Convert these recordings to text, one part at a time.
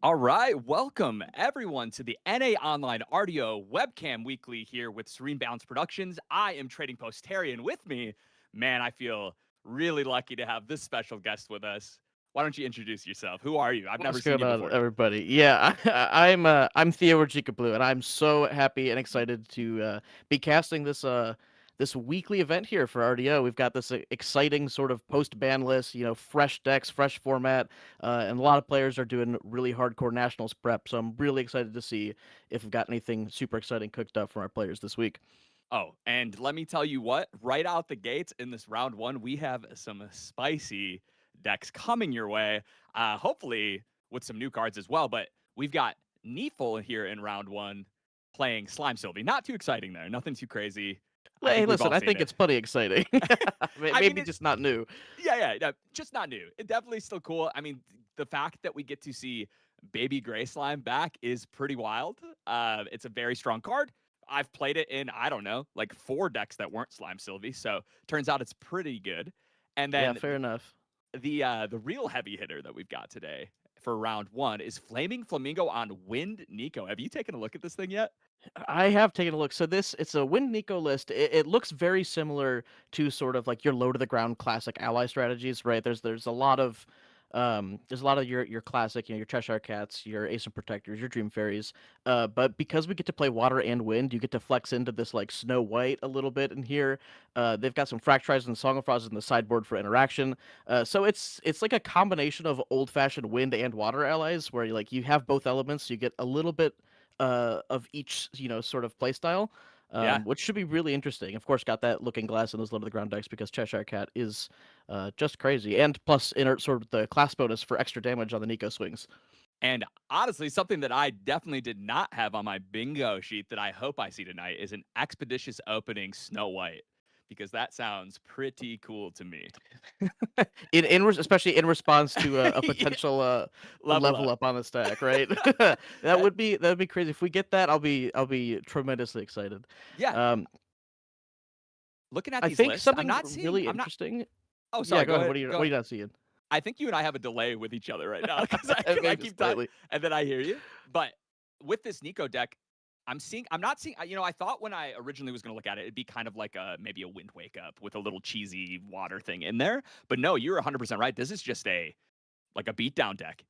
All right, welcome everyone to the NA Online RDO Webcam Weekly here with Serene Productions. I am Trading Post Terry, and with me, man, I feel really lucky to have this special guest with us. Why don't you introduce yourself? Who are you? I've never What's seen going you on, before. everybody? Yeah, I'm Theo or Chikaplu, and I'm so happy and excited to be casting this weekly event here for RDO. We've got this exciting sort of post ban list, fresh decks, fresh format, and a lot of players are doing really hardcore nationals prep. So I'm really excited to see if we've got anything super exciting cooked up from our players this week. Oh, and let me tell you what, right out the gates in this round one, we have some spicy decks coming your way. Hopefully with some new cards as well. But we've got Neeful here in round one playing Slime Sylvie. Not too exciting there, nothing too crazy. I Hey, think we've listen, all I seen think it. it's plenty exciting. I mean, Maybe just not new. yeah, just not new. It definitely still cool. I mean, the fact that we get to see Baby Gray Slime back is pretty wild. It's a very strong card. I've played it in, I don't know, like 4 decks that weren't Slime Sylvie, so turns out it's pretty good. And Yeah, then fair enough. the real heavy hitter that we've got today for round one is Flaming Flamingo on Wind Nico. Have you taken a look at this thing yet? I have taken a look. So it's a Wind Nico list. It looks very similar to sort of like your low to the ground classic ally strategies, right? There's a lot of your classic, your Cheshire Cats, your Ace of Protectors, your Dream Fairies. But because we get to play water and wind, you get to flex into this like Snow White a little bit in here. They've got some Fractrized and Song of Frost in the sideboard for interaction. So it's like a combination of old fashioned wind and water allies, where you have both elements. So you get a little bit of each sort of playstyle, Yeah. which should be really interesting. Of course, got that Looking Glass in those low to the ground decks because Cheshire Cat is just crazy, and plus inert sort of the class bonus for extra damage on the Nico swings. And honestly, something that I definitely did not have on my bingo sheet that I hope I see tonight is an expeditious opening Snow White, because that sounds pretty cool to me. Especially in response to a Yeah, potential level level up. up on the stack, right? That That would be crazy if we get that. I'll be tremendously excited. yeah, Um, looking at I these think lists, something really I'm not interesting. oh, Yeah, sorry, go go ahead. ahead. What Go are ahead. you not seeing? I think you and I have a delay with each other right now because I Maybe keep talking slightly. and then I hear you. But with this Nico deck, I'm not seeing, I thought when I originally was going to look at it, it'd be kind of like maybe a Wind Wake Up with a little cheesy water thing in there. But no, you're 100% right. This is just like a beatdown deck.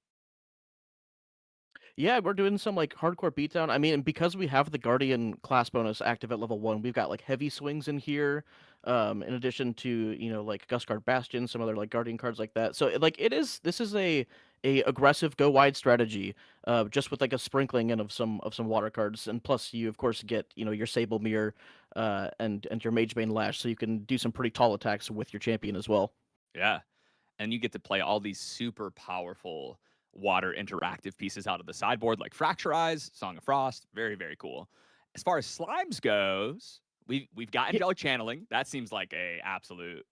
Yeah, we're doing some like hardcore beatdown. I mean, and because we have the Guardian class bonus active at level 1, we've got like heavy swings in here. In addition to, like Gusguard Bastion, some other like Guardian cards like that. So this is a aggressive go wide strategy, just with like a sprinkling in of some water cards. And plus you of course get, your Sable Mirror and your Magebane Lash, so you can do some pretty tall attacks with your champion as well. Yeah. And you get to play all these super powerful water interactive pieces out of the sideboard, like Fracturize, Song of Frost. Very, very cool. As far as slimes goes, we've got angelic channeling. That seems like a absolute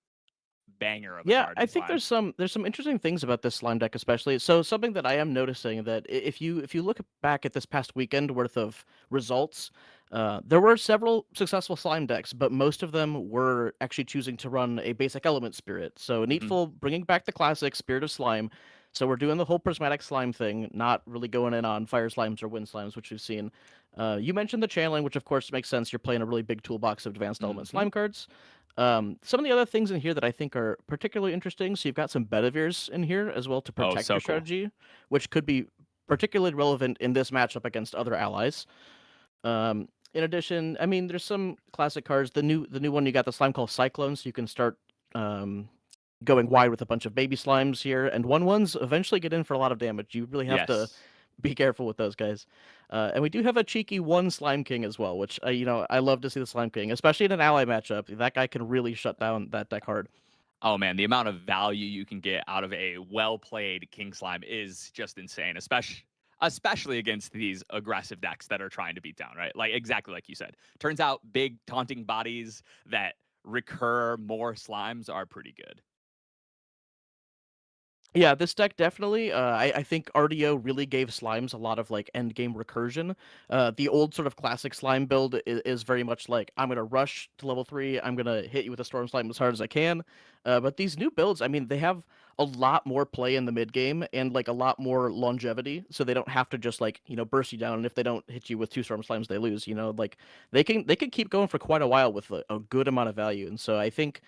banger of a Yeah, card I in think slime. there's some interesting things about this slime deck, especially. So something that I am noticing that if you look back at this past weekend worth of results, there were several successful slime decks, but most of them were actually choosing to run a basic element spirit. So Hmm. Needful bringing back the classic Spirit of Slime. So we're doing the whole prismatic slime thing, not really going in on fire slimes or wind slimes, which we've seen. You mentioned the channeling, which of course makes sense. You're playing a really big toolbox of advanced element Hmm. slime cards. Some of the other things in here that I think are particularly interesting. So you've got some Bedevirs in here as well to Oh, protect so your cool. strategy, which could be particularly relevant in this matchup against other allies. In addition, I mean, there's some classic cards. The new one you got the slime called Cyclone, so you can start um, going wide with a bunch of baby slimes here, and 1/1s eventually get in for a lot of damage. You really have to Yes. be careful with those guys. And we do have a cheeky one Slime King as well, which I love to see the Slime King, especially in an ally matchup. That guy can really shut down that deck hard. Oh man, the amount of value you can get out of a well played King Slime is just insane, especially against these aggressive decks that are trying to beat down, right? Like exactly like you said. Turns out big taunting bodies that recur more slimes are pretty good. Yeah, this deck definitely. I think RDO really gave slimes a lot of like end game recursion. The old sort of classic slime build is very much like I'm gonna rush to level 3. I'm gonna hit you with a storm slime as hard as I can. But these new builds, I mean, they have a lot more play in the mid game and like a lot more longevity, so they don't have to just like burst you down. And if they don't hit you with two storm slimes, they lose. Like they can keep going for quite a while with a good amount of value. And so I think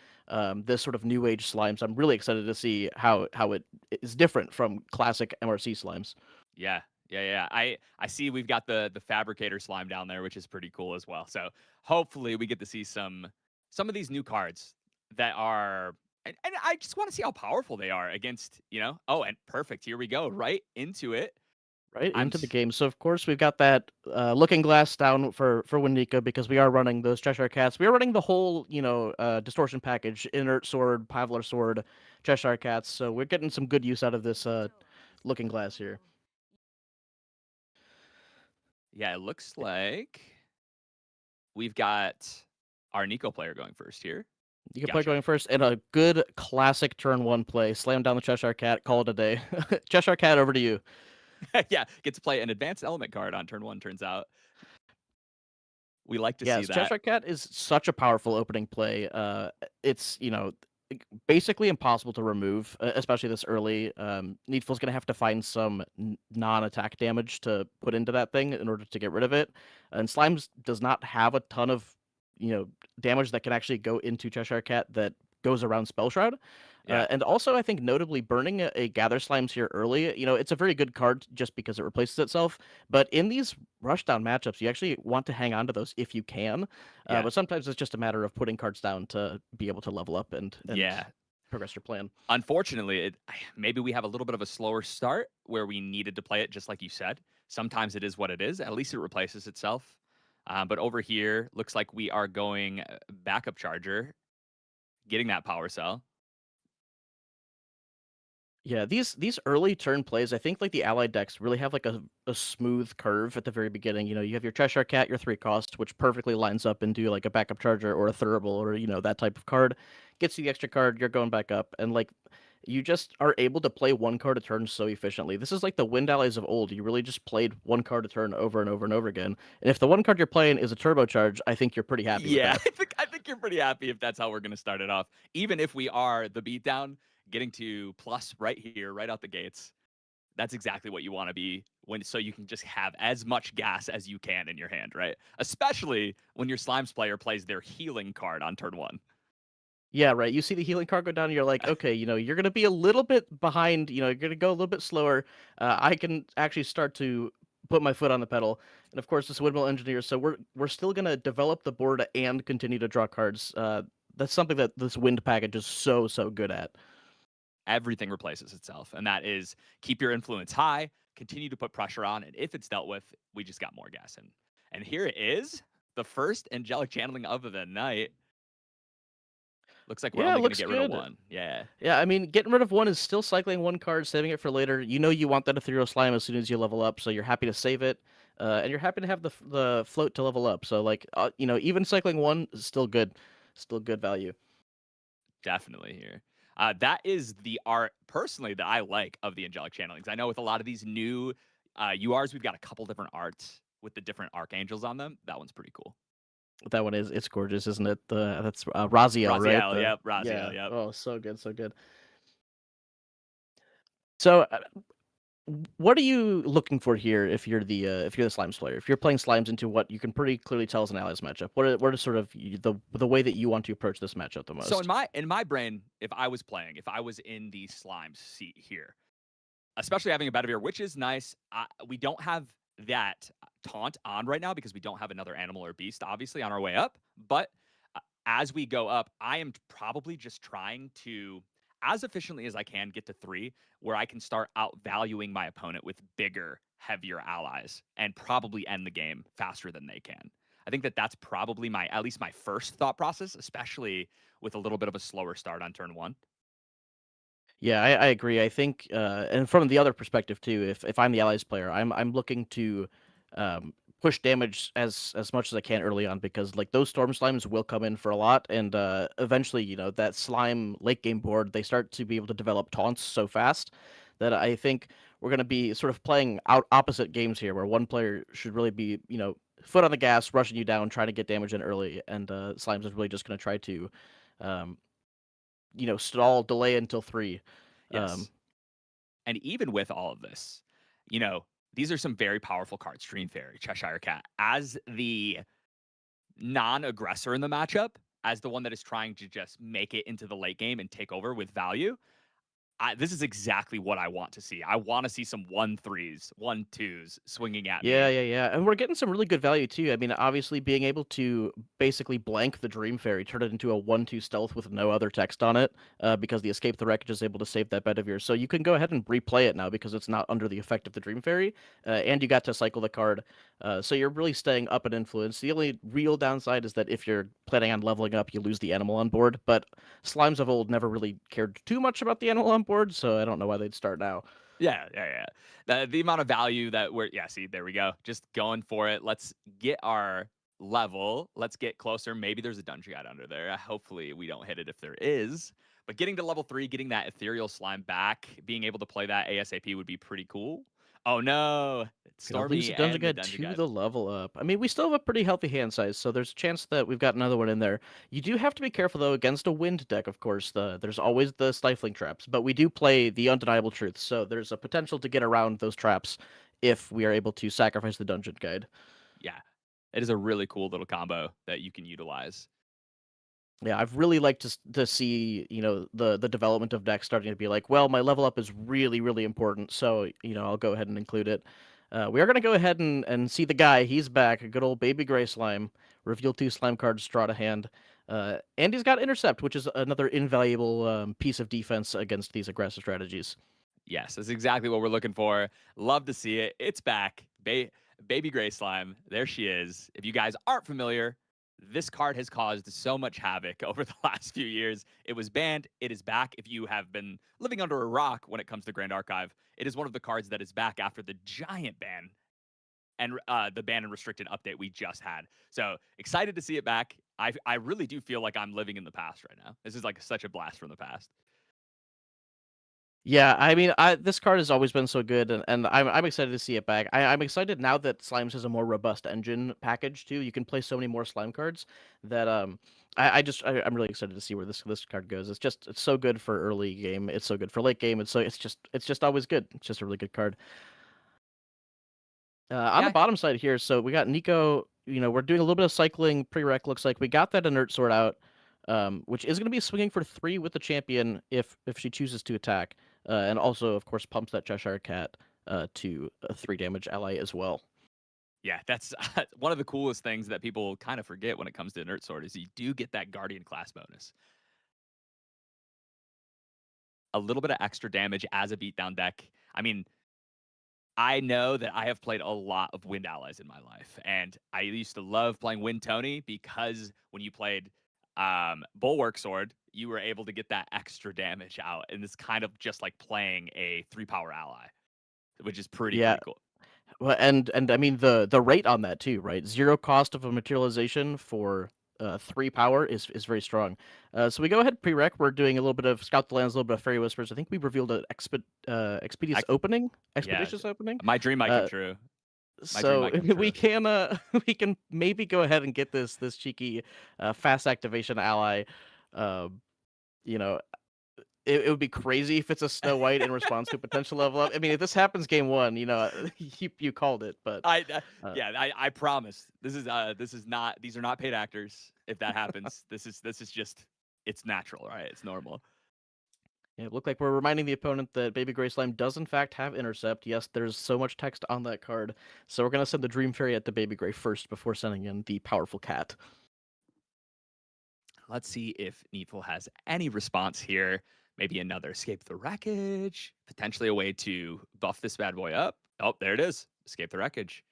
this sort of new age slimes, I'm really excited to see how it is different from classic MRC slimes. Yeah. Yeah. I see we've got the fabricator slime down there, which is pretty cool as well. So hopefully we get to see some of these new cards that are and I just want to see how powerful they are against, oh, and perfect. Here we go. Right into it. Right I'm into the game. So of course we've got that Looking Glass down for Winika because we are running those Cheshire Cats. We are running the whole distortion package: Inert Sword, Pavlar Sword, Cheshire Cats. So we're getting some good use out of this Looking Glass here. Yeah, it looks like we've got our Nico player going first here. You can play Gotcha. going first, and a good classic turn one play. Slam down the Cheshire Cat, call it a day. Cheshire Cat, over to you. Yeah, get to play an advanced element card on turn one, turns out. We like to see Yes, that. Cheshire Cat is such a powerful opening play. It's basically impossible to remove, especially this early. Needful's gonna have to find some non-attack damage to put into that thing in order to get rid of it. And Slimes does not have a ton of damage that can actually go into Cheshire Cat that goes around Spell Shroud. Yeah. And also, I think notably, burning a Gather Slimes here early, it's a very good card just because it replaces itself. But in these rushdown matchups, you actually want to hang on to those if you can. Yeah. But sometimes it's just a matter of putting cards down to be able to level up and Yeah. progress your plan. Unfortunately, maybe we have a little bit of a slower start where we needed to play it just like you said. Sometimes it is what it is. At least it replaces itself. But over here, looks like we are going backup charger, getting that power cell. Yeah, these early turn plays, I think like the allied decks really have like a smooth curve at the very beginning. You have your Cheshire Cat, your 3 cost, which perfectly lines up into like a backup charger or a Thurible or that type of card. Gets you the extra card, you're going back up, and like you just are able to play one card a turn so efficiently. This is like the Wind Allies of old. You really just played one card a turn over and over and over again. And if the one card you're playing is a turbocharge, I think you're pretty happy with Yeah, that. I think you're pretty happy if that's how we're gonna start it off. Even if we are the beatdown, getting to plus right here, right out the gates. That's exactly what you want to be so you can just have as much gas as you can in your hand, right? Especially when your Slimes player plays their healing card on turn one. Yeah, right. You see the healing card go down, and you're like, okay, you're gonna be a little bit behind. You're gonna go a little bit slower. I can actually start to put my foot on the pedal, and of course, this windmill engineer. So we're still gonna develop the board and continue to draw cards. That's something that this wind package is so good at. Everything replaces itself, and that is keep your influence high, continue to put pressure on, and if it's dealt with, we just got more gas in. And here it is, the first angelic channeling of the night. Looks like we're Yeah, it only going to looks get rid of good. one. Yeah. Yeah, I mean, getting rid of one is still cycling one card, saving it for later. You want that ethereal slime as soon as you level up, so you're happy to save it, and you're happy to have the float to level up. So like, even cycling one is still good value. Definitely here. That is the art personally that I like of the angelic channelings. I know with a lot of these new URs, we've got a couple different arts with the different archangels on them. That one's pretty cool. That one it's gorgeous, isn't it? That's Raziel, right? Raziel, yep. Yeah. Raziel, yep. Oh, so good, so good. So, what are you looking for here if you're the slimes player? If you're playing slimes into what you can pretty clearly tell is an allies matchup, what are sort of the way that you want to approach this matchup the So most? in my brain, if I was in the slimes seat here, especially having a Bedivere, which is nice. We don't have that taunt on right now because we don't have another animal or beast, obviously, on our way up. But as we go up, I am probably just trying to, as efficiently as I can, get to 3, where I can start outvaluing my opponent with bigger, heavier allies and probably end the game faster than they can. I think that that's probably at least my first thought process, especially with a little bit of a slower start on turn 1. Yeah, I agree. I think, and from the other perspective too, if I'm the allies player, I'm looking to push damage as much as I can early on because like those storm slimes will come in for a lot, and eventually, that slime late game board they start to be able to develop taunts so fast that I think we're going to be sort of playing out opposite games here, where one player should really be foot on the gas, rushing you down, trying to get damage in early, and slimes is really just going to try to stall, delay until 3. Yes. And even with all of this, you know, these are some very powerful cards. Dream Fairy, Cheshire Cat, as the non-aggressor in the matchup, as the one that is trying to just make it into the late game and take over with value. This is exactly what I want to see. I want to see some 1-3s, 1-2s swinging at Yeah, me. yeah, yeah. And we're getting some really good value too. I mean, obviously being able to basically blank the Dream Fairy, turn it into a 1/2 stealth with no other text on it, because the Escape the Wreckage is able to save that bet of yours. So you can go ahead and replay it now because it's not under the effect of the Dream Fairy, and you got to cycle the card. So you're really staying up in influence. The only real downside is that if you're planning on leveling up, you lose the animal on board. But Slimes of old never really cared too much about the animal on board, so I don't know why they'd start now. Yeah, yeah, yeah. The amount of value that we're see, there we go. Just going for it. Let's get our level. Let's get closer. Maybe there's a dungeon guide under there. Hopefully we don't hit it if there is. But getting to level 3, getting that ethereal slime back, being able to play that ASAP would be pretty cool. Oh no, Gonna lose Stormy the dungeon and the guide dungeon to guide. the level up. I mean, we still have a pretty healthy hand size, so there's a chance that we've got another one in there. You do have to be careful though against a wind deck, of course. There's always the stifling traps, but we do play the undeniable truth, so there's a potential to get around those traps if we are able to sacrifice the dungeon guide. Yeah, it is a really cool little combo that you can utilize. Yeah, I've really liked to see, the development of decks starting to be like, well, my level up is really, really important, so, I'll go ahead and include it. We are going to go ahead and see the guy. He's back, a good old baby gray slime. Reveal 2 slime cards, draw to hand. And he's got intercept, which is another invaluable piece of defense against these aggressive strategies. Yes, that's exactly what we're looking for. Love to see it. It's back. Baby Gray Slime. There she is. If you guys aren't familiar, this card has caused so much havoc over the last few years. It was banned. It is back. If you have been living under a rock when it comes to Grand Archive, it is one of the cards that is back after the giant ban and the ban and restricted update we just had. So excited to see it back. I really do feel like I'm living in the past right now. This is like such a blast from the past. Yeah, I mean, this card has always been so good, and I'm excited to see it back. I'm excited now that Slimes has a more robust engine package too. You can play so many more slime cards that I'm really excited to see where this card goes. It's so good for early game. It's so good for late game. It's just always good. It's just a really good card. On the Yeah, bottom side here, so we got Nico. We're doing a little bit of cycling prereq. Looks like we got that inert sword out, which is going to be swinging for 3 with the champion if she chooses to attack, and also of course pumps that Cheshire Cat to a 3 damage ally as well. yeah, that's one of the coolest things that people kind of forget when it comes to inert sword is you do get that guardian class bonus. A little bit of extra damage as a beatdown deck. I mean, I know that I have played a lot of Wind allies in my life, and I used to love playing Wind Tony because when you played Bulwark Sword, you were able to get that extra damage out, and it's kind of just like playing a 3-power ally, which is Yeah, pretty cool. well, and I mean the rate on that too, right? 0 cost of a materialization for 3 power is very strong. So we go ahead prereq. We're doing a little bit of Scout the Lands, a little bit of Fairy Whispers. I think we revealed an expeditious I, opening, yeah, expeditious opening. my dream might come Uh, true. My dream so might come we true. can we can maybe go ahead and get this cheeky fast activation ally. Um, you know, it would be crazy if it's a Snow White in response to a potential level up. I mean, if this happens game 1, you called it, but uh, Yeah, I promise. This is not these are not paid actors. If that happens, this is just it's natural, right? It's normal. it looked like we're reminding the opponent that Baby Gray Slime does in fact have intercept. Yes, there's so much text on that card, so we're gonna send the Dream Fairy at the Baby Gray first before sending in the powerful cat. Let's see if Needful has any response here. Maybe another escape the wreckage, potentially a way to buff this bad boy up. Oh, there it is. Escape the wreckage.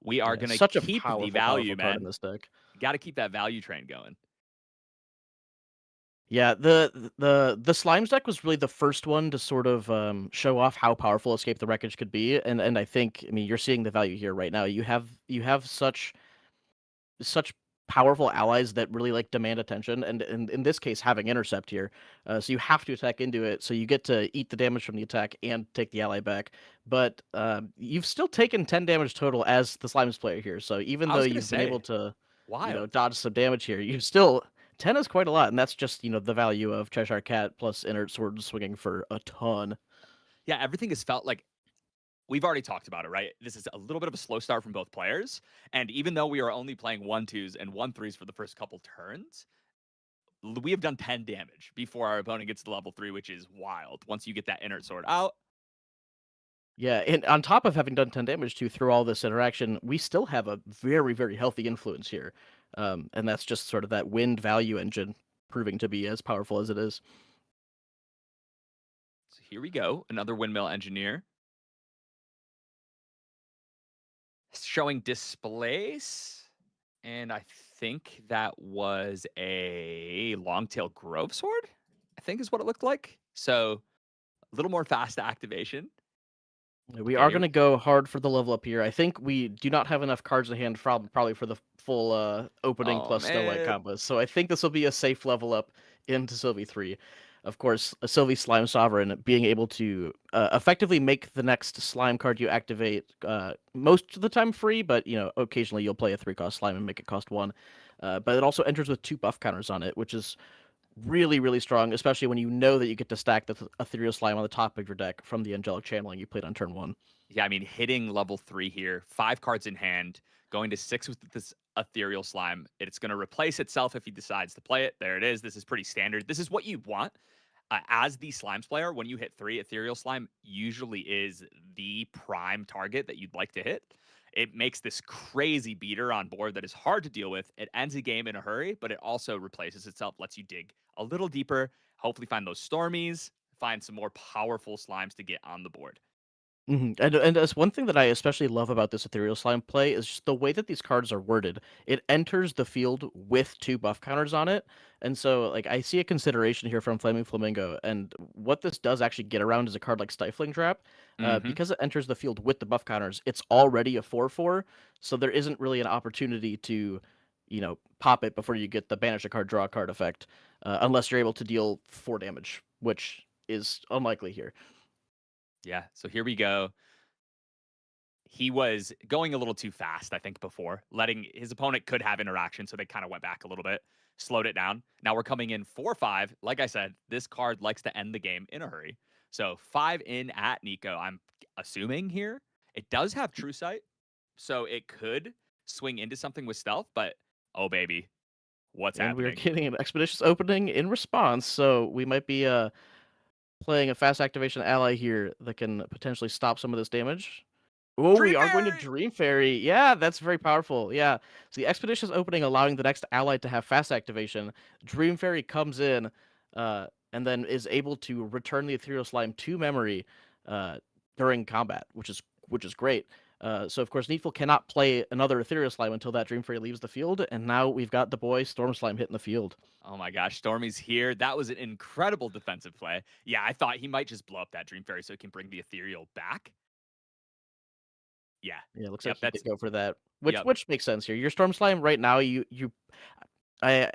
We are Yeah, gonna such a keep the powerful, value, powerful card in man. this deck. Got to keep that value train going. Yeah, the Slimes deck was really the first one to sort of show off how powerful Escape the Wreckage could be, and I mean you're seeing the value here right now. You have such powerful allies that really like demand attention, and in this case having intercept here, so you have to attack into it, so you get to eat the damage from the attack and take the ally back. But you've still taken 10 damage total as the Slimes player here, so even I though was gonna you've been able say, to wild. dodge some damage here, you still 10 is quite a lot, and that's just, the value of Cheshire Cat plus Inert Sword swinging for a ton. Yeah, everything has felt like we've already talked about it, right? This is a little bit of a slow start from both players. And even though we are only playing 1-2s and 1-3s for the first couple turns, we have done 10 damage before our opponent gets to level 3, which is wild. Once you get that inert sword out, Yeah, and on top of having done 10 damage to through all this interaction, we still have a very, very healthy influence here. And that's just sort of that wind value engine proving to be as powerful as it is. so here we go. Another windmill engineer. Showing displace. And I think that was a longtail grove sword, I think is what it looked like. So a little more fast activation. We Okay, are going to go hard for the level up here. I think we do not have enough cards in hand probably for the full opening oh plus Snow White man. combos. So I think this will be a safe level up into Sylvie 3. Of course, a Sylvie Slime Sovereign being able to effectively make the next slime card you activate most of the time free, but occasionally you'll play a 3-cost slime and make it cost 1. But it also enters with 2 buff counters on it, which is really, really strong, especially when you know that you get to stack the Ethereal Slime on the top of your deck from the Angelic Channeling you played on turn 1. Yeah, I mean, hitting level 3 here, 5 cards in hand, going to 6 with this ethereal slime. It's going to replace itself if he decides to play it. There it is. This is pretty standard. This is what you want. As the slimes player, when you hit 3, ethereal slime usually is the prime target that you'd like to hit. It makes this crazy beater on board that is hard to deal with. It ends a game in a hurry, but it also replaces itself, lets you dig a little deeper, hopefully find those stormies, find some more powerful slimes to get on the board. And that's one thing that I especially love about this Ethereal Slime play is just the way that these cards are worded. It enters the field with 2 buff counters on it, and so like I see a consideration here from Flaming Flamingo, and what this does actually get around is a card like Stifling Trap, Mm-hmm. because it enters the field with the buff counters. It's already a 4/4, so there isn't really an opportunity to, pop it before you get the banish a card, draw a card effect, unless you're able to deal 4 damage, which is unlikely here. Yeah. So here we go. He was going a little too fast, I think, before, letting his opponent could have interaction. So they kind of went back a little bit, slowed it down. Now we're coming in 4-5. Like I said, this card likes to end the game in a hurry. So 5 in at Nico, I'm assuming here. It does have True Sight. So it could swing into something with stealth, but oh, baby, what's And we're happening? getting an expeditious opening in response, so we might be playing a fast activation ally here that can potentially stop some of this damage. Oh, Dream we are going to Fairy! Dream Fairy. Yeah, that's very powerful. Yeah. So the expeditious opening allowing the next ally to have fast activation. Dream Fairy comes in, and then is able to return the Ethereal Slime to memory uh, during combat, which is great. So of course Needful cannot play another Ethereal Slime until that Dream Fairy leaves the field, and now we've got the boy Storm Slime hitting the field. Oh my gosh, Stormy's here. That was an incredible defensive play. Yeah, I thought he might just blow up that Dream Fairy so he can bring the Ethereal back. Yeah. Yeah, looks like Yep, he did that's go for that, which yep. which makes sense here. Your Storm Slime right now, I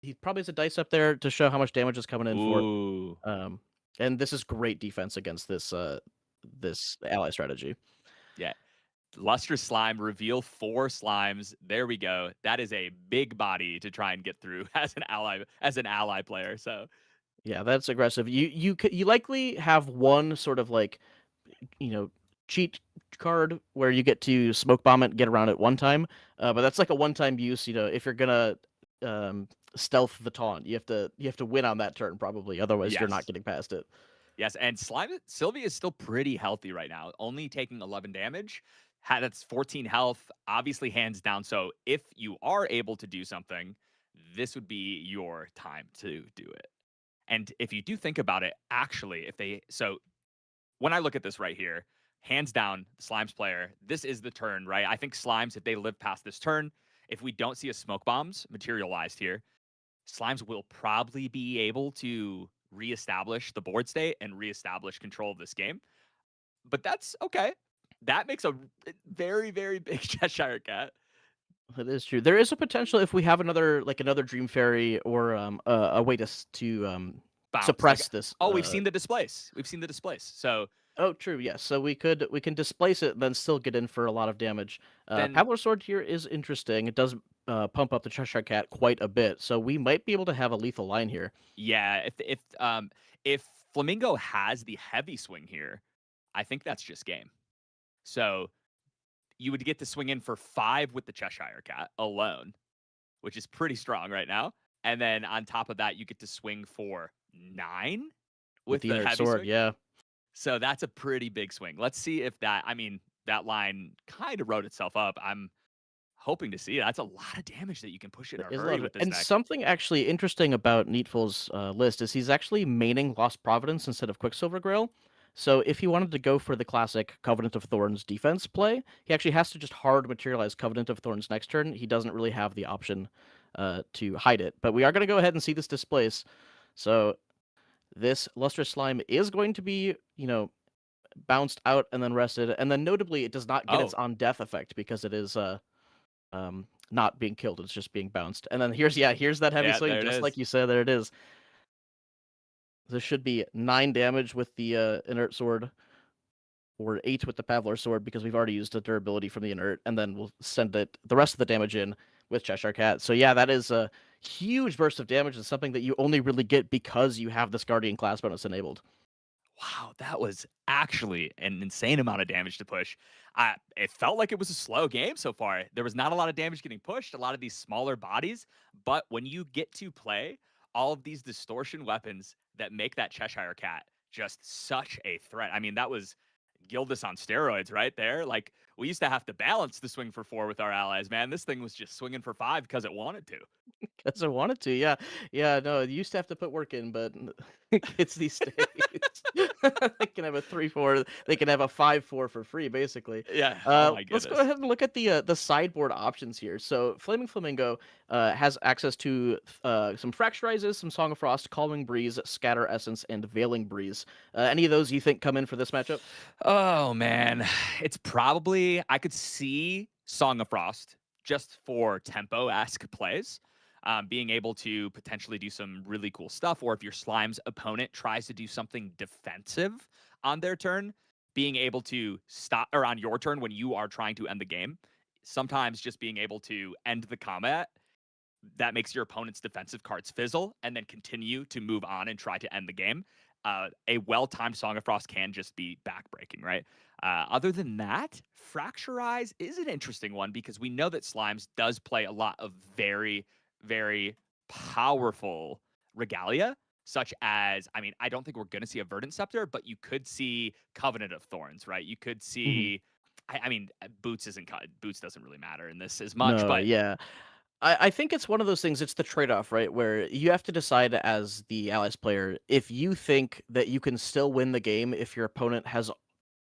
he probably has a dice up there to show how much damage is coming in for. Ooh. Um, and this is great defense against this ally strategy. Yeah. Lustrous Slime, reveal 4 slimes. There we go. That is a big body to try and get through as an ally player. So Yeah, that's aggressive. You likely have one sort of like you know cheat card where you get to smoke bomb it, get around it one time, but that's like a one-time use. If you're gonna stealth the taunt, you have to win on that turn probably. Otherwise, you're not yes. getting past it. Yes, and Sylvia is still pretty healthy right now, only taking 11 damage. That's 14 health, obviously hands down. So if you are able to do something, this would be your time to do it. And if you do think about it, actually, when I look at this right here, hands down, Slimes player, this is the turn, right? I think Slimes, if they live past this turn, if we don't see a smoke bombs materialized here, Slimes will probably be able to reestablish the board state and reestablish control of this game. But that's okay. That makes a very, very big Cheshire Cat. That is true. There is a potential if we have another Dream Fairy or a way to Bounce. Like, suppress this. oh, we've seen the displace. We've seen the displace. So Oh, true. Yes. So we can displace it, and then still get in for a lot of damage. then Paddler Sword here is interesting. It does pump up the Cheshire Cat quite a bit. So we might be able to have a lethal line here. Yeah, if Flamingo has the heavy swing here, I think that's just game. So you would get to swing in for 5 with the Cheshire Cat alone, which is pretty strong right now. And then on top of that, you get to swing for 9 With with the the inert heavy sword, swing. yeah. So that's a pretty big swing. Let's see if that, I mean, that line kind of wrote itself up. I'm hoping to see. That's a lot of damage that you can push in There a is a hurry lot of with it. this And deck. something actually interesting about Needful's list is he's actually maining Lost Providence instead of Quicksilver Grail. So if he wanted to go for the classic Covenant of Thorns defense play, he actually has to just hard materialize Covenant of Thorns next turn. He doesn't really have the option to hide it. But we are going to go ahead and see this displace. So this Lustrous Slime is going to be, bounced out and then rested. And then notably, it does not get its Oh, on death effect because it is not being killed. It's just being bounced. And then here's that heavy yeah, swing, there it just like is. you said. There it is. This should be 9 damage with the inert sword, or 8 with the Pavlor sword because we've already used the durability from the inert, and then we'll send the rest of the damage in with Cheshire Cat. So yeah, that is a huge burst of damage and something that you only really get because you have this Guardian class bonus enabled. Wow, that was actually an insane amount of damage to push. It felt like it was a slow game so far. There was not a lot of damage getting pushed, a lot of these smaller bodies. But when you get to play all of these distortion weapons that make that Cheshire Cat just such a threat. I mean, that was Gildas on steroids right there. Like, we used to have to balance the swing for 4 with our allies, man. This thing was just swinging for 5 because it wanted to. Because I wanted to, yeah. Yeah, no, you used to have to put work in, but kids these days, they can have a 3-4, they can have a 5-4 for free, basically. Yeah. Oh my Let's go goodness. ahead and look at the sideboard options here. So Flaming Flamingo has access to some Fracturizes, some Song of Frost, Calming Breeze, Scatter Essence, and Veiling Breeze. Any of those you think come in for this matchup? Oh man, it's probably I could see Song of Frost just for tempo-esque plays, being able to potentially do some really cool stuff, or if your Slime's opponent tries to do something defensive on their turn, being able to stop or on your turn when you are trying to end the game. Sometimes just being able to end the combat that makes your opponent's defensive cards fizzle and then continue to move on and try to end the game. A well-timed Song of Frost can just be backbreaking, right? Other than that, Fracturize is an interesting one because we know that Slimes does play a lot of very, very powerful regalia, such as, I mean, I don't think we're going to see a Verdant Scepter, but you could see Covenant of Thorns, right? You could Mhm. see, I mean, Boots doesn't really matter in this as much, No, but yeah. I think it's one of those things, it's the trade-off, right? Where you have to decide as the Allies player if you think that you can still win the game if your opponent has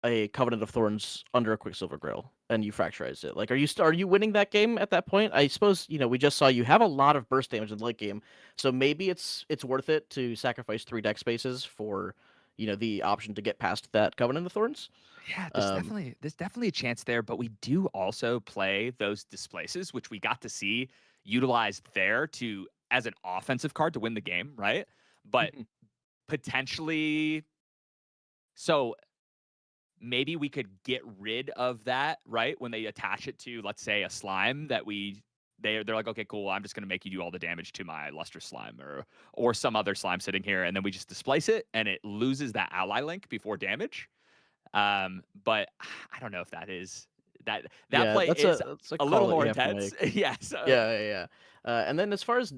a Covenant of Thorns under a Quicksilver Grill and you fracturize it. Like, are you winning that game at that point? I suppose, we just saw you have a lot of burst damage in the late game, so maybe it's worth it to sacrifice 3 deck spaces for, the option to get past that Covenant of Thorns. yeah, Um, there's definitely a chance there, but we do also play those displaces, which we got to see utilized there to as an offensive card to win the game, right? But Mhm. potentially, so maybe we could get rid of that, right? When they attach it to, let's say, a slime that they're like, okay, cool, I'm just gonna make you do all the damage to my lustrous slime or some other slime sitting here, and then we just displace it and it loses that ally link before damage. But I don't know if that Yeah, play that's is a a call little that more you have to intense. make. Yeah, so Yeah, yeah, yeah. And then as far as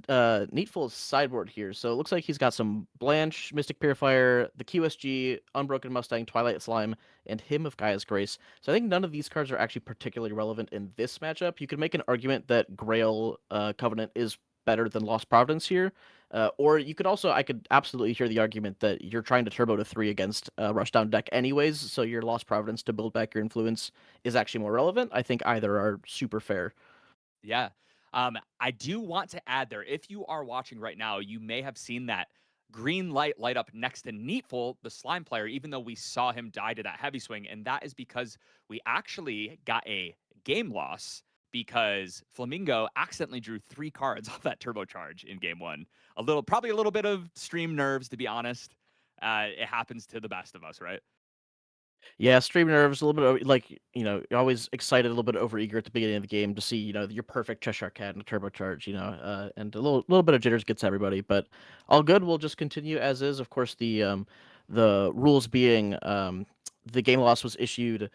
Needful's sideboard here, so it looks like he's got some Blanche, Mystic Purifier, the QSG, Unbroken Mustang, Twilight Slime, and Hymn of Gaia's Grace. So I think none of these cards are actually particularly relevant in this matchup. You could make an argument that Grail Covenant is better than Lost Providence here. Or you could also, I could absolutely hear the argument that you're trying to turbo to 3 against Rushdown deck anyways, so your Lost Providence to build back your influence is actually more relevant. I think either are super fair. yeah. I do want to add there, if you are watching right now, you may have seen that green light up next to Neatful, the slime player, even though we saw him die to that heavy swing. And that is because we actually got a game loss because Flamingo accidentally drew 3 cards off that turbocharge in game 1. Probably a little bit of stream nerves, to be honest. It happens to the best of us, right? Yeah, stream nerves, a little bit like, you're always excited, a little bit overeager at the beginning of the game to see, your perfect Cheshire Cat and a turbocharge, and a little bit of jitters gets everybody, but all good. We'll just continue as is. Of course, the rules being the game loss was issued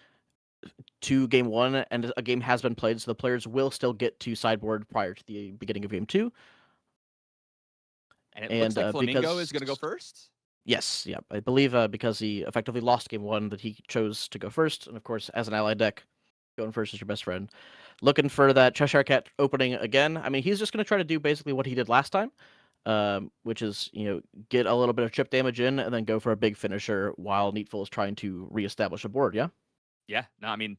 to game one, and a game has been played, so the players will still get to sideboard prior to the beginning of game two. And it looks And like Flamingo is because going to go first. yes, yeah, I believe because he effectively lost game one, that he chose to go first, and of course, as an ally deck, going first is your best friend. Looking for that Cheshire Cat opening again. I mean, he's just going to try to do basically what he did last time, which is get a little bit of chip damage in, and then go for a big finisher while Needful is trying to reestablish a board. Yeah. Yeah, no, I mean,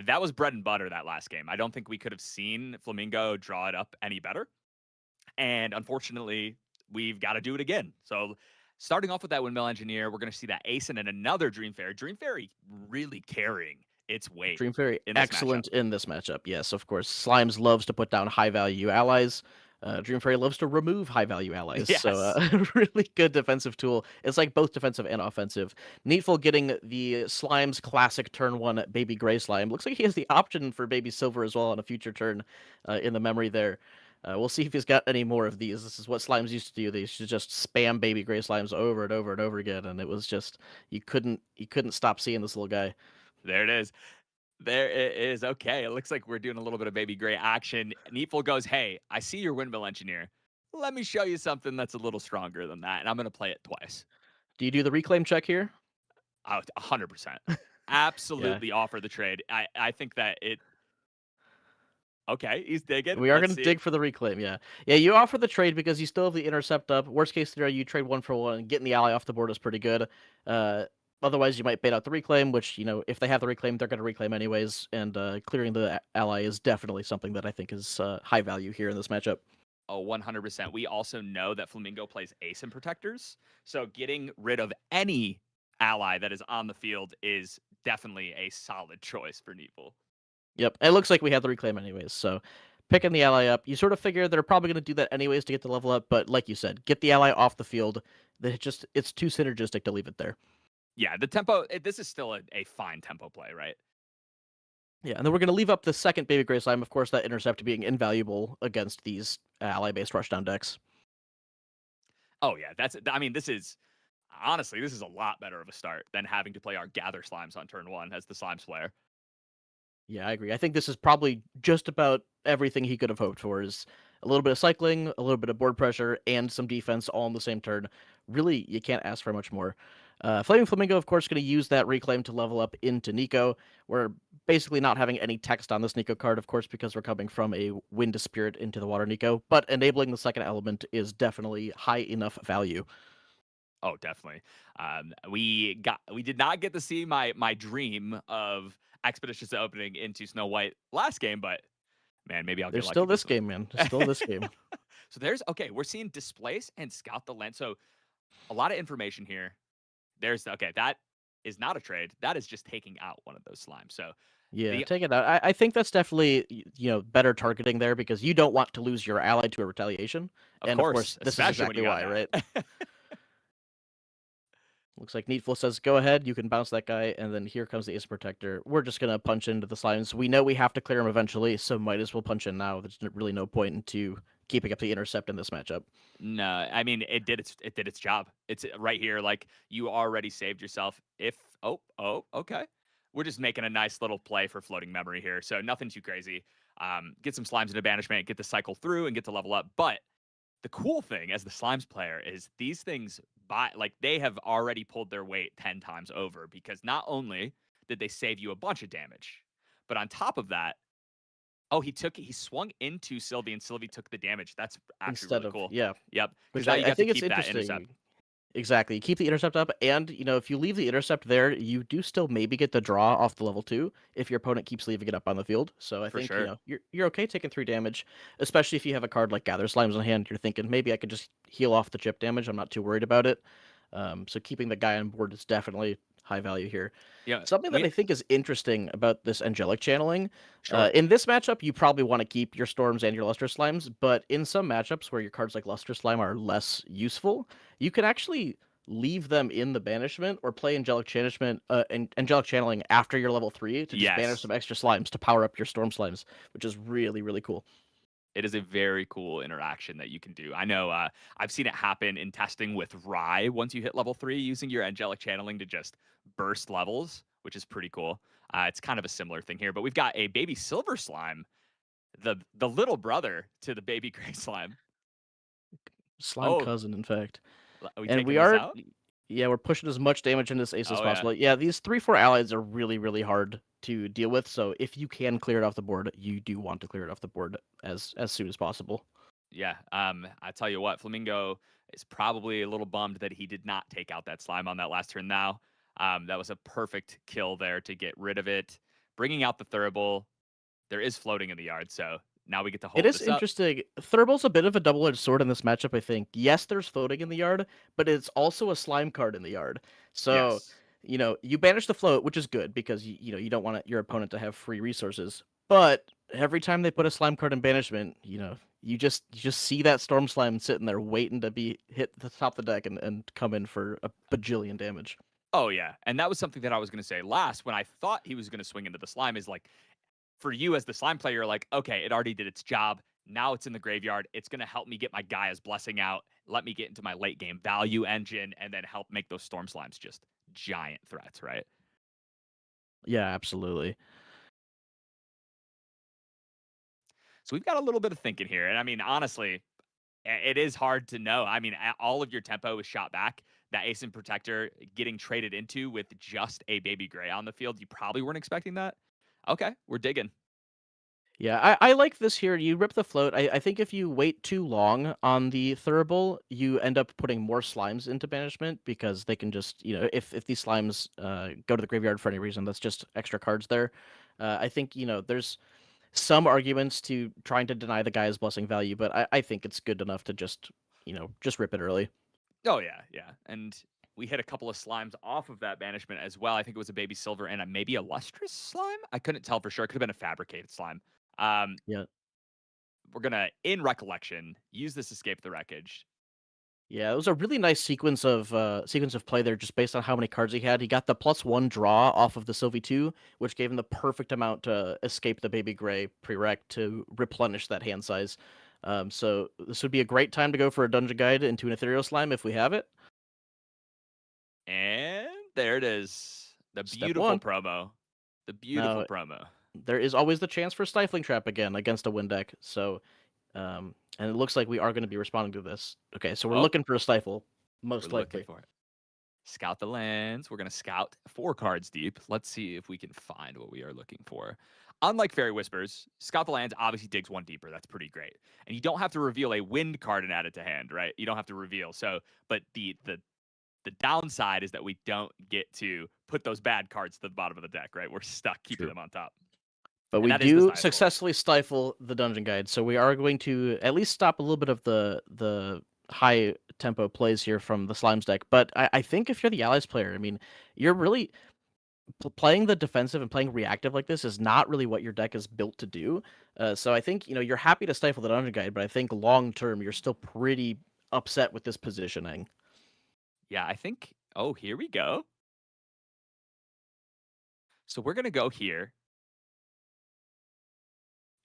that was bread and butter that last game. I don't think we could have seen Flamingo draw it up any better. And unfortunately, we've got to do it again. So starting off with that Windmill Engineer, we're going to see that Ace and another Dream Fairy. Dream Fairy really carrying its weight Dream Fairy in this matchup. excellent in this matchup. Yes, of course. Slimes loves to put down high value allies. Dream Fairy loves to remove high value allies. Yes. So really good defensive tool. It's like both defensive and offensive. Needful getting the Slime's classic turn one Baby Gray Slime. Looks like he has the option for Baby Silver as well on a future turn in the memory there. We'll see if he's got any more of these. This is what Slimes used to do. They used to just spam Baby Gray Slimes over and over and over again, and it was just you couldn't stop seeing this little guy. There it is. There it is. Okay. It looks like we're doing a little bit of Baby Gray action. Needful goes, hey, I see your Windmill Engineer. Let me show you something that's a little stronger than that. And I'm going to play it twice. Do you do the reclaim check here? 100%. Yeah. Absolutely offer the trade. I think that it. Okay, he's digging. We are Let's going to see. dig for the reclaim, yeah. Yeah, you offer the trade because you still have the intercept up. Worst case scenario, you trade 1-for-1, and getting the ally off the board is pretty good. Otherwise, you might bait out the reclaim, which, if they have the reclaim, they're going to reclaim anyways, and clearing the ally is definitely something that I think is high value here in this matchup. Oh, 100%. We also know that Flamingo plays Ace and Protectors, so getting rid of any ally that is on the field is definitely a solid choice for Needful. Yep, it looks like we have the reclaim anyways, so picking the ally up, you sort of figure they're probably going to do that anyways to get the level up, but like you said, get the ally off the field. It's too synergistic to leave it there. Yeah, the tempo, this is still a fine tempo play, right? Yeah, and then we're going to leave up the second Baby Gray Slime, of course, that intercept being invaluable against these ally-based rushdown decks. Oh, yeah, this is, honestly, this is a lot better of a start than having to play our Gather Slimes on turn one as the Slimes player. Yeah, I agree. I think this is probably just about everything he could have hoped for, is a little bit of cycling, a little bit of board pressure, and some defense all in the same turn. Really, you can't ask for much more. Flaming Flamingo, of course, going to use that reclaim to level up into Nico. We're basically not having any text on this Nico card, of course, because we're coming from a Wind Spirit into the Water Nico, but enabling the second element is definitely high enough value. Oh, definitely. We did not get to see my dream of Expeditious opening into Snow White last game, but man, maybe I'll There's get lucky still this one. game, man. There's still this game. So we're seeing Displace and Scout the Land. So a lot of information here. That is not a trade. That is just taking out one of those slimes. So Yeah, take it out. I think that's definitely better targeting there, because you don't want to lose your ally to a retaliation. of And of course, this is especially when exactly you why, got right? that. Looks like Needful says, go ahead, you can bounce that guy, and then here comes the Ace Protector. We're just going to punch into the slimes. We know we have to clear him eventually, so might as well punch in now. There's really no point into keeping up the intercept in this matchup. No, I mean it did its job. It's right here. Like, you already saved yourself. Okay. We're just making a nice little play for floating memory here. So nothing too crazy. Get some slimes into banishment, get the cycle through, and get to level up. But the cool thing as the slimes player is these things they have already pulled their weight 10 times over, because not only did they save you a bunch of damage, but on top of that, he swung into Sylvie, and Sylvie took the damage. That's actually really cool. Yeah. Yep. Which Because now you I get to think it's keep that interesting. intercept. Exactly. You keep the intercept up, and if you leave the intercept there, you do still maybe get the draw off the level 2 if your opponent keeps leaving it up on the field. So I For think sure. you're okay taking 3 damage, especially if you have a card like Gather Slimes on hand. You're thinking maybe I could just heal off the chip damage. I'm not too worried about it. So keeping the guy on board is definitely high value here. Yeah. Something that I think is interesting about this angelic channeling, Sure. in this matchup, you probably want to keep your Storms and your Luster Slimes, but in some matchups where your cards like Luster Slime are less useful, you can actually leave them in the banishment or play angelic channeling after your level 3 to just banish Yes. some extra slimes to power up your storm slimes, which is really, really cool. It is a very cool interaction that you can do. I know I've seen it happen in testing with Rye once you hit level 3 using your angelic channeling to just burst levels, which is pretty cool. It's kind of a similar thing here, but we've got a baby silver slime, the little brother to the baby gray slime. Slime Oh, cousin, in fact. are we And taking we this are, out? yeah, we're pushing as much damage into this ace as Oh yeah. possible. Yeah, these 3-4 allies are really, really hard to deal with. So if you can clear it off the board, you do want to clear it off the board as soon as possible. Yeah. I tell you what, Flamingo is probably a little bummed that he did not take out that slime on that last turn now. That was a perfect kill there to get rid of it. Bringing out the Thurible. There is floating in the yard, so now we get to It hold is this up. interesting. Thurbal's a bit of a double-edged sword in this matchup, I think. Yes, there's floating in the yard, but it's also a slime card in the yard. So, Yes. you banish the float, which is good because you don't want your opponent to have free resources. But every time they put a slime card in banishment, you just see that storm slime sitting there waiting to be hit the top of the deck and come in for a bajillion damage. Oh, yeah. And that was something that I was going to say last when I thought he was going to swing into the slime is like, for you as the slime player, you're like, okay, it already did its job. Now it's in the graveyard. It's going to help me get my Gaia's Blessing out, let me get into my late game value engine, and then help make those storm slimes just giant threats, right? Yeah, absolutely. So we've got a little bit of thinking here. And I mean, honestly, it is hard to know. I mean, all of your tempo is shot back. That Ace and Protector getting traded into with just a baby gray on the field, you probably weren't expecting that. Okay, we're digging. Yeah, I like this here. You rip the float. I think if you wait too long on the Thurible, you end up putting more slimes into banishment because they can just, if these slimes go to the graveyard for any reason, that's just extra cards there. I think, there's some arguments to trying to deny the guy's blessing value, but I think it's good enough to just rip it early. Oh yeah, yeah. And we hit a couple of slimes off of that banishment as well. I think it was a baby silver and maybe a lustrous slime. I couldn't tell for sure. It could have been a fabricated slime. Um, Yeah. we're gonna, in recollection, use this escape the wreckage. Yeah, it was a really nice sequence of play there, just based on how many cards he had. He got the +1 draw off of the Sylvie 2, which gave him the perfect amount to escape the Baby Gray prereq to replenish that hand size. So this would be a great time to go for a dungeon guide into an ethereal slime if we have it. And there it is. The Step beautiful 1. promo. The beautiful Now promo. there is always the chance for Stifling Trap again against a win deck. So, and it looks like we are going to be responding to this. Okay, so we're Oh, looking for a Stifle, we're most looking likely. for it. Scout the lands. We're going to scout 4 cards deep. Let's see if we can find what we are looking for. Unlike Fairy Whispers, Scout the Lands obviously digs 1 deeper. That's pretty great. And you don't have to reveal a wind card and add it to hand, right? You don't have to reveal. So, but the downside is that we don't get to put those bad cards to the bottom of the deck, right? We're stuck keeping True. them on top. But And we that is the do stifle. successfully stifle the dungeon guide, so we are going to at least stop a little bit of the high tempo plays here from the Slimes deck. But I think if you're the Allies player, I mean, you're really playing the defensive and playing reactive like this is not really what your deck is built to do. So I think you're happy to stifle the dungeon guide, but I think long term you're still pretty upset with this positioning. Yeah, I think. Oh, here we go. So we're going to go here.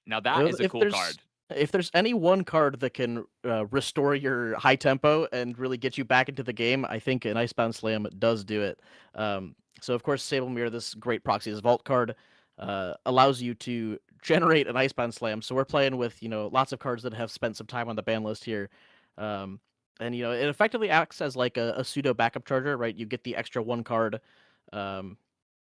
Now that is a If cool there's card. if there's any one card that can restore your high tempo and really get you back into the game, I think an Icebound Slam does do it. So of course, Sable Mirror, this great Proxy's Vault card, allows you to generate an Icebound Slam. So we're playing with lots of cards that have spent some time on the ban list here, and it effectively acts as like a pseudo backup charger, right? You get the extra 1 card for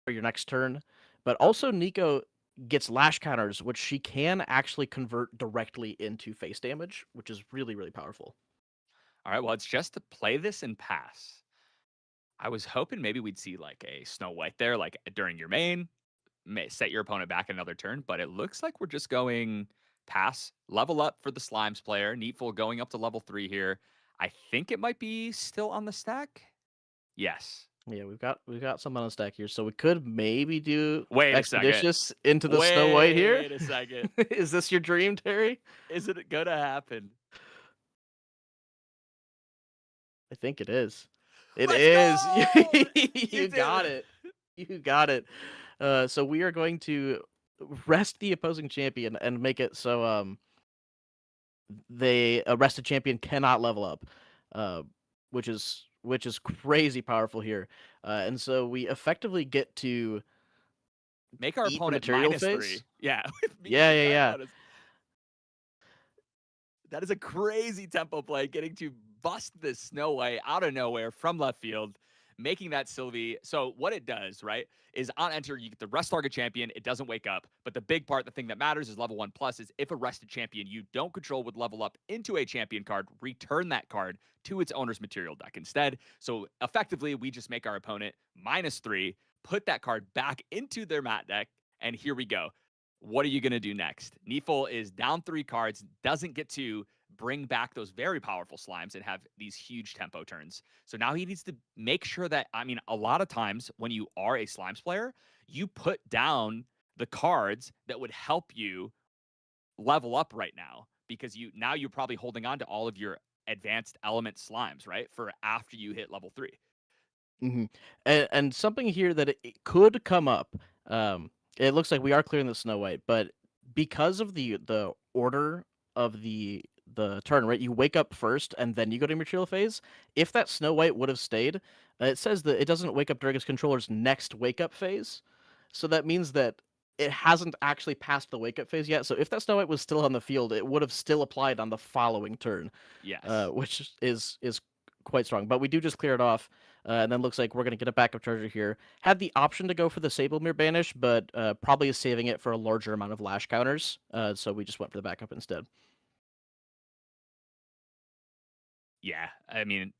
your next turn, but also Nico gets lash counters, which she can actually convert directly into face damage, which is really, really powerful. All right. Well, it's just to play this and pass. I was hoping maybe we'd see like a Snow White there, like during your main, set your opponent back another turn. But it looks like we're just going pass, level up for the Slimes player. Needful going up to level 3 here. I think it might be still on the stack. Yes. Yeah, we've got some on the stack here, so we could maybe do Wait a second. Expeditious into the Snow White here. Wait a second. Is this your dream, Terry? Is it gonna happen? I think it is. It Let's is. go! You You got did. it. You got it. So we are going to rest the opposing champion and make it so they a rested champion cannot level up, uh, which is crazy powerful here. And so we effectively get to Make our eat the opponent material -3. phase. Yeah, Yeah, make yeah, our yeah. opponent. That is a crazy tempo play, getting to bust this Snow White out of nowhere from left field, making that Sylvie. So what it does, right, is on enter, you get the rest target champion. It doesn't wake up. But the big part, the thing that matters is level 1 plus is if a rested champion you don't control would level up into a champion card, return that card to its owner's material deck instead. So effectively, we just make our opponent -3, put that card back into their mat deck, and here we go. What are you going to do next? Neefel is down 3 cards, doesn't get to bring back those very powerful slimes and have these huge tempo turns. So now he needs to make sure that, I mean, a lot of times when you are a slimes player, you put down the cards that would help you level up right now because you're probably holding on to all of your advanced element slimes, right? For after you hit level 3. hmm and something here that it could come up. It looks like we are clearing the Snow White, but because of the order of the turn, right? You wake up first, and then you go to material phase. If that Snow White would have stayed, it says that it doesn't wake up during its controller's next wake up phase. So that means that it hasn't actually passed the wake up phase yet. So if that Snow White was still on the field, it would have still applied on the following turn, Yes. which is quite strong. But we do just clear it off. And then looks like we're going to get a backup charger here. Had the option to go for the Sablemere Banish, but probably is saving it for a larger amount of lash counters. So we just went for the backup instead. Yeah. I mean,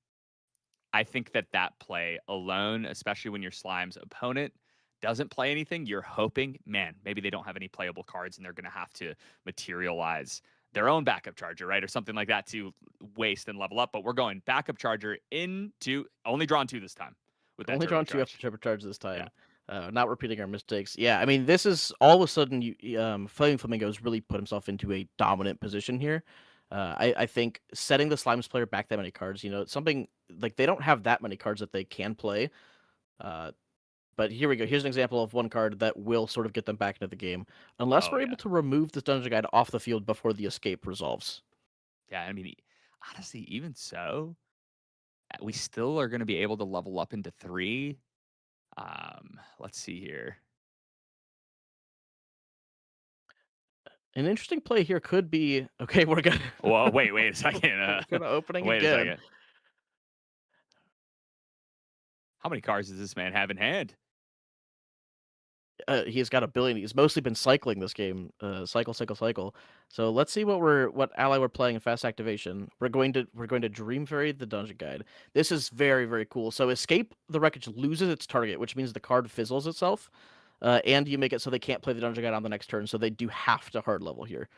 I think that play alone, especially when your Slime's opponent doesn't play anything, you're hoping, man, maybe they don't have any playable cards and they're going to have to materialize their own backup charger, right? Or something like that to waste and level up. But we're going backup charger into only drawn 2 this time with that Only drawn 2 after turbocharge. turbocharge this Yeah. time. Not repeating our mistakes. Yeah, I mean, this is all of a sudden, Flaming Flamingo's really put himself into a dominant position here. I think setting the Slimes player back that many cards, something like they don't have that many cards that they can play. But here we go. Here's an example of one card that will sort of get them back into the game, unless Oh, we're yeah. able to remove this Dungeon Guide off the field before the escape resolves. Yeah. I mean, honestly, even so, we still are going to be able to level up into 3. Let's see here. An interesting play here could be okay. We're gonna Well, wait a second. we're gonna opening Wait a again. second. How many cards does this man have in hand? He's got a billion. He's mostly been cycling this game, cycle, cycle, cycle. So let's see what ally we're playing in fast activation. We're going to Dream Fairy the Dungeon Guide. This is very very cool. So escape the wreckage loses its target, which means the card fizzles itself, and you make it so they can't play the Dungeon Guide on the next turn. So they do have to hard level here.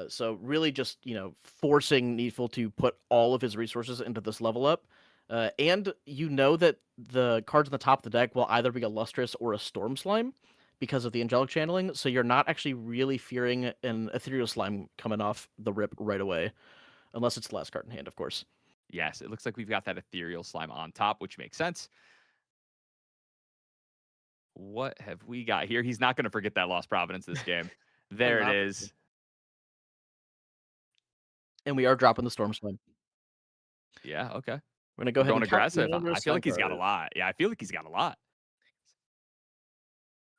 So really just forcing Needful to put all of his resources into this level up. And that the cards on the top of the deck will either be a Lustrous or a Storm Slime because of the Angelic Channeling, so you're not actually really fearing an Ethereal Slime coming off the rip right away, unless it's the last card in hand, of course. Yes, it looks like we've got that ethereal slime on top, which makes sense. What have we got here? He's not going to forget that Lost Providence this game. There it Not- is. And we are dropping the Storm Slime. Yeah, okay. We're going to go We're ahead going and count the aggressive. number of I feel slime like he's got a cards. lot. Yeah, I feel like he's got a lot.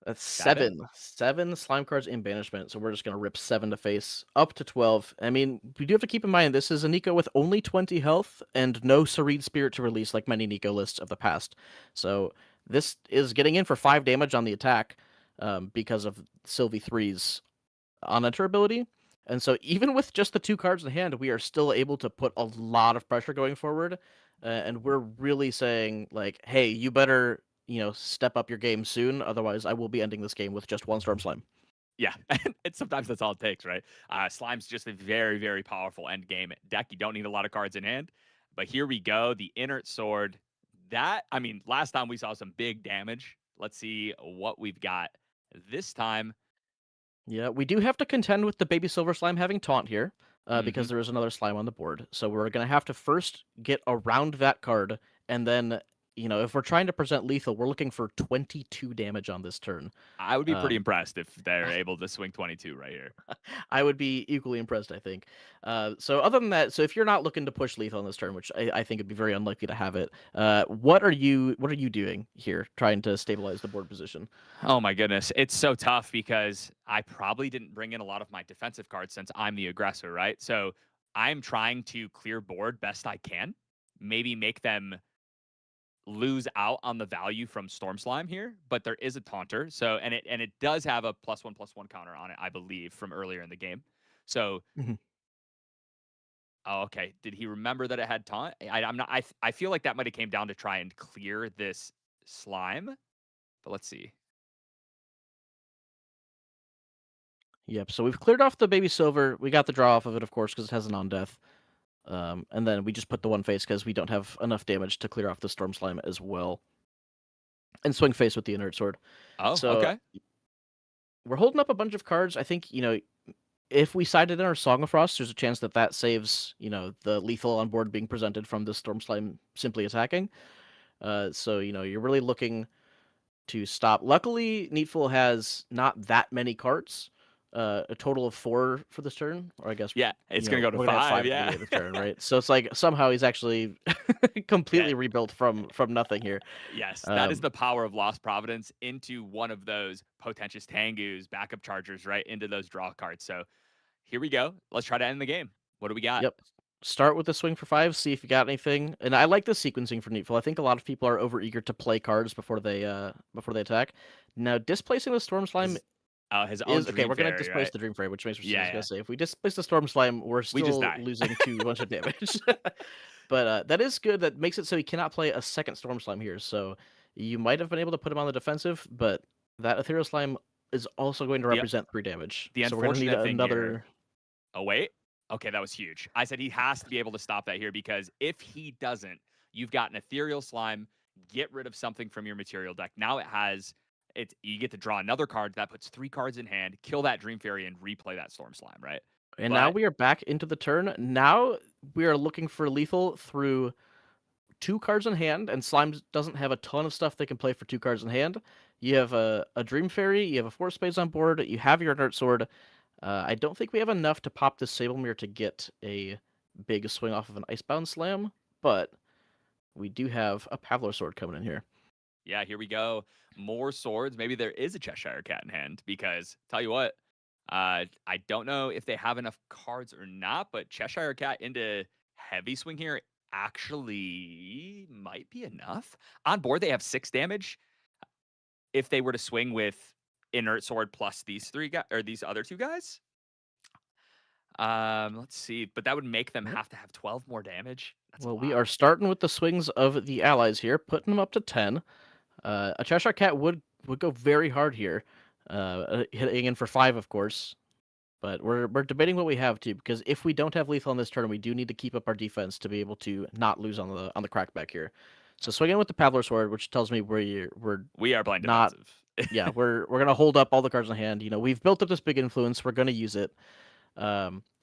That's That it? seven slime cards in banishment. So we're just gonna rip 7 to face, up to 12. I mean, we do have to keep in mind this is a Nico with only 20 health and no Serene Spirit to release like many Nico lists of the past. So this is getting in for 5 damage on the attack, because of Sylvie 3's on enter ability. And so even with just the 2 cards in hand, we are still able to put a lot of pressure going forward. And we're really saying like, hey, you better step up your game soon. Otherwise, I will be ending this game with just 1 Storm Slime. Yeah, and sometimes that's all it takes, right? Slime's just a very, very powerful end game deck. You don't need a lot of cards in hand. But here we go. The Inert Sword. I mean, last time we saw some big damage. Let's see what we've got this time. Yeah, we do have to contend with the Baby Silver Slime having Taunt here, Mm-hmm. because there is another slime on the board. So we're going to have to first get around that card And then, if we're trying to present lethal, we're looking for 22 damage on this turn. I would be pretty Um, impressed if they're able to swing 22 right here. I would be equally impressed, I think. So other than that, so if you're not looking to push lethal on this turn, which I think it'd be very unlikely to have it, what are you doing here, trying to stabilize the board position? Oh my goodness. It's so tough because I probably didn't bring in a lot of my defensive cards since I'm the aggressor, right? So I'm trying to clear board best I can. Maybe make them lose out on the value from Storm Slime here, but there is a taunter. So and it does have a +1/+1 counter on it, I believe, from earlier in the game. So Mhm. oh, okay. Did he remember that it had taunt? I'm not. I feel like that might have came down to try and clear this slime. But let's see. Yep. So we've cleared off the baby silver. We got the draw off of it, of course, because it has an on death. And then we just put the one face because we don't have enough damage to clear off the storm slime as well. And swing face with the inert sword. Oh, So okay. we're holding up a bunch of cards. I think, if we sided in our Song of Frost, there's a chance that that saves, the lethal on board being presented from the storm slime simply attacking. So, you're really looking to stop. Luckily, Needful has not that many cards. A total of 4 for this turn, or I guess Yeah, it's gonna go to we're gonna have 5. 5 at the Yeah. beginning of the turn, right? So it's like somehow he's actually Yeah. completely rebuilt from nothing here. Yes, that is Um, the power of Lost Providence into one of those Potentious Tengus, backup chargers, right into those draw cards. So here we go. Let's try to end the game. What do we got? yep. Start with the swing for 5, see if you got anything. And I like the sequencing for Needful. I think a lot of people are overeager to play cards before they attack. Now displacing the Storm Slime His own is okay. Dream We're gonna Fairy, displace right? the Dream Fairy, which makes me Yeah, gonna yeah. say if we displace the Storm Slime, we're We just still die. losing to a bunch of damage. But that is good. That makes it so he cannot play a second Storm Slime here. So you might have been able to put him on the defensive, but that Ethereal Slime is also going to the represent 3 damage. the So we're gonna need unfortunate thing here. another. Oh wait. Okay, that was huge. I said he has to be able to stop that here because if he doesn't, you've got an ethereal slime. Get rid of something from your material deck. Now it has it. You get to draw another card that puts 3 cards in hand. Kill that dream fairy and replay that storm slime. Right. And now But we are back into the turn. Now we are looking for lethal through 2 cards in hand, and Slime doesn't have a ton of stuff they can play for 2 cards in hand. You have a Dream Fairy, you have a 4 Spades on board, you have your Inert Sword. I don't think we have enough to pop this Sablemere to get a big swing off of an Icebound Slam, but we do have a Pavlor Sword coming in here. yeah, here we go. More swords. Maybe there is a Cheshire Cat in hand because tell you what, I don't know if they have enough cards or not, but Cheshire Cat into heavy swing here actually might be enough. On board, they have 6 damage. If they were to swing with inert sword plus these 3 guys or these other 2 guys, let's see, but that would make them have to have 12 more damage. That's a Well, we lot. are starting with the swings of the allies here, putting them up to 10. A Cheshire Cat would go very hard here, hitting in for 5, of course. But we're debating what we have too, because if we don't have lethal on this turn, we do need to keep up our defense to be able to not lose on the crackback here. So swinging with the Pavlor Sword, which tells me we're We are blind not. defensive. Yeah, we're gonna hold up all the cards in hand. We've built up this big influence. We're gonna use it.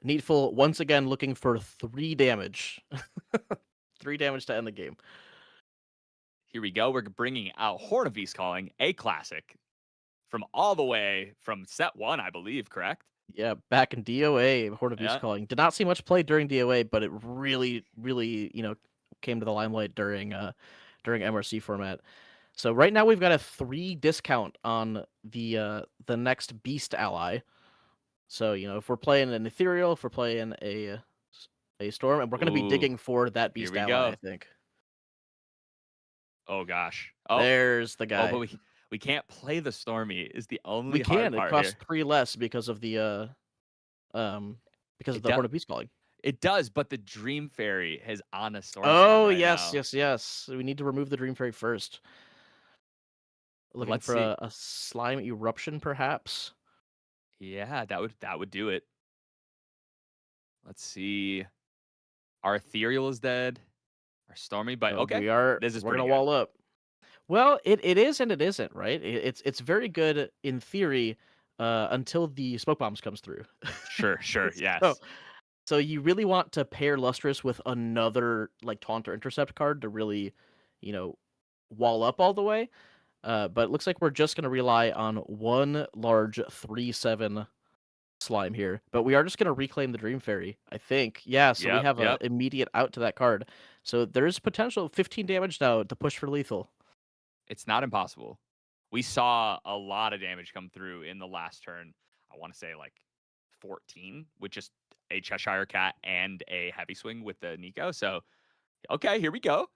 Needful once again looking for 3 damage, 3 damage to end the game. Here we go. We're bringing out Horn of Beast Calling, a classic from all the way from set 1, I believe, correct? Yeah, back in DOA, Horde of Beast Yeah. Calling did not see much play during DOA, but it really, really, came to the limelight during MRC format. So right now we've got a 3 discount on the next Beast ally. So if we're playing an Ethereal, if we're playing a Storm, and we're going to be Ooh, digging for that here Beast we ally, I go. think. Oh gosh. Oh, There's the oh, but guy. we can't play the Stormy is the We only hard can. It part costs here. 3 less because of the um It Horde of Beast Calling. it does, but the Dream Fairy is on a Storm Slime Oh, right yes, now. yes, yes. We need to remove the Dream Fairy first. Looking Let's for see. a slime eruption, perhaps. Yeah, that would do it. Let's see. Our Ethereal is dead. Our Stormy, but okay. This is We're pretty gonna good. wall up. Well, it is and it isn't, right? It's very good in theory, until the smoke bombs comes through. Sure, sure, so yes. so you really want to pair Lustrous with another like taunt or intercept card to really wall up all the way. But it looks like we're just going to rely on one large 3/7 slime here. But we are just going to reclaim the Dream Fairy, I think. Yeah, so we Yep, have a yep. immediate out to that card. So there is potential 15 damage now to push for lethal. It's not impossible. We saw a lot of damage come through in the last turn. I want to say like 14 with just a Cheshire Cat and a heavy swing with the Nico. So, okay, here we go.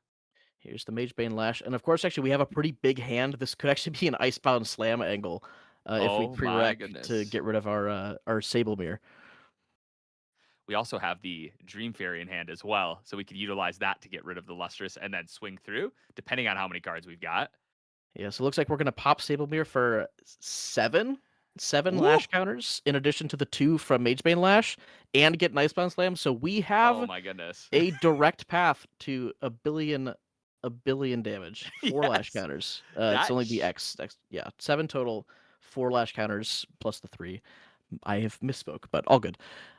Here's the Magebane Lash. And of course, actually, we have a pretty big hand. This could actually be an Icebound Slam angle if we Oh my pre-rec to goodness. get rid of our Sablemere. We also have the Dream Fairy in hand as well. So we could utilize that to get rid of the Lustrous and then swing through, depending on how many cards we've got. Yeah, so it looks like we're going to pop Sablemere for seven Woo! Lash counters, in addition to the 2 from Magebane Lash, and get an Icebound Slam. So we Oh have my goodness. a direct path to a billion damage. 4 Lash Yes. counters. It's That only the X. Yeah, 7 total, 4 Lash counters plus the 3. I have misspoke, but all good.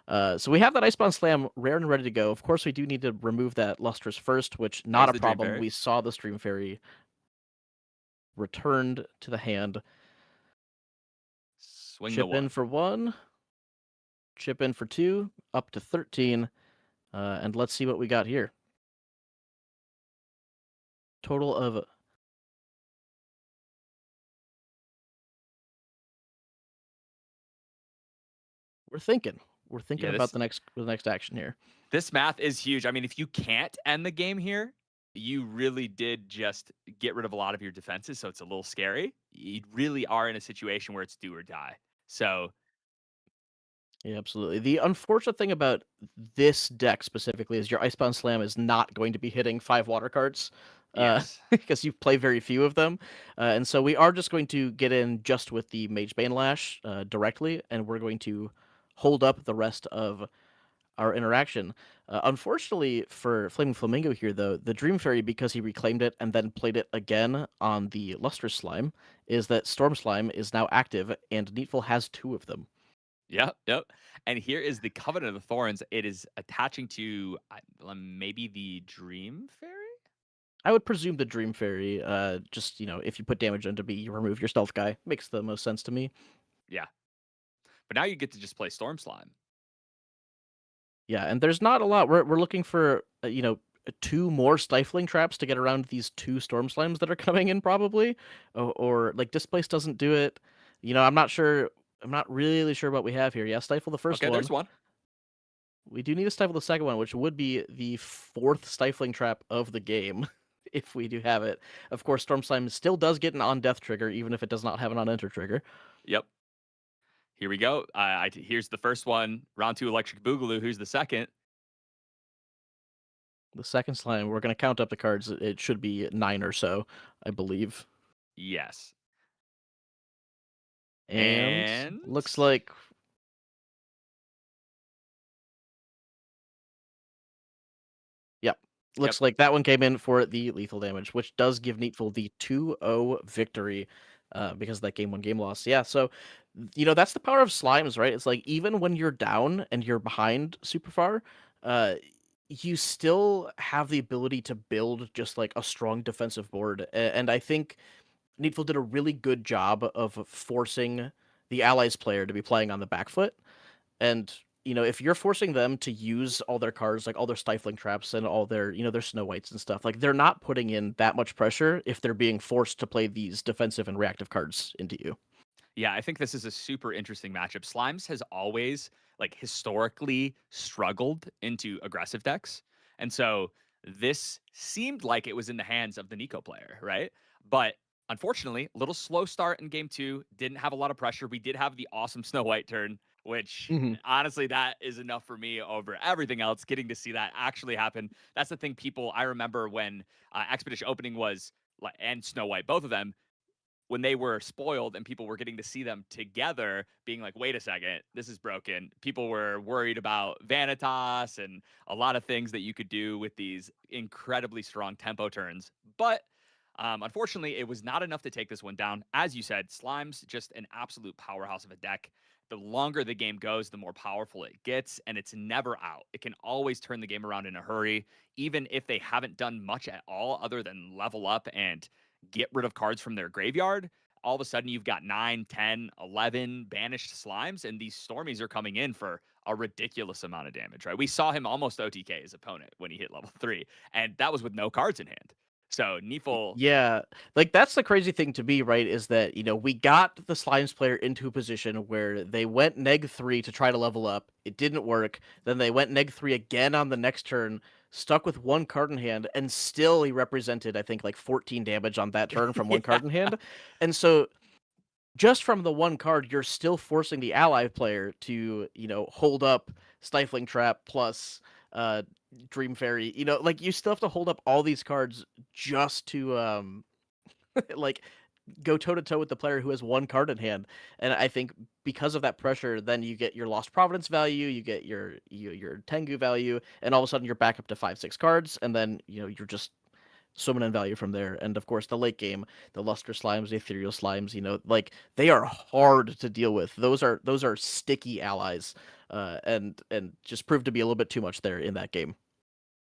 So we have that Icebound Slam rare and ready to go. Of course, we do need to remove that Lustrous first, which not There's a the Dream problem. Fairy. We saw the Stream Fairy returned to the hand. Swing the Chip in 1. for 1, chip in for 2, up to 13, and let's see what we got here. Total of we're thinking. We're thinking Yeah, about the next action here. this math is huge. I mean, if you can't end the game here, you really did just get rid of a lot of your defenses, so it's a little scary. You really are in a situation where it's do or die. So, Yeah, absolutely. The unfortunate thing about this deck specifically is your Icebound Slam is not going to be hitting 5 water cards, yes. because you play very few of them, and so we are just going to get in just with the Magebane Lash directly, and we're going to hold up the rest of our interaction. Unfortunately for Flaming Flamingo here, though, the Dream Fairy, because he reclaimed it and then played it again on the Lustrous Slime, is that Storm Slime is now active, and Needful has 2 of them. Yep, yep. And here is the Covenant of the Thorns. It is attaching to maybe the Dream Fairy? I would presume the Dream Fairy, just, if you put damage onto B, you remove your Stealth guy. Makes the most sense to me. Yeah. But now you get to just play Storm Slime. Yeah, and there's not a lot. We're looking for, 2 more Stifling Traps to get around these 2 Storm Slimes that are coming in, probably. Or like, Displace doesn't do it. I'm not sure. I'm not really sure what we have here. Yeah, Stifle the first Okay, one. there's one. We do need to stifle the second one, which would be the 4th Stifling Trap of the game, if we do have it. Of course, Storm Slime still does get an on-death trigger, even if it does not have an on-enter trigger. Yep. Here we go. Here's the first one. Round 2 Electric Boogaloo. Who's the second? The second slime, we're going to count up the cards. It should be 9 or so, I believe. Yes. And And looks like... Yep. Looks like that one came in for the lethal damage, which does give Needful the 2-0 victory because of that game 1 game loss. Yeah, so, that's the power of slimes, right? It's like, even when you're down and you're behind super far, you still have the ability to build just like a strong defensive board. And I think Needful did a really good job of forcing the allies player to be playing on the back foot. And, if you're forcing them to use all their cards, like all their Stifling Traps and all their, their Snow Whites and stuff, like, they're not putting in that much pressure if they're being forced to play these defensive and reactive cards into you. yeah, I think this is a super interesting matchup. Slimes has always, like, historically struggled into aggressive decks. And so this seemed like it was in the hands of the Nico player, right? But unfortunately, a little slow start in game 2, didn't have a lot of pressure. We did have the awesome Snow White turn, which honestly, that is enough for me over everything else. Getting to see that actually happen. That's the thing I remember when Expedition Opening was, and Snow White, both of them, when they were spoiled and people were getting to see them together, being like, wait a second, this is broken. People were worried about Vanitas and a lot of things that you could do with these incredibly strong tempo turns. But unfortunately, it was not enough to take this one down. As you said, Slime's just an absolute powerhouse of a deck. the longer the game goes, the more powerful it gets, and it's never out. It can always turn the game around in a hurry, even if they haven't done much at all other than level up and get rid of cards from their graveyard. All of a sudden, you've got 9, 10, 11 banished slimes, and these Stormies are coming in for a ridiculous amount of damage, right? We saw him almost OTK his opponent when he hit level 3, and that was with no cards in hand. So Neefel, Yeah, like that's the crazy thing to me, right? Is that we got the Slimes player into a position where they went neg 3 to try to level up. It didn't work. Then they went neg 3 again on the next turn, stuck with one card in hand, and still he represented, I think, like 14 damage on that turn from one yeah, card in hand. And so just from the one card, you're still forcing the ally player to, hold up Stifling Trap plus uh Dream Fairy. Like you still have to hold up all these cards just to like go toe to toe with the player who has one card in hand. And I think because of that pressure, then you get your Lost Providence value, you get your Tengu value, and all of a sudden you're back up to 5-6 cards, and then you're just swimming in value from there. And of course, the late game, the Luster Slimes, the Ethereal Slimes, like they are hard to deal with. Those are sticky allies, and just proved to be a little bit too much there in that game.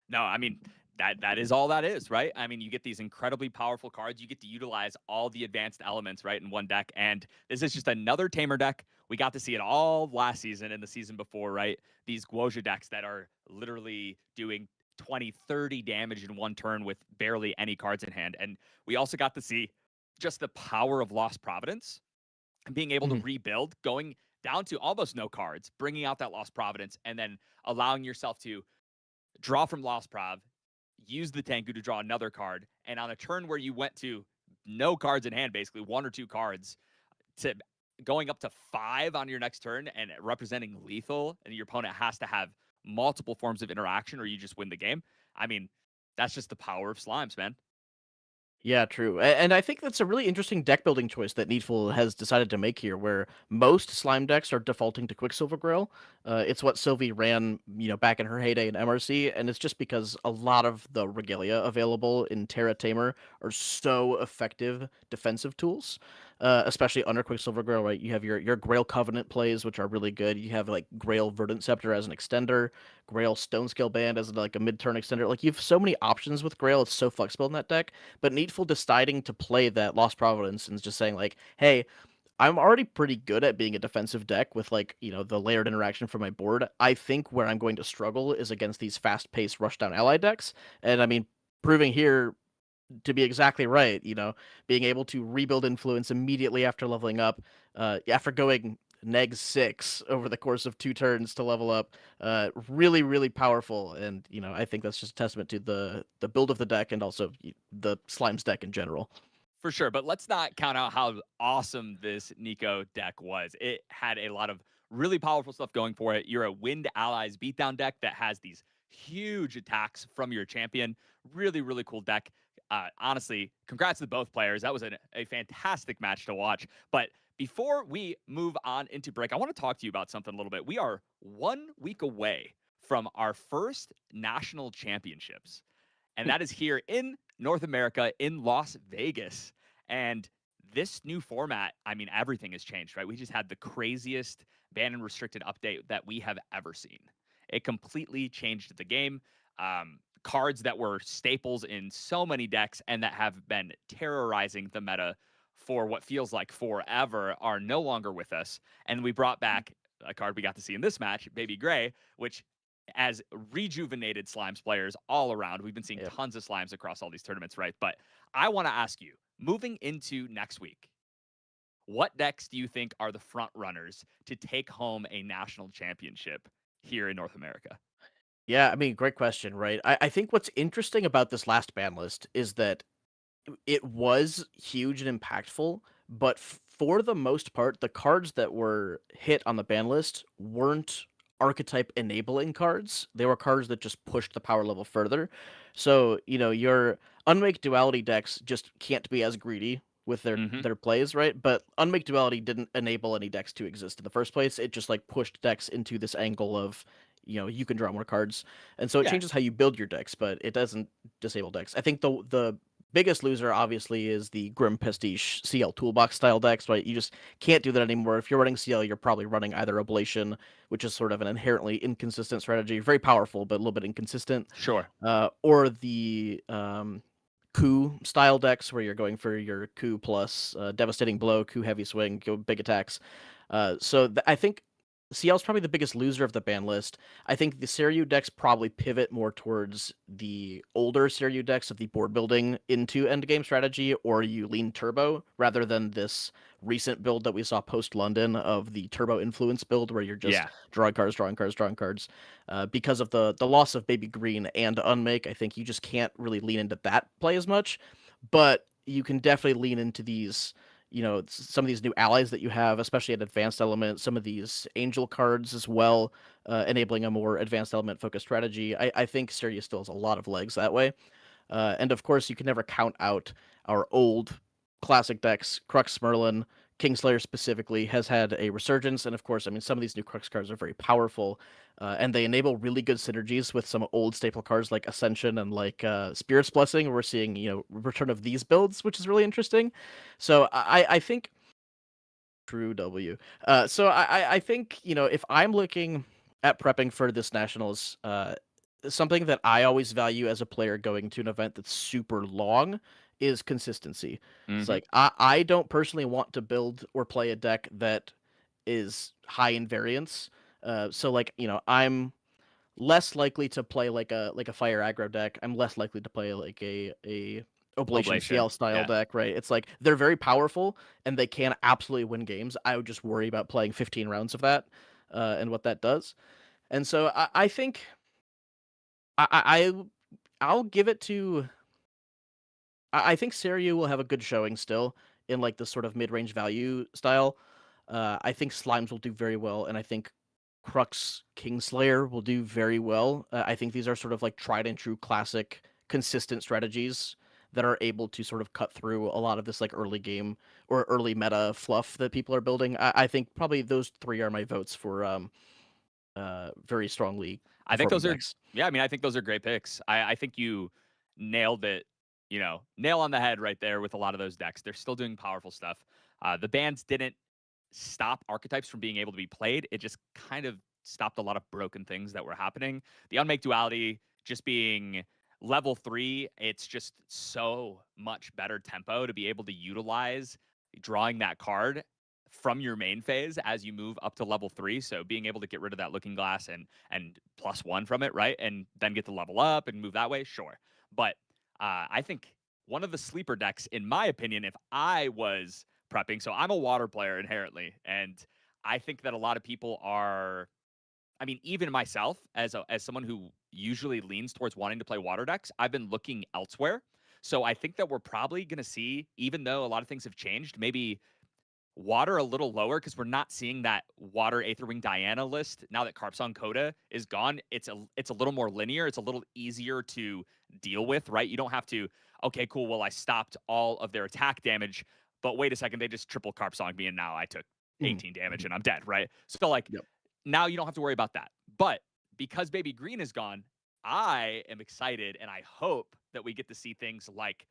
no, I mean that is all that is, right? I mean, you get these incredibly powerful cards. You get to utilize all the advanced elements, right, in one deck. And this is just another Tamer deck. We got to see it all last season and the season before, right? These Guoja decks that are literally doing 20, 30 damage in one turn with barely any cards in hand. And we also got to see just the power of Lost Providence and being able to Mhm. rebuild, going down to almost no cards, bringing out that Lost Providence, and then allowing yourself to draw from Lost Prov, use the Tengu to draw another card, and on a turn where you went to no cards in hand, basically 1 or 2 cards, to going up to 5 on your next turn and representing lethal, and your opponent has to have multiple forms of interaction or you just win the game. I mean, that's just the power of slimes, man. Yeah, true. And I think that's a really interesting deck building choice that Needful has decided to make here, where most slime decks are defaulting to Quicksilver Grail. It's what Sylvie ran, back in her heyday in MRC, and it's just because a lot of the regalia available in Terra Tamer are so effective defensive tools, especially under Quicksilver Grail, right? You have your Grail Covenant plays, which are really good. You have like Grail Verdant Scepter as an extender, Grail Stone Scale Band as like a mid-turn extender. Like you have so many options with Grail; it's so flexible in that deck. But Needful deciding to play that Lost Providence and just saying like, hey, I'm already pretty good at being a defensive deck with like, the layered interaction from my board. I think where I'm going to struggle is against these fast-paced rushdown ally decks. And I mean, proving here to be exactly right, being able to rebuild influence immediately after leveling up, after going neg 6 over the course of 2 turns to level up, really, really powerful. And, I think that's just a testament to the build of the deck and also the Slimes deck in general. For sure, but let's not count out how awesome this Nico deck was. It had a lot of really powerful stuff going for it. You're a Wind Allies beatdown deck that has these huge attacks from your champion. Really, really cool deck. Honestly, congrats to both players. That was a fantastic match to watch. But before we move on into break, I want to talk to you about something a little bit. We are 1 week away from our first national championships, and that is here in North America in Las Vegas. And this new format, I mean, everything has changed, right? We just had the craziest ban and restricted update that we have ever seen. It completely changed the game. Cards that were staples in so many decks and that have been terrorizing the meta for what feels like forever are no longer with us. And we brought back a card we got to see in this match, Baby Gray, which as rejuvenated slimes players all around. We've been seeing Yep. tons of slimes across all these tournaments, right? But I want to ask you, moving into next week, what decks do you think are the front runners to take home a national championship here in North America? Yeah, I mean, great question, right? I think what's interesting about this last ban list is that it was huge and impactful, but for the most part, the cards that were hit on the ban list weren't archetype enabling cards. They were cards that just pushed the power level further. So, your Unmake Duality decks just can't be as greedy with their Mm-hmm. their plays, right? But Unmake Duality didn't enable any decks to exist in the first place. It just like pushed decks into this angle of, you can draw more cards. And so it Yeah. changes how you build your decks, but it doesn't disable decks. I think the biggest loser, obviously, is the Grim Pastiche CL Toolbox style decks, right? You just can't do that anymore. If you're running CL, you're probably running either Ablation, which is sort of an inherently inconsistent strategy, very powerful, but a little bit inconsistent, Sure. or the coup style decks where you're going for your coup plus devastating blow, coup heavy swing, go big attacks. I think CL is probably the biggest loser of the ban list. I think the Seiryu decks probably pivot more towards the older Seiryu decks of the board building into endgame strategy, or you lean turbo rather than this recent build that we saw post London of the turbo influence build where you're just Yeah. drawing cards, drawing cards, drawing cards. Because of the loss of Baby Green and Unmake, I think you just can't really lean into that play as much. But you can definitely lean into these, some of these new allies that you have, especially at advanced element, some of these angel cards as well, enabling a more advanced element focused strategy. I think Styria still has a lot of legs that way. And of course, you can never count out our old classic decks. Crux Merlin, Kingslayer specifically, has had a resurgence. And of course, I mean, some of these new Crux cards are very powerful, and they enable really good synergies with some old staple cards like Ascension and like Spirit's Blessing. We're seeing, return of these builds, which is really interesting. So I think. True W. I think, if I'm looking at prepping for this Nationals, something that I always value as a player going to an event that's super long is consistency. It's Mm-hmm. like I don't personally want to build or play a deck that is high in variance. So like, I'm less likely to play like a fire aggro deck. I'm less likely to play like a Oblation Oblation. CL style Yeah. deck, right? It's like they're very powerful and they can absolutely win games. I would just worry about playing 15 rounds of that and what that does. And so I think I'll give it to. I think Seiryu will have a good showing still in like the sort of mid range value style. I think Slimes will do very well, and I think Crux Kingslayer will do very well. I think these are sort of like tried and true classic consistent strategies that are able to sort of cut through a lot of this like early game or early meta fluff that people are building. I think probably those three are my votes for very strongly I think performing those are, decks. yeah, I mean, I think those are great picks. I think you nailed it, nail on the head right there with a lot of those decks. They're still doing powerful stuff. The bans didn't stop archetypes from being able to be played. It just kind of stopped a lot of broken things that were happening. The Unmake Duality just being level 3, it's just so much better tempo to be able to utilize drawing that card from your main phase as you move up to level 3. So being able to get rid of that Looking Glass and +1 from it, right? And then get to level up and move that way, sure. But I think one of the sleeper decks, in my opinion, if I was prepping, so I'm a water player inherently, and I think that a lot of people are, I mean, even myself as someone who usually leans towards wanting to play water decks, I've been looking elsewhere. So I think that we're probably going to see, even though a lot of things have changed, maybe water a little lower because we're not seeing that water Aetherwing Diana list now that Carpsong Coda is gone. It's a little more linear. It's a little easier to deal with, right? You don't have to, okay, cool. Well, I stopped all of their attack damage, but wait a second, they just triple Carpsong me and now I took 18 damage and I'm dead, right? So like Yep. now you don't have to worry about that. But because Baby Green is gone, I am excited and I hope that we get to see things like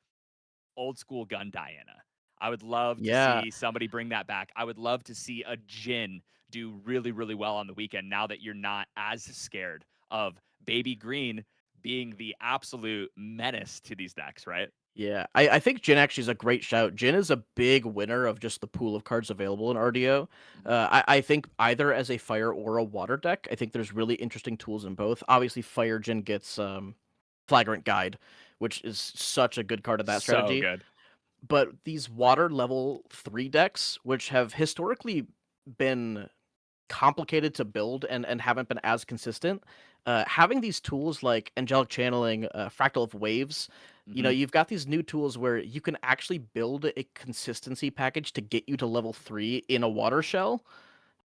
old school gun Diana. I would love to Yeah. see somebody bring that back. I would love to see a Jin do really, really well on the weekend now that you're not as scared of Baby Green being the absolute menace to these decks, right? Yeah, I think Jin actually is a great shout. Jin is a big winner of just the pool of cards available in RDO. Mhm. I think either as a fire or a water deck, I think there's really interesting tools in both. Obviously, Fire Jin gets Flagrant Guide, which is such a good card of that So strategy. good. But these water level 3 decks, which have historically been complicated to build and haven't been as consistent. Having these tools like angelic channeling, fractal of waves, Hmm. you've got these new tools where you can actually build a consistency package to get you to level 3 in a water shell.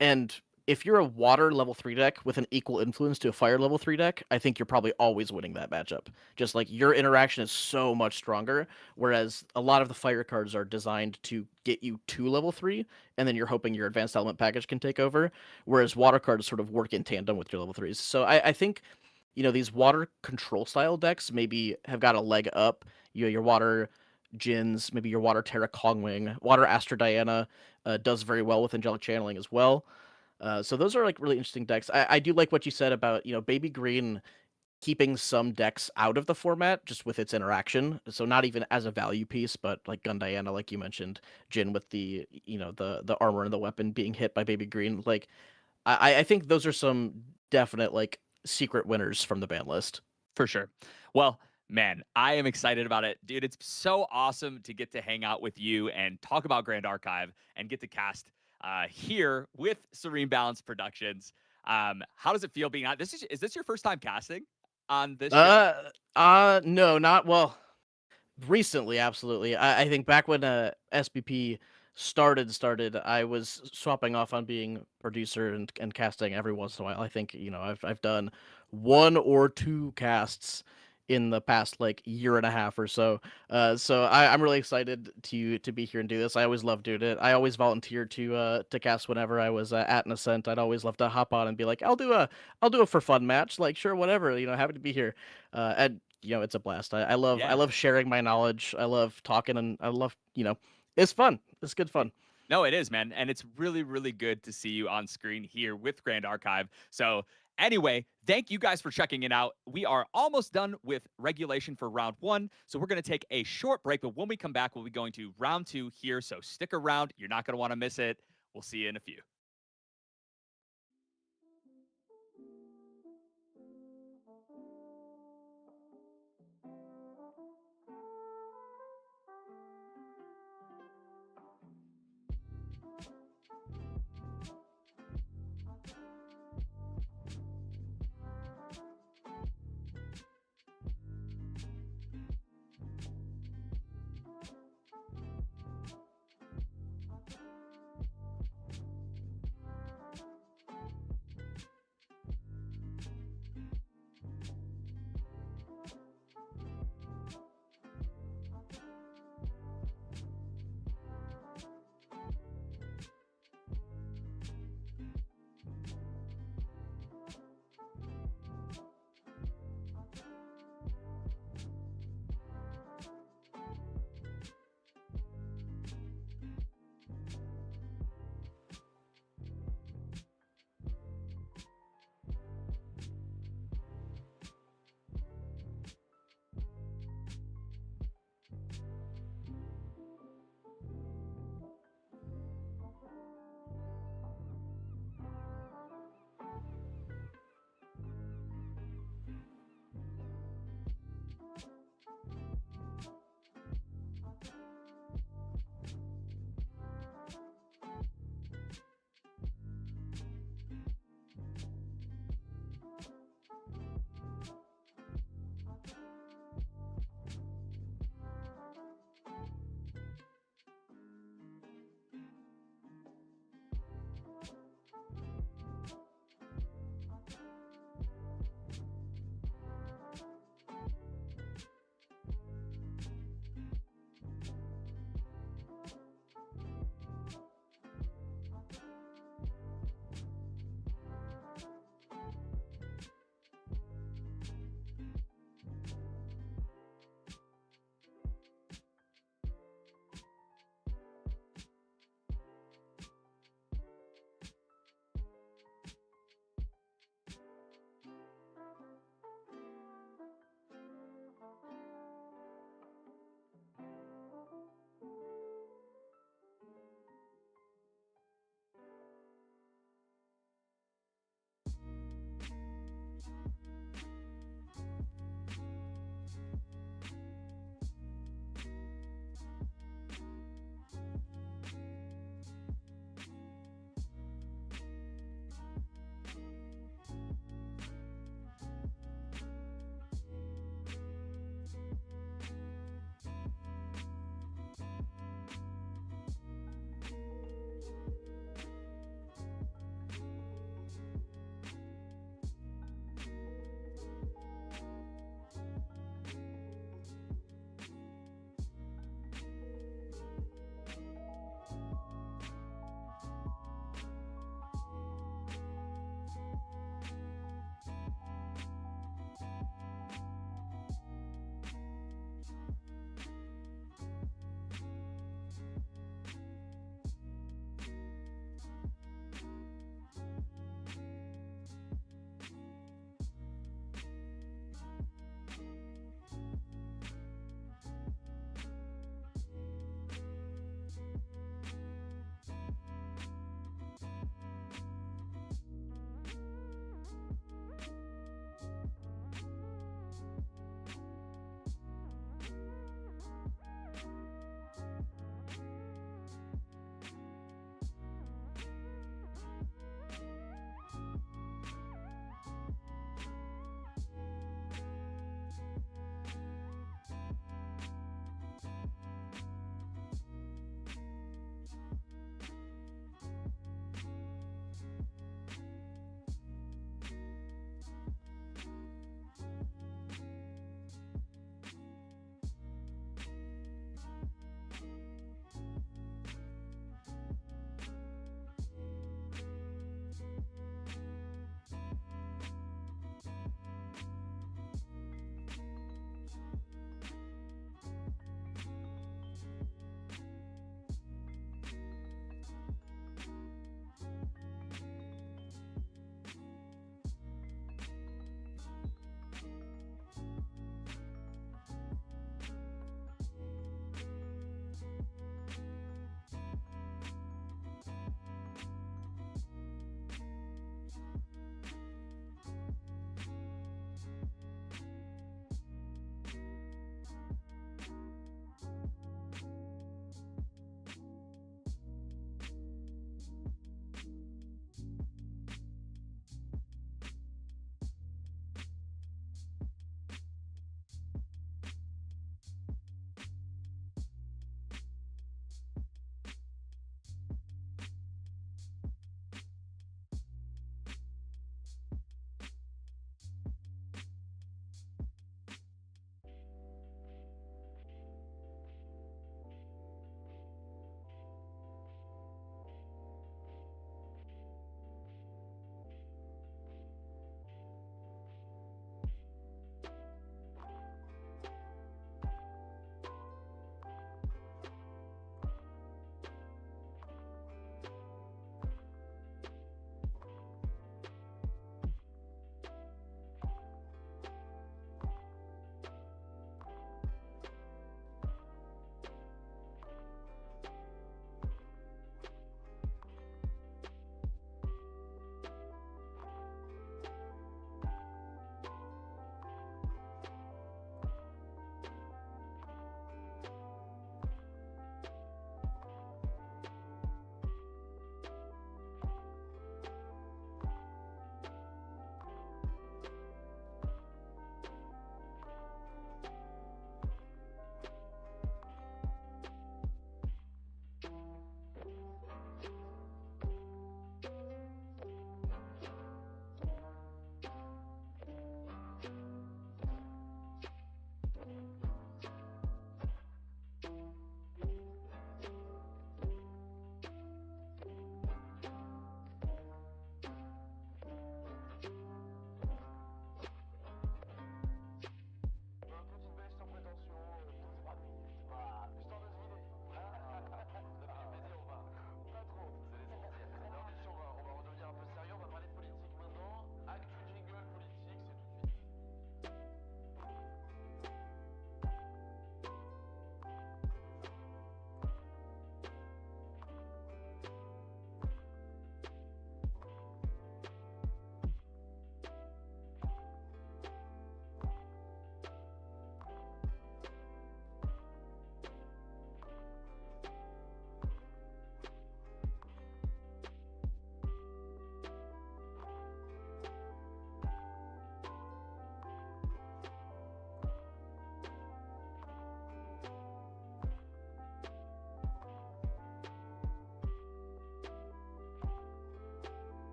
And if you're a water level 3 deck with an equal influence to a fire level 3 deck, I think you're probably always winning that matchup. Just like your interaction is so much stronger, whereas a lot of the fire cards are designed to get you to level 3, and then you're hoping your advanced element package can take over, whereas water cards sort of work in tandem with your level 3s. So I think, these water control style decks maybe have got a leg up. Your water Jins, maybe your Water Terra Kongwing. Water Astra Diana does very well with Angelic Channeling as well. So those are like really interesting decks. I do like what you said about, Baby Green keeping some decks out of the format just with its interaction. So not even as a value piece, but like Gun Diana, like you mentioned, Jin with the the armor and the weapon being hit by Baby Green. Like I think those are some definite like secret winners from the ban list. For sure. Well, man, I am excited about it. Dude, it's so awesome to get to hang out with you and talk about Grand Archive and get to cast here with Serene Balance Productions. How does it feel being on this? Is this your first time casting on this show? No, not well. Recently, absolutely. I think back when SBP started, I was swapping off on being producer and casting every once in a while. I think, I've done one or two casts in the past like year and a half or so. So I'm really excited to be here and do this. I always love doing it. I always volunteered to cast whenever I was at an ascent. I'd always love to hop on and be like, I'll do a for fun match. Like, sure, whatever. Happy to be here. And it's a blast. I Yeah. love sharing my knowledge. I love talking, and I love it's fun. It's good fun. No, it is, man. And it's really, really good to see you on screen here with Grand Archive. So, anyway, thank you guys for checking it out. We are almost done with regulation for round one. So, we're going to take a short break. But when we come back, we'll be going to round two here. So, stick around. You're not going to want to miss it. We'll see you in a few.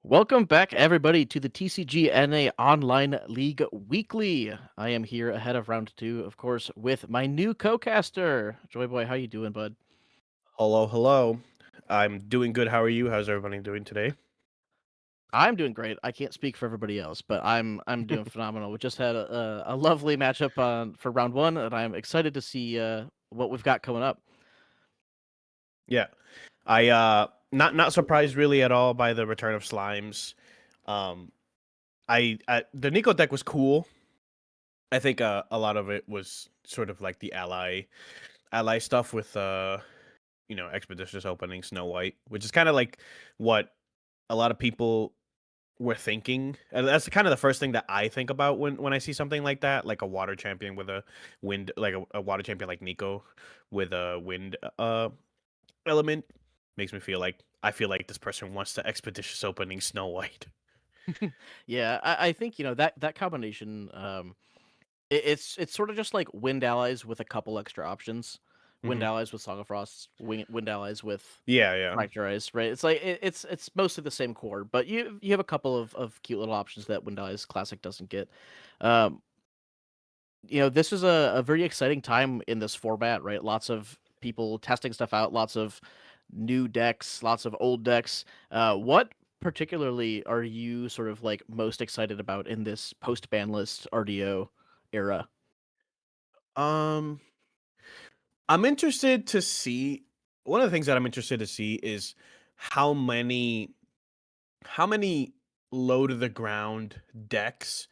Welcome back, everybody, to the TCG NA Online League Weekly. I am here ahead of round two, of course, with my new co-caster, Joyboy. How you doing, bud? Hello, hello. I'm doing good. How are you? How's everybody doing today? I'm doing great. I can't speak for everybody else, but I'm doing phenomenal. We just had a lovely matchup for round one, and I'm excited to see what we've got coming up. Yeah. I not surprised really at all by the return of slimes. Um I the Nico deck was cool. I think a lot of it was sort of like the ally stuff with Expeditious Opening Snow White, which is kind of like what a lot of people were thinking. And that's kind of the first thing that I think about when I see something like that, like a water champion with a wind, like a water champion like Nico with a wind element. Makes me feel like I feel like this person wants to Expeditious Opening Snow White. Yeah, I think that combination. It's sort of just like Wind Allies with a couple extra options. Wind Hmm. Allies with Song of Frost, Wind Allies with Yeah, yeah, Fracture Ice, right? It's like it's mostly the same core, but you have a couple of cute little options that Wind Allies Classic doesn't get. Um, this is a very exciting time in this format, right? Lots of people testing stuff out, lots of new decks, lots of old decks. What particularly are you sort of like most excited about in this post ban list RDO era? Um, I'm interested to see. One of the things that I'm interested to see is how many how many low to the ground decks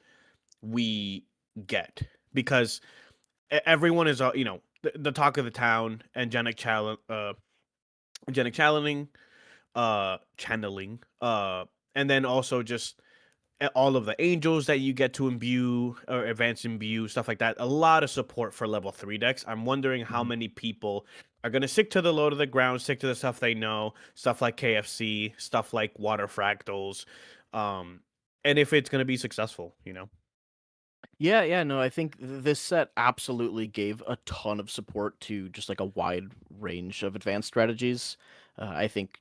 we get, because everyone is the talk of the town. Angelic channeling, and then also just all of the angels that you get to imbue or advance imbue, stuff like that. A lot of support for level 3 decks. I'm wondering how Mhm. many people are going to stick to the low to the ground, stick to the stuff they know, stuff like KFC, stuff like water fractals, um, and if it's going to be successful. Yeah, no, I think this set absolutely gave a ton of support to just like a wide range of advanced strategies. I think,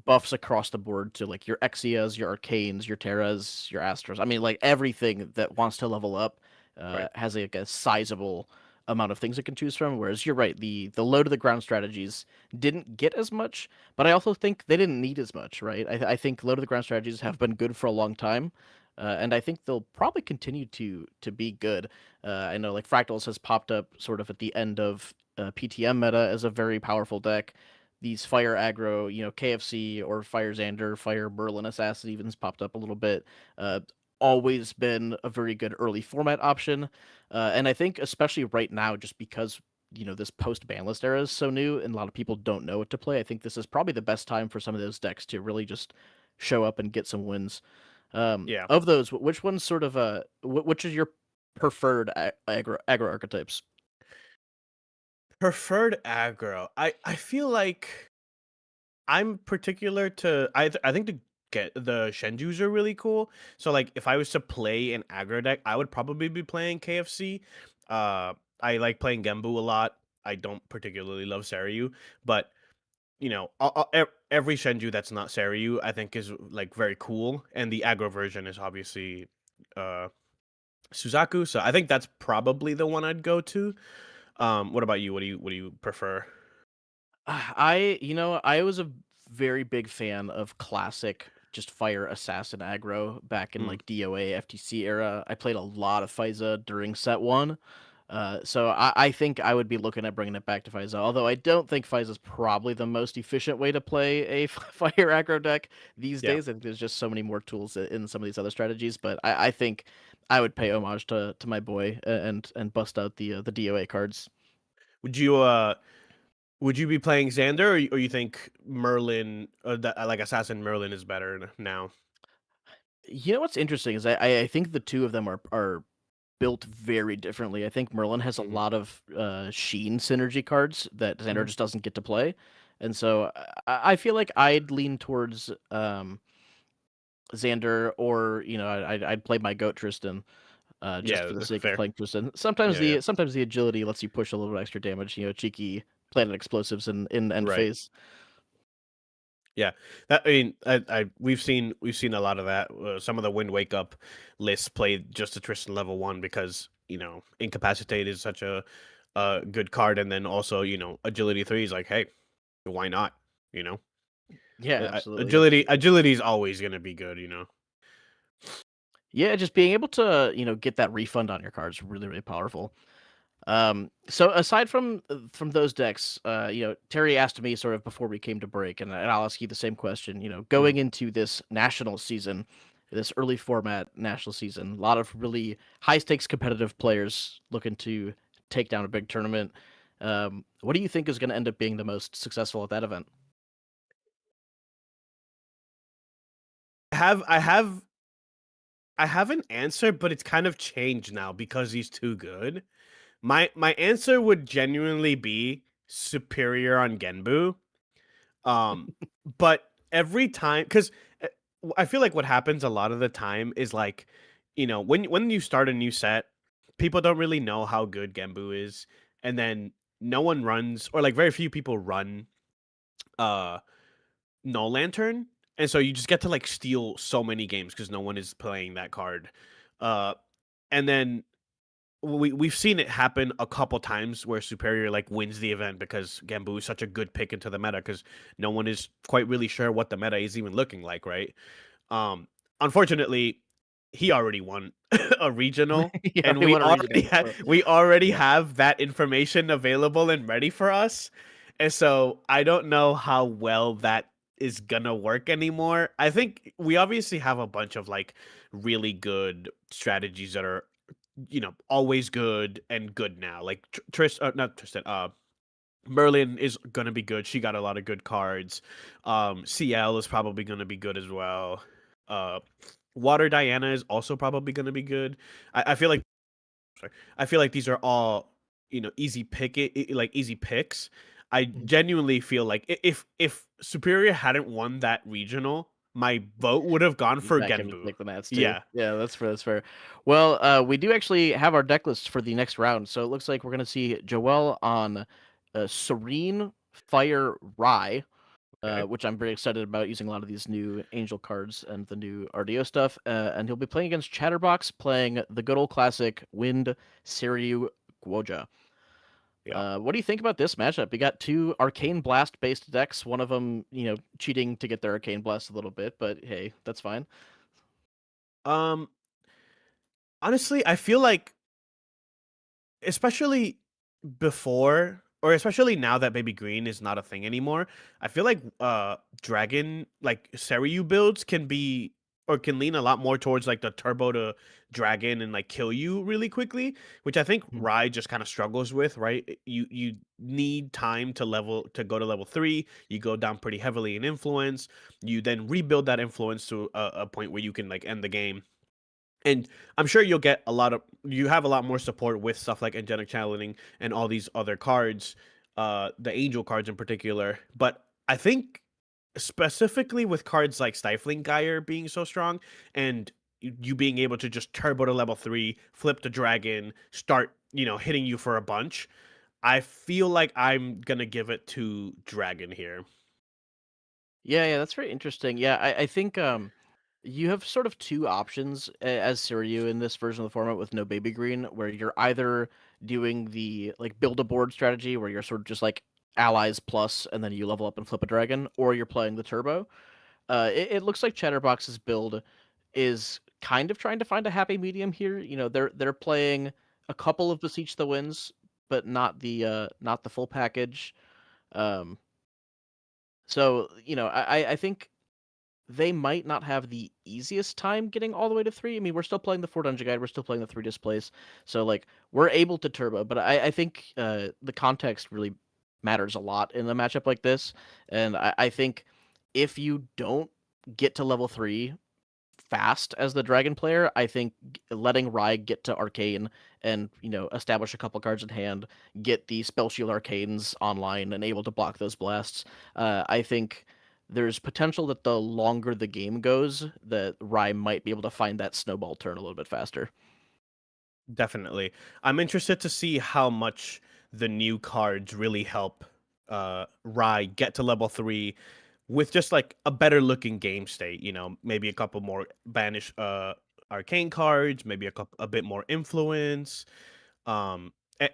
buffs across the board to like your Exias, your Arcanes, your Terras, your Astros. I mean, like everything that wants to level up Right. has like a sizable amount of things it can choose from. Whereas you're right, the low to the ground strategies didn't get as much, but I also think they didn't need as much, right? I think low to the ground strategies have been good for a long time. And I think they'll probably continue to be good. I know like Fractals has popped up sort of at the end of PTM meta as a very powerful deck. These Fire aggro, KFC or Fire Xander, Fire Merlin Assassin even has popped up a little bit. Uh, Always been a very good early format option. And I think especially right now, just because this post ban list era is so new and a lot of people don't know what to play, I think this is probably the best time for some of those decks to really just show up and get some wins. Yeah. Of those, which one's sort of which is your preferred aggro archetypes? Preferred aggro. I feel like I'm particular to I think the Shenjus are really cool. So like if I was to play an aggro deck, I would probably be playing KFC. I like playing Gembu a lot. I don't particularly love Saryu, but every Shenju that's not Saryu, I think is like very cool, and the aggro version is obviously uh Suzaku. So I think that's probably the one I'd go to. What about you? What do you prefer? I was a very big fan of classic just fire assassin aggro back in Mm, like DOA FTC era. I played a lot of Fiza during set one. So I think I would be looking at bringing it back to Fiza, although I don't think Fiza is probably the most efficient way to play a fire aggro deck these yeah. days. I think there's just so many more tools in some of these other strategies, but I think I would pay homage to my boy and bust out the DOA cards. Would you be playing Xander, or you think Merlin, like Assassin Merlin, is better now? You know what's interesting is I think the two of them are built very differently. I think Merlin has a Hmm. lot of Sheen synergy cards that Xander Hmm. just doesn't get to play, and so I feel like I'd lean towards Xander, or I'd play my goat Tristan just Yeah, for the sake of fair. playing Tristan. Sometimes Yeah, yeah. the agility lets you push a little extra damage. Cheeky planet explosives in end Right. phase. Yeah, that I mean, we've seen a lot of that. Some of the Wind Wake Up lists played just a Tristan level 1 because Incapacitate is such a good card, and then also Agility 3 is like, hey, why not? You know, Yeah, absolutely. agility is always gonna be good. Yeah, just being able to, get that refund on your cards really, really powerful. So aside from those decks, Terry asked me sort of before we came to break, and I'll ask you the same question. Mm. Going into this national season, this early format national season, a lot of really high stakes competitive players looking to take down a big tournament. What do you think is going to end up being the most successful at that event? I have an answer, but it's kind of changed now because he's too good. My answer would genuinely be superior on Genbu. Um, but every time, because I feel like what happens a lot of the time is like, when you start a new set, people don't really know how good Genbu is, and then no one runs, or like very few people run uh No Lantern, and so you just get to like steal so many games because no one is playing that card. Uh, and then we've seen it happen a couple times where Superior like wins the event because Gambu is such a good pick into the meta because no one is quite really sure what the meta is even looking like, right? Um, Unfortunately, he already won a regional, Yeah, and they we want a regional. So, we already yeah. have that information available and ready for us. And so I don't know how well that is gonna work anymore. I think we obviously have a bunch of like really good strategies that are always good and good now. Like not Tristan, Merlin is gonna be good. She got a lot of good cards. CL is probably gonna be good as well. Uh, Water Diana is also probably gonna be good. I feel like I feel like these are all easy easy picks. I Mhm. genuinely feel like if Superior hadn't won that regional, my vote would have gone for Back him to Genbu. take the Nats too. Yeah. Yeah, that's fair. That's fair. Well, we do actually have our deck list for the next round, so it looks like we're gonna see Joel on Serene, Fire, Rye, Okay. which I'm very excited about using a lot of these new Angel cards and the new RDO stuff. And he'll be playing against Chatterbox, playing the good old classic Wind, Siryu, Gwoja. Yeah. What do you think about this matchup? You got two Arcane Blast based decks. One of them, cheating to get their Arcane Blast a little bit, but hey, that's fine. Um. Honestly, I feel like especially before or especially now that baby green is not a thing anymore, I feel like dragon like Seryu builds can be or can lean a lot more towards like the turbo to dragon and like kill you really quickly, which I think Mhm. Rai just kind of struggles with, right? You need time to go to level 3, you go down pretty heavily in influence, you then rebuild that influence to a point where you can like end the game. And I'm sure you have a lot more support with stuff like angelic channeling and all these other cards, the angel cards in particular. But I think specifically with cards like Stifling Gyre being so strong and you being able to just turbo to level 3, flip the dragon, start, hitting you for a bunch, I feel like I'm gonna give it to Dragon here. Yeah, that's very interesting. Yeah, I think you have sort of two options as Siryu in this version of the format with no baby green, where you're either doing the like build a board strategy where you're sort of just like allies plus and then you level up and flip a dragon, or you're playing the turbo. It looks like Chatterbox's build is kind of trying to find a happy medium here. They're playing a couple of Beseech the Winds, but not the full package. Um, so I think they might not have the easiest time getting all the way to 3. I mean, we're still playing the 4 dungeon guide, we're still playing the 3 displays, so like we're able to turbo, but I think the context really matters a lot in a matchup like this, and I think if you don't get to level 3 fast as the dragon player, I think letting Rai get to arcane and establish a couple cards in hand, get the spell shield arcanes online and able to block those blasts. I think there's potential that the longer the game goes, that Rai might be able to find that snowball turn a little bit faster. Definitely. I'm interested to see how much the new cards really help Rai get to level 3 with just like a better looking game state. Maybe a couple more banish arcane cards, maybe a bit more influence,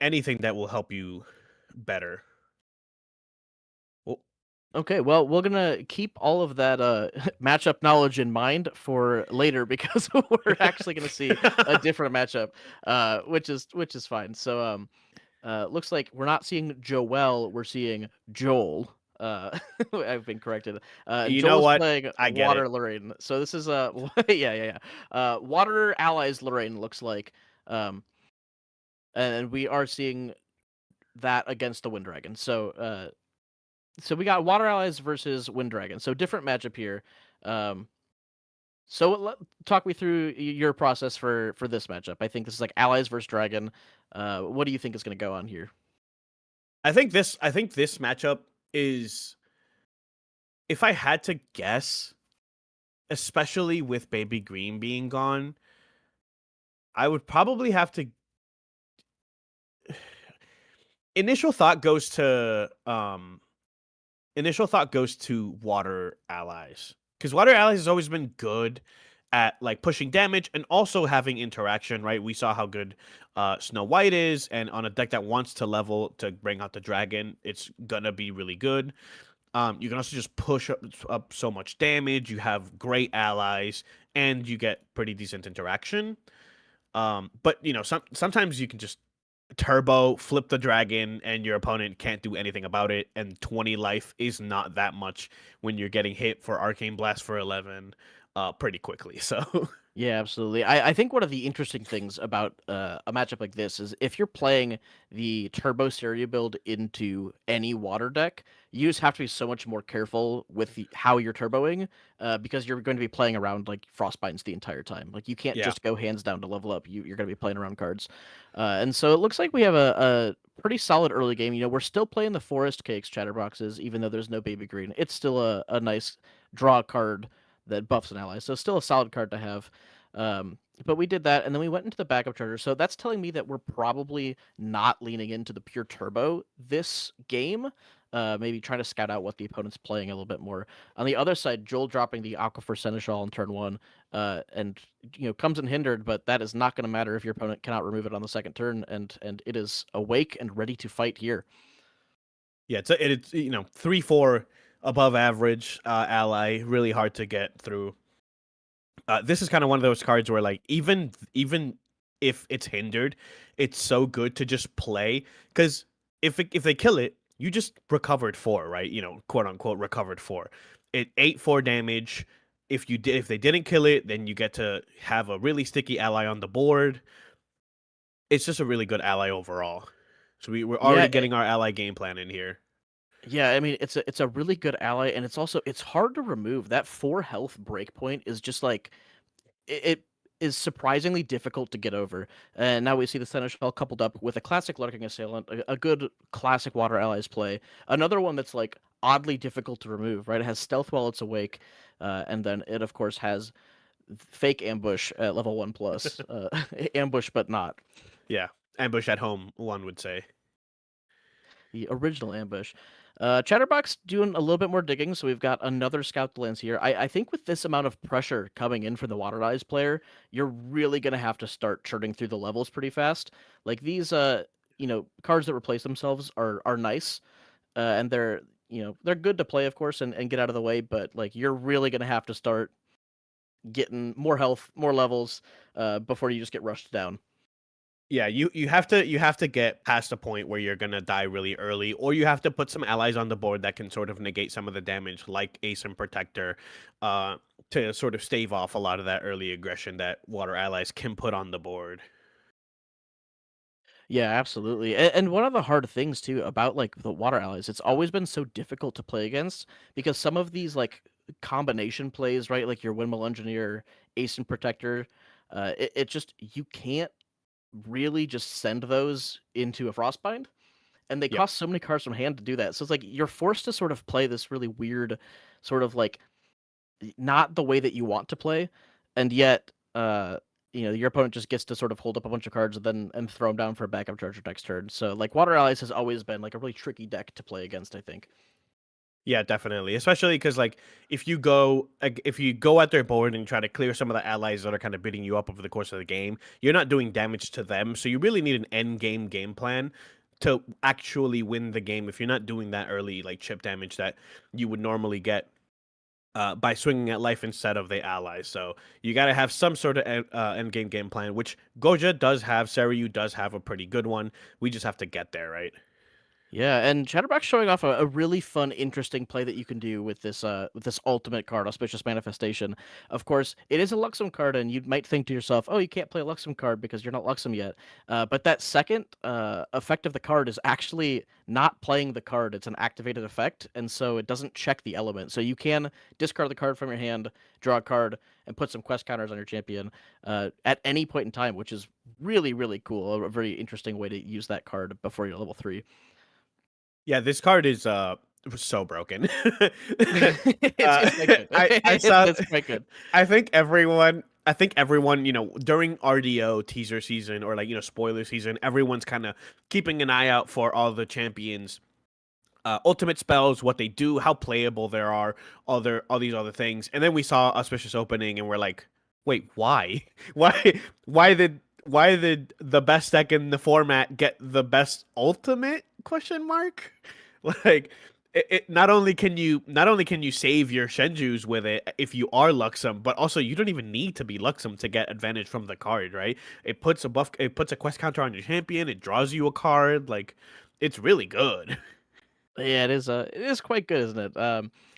anything that will help you better. Well, Okay, well, we're gonna keep all of that matchup knowledge in mind for later because we're actually gonna see a different matchup, which is fine. So looks like we're not seeing Joel, we're seeing Joel. I've been corrected. you know Joel is what? playing I get Water it. Lorraine. So this is yeah. Water allies Lorraine looks like, and we are seeing that against the Wind Dragon. So we got Water Allies versus Wind Dragon. So different matchup here. Talk me through your process for this matchup. I think this is like Allies versus Dragon. What do you think is going to go on here? I think this matchup is, if I had to guess, especially with Baby Green being gone, I would probably have to. Initial thought goes to Water Allies, because Water Allies has always been good at like pushing damage and also having interaction. Right, we saw how good Snow White is, and on a deck that wants to level to bring out the dragon, it's gonna be really good. You can also just push up so much damage. You have great allies, and you get pretty decent interaction. But sometimes you can just turbo flip the dragon, and your opponent can't do anything about it. And 20 life is not that much when you're getting hit for Arcane Blast for 11, pretty quickly. So Yeah, absolutely. I think one of the interesting things about a matchup like this is if you're playing the Turbo Stereo build into any water deck, you just have to be so much more careful with how you're turboing, because you're going to be playing around like Frostbinds the entire time. Like you can't yeah, just go hands down to level up. You're going to be playing around cards. And so it looks like we have a pretty solid early game. We're still playing the Forest Cakes Chatterboxes, even though there's no Baby Green. It's still a nice draw card that buffs an ally. So still a solid card to have. But we did that, and then we went into the backup charger. So that's telling me that we're probably not leaning into the pure turbo this game. Maybe trying to scout out what the opponent's playing a little bit more. On the other side, Joel dropping the Aquifer Seneschal on turn 1, and comes in hindered, but that is not going to matter if your opponent cannot remove it on the second turn, and it is awake and ready to fight here. yeah. It's 3/4 above average ally, really hard to get through. This is kind of one of those cards where, like, even if it's hindered, it's so good to just play, because if they kill it, you just recovered 4, right? Quote unquote recovered 4. It 8/4 damage. If they didn't kill it, then you get to have a really sticky ally on the board. It's just a really good ally overall. So we're already getting our ally game plan in here. Yeah, I mean it's a really good ally, and it's hard to remove. That 4 health breakpoint is just like it is surprisingly difficult to get over. And now we see the Seneschal coupled up with a classic Lurking Assailant, a good classic Water Allies play. Another one that's like oddly difficult to remove, right? It has stealth while it's awake, and then it of course has fake ambush at level 1 plus, ambush but not. Yeah, ambush at home, one would say. The original ambush. Chatterbox doing a little bit more digging, so we've got another Scout Lens here. I think with this amount of pressure coming in for the Water Eyes player, you're really going to have to start churning through the levels pretty fast. Like these, cards that replace themselves are nice, and they're good to play, of course, and get out of the way, but like you're really going to have to start getting more health, more levels, before you just get rushed down. Yeah, you have to get past a point where you're gonna die really early, or you have to put some allies on the board that can sort of negate some of the damage, like Ace and Protector, to sort of stave off a lot of that early aggression that Water Allies can put on the board. Yeah, absolutely. And one of the hard things too about like the Water Allies, it's always been so difficult to play against because some of these like combination plays, right? Like your Windmill Engineer, Ace and Protector, it just you can't really just send those into a Frostbind, and they Yep. cost so many cards from hand to do that. So it's like you're forced to sort of play this really weird, sort of like not the way that you want to play, and yet your opponent just gets to sort of hold up a bunch of cards and throw them down for a backup charger next turn. So like Water Allies has always been like a really tricky deck to play against, I think. Yeah, definitely. Especially because like if you go at their board and try to clear some of the allies that are kind of beating you up over the course of the game, you're not doing damage to them. So you really need an end game plan to actually win the game. If you're not doing that early like chip damage that you would normally get by swinging at life instead of the allies. So you got to have some sort of end game plan, which Goja does have. Seryu does have a pretty good one. We just have to get there, right? Yeah, and Chatterbox showing off a really fun, interesting play that you can do with this ultimate card, Auspicious Manifestation. Of course, it is a Luxem card, and you might think to yourself, "Oh, you can't play a Luxem card because you're not Luxem yet." But that second effect of the card is actually not playing the card; it's an activated effect, and so it doesn't check the element. So you can discard the card from your hand, draw a card, and put some quest counters on your champion at any point in time, which is really, really cool. A very interesting way to use that card before you're level 3. Yeah, this card is so broken. It's quite good. I saw. It's quite good. I think everyone, during RDO teaser season or like spoiler season, everyone's kind of keeping an eye out for all the champions. Ultimate spells, what they do, how playable there are, all these other things, and then we saw Auspicious Opening, and we're like, wait, why, why did the best deck in the format get the best ultimate question mark? Like it not only can you save your Shenjus with it if you are Luxem, but also you don't even need to be Luxem to get advantage from the card, right? It puts a quest counter on your champion, it draws you a card, like it's really good. Yeah, it is quite good, isn't it?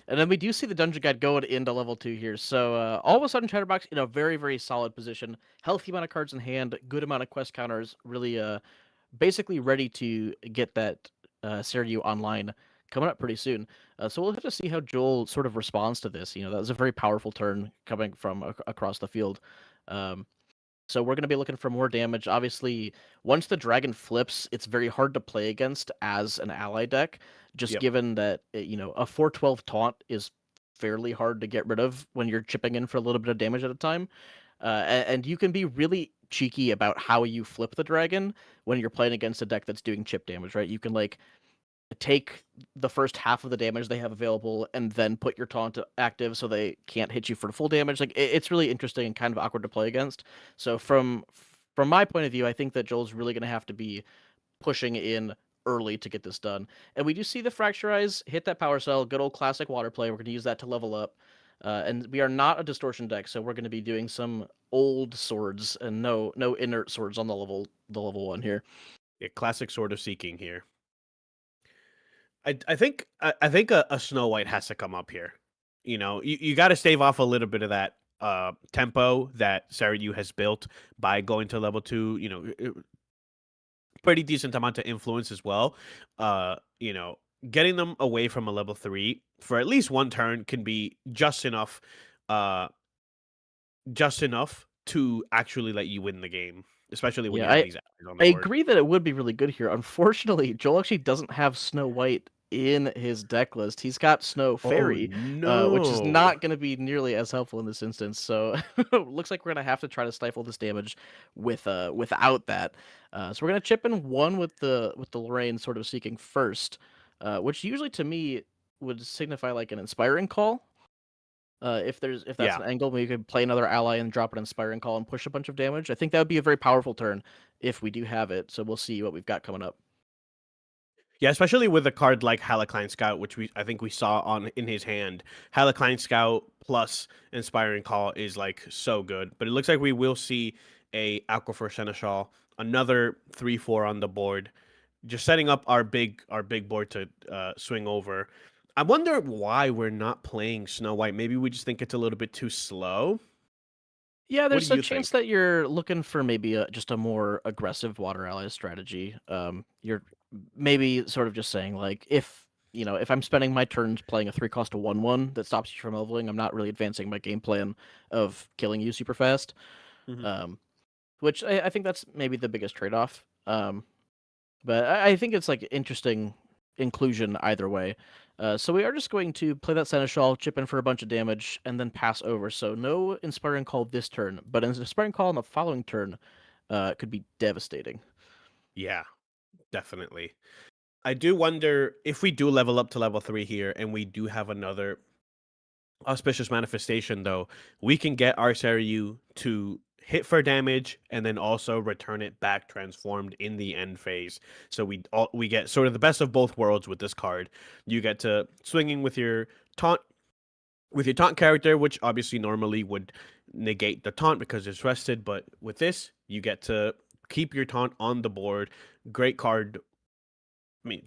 And then we do see the dungeon guide going into level 2 here. So all of a sudden, Chatterbox in a very, very solid position, healthy amount of cards in hand, good amount of quest counters, really basically ready to get that Seryu online coming up pretty soon. So we'll have to see how Joel sort of responds to this. That was a very powerful turn coming from across the field. Um, so we're going to be looking for more damage. Obviously, once the dragon flips, it's very hard to play against as an ally deck, just Yep. given that a 4/12 taunt is fairly hard to get rid of when you're chipping in for a little bit of damage at a time. And you can be really cheeky about how you flip the dragon when you're playing against a deck that's doing chip damage, right? You can like take the first half of the damage they have available and then put your taunt active so they can't hit you for the full damage. Like it's really interesting and kind of awkward to play against. So from my point of view, I think that Joel's really going to have to be pushing in early to get this done. And we do see the Fracturize hit that power cell, good old classic water play. We're going to use that to level up. And we are not a distortion deck, so we're going to be doing some old swords and no inert swords on the level 1 here. Yeah, classic Sword of Seeking here. I think a Snow White has to come up here. You got to stave off a little bit of that tempo that Seryu has built by going to level 2. Pretty decent amount of influence as well. Getting them away from a level 3 for at least one turn can be just enough to actually let you win the game, especially when you have these allies on the I board. agree that it would be really good here. Unfortunately, Joel actually doesn't have Snow White in his deck list. He's got Snow Fairy, which is not going to be nearly as helpful in this instance. So looks like we're going to have to try to stifle this damage without that. So we're going to chip in one with the Lorraine sort of seeking first, which usually to me would signify like an Inspiring Call. If that's an angle, maybe you could play another ally and drop an Inspiring Call and push a bunch of damage. I think that would be a very powerful turn if we do have it. So we'll see what we've got coming up. Yeah, especially with a card like Halakline Scout, which I think we saw in his hand. Halakline Scout plus Inspiring Call is like so good. But it looks like we will see a Aquifer Seneschal, another 3/4 on the board, just setting up our big board to swing over. I wonder why we're not playing Snow White. Maybe we just think it's a little bit too slow. Yeah, there's a chance think? that you're looking for maybe just a more aggressive water ally strategy. You're maybe sort of just saying like if I'm spending my turns playing a 3-cost to 1/1 that stops you from leveling, I'm not really advancing my game plan of killing you super fast. Which I think that's maybe the biggest trade-off. But I think it's like interesting inclusion either way. So we are just going to play that Seneschal, chip in for a bunch of damage, and then pass over. So no Inspiring Call this turn, but an Inspiring Call on the following turn could be devastating. Yeah, definitely. I do wonder if we do level up to level 3 here and we do have another auspicious manifestation, though, we can get our Seryu to hit for damage and then also return it back transformed in the end phase. So we get sort of the best of both worlds with this card. You get to swinging taunt with your taunt character, which obviously normally would negate the taunt because it's rested, but with this, you get to keep your taunt on the board. Great card. I mean,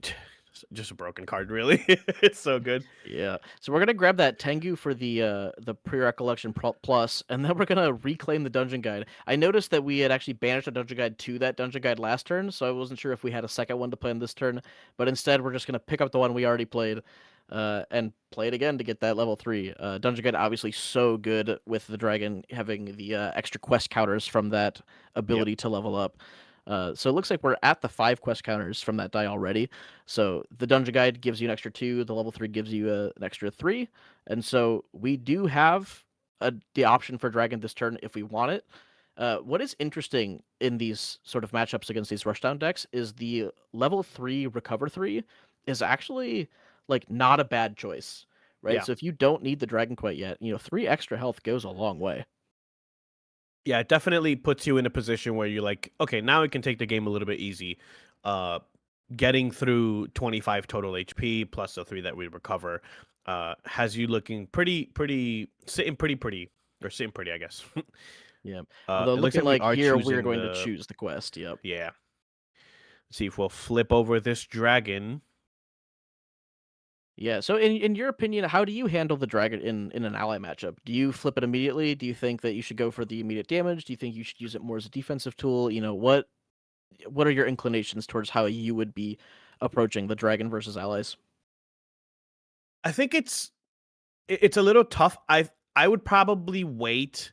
just a broken card, really. It's so good. Yeah. So we're gonna grab that Tengu for the pre-recollection plus, and then we're gonna reclaim the dungeon guide. I noticed that we had actually banished a dungeon guide to that dungeon guide last turn, so I wasn't sure if we had a second one to play in this turn. But instead, we're just gonna pick up the one we already played, and play it again to get that level 3. Dungeon guide obviously so good with the dragon having the extra quest counters from that ability to level up. So it looks like we're at the 5 quest counters from that die already. So the dungeon guide gives you an extra 2, the level 3 gives you an extra 3, and so we do have the option for dragon this turn if we want it. What is interesting in these sort of matchups against these rushdown decks is the level 3 recover 3 is actually like not a bad choice, right? Yeah. So if you don't need the dragon quite yet, 3 extra health goes a long way. Yeah, it definitely puts you in a position where you're like, okay, now we can take the game a little bit easy. Getting through 25 total HP plus the 3 that we recover has you looking sitting pretty, I guess. Yeah. It Although looks looking like like we are here, we're choosing going to choose the quest. Yep. Yeah. Let's see if we'll flip over this dragon. Yeah. So, in your opinion, how do you handle the dragon in an ally matchup? Do you flip it immediately? Do you think that you should go for the immediate damage? Do you think you should use it more as a defensive tool? What are your inclinations towards how you would be approaching the dragon versus allies? I think it's a little tough. I would probably wait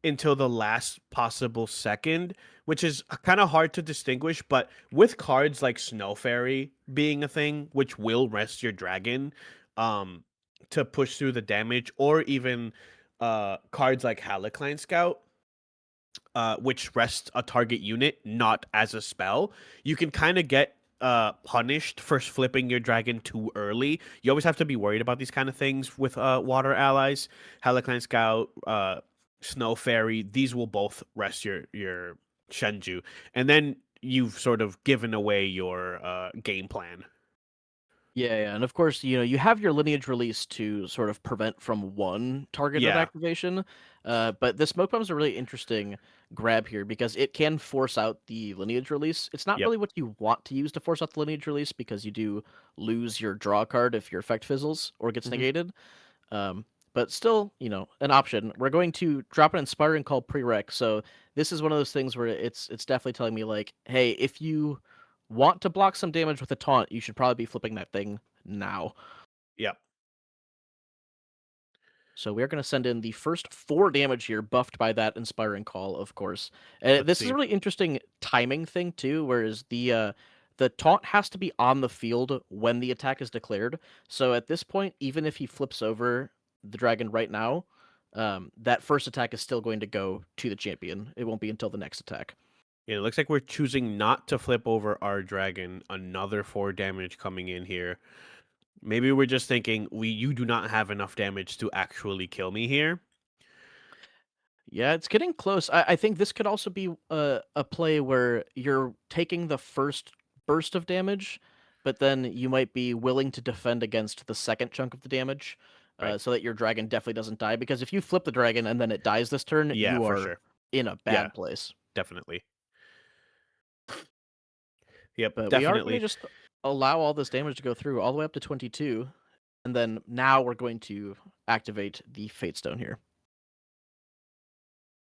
until the last possible second, which is kind of hard to distinguish. But with cards like Snow Fairy being a thing, which will rest your dragon, to push through the damage, or even cards like Halakline Scout, which rests a target unit, not as a spell, you can kind of get punished for flipping your dragon too early. You always have to be worried about these kind of things with water allies. Halakline Scout, Snow Fairy, these will both rest your Shenju, and then you've sort of given away your game plan. Yeah, and of course, you have your lineage release to sort of prevent from one targeted Yeah. activation. But the smoke bomb's a really interesting grab here because it can force out the lineage release. It's not Yep. really what you want to use to force out the lineage release because you do lose your draw card if your effect fizzles or gets Mhm. negated. But still, an option. We're going to drop an inspiring call prereq. So this is one of those things where it's definitely telling me like, hey, if you want to block some damage with a taunt, you should probably be flipping that thing now. Yep. So we're going to send in the first 4 damage here, buffed by that inspiring call, of course. And Let's this is see. a really interesting timing thing too, whereas the taunt has to be on the field when the attack is declared. So at this point, even if he flips over the dragon right now, that first attack is still going to go to the champion. It won't be until the next attack. Yeah, it looks like we're choosing not to flip over our dragon. Another 4 damage coming in here. Maybe we're just thinking you do not have enough damage to actually kill me here. Yeah, it's getting close. I think this could also be a play where you're taking the first burst of damage, but then you might be willing to defend against the second chunk of the damage, Right. so that your dragon definitely doesn't die. Because if you flip the dragon and then it dies this turn, Yeah, you for are sure. in a Yeah, bad place. definitely. Yep, But we are going to definitely. just allow all this damage to go through all the way up to 22, and then now we're going to activate the Fate Stone here.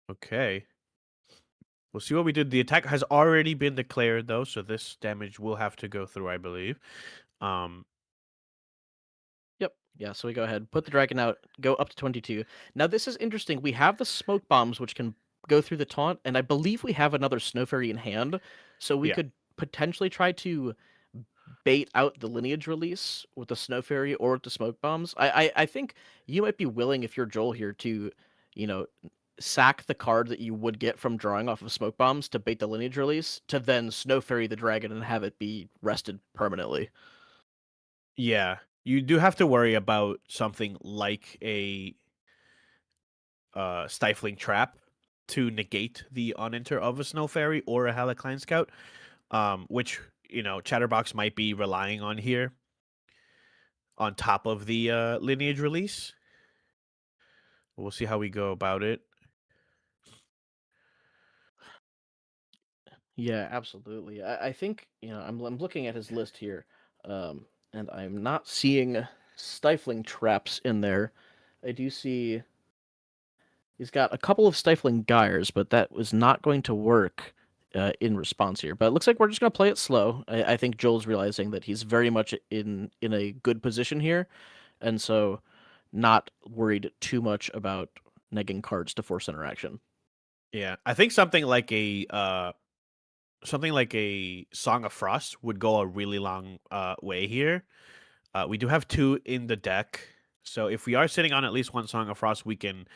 Okay. We'll see what we did. The attack has already been declared, though, so this damage will have to go through, I believe. Yep. Yeah, so we go ahead, put the dragon out, go up to 22. Now this is interesting. We have the smoke bombs which can go through the taunt, and I believe we have another Snow Fairy in hand, so we Yeah. could potentially try to bait out the lineage release with the Snow Fairy or with the smoke bombs. I think you might be willing, if you're Joel here, to, you know, sack the card that you would get from drawing off of smoke bombs to bait the lineage release to then Snow Fairy the dragon and have it be rested permanently. Yeah, you do have to worry about something like a stifling trap to negate the unenter of a Snow Fairy or a Halcyon Scout, which Chatterbox might be relying on here on top of the lineage release. We'll see how we go about it. Yeah, absolutely. I think I'm looking at his list here, and I'm not seeing stifling traps in there. I do see he's got a couple of stifling gyres, but that was not going to work in response here. But it looks like we're just going to play it slow. I think Joel's realizing that he's very much in a good position here, and so not worried too much about negging cards to force interaction. Yeah, I think something like a Song of Frost would go a really long way here. We do have 2 in the deck, so if we are sitting on at least 1 Song of Frost, we can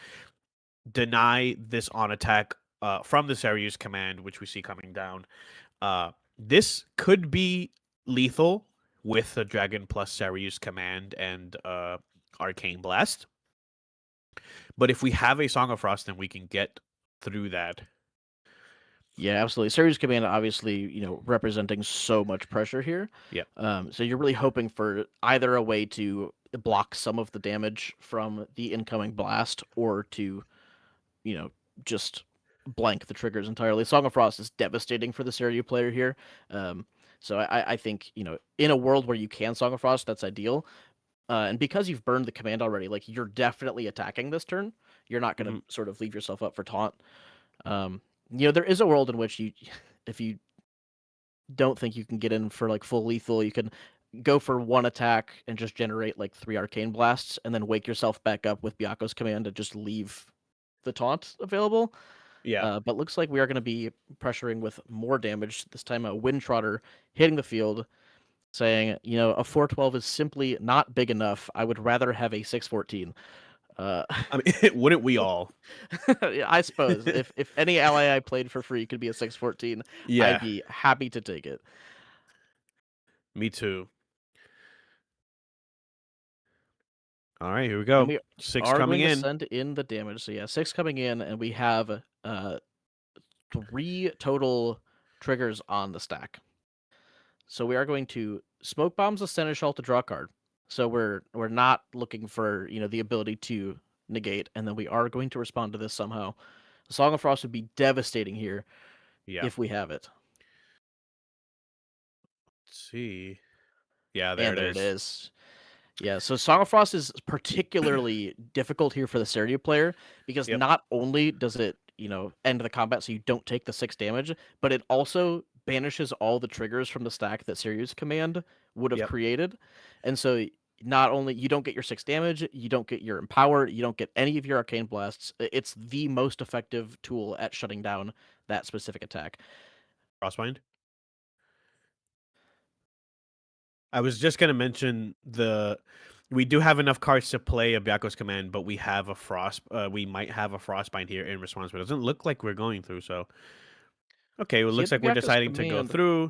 deny this on attack from the Serious command, which we see coming down. This could be lethal with the Dragon plus Serious command and Arcane Blast. But if we have a Song of Frost, then we can get through that. Yeah, absolutely. Serious command, obviously, representing so much pressure here. Yeah. So you're really hoping for either a way to block some of the damage from the incoming blast, or to, just blank the triggers entirely. Song of Frost is devastating for the Serio player here. So I think, in a world where you can Song of Frost, that's ideal. And because you've burned the command already, like, you're definitely attacking this turn. You're not going to sort of leave yourself up for taunt. There is a world in which if you don't think you can get in for like full lethal, you can go for 1 attack and just generate like 3 arcane blasts, and then wake yourself back up with Byako's command and just leave the taunt available. Yeah. But looks like we are going to be pressuring with more damage this time. A Windtrotter hitting the field, saying, a 412 is simply not big enough. I would rather have a 614. I mean, wouldn't we all? I suppose if any ally I played for free could be a 614, Yeah, I'd be happy to take it. me too. All right, here we go. And we 6 are coming going to in. send in the damage. So yeah, 6 coming in, and we have 3 total triggers on the stack. So we are going to Smoke Bombs the Seneschal to draw a card. So we're not looking for the ability to negate, and then we are going to respond to this somehow. Song of Frost would be devastating here if we have it. Let's see. Yeah, there it is. Yeah, so Song of Frost is particularly difficult here for the Serio player, because not only does it, end the combat so you don't take the 6 damage, but it also banishes all the triggers from the stack that Serio's command would have created. And so not only you don't get your 6 damage, you don't get your Empower, you don't get any of your Arcane Blasts. It's the most effective tool at shutting down that specific attack. Frostbind? I was just going to mention we do have enough cards to play a Byako's command, but we have a we might have a Frostbind here in response, but it doesn't look like we're going through, so. Okay, well, it looks like we're deciding to go through.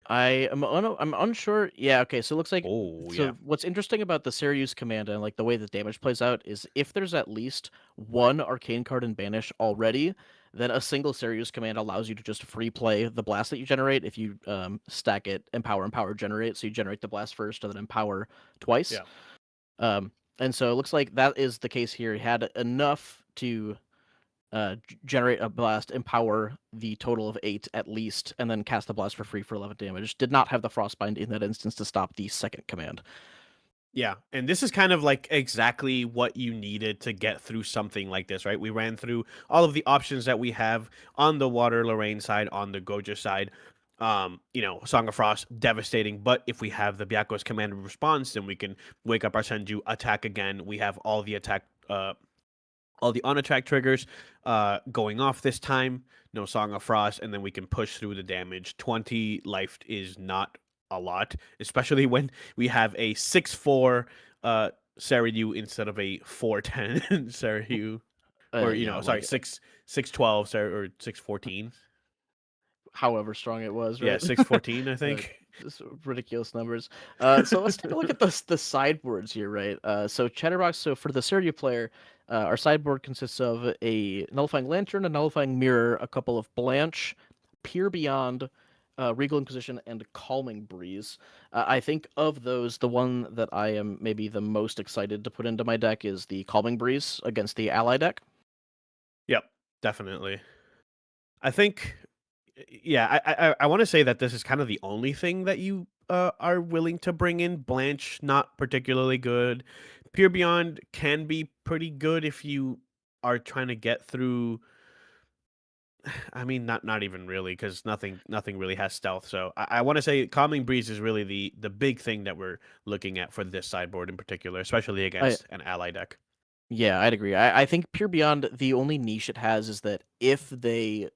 I'm unsure. Yeah, okay, so it looks like yeah. What's interesting about the Serious command and like the way the damage plays out is if there's at least 1 arcane card in banish already, then a single Serious command allows you to just free play the blast that you generate if you stack it empower generate, so you generate the blast first and then empower twice. Yeah. And so it looks like that is the case here. He had enough to generate a blast, empower the total of 8 at least, and then cast the blast for free for 11 damage. Did not have the Frostbind in that instance to stop the second command. Yeah, and this is kind of like exactly what you needed to get through something like this, right? We ran through all of the options that we have on the Water Lorraine side, on the Goja side. Song of Frost, devastating, but if we have the Byako's command response, then we can wake up our Senju, attack again. We have all the attack all the on-attack triggers going off this time. No Song of Frost, and then we can push through the damage. 20 life is not a lot, especially when we have a 6-4 Seryu instead of a 4-10 Seryu. or You know, sorry, like 612 or 614. however strong it was, Yeah, right? 614, I Uh, think. just ridiculous numbers. So let's take a look at the sideboards here, right? So Chatterbox. So for the Serie player, our sideboard consists of a nullifying lantern, a nullifying mirror, a couple of blanche, peer beyond, regal inquisition, and calming breeze. I think of those, the one that I am maybe the most excited to put into my deck is the calming breeze against the ally deck. Yep, definitely. I think, yeah, I want to say that this is kind of the only thing that you are willing to bring in. Blanche, not particularly good. Pure Beyond can be pretty good if you are trying to get through. I mean, not even really, because nothing really has stealth. So I want to say Calming Breeze is really the big thing that we're looking at for this sideboard in particular, especially I against an ally deck. Yeah, I'd agree. I think Pure Beyond, the only niche it has is that if they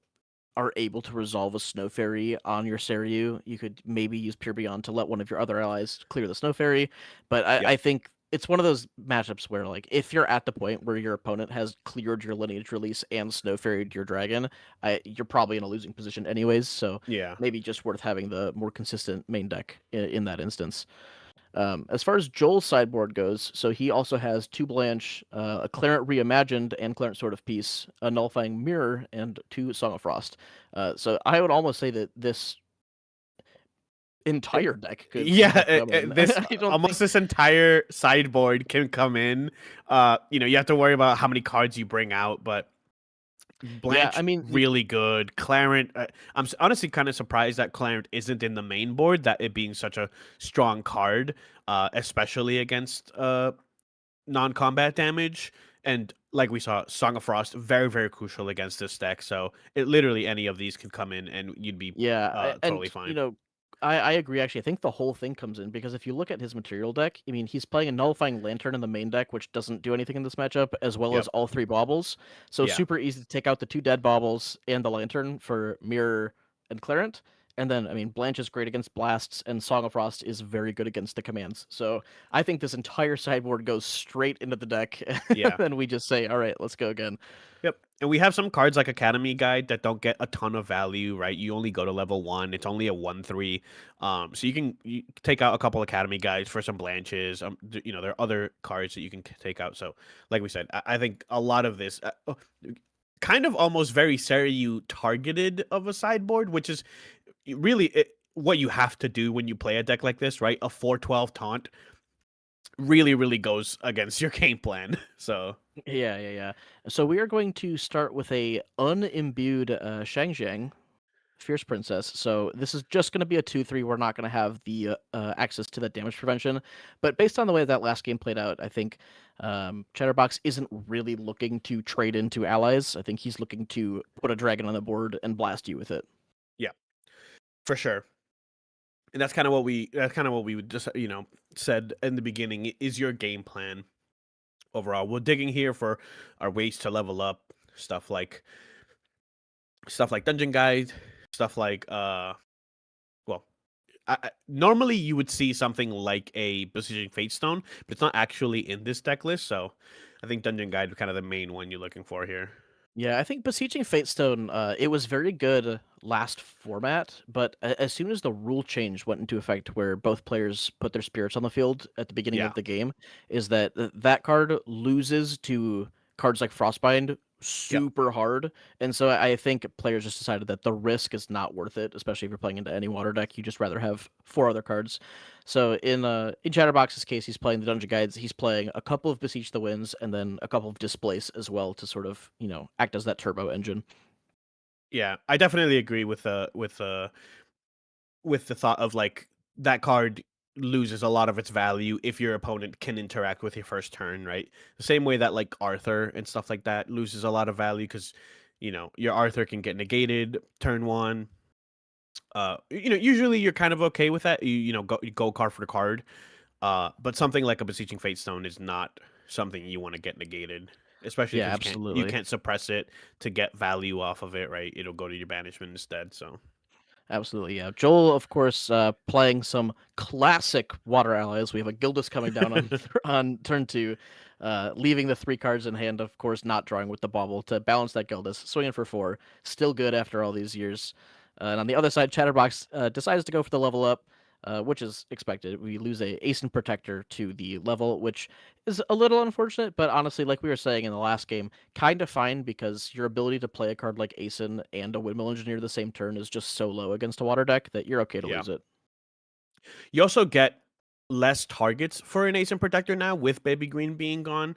are able to resolve a Snow Fairy on your Seiryu, you could maybe use Pure Beyond to let one of your other allies clear the Snow Fairy. But Yep. I think it's one of those matchups where, like, if you're at the point where your opponent has cleared your Lineage Release and Snow Fairyed your dragon, you're probably in a losing position anyways. So Yeah. maybe just worth having the more consistent main deck in that instance. As far as Joel's sideboard goes, so he also has two Blanche, a Clarent Reimagined and Clarent Sword of Peace, a Nullifying Mirror, and two Song of Frost. So I would almost say that this entire deck could come in. This I don't almost think. this entire sideboard can come in. You have to worry about how many cards you bring out, but Yeah, Blanche I mean, really good. Clarent, honestly kind of surprised that Clarent isn't in the main board. That it being such a strong card, especially against non-combat damage. And like we saw, Song of Frost very very crucial against this deck. So it literally any of these could come in and you'd be yeah, totally and fine. I agree. Actually, I think the whole thing comes in because if you look at his material deck, I mean, he's playing a Nullifying Lantern in the main deck, which doesn't do anything in this matchup, as well as Yep. all three baubles. So Yeah. super easy to take out the two dead baubles and the Lantern for Mirror and Clarent. And then, I mean, Blanche is great against blasts, and Song of Frost is very good against the commands. So I think this entire sideboard goes straight into the deck, and Yeah. then we just say, all right, let's go again. Yep. And we have some cards like Academy Guide that don't get a ton of value, right? You only go to level 1. It's only a 1/3. So you can take out a couple Academy Guides for some Blanches. There are other cards that you can take out. So, like we said, I think a lot of this kind of almost very Seiryu targeted of a sideboard, which is really what you have to do when you play a deck like this, right? A 4/12 taunt really, really goes against your game plan. So Yeah. So we are going to start with a unimbued Shangjiang, Fierce Princess. So this is just going to be a 2/3. We're not going to have the access to that damage prevention. But based on the way that last game played out, I think Chatterbox isn't really looking to trade into allies. I think he's looking to put a dragon on the board and blast you with it. yeah, for sure. And that's kind of what we would just said in the beginning is your game plan overall. We're digging here for our ways to level up stuff like dungeon guide, stuff like well, normally you would see something like a Besieging Fatestone, but it's not actually in this deck list. So I think dungeon guide is kind of the main one you're looking for here. Yeah, I think Beseeching Fatestone, it was very good last format, but as soon as the rule change went into effect where both players put their spirits on the field at the beginning Yeah. of the game, is that that card loses to cards like Frostbind Yep. super hard. And so I think players just decided that the risk is not worth it, especially if you're playing into any water deck. You just rather have four other cards. So in Chatterbox's case, he's playing the Dungeon Guides. He's playing a couple of Beseech the Winds and then a couple of Displace as well to sort of act as that turbo engine. Yeah, I definitely agree with the thought of like that card loses a lot of its value if your opponent can interact with your first turn, right? The same way that like Arthur and stuff like that loses a lot of value because your Arthur can get negated turn one. Usually you're kind of okay with that. You go card for the card. But something like a Beseeching Fatestone is not something you want to get negated, especially Yeah, because you absolutely. can't suppress it to get value off of it, right? It'll go to your banishment instead. So Absolutely, yeah. Joel, of course, playing some classic water allies. We have a Gildas coming down on on turn 2, leaving the 3 cards in hand, of course, not drawing with the bauble to balance that Gildas, swinging for 4. Still good after all these years. And on the other side, Chatterbox decides to go for the level up, which is expected. We lose a Ace Protector to the level, which is a little unfortunate, but honestly, like we were saying in the last game, kind of fine because your ability to play a card like Aeson and a Windmill Engineer the same turn is just so low against a water deck that you're okay to lose it. You also get less targets for an Ace Protector now with Baby Green being gone,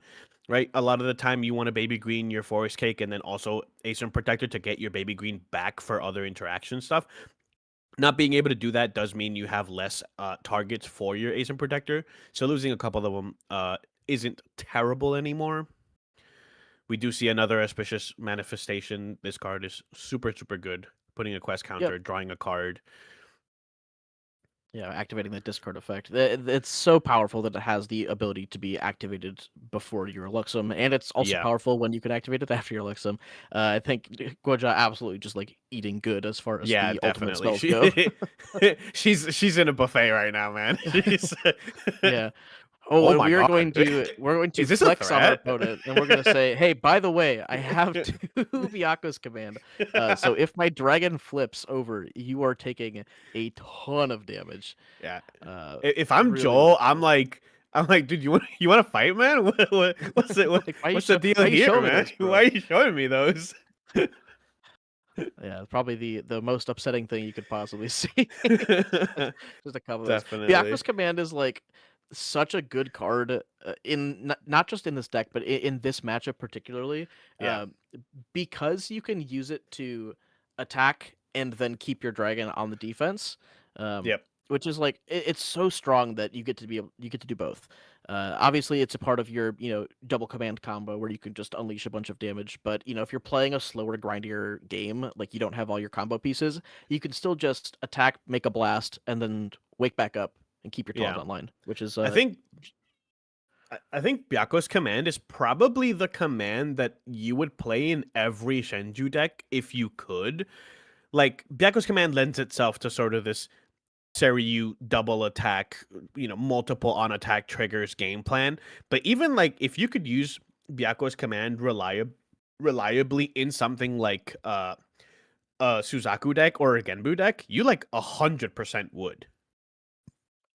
right? A lot of the time you want to Baby Green your Forest Cake and then also Ace Protector to get your Baby Green back for other interaction stuff. Not being able to do that does mean you have less targets for your Ace Protector. So losing a couple of them isn't terrible anymore. We do see another auspicious manifestation. This card is super, super good. Putting a quest counter, drawing a card. Yeah, activating the discard effect. It's so powerful that it has the ability to be activated before your Luxem, and it's also powerful when you can activate it after your Luxem. I think Guoja absolutely just like eating good as far as the ultimate spells go. she's in a buffet right now, man. Yeah. Oh, and we're going to flex on our opponent, and we're going to say, hey, by the way, I have 2 Byako's command. So if my dragon flips over, you are taking a ton of damage. Yeah. If I'm really Joel, I'm like, dude, you want to fight, man? What's the deal here, man? Why are you showing me those? Yeah, probably the most upsetting thing you could possibly see. Just a couple of those. Byako's command is like such a good card in not just in this deck, but in this matchup particularly. Because you can use it to attack and then keep your dragon on the defense. Which is like it's so strong that you get to do both. Obviously, it's a part of your double command combo where you can just unleash a bunch of damage. But if you're playing a slower, grindier game, like you don't have all your combo pieces, you can still just attack, make a blast, and then wake back up and keep your taunt online. Which is I think Byako's command is probably the command that you would play in every Shenju deck if you could. Like Byako's command lends itself to sort of this Serene double attack, multiple on attack triggers game plan. But even like if you could use Byako's command reliably in something like a Suzaku deck or a Genbu deck, you like 100% would.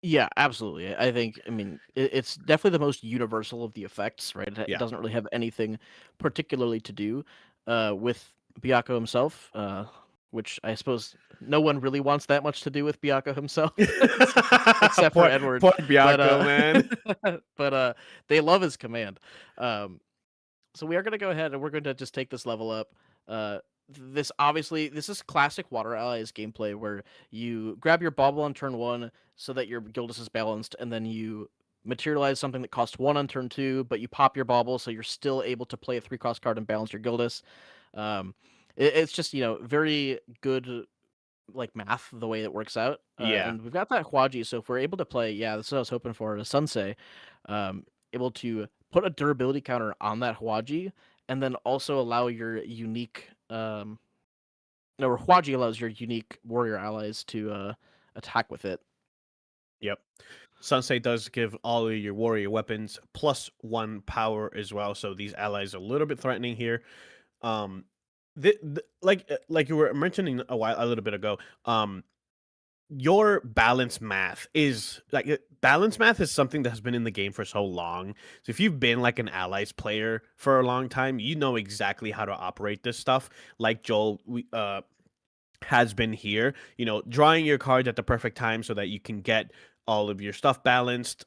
Yeah, absolutely. I mean, it's definitely the most universal of the effects, right? It doesn't really have anything particularly to do with Byako himself. Which I suppose no one really wants that much to do with Byako himself, except for Edward. Poor Byako, man. But they love his command. So we are going to go ahead and we're going to just take this level up. This is classic Water Allies gameplay where you grab your bauble on turn 1 so that your Gildas is balanced, and then you materialize something that costs 1 on turn 2, but you pop your bauble so you're still able to play a 3-cost card and balance your Gildas. It's just, very good, like, math, the way it works out. And we've got that Hwaji, so if we're able to play, this is what I was hoping for, a Sunsei, able to put a durability counter on that Hwaji, and then also allow your unique, Hwaji allows your unique warrior allies to attack with it. Yep. Sunsei does give all of your warrior weapons +1 power as well, so these allies are a little bit threatening here. Like you were mentioning a little bit ago, your balance math is something that has been in the game for so long. So if you've been like an allies player for a long time, you know exactly how to operate this stuff. Like Joel has been here, drawing your cards at the perfect time so that you can get all of your stuff balanced.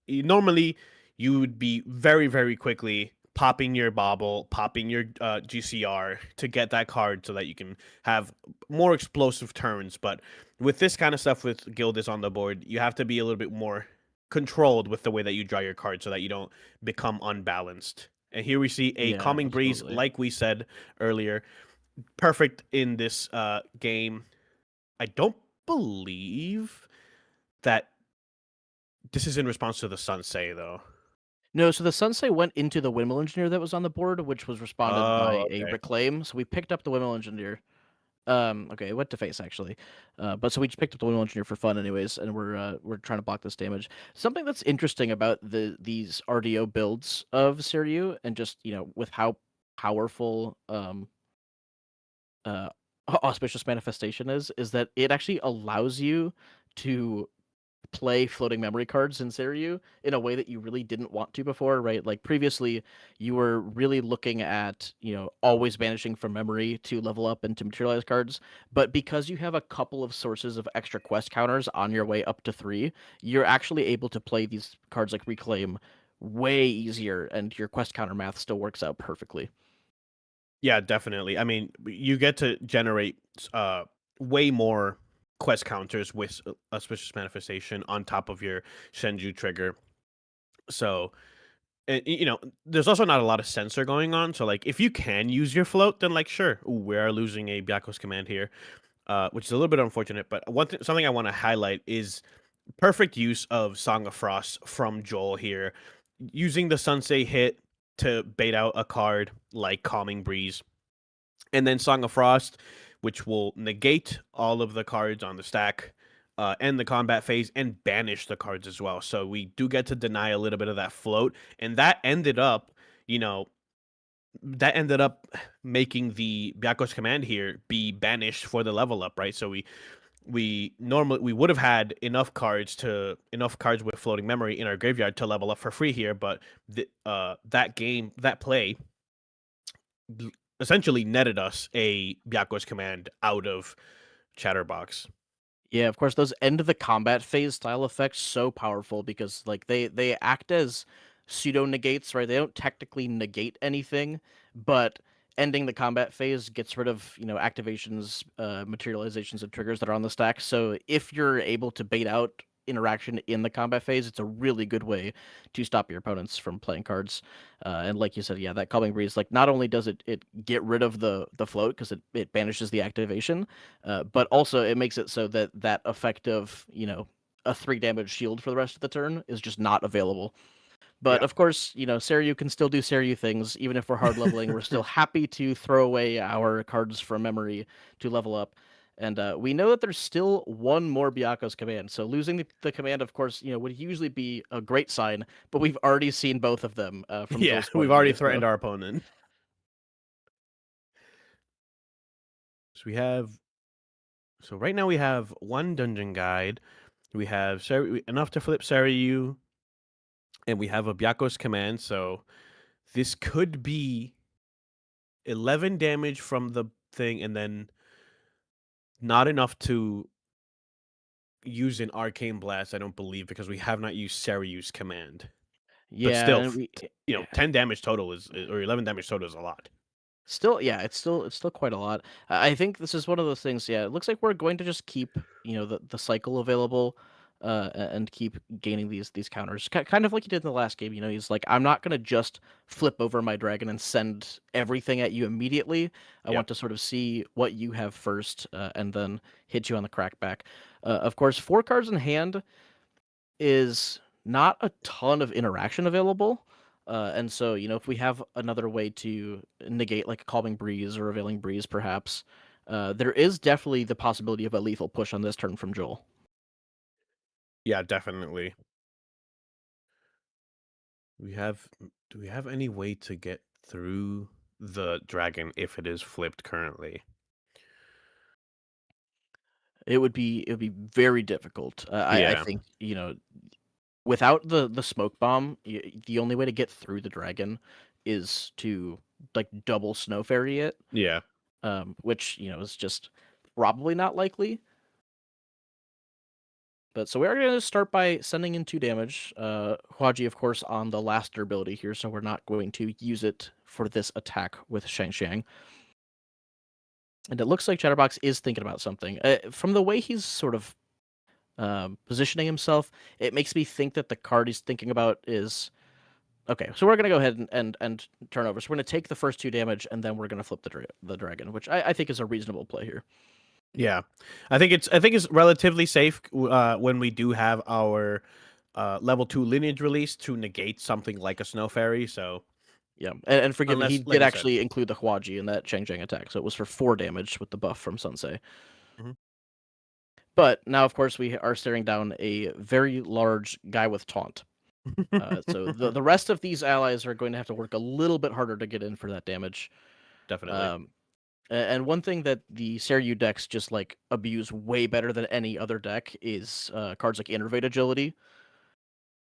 Normally you would be very, very quickly popping your bauble, popping your GCR to get that card so that you can have more explosive turns. But with this kind of stuff with Gildas on the board, you have to be a little bit more controlled with the way that you draw your card so that you don't become unbalanced. And here we see a Calming Breeze, like we said earlier. Perfect in this game. I don't believe that this is in response to the Sunsei, though. No, so the Sunsei went into the Windmill Engineer that was on the board, which was responded by a Reclaim. So we picked up the Windmill Engineer. Okay, it went to face actually, but so we just picked up the Wind Engineer for fun, anyways, and we're trying to block this damage. Something that's interesting about these RDO builds of Seiryu, and just with how powerful uh Auspicious Manifestation is that it actually allows you to play floating memory cards in Seiryu in a way that you really didn't want to before, right? Like previously, you were really looking at, always banishing from memory to level up and to materialize cards. But because you have a couple of sources of extra quest counters on your way up to 3, you're actually able to play these cards like Reclaim way easier, and your quest counter math still works out perfectly. Yeah, definitely. I mean, you get to generate way more quest counters with Auspicious Manifestation on top of your Senju trigger. So, there's also not a lot of sensor going on. So, like, if you can use your float, then, like, sure. Ooh, we are losing a Byaku's command here, which is a little bit unfortunate. But something I want to highlight is perfect use of Song of Frost from Joel here, using the Sunsei hit to bait out a card like Calming Breeze, and then Song of Frost, which will negate all of the cards on the stack, end the combat phase, and banish the cards as well. So we do get to deny a little bit of that float, and that ended up, making the Byaku's command here be banished for the level up, right? So we would have had enough cards with floating memory in our graveyard to level up for free here, but that play essentially netted us a Byaku's command out of Chatterbox. Yeah, of course, those end of the combat phase style effects so powerful because like they act as pseudo negates, right? They don't technically negate anything, but ending the combat phase gets rid of activations, materializations, and triggers that are on the stack. So if you're able to bait out interaction in the combat phase, it's a really good way to stop your opponents from playing cards. And like you said, yeah, that Calming Breeze, like not only does it get rid of the float because it banishes the activation, but also it makes it so that that effect of a 3 damage shield for the rest of the turn is just not available. But Yeah. of course, Seiryu can still do Seiryu things. Even if we're hard leveling, we're still happy to throw away our cards from memory to level up. And we know that there's still one more Byaku's command. So losing the command, of course, would usually be a great sign. But we've already seen both of them from Yeah, Joel's point we've of already view, threatened so. our opponent. So right now we have one dungeon guide. We have enough to flip Seiryu, and we have a Byaku's command. So this could be 11 damage from the thing, and then not enough to use an Arcane Blast, I don't believe, because we have not used Seiryu's command. But Yeah, still, and we 10 damage total or 11 damage total is a lot. still, yeah, it's still quite a lot. I think this is one of those things. Yeah, it looks like we're going to just keep the cycle available, and keep gaining these counters, kind of like you did in the last game. He's like, I'm not gonna just flip over my dragon and send everything at you immediately. I Yep. want to sort of see what you have first, and then hit you on the crackback. Of course, 4 cards in hand is not a ton of interaction available. And so, if we have another way to negate like a Calming Breeze or a Veiling Breeze, perhaps, there is definitely the possibility of a lethal push on this turn from Joel. Yeah, definitely. Do we have any way to get through the dragon if it is flipped currently? It would be very difficult. I Yeah. think without the smoke bomb, the only way to get through the dragon is to like double snow fairy it, Yeah. which is just probably not likely. But so we're going to start by sending in 2 damage. Huaji, of course, on the last durability here, so we're not going to use it for this attack with Shang. And it looks like Chatterbox is thinking about something. From the way he's sort of positioning himself, it makes me think that the card he's thinking about is... Okay, so we're going to go ahead and turn over. So we're going to take the first 2 damage, and then we're going to flip the dragon, which I think is a reasonable play here. Yeah. I think it's relatively safe when we do have our level 2 lineage release to negate something like a snow fairy. So Yeah, and forgive me, he Unless, like did I said. actually include the Hwaji in that Chang attack, so it was for 4 damage with the buff from Sensei. Mhm. But now, of course, we are staring down a very large guy with taunt. So the rest of these allies are going to have to work a little bit harder to get in for that damage. Definitely. And one thing that the Seryu decks just like abuse way better than any other deck is cards like Innervate Agility.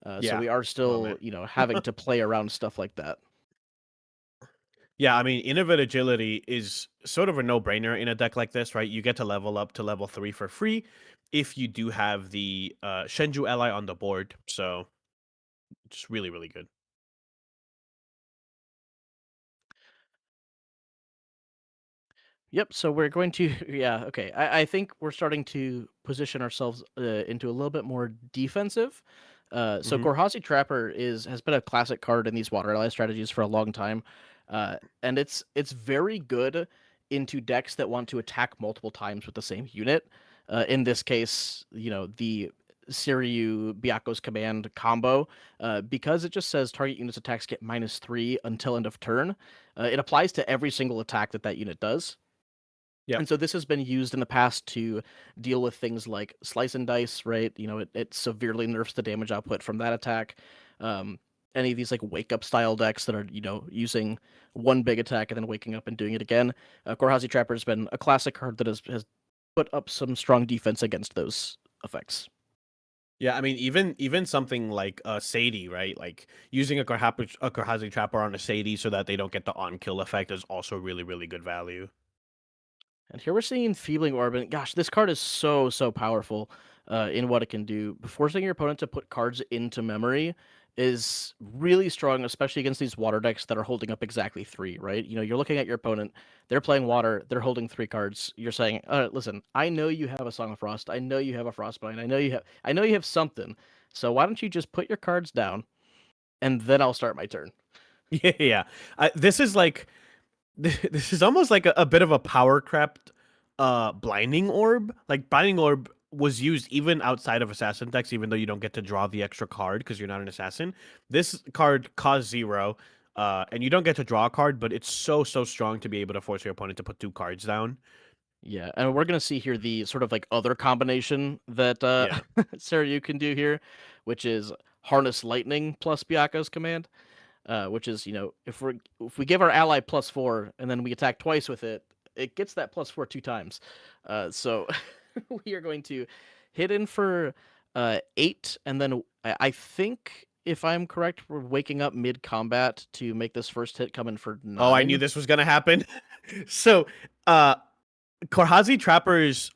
So Yeah. we are Oh, still, man. having to play around stuff like that. Yeah, I mean, Innovate Agility is sort of a no-brainer in a deck like this, right? You get to level up to level 3 for free if you do have the Shenju ally on the board. So, just really, really good. Yep, so we're going to yeah, okay. I think we're starting to position ourselves into a little bit more defensive. So Mhm. Gorhazi Trapper has been a classic card in these water ally strategies for a long time. And it's very good into decks that want to attack multiple times with the same unit. In this case, the Siryu Byaku's command combo, because it just says target unit's attacks get -3 until end of turn. It applies to every single attack that unit does. Yep. And so this has been used in the past to deal with things like slice and dice, right? It severely nerfs the damage output from that attack. Any of these like wake up style decks that are, using one big attack and then waking up and doing it again. Gorhazi Trapper has been a classic card that has put up some strong defense against those effects. Yeah, I mean, even something like Sadie, right? Like using a Gorhazi Trapper on a Sadie so that they don't get the on-kill effect is also really, really good value. And here we're seeing Feebling Orb, and gosh, this card is so powerful in what it can do. Forcing your opponent to put cards into memory is really strong, especially against these water decks that are holding up exactly 3, right? You're looking at your opponent, they're playing water, they're holding 3 cards. You're saying, listen, I know you have a Song of Frost, I know you have a Frostbind, I know you have something. So why don't you just put your cards down, and then I'll start my turn. Yeah. This is like this is almost like a bit of a power crept blinding orb. Like blinding orb was used even outside of assassin decks, even though you don't get to draw the extra card because you're not an assassin. This card costs 0, and you don't get to draw a card, but it's so strong to be able to force your opponent to put 2 cards down. Yeah, and we're gonna see here the sort of like other combination that Yeah. Saryu can do here, which is harness lightning plus Byaku's command, which is if we give our ally +4 and then we attack twice with it, it gets that +4 2 times. So we are going to hit in for 8, and then I think if I'm correct, we're waking up mid combat to make this first hit come in for 9. Oh, I knew this was gonna happen. So, Korhazi Trapper's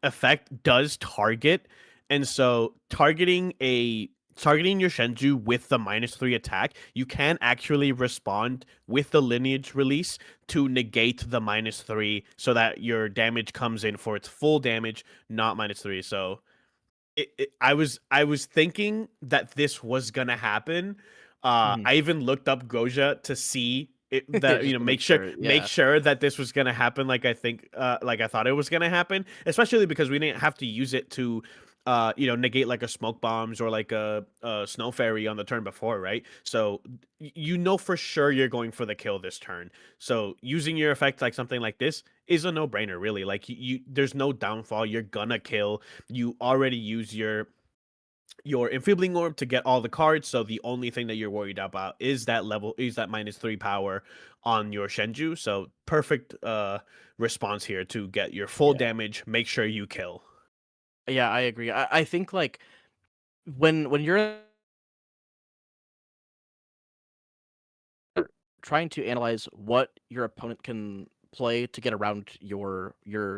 effect does target, and so targeting your Shenju with the -3 attack, you can actually respond with the lineage release to negate the -3 so that your damage comes in for its full damage, not -3. So I was thinking that this was gonna happen. Mhm. I even looked up Goja to see that Just to make make sure sure, make yeah. sure that this was gonna happen. Like I thought it was gonna happen, especially because we didn't have to use it to negate like a smoke bombs or like a snow fairy on the turn before, right? So you know for sure you're going for the kill this turn. So using your effect like something like this is a no-brainer, really. Like there's no downfall. You're gonna kill. You already use your enfeebling orb to get all the cards, so the only thing that you're worried about is that -3 power on your Shenju. So perfect response here to get your full Yeah. damage, make sure you kill. Yeah, I agree. I think like when you're trying to analyze what your opponent can play to get around your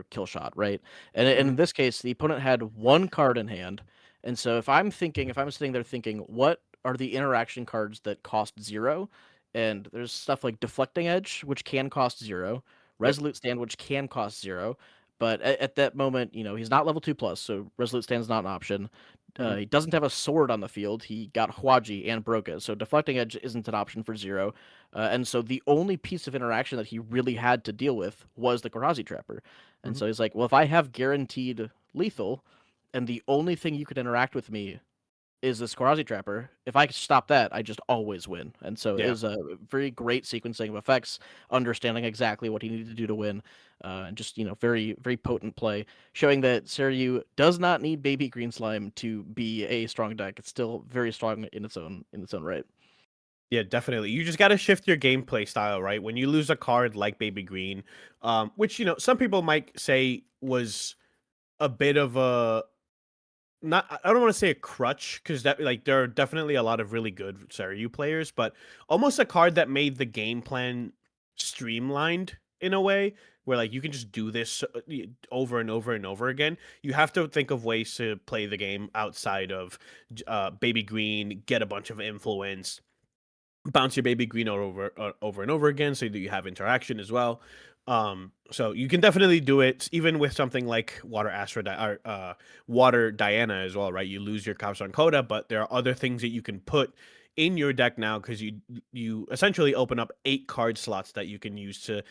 kill shot, right? And in Mhm. this case, the opponent had 1 card in hand, and so if I'm sitting there thinking, what are the interaction cards that cost 0? And there's stuff like Deflecting Edge, which can cost 0, Yep. Resolute Stand, which can cost 0, but at that moment, he's not level 2 plus, so Resolute Stand's not an option. Mhm. He doesn't have a sword on the field. He got Hwaji and broke it, so Deflecting Edge isn't an option for 0. And so the only piece of interaction that he really had to deal with was the Korhazi Trapper. And Mhm. so he's like, well, if I have guaranteed lethal, and the only thing you could interact with me is the Scorazi Trapper. If I could stop that, I just always win. And so it Yeah. was a very great sequencing of effects, understanding exactly what he needed to do to win, and just very very potent play, showing that Seiryu does not need Baby Green Slime to be a strong deck. It's still very strong in its own right. Yeah, definitely. You just got to shift your gameplay style, right? When you lose a card like Baby Green, which some people might say was a bit of a not I don't want to say a crutch because that like there are definitely a lot of really good Seiryu players, but almost a card that made the game plan streamlined in a way where like you can just do this over and over and over again. You have to think of ways to play the game outside of Baby Green, get a bunch of influence, bounce your Baby Green over and over again so that you have interaction as well. So you can definitely do it even with something like Water Diana as well, right? You lose your Capstone Coda, but there are other things that you can put in your deck now because you essentially open up 8 card slots that you can use to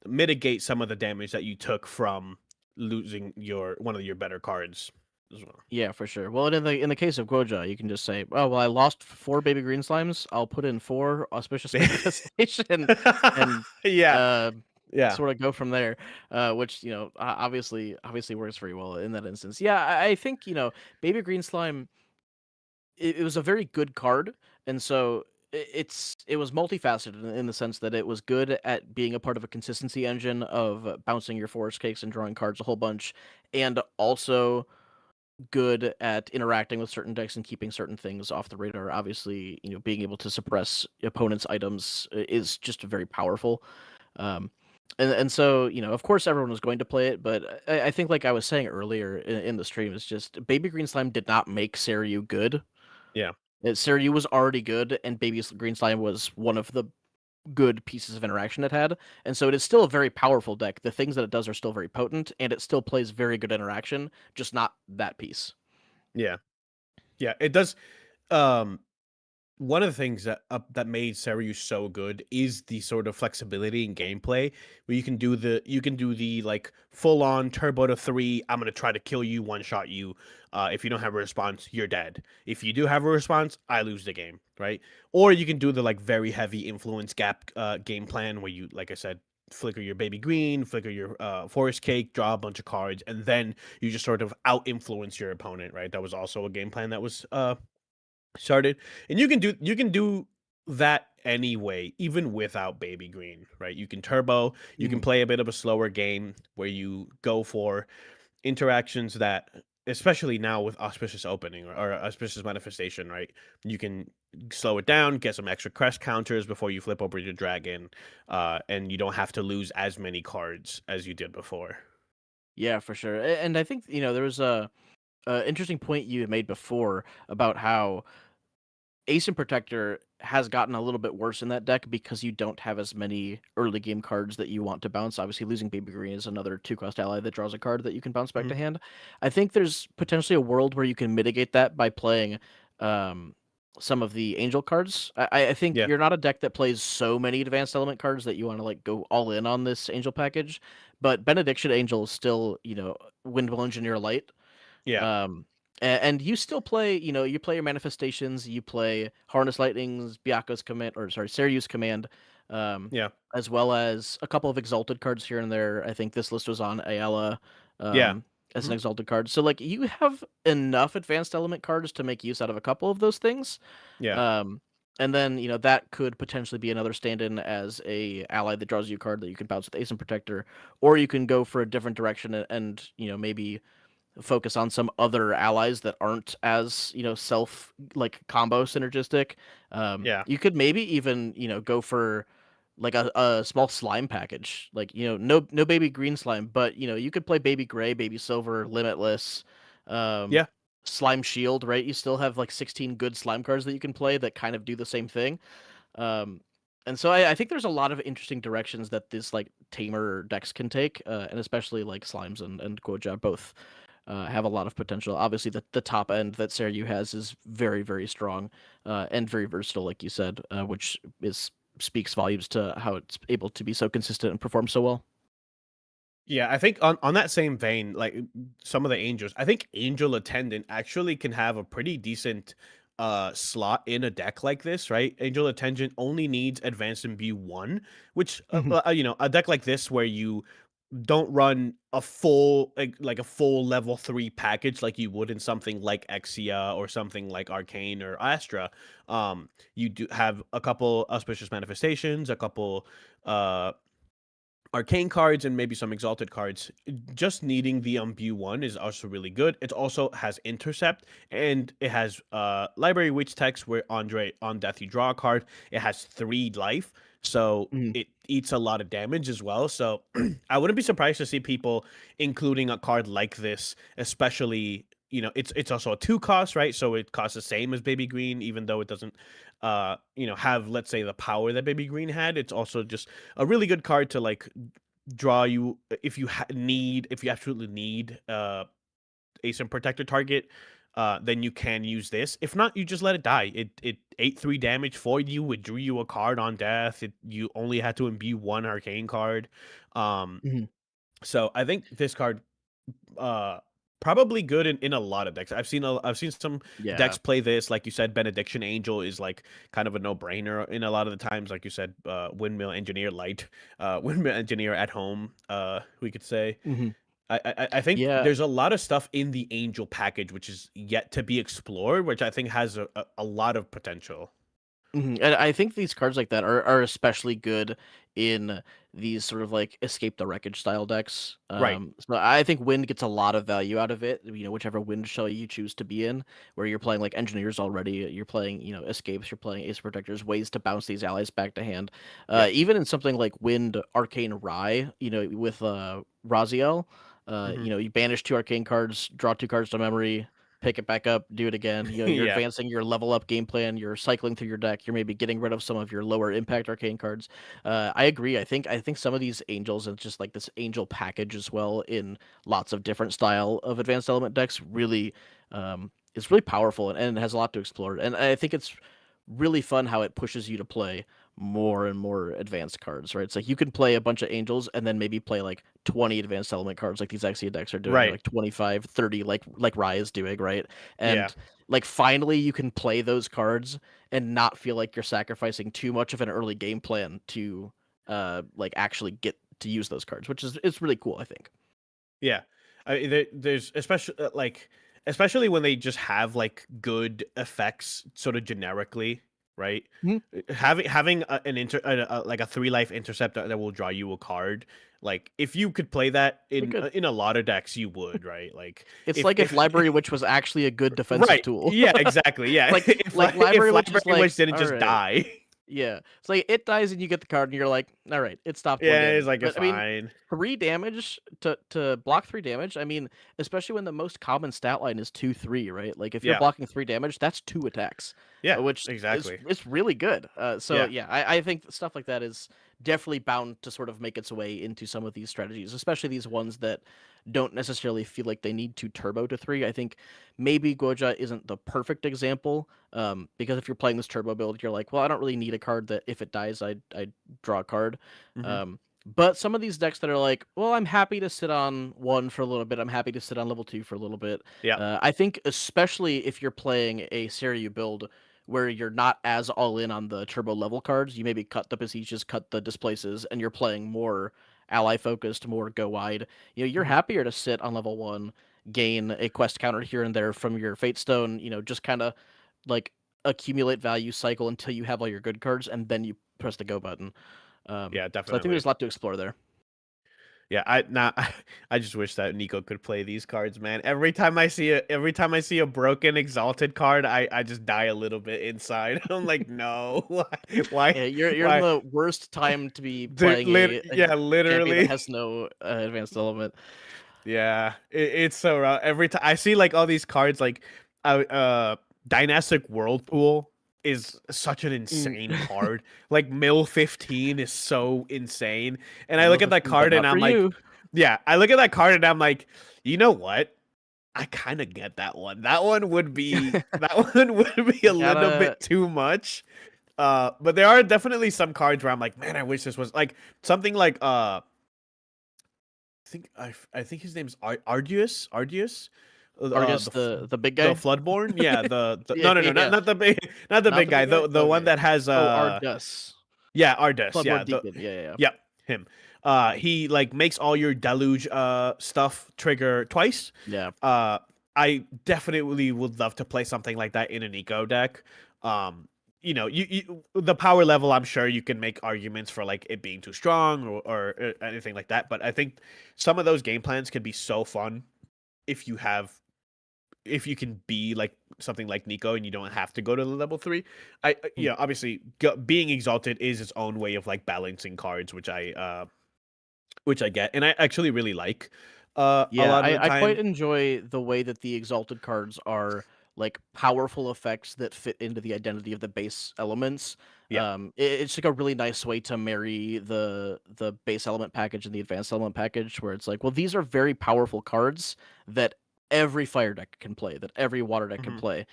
mitigate some of the damage that you took from losing one of your better cards as well. Yeah, for sure. Well, in the case of Goja, you can just say, "Oh, well, I lost 4 Baby Green Slimes. I'll put in 4 Auspicious Manifestation," and Yeah. uh, Yeah. sort of go from there. Which obviously works very well in that instance. Yeah, I think Baby Green Slime. It was a very good card, and so it was multifaceted in the sense that it was good at being a part of a consistency engine of bouncing your forest cakes and drawing cards a whole bunch, and also good at interacting with certain decks and keeping certain things off the radar. Obviously, being able to suppress opponents' items is just very powerful. Um, and so, of course, everyone was going to play it, but I think, like I was saying earlier in the stream, it's just Baby Green Slime did not make Seiryu good. Yeah. Seiryu was already good, and Baby Green Slime was one of the good pieces of interaction it had, and so it is still a very powerful deck. The things that it does are still very potent, and it still plays very good interaction, just not that piece. Yeah. Yeah, it does. Um, One of the things that made Seiryu so good is the sort of flexibility in gameplay where you can do the like full on turbo to 3. I'm gonna try to kill you, one shot you. If you don't have a response, you're dead. If you do have a response, I lose the game, right? Or you can do the like very heavy influence gap game plan where you, like I said, flicker your Baby Green, flicker your forest cake, draw a bunch of cards, and then you just sort of out influence your opponent, right? That was also a game plan that was started, and you can do that anyway, even without Baby Green, right? You can turbo, you can Mhm. play a bit of a slower game where you go for interactions that, especially now with auspicious opening or auspicious manifestation, right? You can slow it down, get some extra crest counters before you flip over your dragon, and you don't have to lose as many cards as you did before. Yeah, for sure. And I think there was a interesting point you had made before about how Ace and Protector has gotten a little bit worse in that deck because you don't have as many early game cards that you want to bounce. Obviously, losing Baby Green is another 2-cost ally that draws a card that you can bounce back Mhm. to hand. I think there's potentially a world where you can mitigate that by playing um, some of the Angel cards. I think Yeah, you're not a deck that plays so many advanced element cards that you want to like go all in on this Angel package, but Benediction Angel is still, Windmill Engineer Light. yeah, um, and you still play, you play your manifestations, you play Harness Lightning's Byaku's command, or sorry, Seryu's command, um, yeah, as well as a couple of exalted cards here and there. I think this list was on Ayala, yeah. as an Mhm. exalted card. So like you have enough advanced element cards to make use out of a couple of those things. Yeah, Um, and then that could potentially be another stand-in as a ally that draws you a card that you can bounce with Ace and Protector, or you can go for a different direction and maybe focus on some other allies that aren't as self like combo synergistic. yeah, You could maybe even go for like a small slime package, like no Baby Green Slime, but you could play Baby Gray, Baby Silver, Limitless, um, yeah. Slime Shield, right? You still have like 16 good slime cards that you can play that kind of do the same thing. um, and so I think there's a lot of interesting directions that this like tamer decks can take, and especially like slimes and Goja both have a lot of potential. Obviously, the top end that Seiryu has is very, very strong, and very versatile, like you said, which is speaks volumes to how it's able to be so consistent and perform so well. Yeah, I think on that same vein, like some of the angels, I think Angel Attendant actually can have a pretty decent slot in a deck like this, right? Angel Attention only needs Advanced Imbue 1, which Mhm. a deck like this where you don't run a full like a full level 3 package like you would in something like Exia or something like Arcane or Astra. You do have a couple Auspicious Manifestations, a couple Arcane cards, and maybe some Exalted cards. Just needing the Imbue 1 is also really good. It also has Intercept, and it has Library Witch text where on death you draw a card. It has 3 life, so Mhm. it eats a lot of damage as well. So I wouldn't be surprised to see people including a card like this, especially, it's also a 2 cost, right? So it costs the same as Baby Green, even though it doesn't have, let's say, the power that Baby Green had. It's also just a really good card to like draw you if you if you absolutely need ASIM protector target. Then you can use this. If not, you just let it die. It ate 3 damage for you. It drew you a card on death. You only had to imbue 1 arcane card. Mhm. So I think this card uh probably good in a lot of decks. I've seen some Yeah. decks play this. Like you said, Benediction Angel is like kind of a no-brainer in a lot of the times. Like you said, Windmill Engineer Light, Windmill Engineer at home, we could say. Mhm. I think Yeah. there's a lot of stuff in the Angel package which is yet to be explored, which I think has a lot of potential. And I think these cards like that are especially good in these sort of like escape the wreckage style decks. Right. So I think wind gets a lot of value out of it. Whichever wind shell you choose to be in, where you're playing like engineers already, you're playing escapes, you're playing ace protectors, ways to bounce these allies back to hand. Yeah. Even in something like wind arcane rye, with Raziel, Hmm. you banish 2 arcane cards, draw 2 cards to memory, pick it back up, do it again. You're Yeah. advancing your level up game plan. You're cycling through your deck. You're maybe getting rid of some of your lower impact arcane cards. I agree. I think some of these angels and just like this angel package as well in lots of different style of advanced element decks really is really powerful and has a lot to explore. And I think it's really fun how it pushes you to play more and more advanced cards, right? It's like you can play a bunch of angels and then maybe play like 20 advanced element cards like these Exia decks are doing, or Right. like 25, 30 like Rye is doing, right? Yeah. And like finally you can play those cards and not feel like you're sacrificing too much of an early game plan to like actually get to use those cards, which is it's really cool, I think. Yeah, there's especially when they just have like good effects, sort of generically, right? Mhm. Having like a 3 life intercept that will draw you a card. Like if you could play that Pretty good. in a lot of decks, you would, right? Like It's like if if Library Witch was actually a good defensive right, tool. yeah, exactly, yeah. Like like If Library Witch is Library like, Witch didn't all just right. die, Yeah. It's like it dies and you get the card and you're like, all right, it stopped 1 yeah, it's damage. like it's But I mean, fine. 3 damage to block 3 damage. I mean, especially when the most common stat line is 2-3, right? Like if you're Yeah, blocking 3 damage, that's 2 attacks, yeah, which is exactly. it's really good. So Yeah. yeah, I think stuff like that is definitely bound to sort of make its way into some of these strategies, especially these ones that don't necessarily feel like they need to turbo to 3. I think maybe Goja isn't the perfect example, because if you're playing this turbo build, you're like, well, I don't really need a card that if it dies, I draw a card. Hmm. But some of these decks that are like, well, I'm happy to sit on 1 for a little bit. I'm happy to sit on level 2 for a little bit. Yeah. I think especially if you're playing a Seiryu build where you're not as all in on the turbo level cards, you maybe cut the Besieges, cut the Displaces, and you're playing more ally focused, more go wide. You're Hmm. happier to sit on level 1, gain a quest counter here and there from your Fate Stone, just kind of like accumulate value, cycle until you have all your good cards, and then you press the go button. Yeah, So I think definitely. there's a lot to explore there. Yeah, I just wish that Nico could play these cards, man. Every time I see a broken exalted card, I just die a little bit inside. I'm like, no, why, Yeah, you're in why, the worst time to be dude, playing a yeah, champion that literally, has no advanced element. yeah, it's so rough. Every time I see like all these cards, like, Dynastic Whirlpool is such an Mm. insane card. Like Mill 15 is so insane, and I Mill look at that 15, but card and not for I'm like, you. yeah, I look at that card and I'm like, you know what? I kind of get that one. That one would be You a little gotta. bit too much. But there are definitely some cards where I'm like, man, I wish this was like something like I think his name's Arduous. Arduous. Argus, the big guy. the Floodborn. Yeah, the Yeah, no, yeah. not the big, not the Not big the guy. big guy. The one Okay. that has Oh, Argus. yeah, Ardus. Yeah, Bloodborne Deacon. Yeah, yeah. yep, him. He like makes all your deluge stuff trigger twice. Yeah. I definitely would love to play something like that in an eco deck. Um, you the power level, I'm sure you can make arguments for like it being too strong or anything like that. But I think some of those game plans can be so fun if you can be like something like Nico and you don't have to go to the level 3. Obviously being exalted is its own way of like balancing cards, which I get and I actually really like a Yeah, lot of the I quite time. enjoy the way that the exalted cards are like powerful effects that fit into the identity of the base elements. Yeah. It's like a really nice way to marry the base element package and the advanced element package, where it's like, well, these are very powerful cards that every fire deck can play, that every water deck can Mhm. play,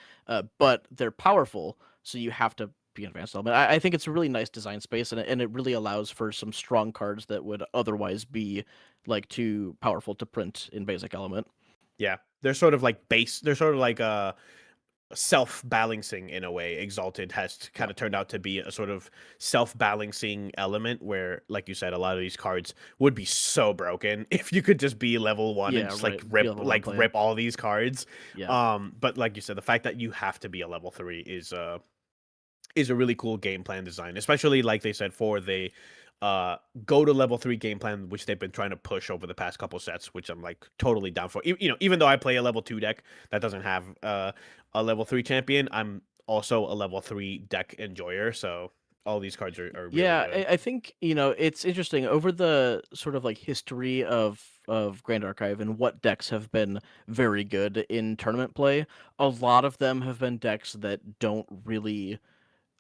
but they're powerful, so you have to be an advanced element. I think it's a really nice design space, and it really allows for some strong cards that would otherwise be like too powerful to print in basic element. Yeah. They're sort of like they're sort of like self-balancing in a way. Exalted has Yeah. kind of turned out to be a sort of self-balancing element where, like you said, a lot of these cards would be so broken if you could just be level 1 and Yeah, just right. like Be level 1 player. rip all these cards. Yeah. But like you said, the fact that you have to be a level 3 is a really cool game plan design, especially like they said for the go to level 3 game plan, which they've been trying to push over the past couple sets, which I'm like totally down for. Even though I play a level 2 deck that doesn't have a level 3 champion, I'm also a level 3 deck enjoyer, so all these cards are really Yeah, good. I think, it's interesting over the sort of like history of Grand Archive and what decks have been very good in tournament play. A lot of them have been decks that don't really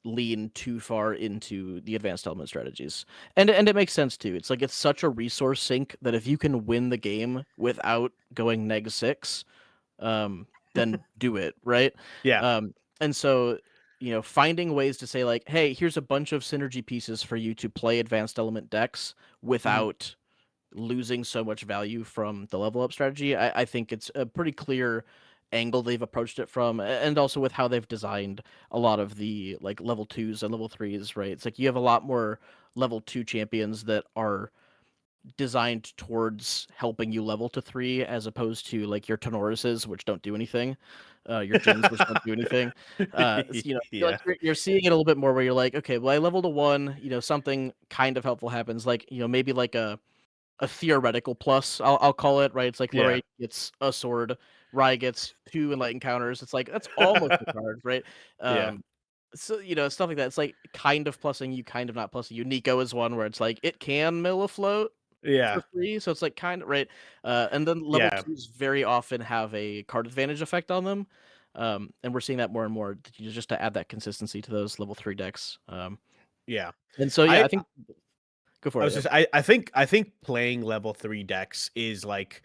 lean too far into the advanced element strategies. And it makes sense too. It's like it's such a resource sink that if you can win the game without going -6, then do it, right? Yeah. And so, finding ways to say like, hey, here's a bunch of synergy pieces for you to play advanced element decks Mhm. without losing so much value from the level up strategy. I think it's a pretty clear angle they've approached it from, and also with how they've designed a lot of the like level 2s and level 3s, right? It's like you have a lot more level 2 champions that are designed towards helping you level to 3 as opposed to like your Tenoruses, which don't do anything, your Jins, which don't do anything. So, I feel like Yeah. you're seeing it a little bit more where you're like, okay, well, I leveled to 1, something kind of helpful happens, like, maybe like a theoretical plus, I'll call it, right? It's like Yeah. Lorraine gets a sword, Rai gets 2 enlightened counters. It's like that's almost a card, right? Yeah. So stuff like that. It's like kind of plussing you, kind of not plussing you. Nico is one where it's like it can mill a float for Yeah. free, so it's like kind of right. And then level Yeah. 2s very often have a card advantage effect on them. And we're seeing that more and more just to add that consistency to those level 3 decks. Yeah. And so yeah, I I think go for I it. was Yeah. just I think playing level 3 decks is like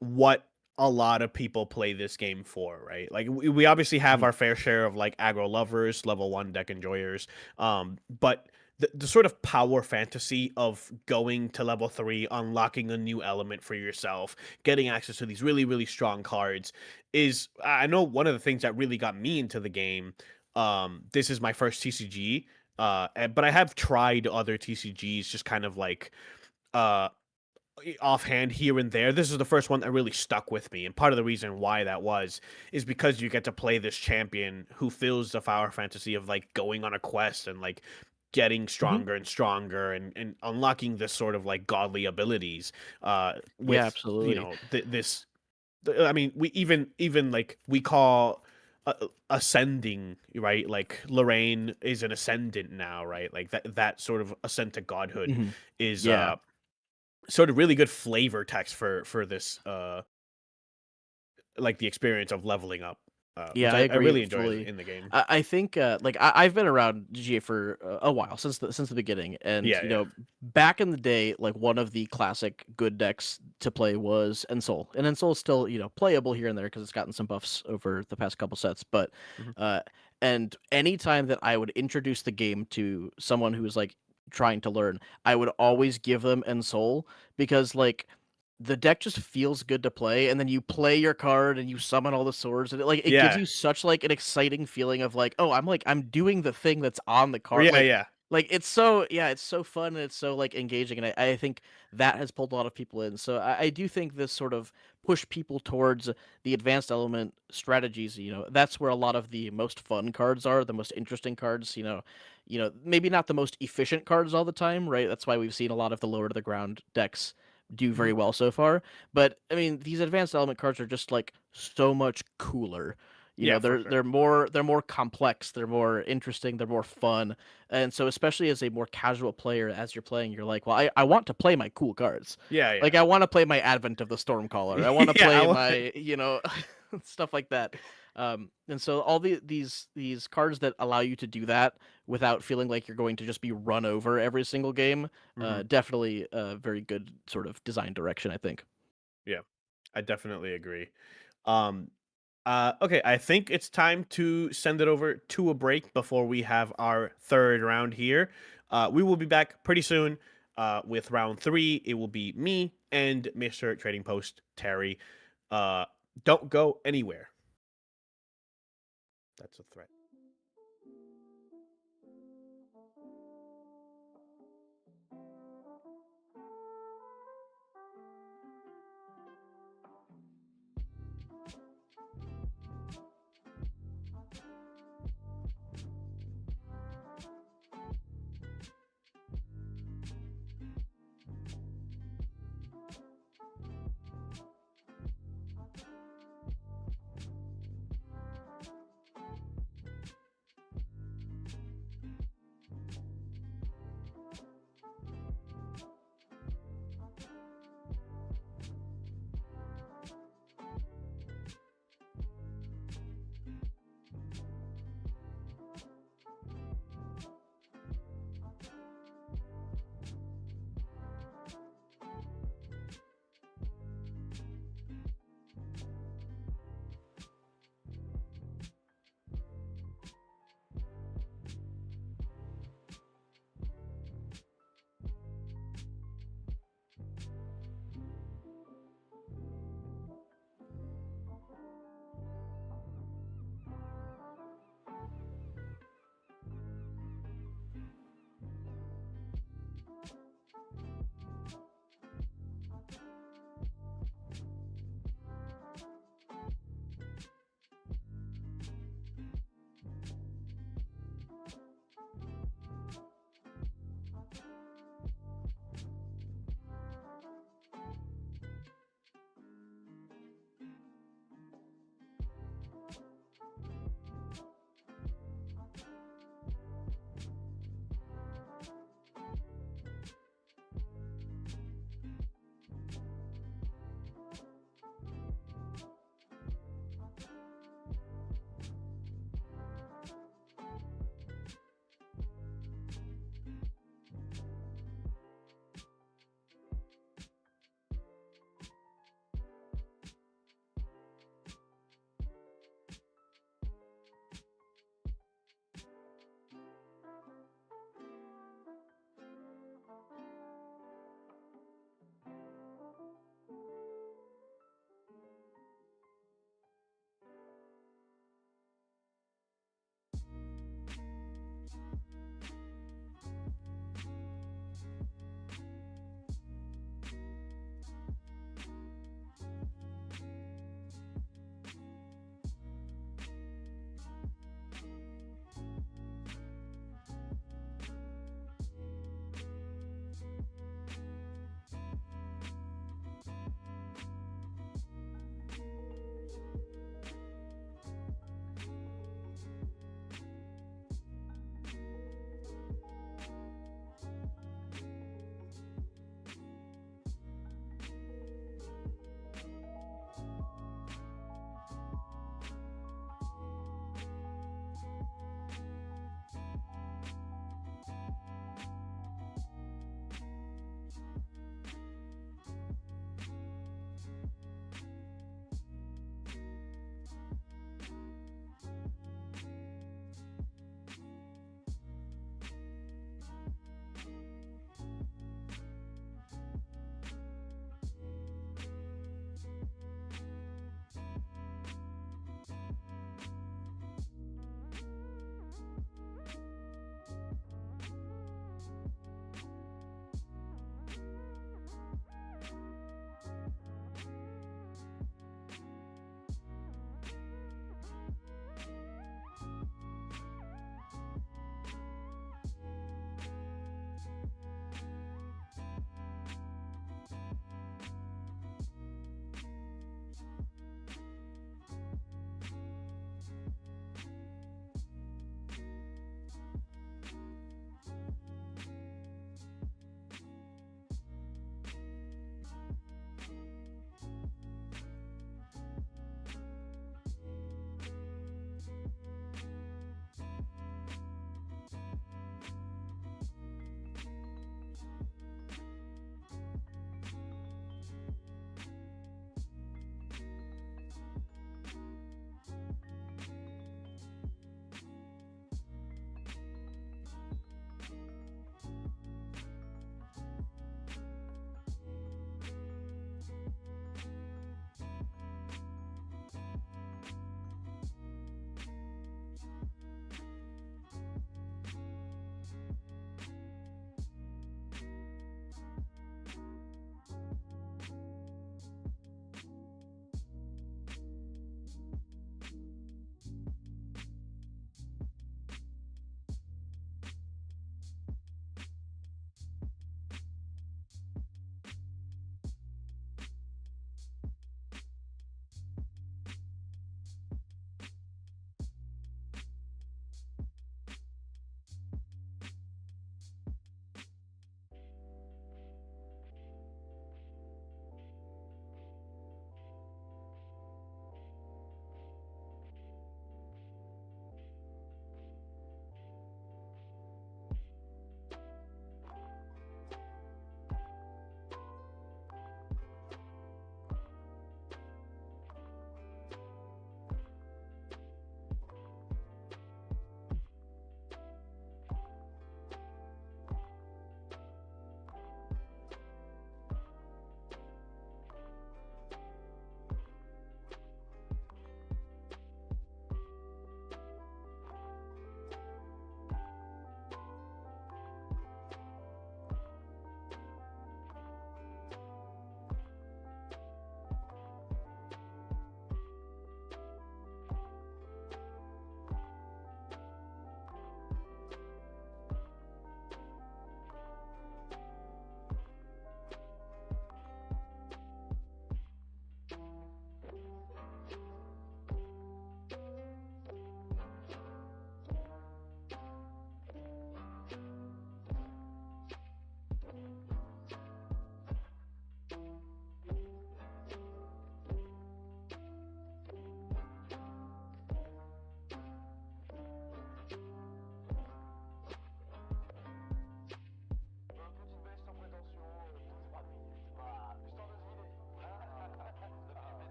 what a lot of people play this game for, right? Like we obviously have Mhm. our fair share of like aggro lovers, level 1 deck enjoyers. But the sort of power fantasy of going to level 3, unlocking a new element for yourself, getting access to these really, really strong cards is, I know one of the things that really got me into the game. This is my first TCG, but I have tried other TCGs just kind of like uh offhand here and there. This is the first one that really stuck with me, and part of the reason why that is because you get to play this champion who fills the power fantasy of like going on a quest and like getting Mhm. stronger and stronger and unlocking this sort of like godly abilities Yeah, with absolutely. this I mean, we even like we call ascending, right? Like Lorraine is an ascendant now, right? Like that sort of ascent to godhood Mhm. is Yeah. sort of really good flavor text for this like the experience of leveling up, which Yeah, I I agree really enjoy fully. in the game. I think like I've been around GA for a while since the beginning, and Yeah, yeah. back in the day, like one of the classic good decks to play was Ensol, and Ensol is still playable here and there because it's gotten some buffs over the past couple sets, but Mhm. uh, and anytime that I would introduce the game to someone who was like trying to learn, I would always give them Ensol because like the deck just feels good to play, and then you play your card and you summon all the swords, and it gives Yeah. you such like an exciting feeling of like, oh, I'm doing the thing that's on the Or card. yeah. Like it's so it's so fun and it's so like engaging, and I think that has pulled a lot of people in. So I do think this sort of push people towards the advanced element strategies. That's where a lot of the most fun cards are, the most interesting cards. Maybe not the most efficient cards all the time, right? That's why we've seen a lot of the lower to the ground decks do very Mhm. well so far. But I mean, these advanced element cards are just like so much cooler. Yeah, for They're sure. they're more complex, they're more interesting, they're more fun. And so especially as a more casual player, as you're playing, you're like, well, I want to play my cool cards. Yeah. Like I want to play my Advent of the Stormcaller. I want to Yeah, play my, stuff like that. And so all these cards that allow you to do that without feeling like you're going to just be run over every single game, Mhm. definitely a very good sort of design direction, I think. Yeah, I definitely agree. Um, okay, I think it's time to send it over to a break before we have our third round here. We will be back pretty soon with round 3. It will be me and Mr. Trading Post Terry. Uh, don't go anywhere. That's a threat.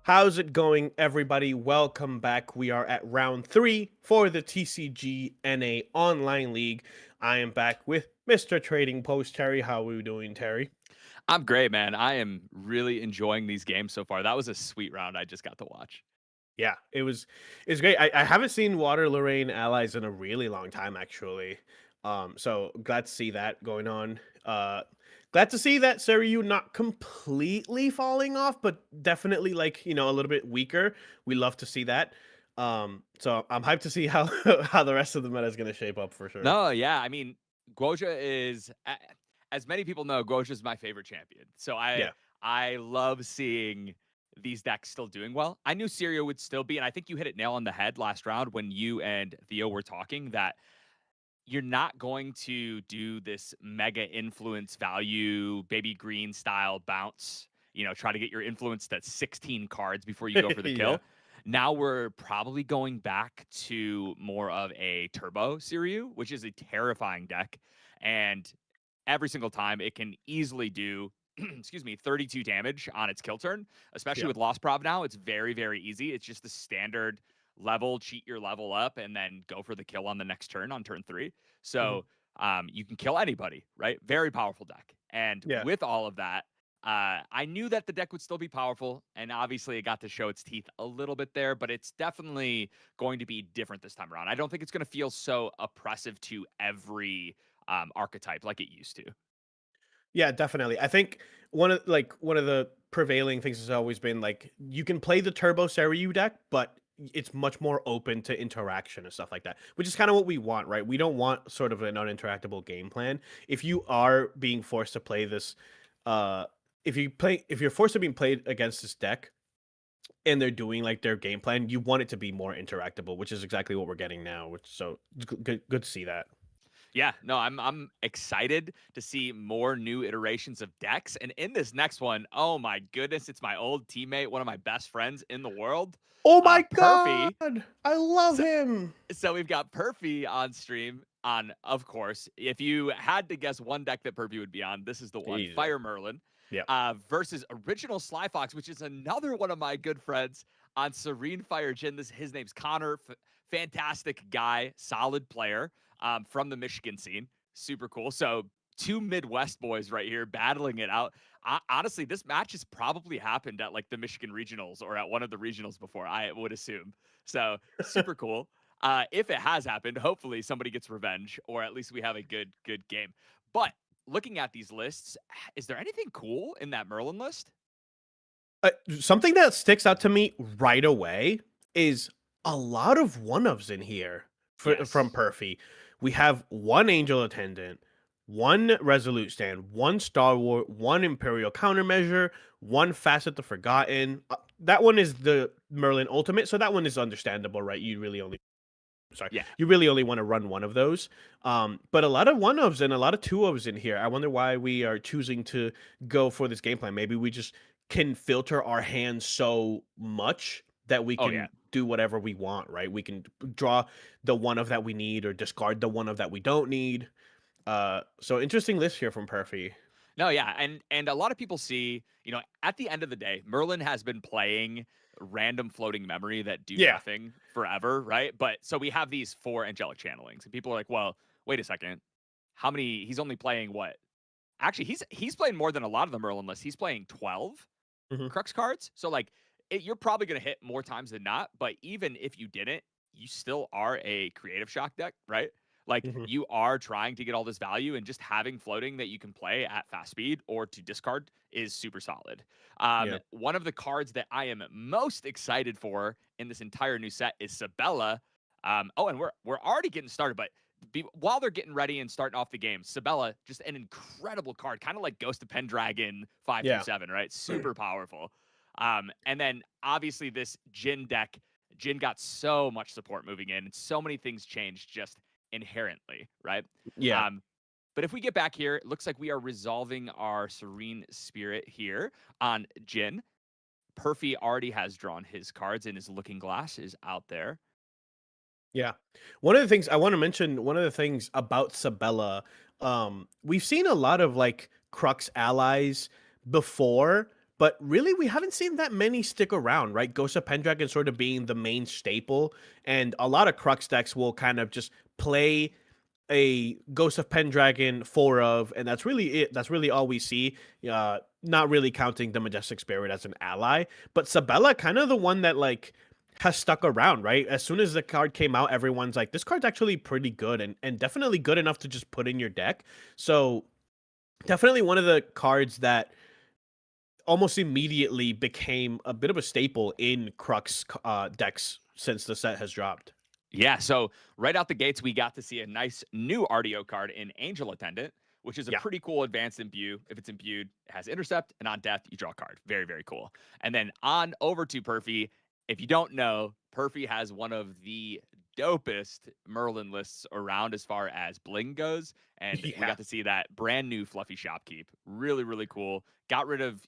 How's it going, everybody? Welcome back. We are at round 3 for the TCG NA Online League. I am back with Mr. Trading Post Terry. How are we doing, Terry? I'm great, man. I am really enjoying these games so far. That was a sweet round I just got to watch. Yeah, it's great. I haven't seen Water Lorraine allies in a really long time, actually. So glad to see that going on. Glad to see that Serene not completely falling off, but definitely like a little bit weaker. We love to see that. So I'm hyped to see how how the rest of the meta is gonna shape up for sure. No, yeah. I mean, Guoja is, as many people know, Guoja is my favorite champion. So I Yeah. I love seeing these decks still doing well. I knew Syria would still be, and I think you hit it nail on the head last round when you and Theo were talking that you're not going to do this mega influence value baby green style bounce, try to get your influence to 16 cards before you go for the Yeah. kill. Now we're probably going back to more of a turbo Siryu, which is a terrifying deck. And every single time it can easily do excuse me 32 damage on its kill turn, especially Yeah. with lost prov now. It's very, very easy. It's just the standard level, cheat your level up, and then go for the kill on the next turn on turn 3. Mhm. So you can kill anybody, right? Very powerful deck. And Yeah. with all of that, I knew that the deck would still be powerful, and obviously it got to show its teeth a little bit there, but it's definitely going to be different this time around. I don't think it's going to feel so oppressive to every archetype like it used to. Yeah, definitely. I think one of the prevailing things has always been like you can play the Turbo Seryu deck, but it's much more open to interaction and stuff like that, which is kind of what we want, right? We don't want sort of an uninteractable game plan. If you are being forced to play this, uh, if you're forced to being played against this deck and they're doing like their game plan, you want it to be more interactable, which is exactly what we're getting now. Which so it's good to see that. Yeah, no, I'm excited to see more new iterations of decks. And in this next one, oh my goodness, it's my old teammate, one of my best friends in the world, Oh my Perfy. god, I love So, him. so we've got Perfy on stream. Of course, if you had to guess one deck that Perfy would be on, this is the one: Easy. Fire Merlin, Yeah. versus Original Sly Fox, which is another one of my good friends on Serene Fire Jin. His name's Connor. Fantastic guy, solid player, from the Michigan scene. Super cool. So two Midwest boys right here battling it out. Honestly, this match has probably happened at like the Michigan regionals or at one of the regionals before, I would assume. So super cool. If it has happened, hopefully somebody gets revenge, or at least we have a good game. But looking at these lists, is there anything cool in that Merlin list? Something that sticks out to me right away is a lot of one-ofs in here from Yes. Perfy. We have one Angel Attendant, one Resolute Stand, one Star War, one Imperial Countermeasure, one Facet the Forgotten. That one is the Merlin Ultimate, so that one is understandable, right? Yeah. You really only want to run one of those. But a lot of one ofs and a lot of two ofs in here. I wonder why we are choosing to go for this game plan. Maybe we just can filter our hands so much that we Oh yeah. can do whatever we want, right? We can draw the one of that we need or discard the one of that we don't need. So interesting list here from Perfy. No, yeah, and a lot of people see, at the end of the day, Merlin has been playing random floating memory that do Yeah. nothing forever, right? But so we have these 4 angelic channelings, and people are like, "Well, wait a second. How many he's only playing what?" Actually, he's playing more than a lot of the Merlin lists. He's playing 12 Hmm. Crux cards. So like you're probably going to hit more times than not, but even if you didn't, you still are a creative shock deck, right? Like Hmm. you are trying to get all this value, and just having floating that you can play at fast speed or to discard is super solid. Yeah. One of the cards that I am most excited for in this entire new set is Sabella. Oh, and we're already getting started, but while they're getting ready and starting off the game, Sabella, just an incredible card, kind of like Ghost of Pendragon 5 through Yeah. 7, right? Super powerful. And then obviously this Jin deck, Jin got so much support moving in, and so many things changed just inherently, right? Yeah. Um, but if we get back here, it looks like we are resolving our Serene Spirit here on Jin. Perfy already has drawn his cards, and his Looking Glass is out there. Yeah. One of the things I want to mention, one of the things about Sabella, we've seen a lot of like Crux allies before, but really we haven't seen that many stick around, right? Ghost of Pendragon sort of being the main staple, and a lot of Crux decks will kind of just play a Ghost of Pendragon 4 of, and that's really it. That's really all we see. Not really counting the Majestic Spirit as an ally, but Sabella kind of the one that like has stuck around, right? As soon as the card came out, everyone's like, this card's actually pretty good and definitely good enough to just put in your deck. So definitely one of the cards that almost immediately became a bit of a staple in Crux decks since the set has dropped. Yeah, so right out the gates, we got to see a nice new RDO card in Angel Attendant, which is a Yeah. pretty cool advanced imbue. If it's imbued, it has intercept, and on death, you draw a card. Very, very cool. And then on over to Perfy. If you don't know, Perfy has one of the dopest Merlin lists around as far as bling goes. And we Yeah. got to see that brand new fluffy shopkeep. Really, really cool. Got rid of,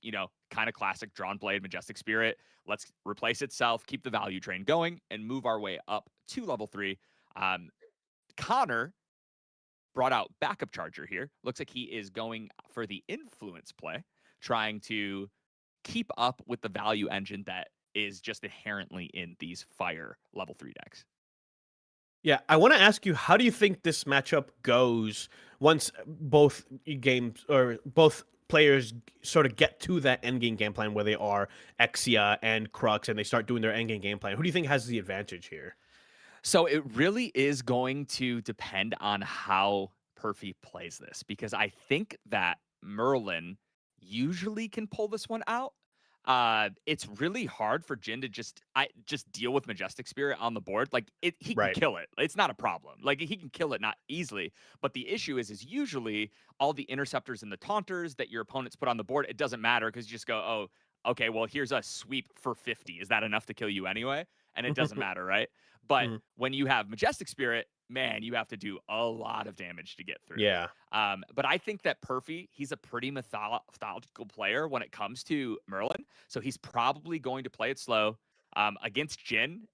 kind of classic Drawn Blade, Majestic Spirit. Let's replace itself, keep the value train going, and move our way up to level 3. Connor brought out backup charger here. Looks like he is going for the influence play, trying to keep up with the value engine that is just inherently in these fire level 3 decks. Yeah, I want to ask you, how do you think this matchup goes once both games or both players sort of get to that endgame game plan where they are Exia and Crux and they start doing their endgame game plan? Who do you think has the advantage here? So it really is going to depend on how Perfy plays this, because I think that Merlin usually can pull this one out. It's really hard for Jin to just deal with Majestic Spirit on the board. Like he can Right. kill it. It's not a problem. Like he can kill it not easily. But the issue is usually all the interceptors and the taunters that your opponents put on the board. It doesn't matter because you just go, oh, okay, well here's a sweep for 50. Is that enough to kill you anyway? And it doesn't matter, right? But Mhm. when you have Majestic Spirit, man, you have to do a lot of damage to get through. Yeah. But I think that Perfy, he's a pretty methodical player when it comes to Merlin. So he's probably going to play it slow. Against Jin,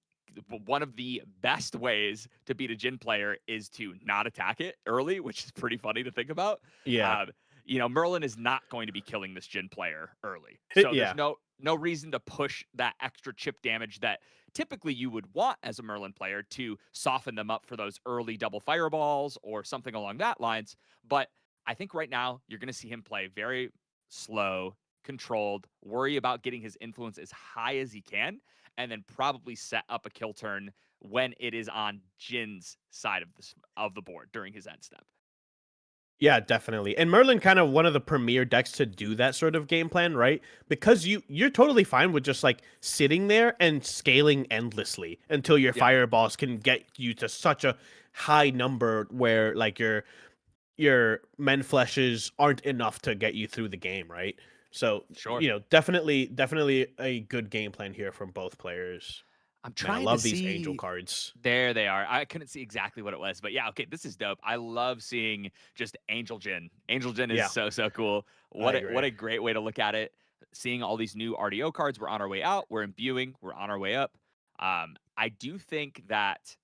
one of the best ways to beat a Jin player is to not attack it early, which is pretty funny to think about. Yeah. Merlin is not going to be killing this Jin player early. So Yeah. there's no reason to push that extra chip damage that typically you would want as a Merlin player to soften them up for those early double fireballs or something along that lines. But I think right now you're going to see him play very slow, controlled, worry about getting his influence as high as he can, and then probably set up a kill turn when it is on Jin's side of the board during his end step. Yeah, definitely. And Merlin kind of one of the premier decks to do that sort of game plan, right? Because you're totally fine with just like sitting there and scaling endlessly until your Yeah. fireballs can get you to such a high number where like your men fleshes aren't enough to get you through the game, right? So, Sure. definitely a good game plan here from both players. I'm Man, I trying to love these angel see. cards. There they are. I couldn't see exactly what it was, but yeah, okay, this is dope. I love seeing just Angel Jin. Angel Jin is Yeah, so cool. I What agree. a great way to look at it. Seeing all these new RDO cards, we're on our way out. We're imbuing. We're on our way up. I do think that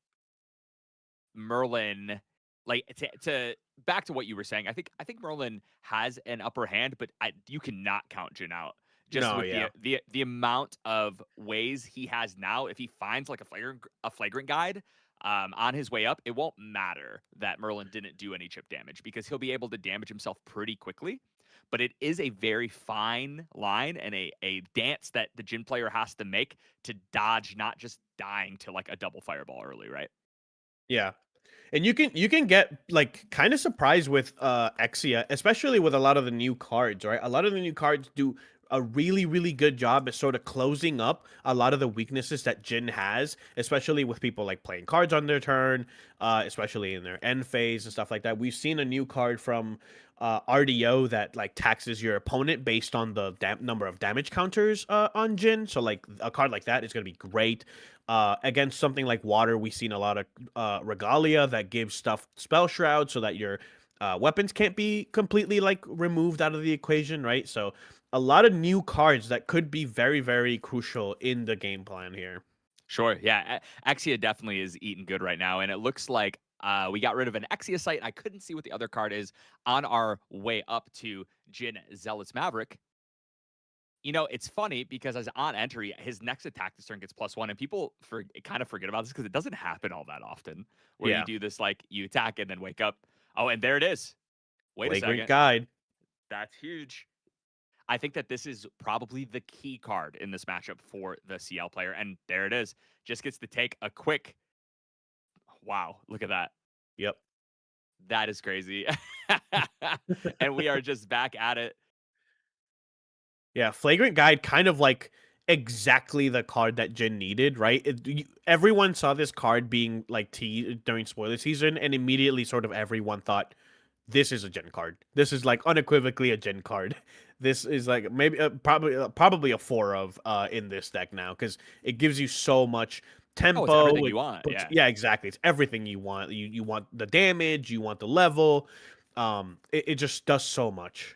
Merlin, like to back to what you were saying, I think Merlin has an upper hand, but you cannot count Jin out. Just No, with yeah. the amount of ways he has now, if he finds like a flagrant guide on his way up, it won't matter that Merlin didn't do any chip damage because he'll be able to damage himself pretty quickly. But it is a very fine line and a dance that the Jin player has to make to dodge not just dying to like a double fireball early, right? Yeah. And you can get like kind of surprised with Exia, especially with a lot of the new cards, right? A lot of the new cards do a really good job at sort of closing up a lot of the weaknesses that Jin has, especially with people like playing cards on their turn, especially in their end phase and stuff like that. We've seen a new card from RDO that like taxes your opponent based on the number of damage counters on Jin. So like a card like that is going to be great. Against something like water, we've seen a lot of regalia that gives stuff spell shroud so that your weapons can't be completely like removed out of the equation, right? So a lot of new cards that could be very crucial in the game plan here. Sure. Yeah. Exia definitely is eating good right now. And it looks like we got rid of an Exia site. I couldn't see what the other card is on our way up to Jin Zealous Maverick. You know, it's funny because as on entry, his next attack this turn gets +1, and people kind of forget about this because it doesn't happen all that often. Where you Yeah. do this, like you attack and then wake up. Oh, and there it is. Wait a Flagrant second, Guide. that's huge. I think that this is probably the key card in this matchup for the CL player, and there it is. Just gets to take a quick. Wow, look at that. Yep. That is crazy. And we are just back at it. Yeah, Flagrant Guide, kind of like exactly the card that Jin needed, right? Everyone saw this card being like teased during spoiler season, and immediately sort of everyone thought, this is a Jin card. This is like unequivocally a Jin card. This is like maybe probably a 4 of in this deck now, because it gives you so much Oh, it's tempo. everything you want. Yeah. Yeah, exactly. It's everything you want. You want the damage, you want the level. It just does so much.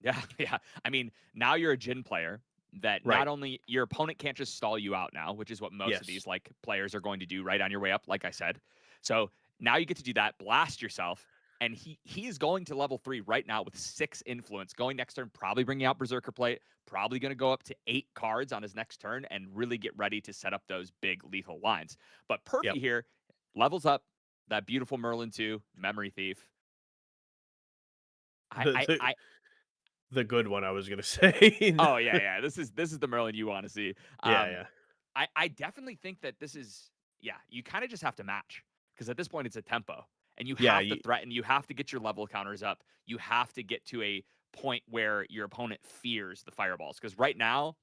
Yeah, yeah. I mean, now you're a Jin player that Right. not only your opponent can't just stall you out now, which is what most of Yes. these like players are going to do right on your way up, like I said. So now you get to do that, blast yourself, and he is going to level 3 right now with 6 influence. Going next turn, probably bringing out Berserker Plate, probably going to go up to 8 cards on his next turn and really get ready to set up those big lethal lines. But Perfy Yep. here levels up that beautiful Merlin 2, Memory Thief. I The good one, I was gonna say. Oh yeah. This is the Merlin you want to see. Yeah. I definitely think that this is you kind of just have to match because at this point it's a tempo and you Yeah, have to threaten, you have to get your level counters up. You have to get to a point where your opponent fears the fireballs because right now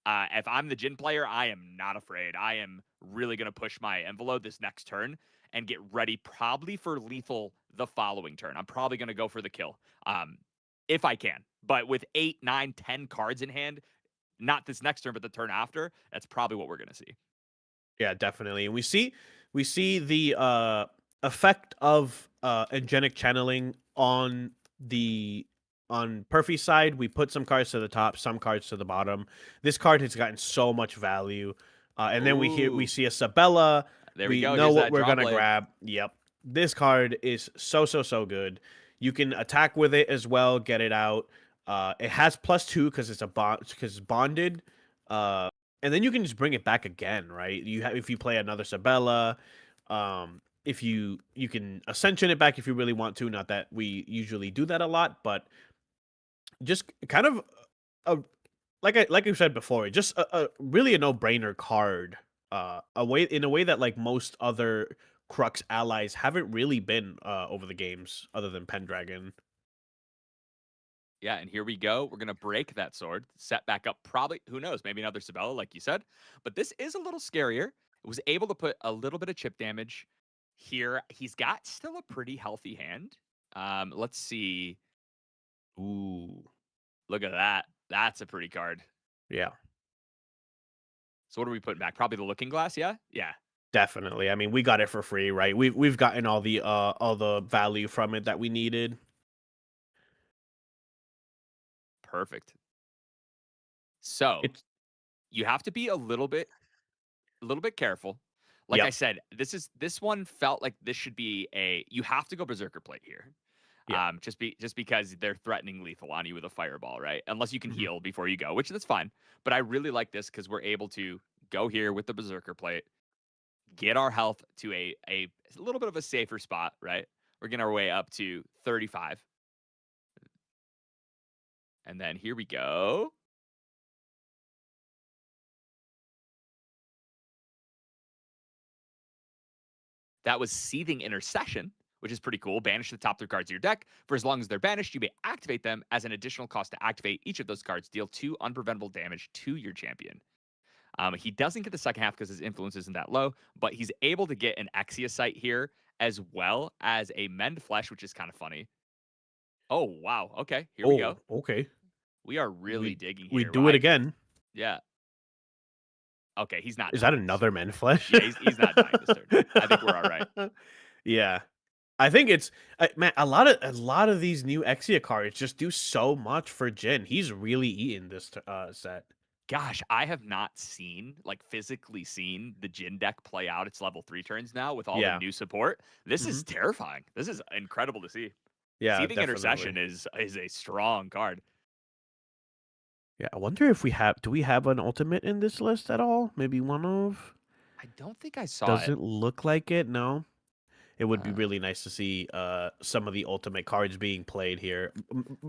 if I'm the Jin player, I am not afraid. I am really going to push my envelope this next turn and get ready probably for lethal the following turn. I'm probably going to go for the kill if I can. But with 8, 9, 10 cards in hand, not this next turn, but the turn after, that's probably what we're going to see. Yeah, definitely. And we see the effect of angelic channeling on Perfy's side. We put some cards to the top, some cards to the bottom. This card has gotten so much value. And then we Ooh. see a Sabella. There we go. know Here's what that we're draw gonna blade. grab. Yep. This card is so good. You can attack with it as well, get it out. It has +2 because it's because it's bonded. And then you can just bring it back again, right? If you play another Sabella, if you can Ascension it back if you really want to. Not that we usually do that a lot, but just kind of a like you said before, just really a no-brainer card. In a way that like most other Crux allies haven't really been over the games, other than Pendragon. Yeah, and here we go. We're going to break that sword, set back up, probably, who knows, maybe another Sabella, like you said. But this is a little scarier. It was able to put a little bit of chip damage here. He's got still a pretty healthy hand. Let's see. Ooh, Look at that. That's a pretty card. yeah, So what are we putting back? Probably the Looking Glass, yeah? Yeah. definitely. I mean, we got it for free, right? We've gotten all the value from it that we needed. Perfect. So It's you have to be a little bit careful. Like I Yep. said, this one felt like this should be you have to go Berserker Plate here. Yeah. Just because they're threatening lethal on you with a fireball, right? Unless you can Mhm. heal before you go, which that's fine. But I really like this because we're able to go here with the Berserker Plate, get our health to a little bit of a safer spot, right? We're getting our way up to 35. And then here we go. That was Seething Intercession, which is pretty cool. Banish the top 3 cards of your deck. For as long as they're banished, you may activate them as an additional cost to activate each of those cards. Deal 2 unpreventable damage to your champion. He doesn't get the second half because his influence isn't that low, but he's able to get an Exia Sight here as well as a Mend Flesh, which is kind of funny. Oh, wow. Okay, here we go. Okay. We are really We digging we here. do it again. Yeah. Okay, he's not Is dying that this another turn. Men Flesh? Yeah, he's not dying this turn. I think we're all right. Yeah. I think it's man, a lot of these new Exia cards just do so much for Jin. He's really eating this set. Gosh, I have not physically seen the Jin deck play out its level 3 turns now with all the Yeah. new support. This is Mhm. terrifying. This is incredible to see. Yeah, Seething definitely. Intercession is a strong card. Yeah, I wonder if do we have an ultimate in this list at all? Maybe one of? I don't think I saw it. Doesn't look like it, no. It would be Uh, really nice to see some of the ultimate cards being played here.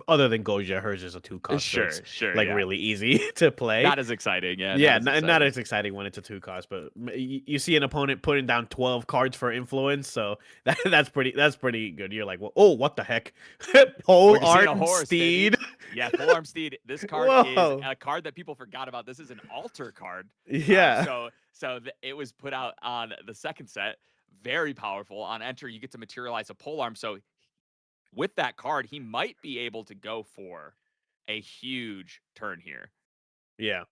Other than Goja, hers is a 2 cost, so it's sure, like yeah. really easy to play. Not as exciting, yeah. Not Yeah, as not exciting. as exciting when it's a 2 cost, but you see an opponent putting down 12 cards for influence, so that's pretty good. You're like, well, oh, what the heck? We're seeing a Polearm horse, baby. Steed. Yeah, Polearm Steed. This card is Whoa. a card that people forgot about. This is an altar card. Yeah. It was put out on the second set. Very powerful. On enter, you get to materialize a polearm. So with that card, he might be able to go for a huge turn here. Yeah.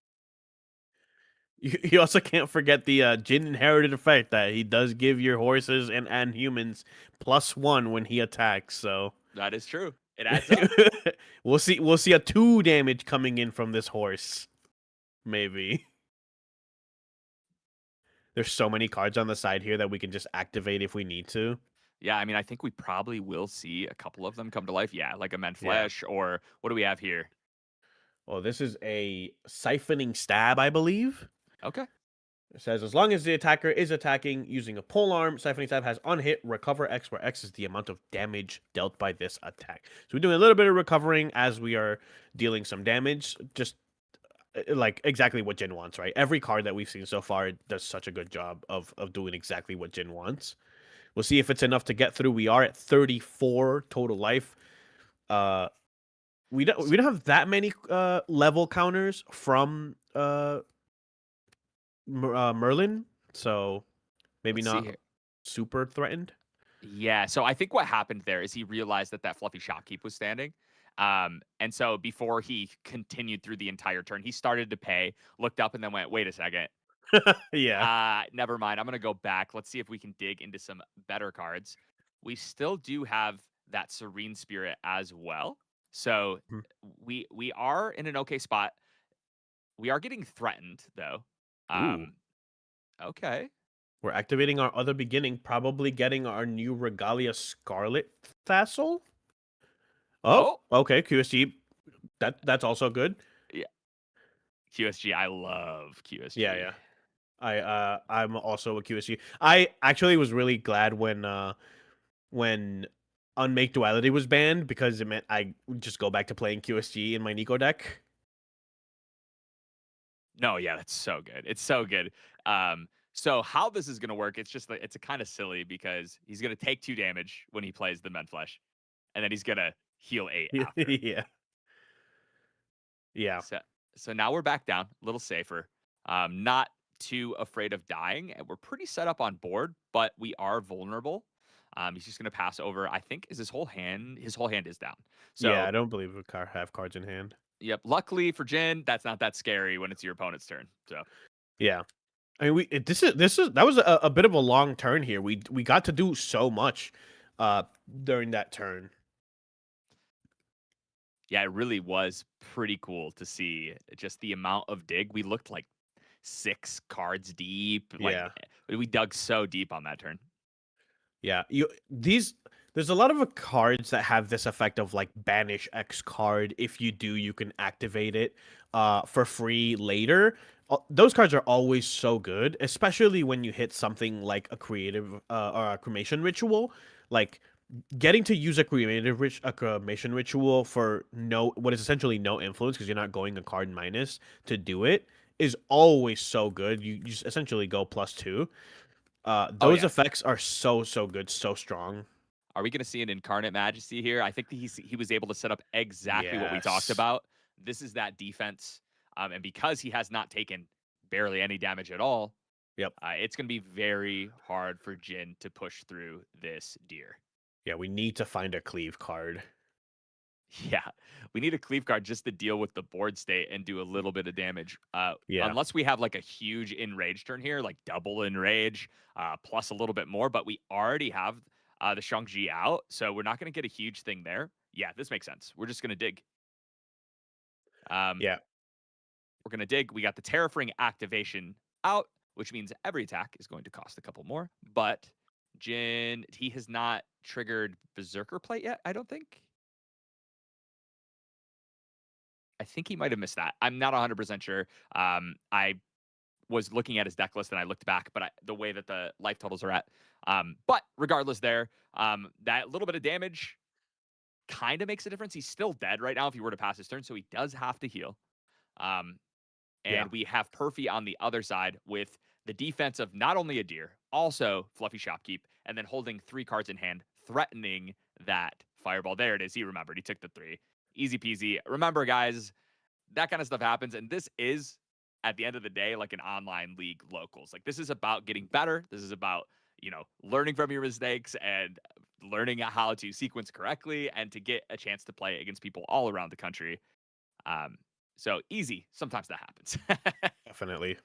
You also can't forget the Jin inherited effect that he does give your horses and humans +1 when he attacks. So That is true. It adds up. we'll see a 2 damage coming in from this horse. Maybe. There's so many cards on the side here that we can just activate if we need to. Yeah, I mean, I think we probably will see a couple of them come to life. Yeah, like a Men Yeah. Flesh, or what do we have here? Oh, this is a siphoning stab, I believe. Okay. It says, as long as the attacker is attacking using a polearm, siphoning stab has unhit recover X, where X is the amount of damage dealt by this attack. So we're doing a little bit of recovering as we are dealing some damage. Just like exactly what Jin wants, right? Every card that we've seen so far does such a good job of doing exactly what Jin wants. We'll see if it's enough to get through. We are at 34 total life. We don't have that many level counters from Merlin, so maybe Let's see not here. super threatened. Yeah, so I think what happened there is he realized that that fluffy shopkeep was standing. And so before he continued through the entire turn, he started to pay, looked up, and then went, wait a second. Yeah. Never mind. I'm going to go back. Let's see if we can dig into some better cards. We still do have that Serene Spirit as well. So Mhm. we are in an okay spot. We are getting threatened, though. Ooh. Okay. We're activating our other beginning, probably getting our new Regalia Scarlet Tassel. Oh, okay, QSG. That's also good. Yeah. QSG. I love QSG. Yeah. I'm also a QSG. I actually was really glad when Unmake Duality was banned because it meant I would just go back to playing QSG in my Nico deck. No, yeah, that's so good. It's so good. So how this is gonna work? It's just like it's a kind of silly because he's gonna take 2 damage when he plays the Menflesh, and then he's gonna heal 8 after. Yeah. Yeah. So now we're back down, a little safer. Not too afraid of dying, and we're pretty set up on board, but we are vulnerable. He's just gonna pass over. I think is his whole hand. His whole hand is down. So Yeah, I don't believe we have cards in hand. yep. Luckily for Jin, that's not that scary when it's your opponent's turn. So Yeah. I mean, that was a bit of a long turn here. We got to do so much during that turn. yeah, it really was pretty cool to see just the amount of dig. We looked like 6 cards deep. Yeah. We dug so deep on that turn. Yeah, there's a lot of cards that have this effect of like banish X card. If you do, you can activate it for free later. Those cards are always so good, especially when you hit something like a creative or a cremation ritual. Like getting to use a cremation ritual for what is essentially no influence because you're not going a card minus to do it is always so good. You just essentially go +2. Those effects are so good, so strong. Are we going to see an Incarnate Majesty here? I think that he was able to set up exactly what we talked Yes. about. This is that defense, and because he has not taken barely any damage at all, Yep. It's going to be very hard for Jin to push through this deer. Yeah, we need to find a cleave card. Yeah, we need a cleave card just to deal with the board state and do a little bit of damage. Yeah. Unless we have like a huge enrage turn here, like double enrage, plus a little bit more, but we already have the Shang-Chi out, so we're not going to get a huge thing there. Yeah, this makes sense. We're just going to dig. Yeah. We're going to dig. We got the Terrafring activation out, which means every attack is going to cost a couple more, but Jin, he has not triggered Berserker Plate yet, I don't think. I think he might have missed that. I'm not 100% sure. I was looking at his deck list and I looked back, but the way that the life totals are at. But regardless, that little bit of damage kind of makes a difference. He's still dead right now if he were to pass his turn, so he does have to heal. And we have Perfy on the other side with the defense of not only a deer, also Fluffy Shopkeep, and then holding 3 cards in hand, threatening that fireball. There it is. He remembered. He took the 3. Easy peasy. Remember, guys, that kind of stuff happens. And this is, at the end of the day, like an online league locals. Like, this is about getting better. This is about, learning from your mistakes and learning how to sequence correctly and to get a chance to play against people all around the country. So easy. Sometimes that happens. Definitely.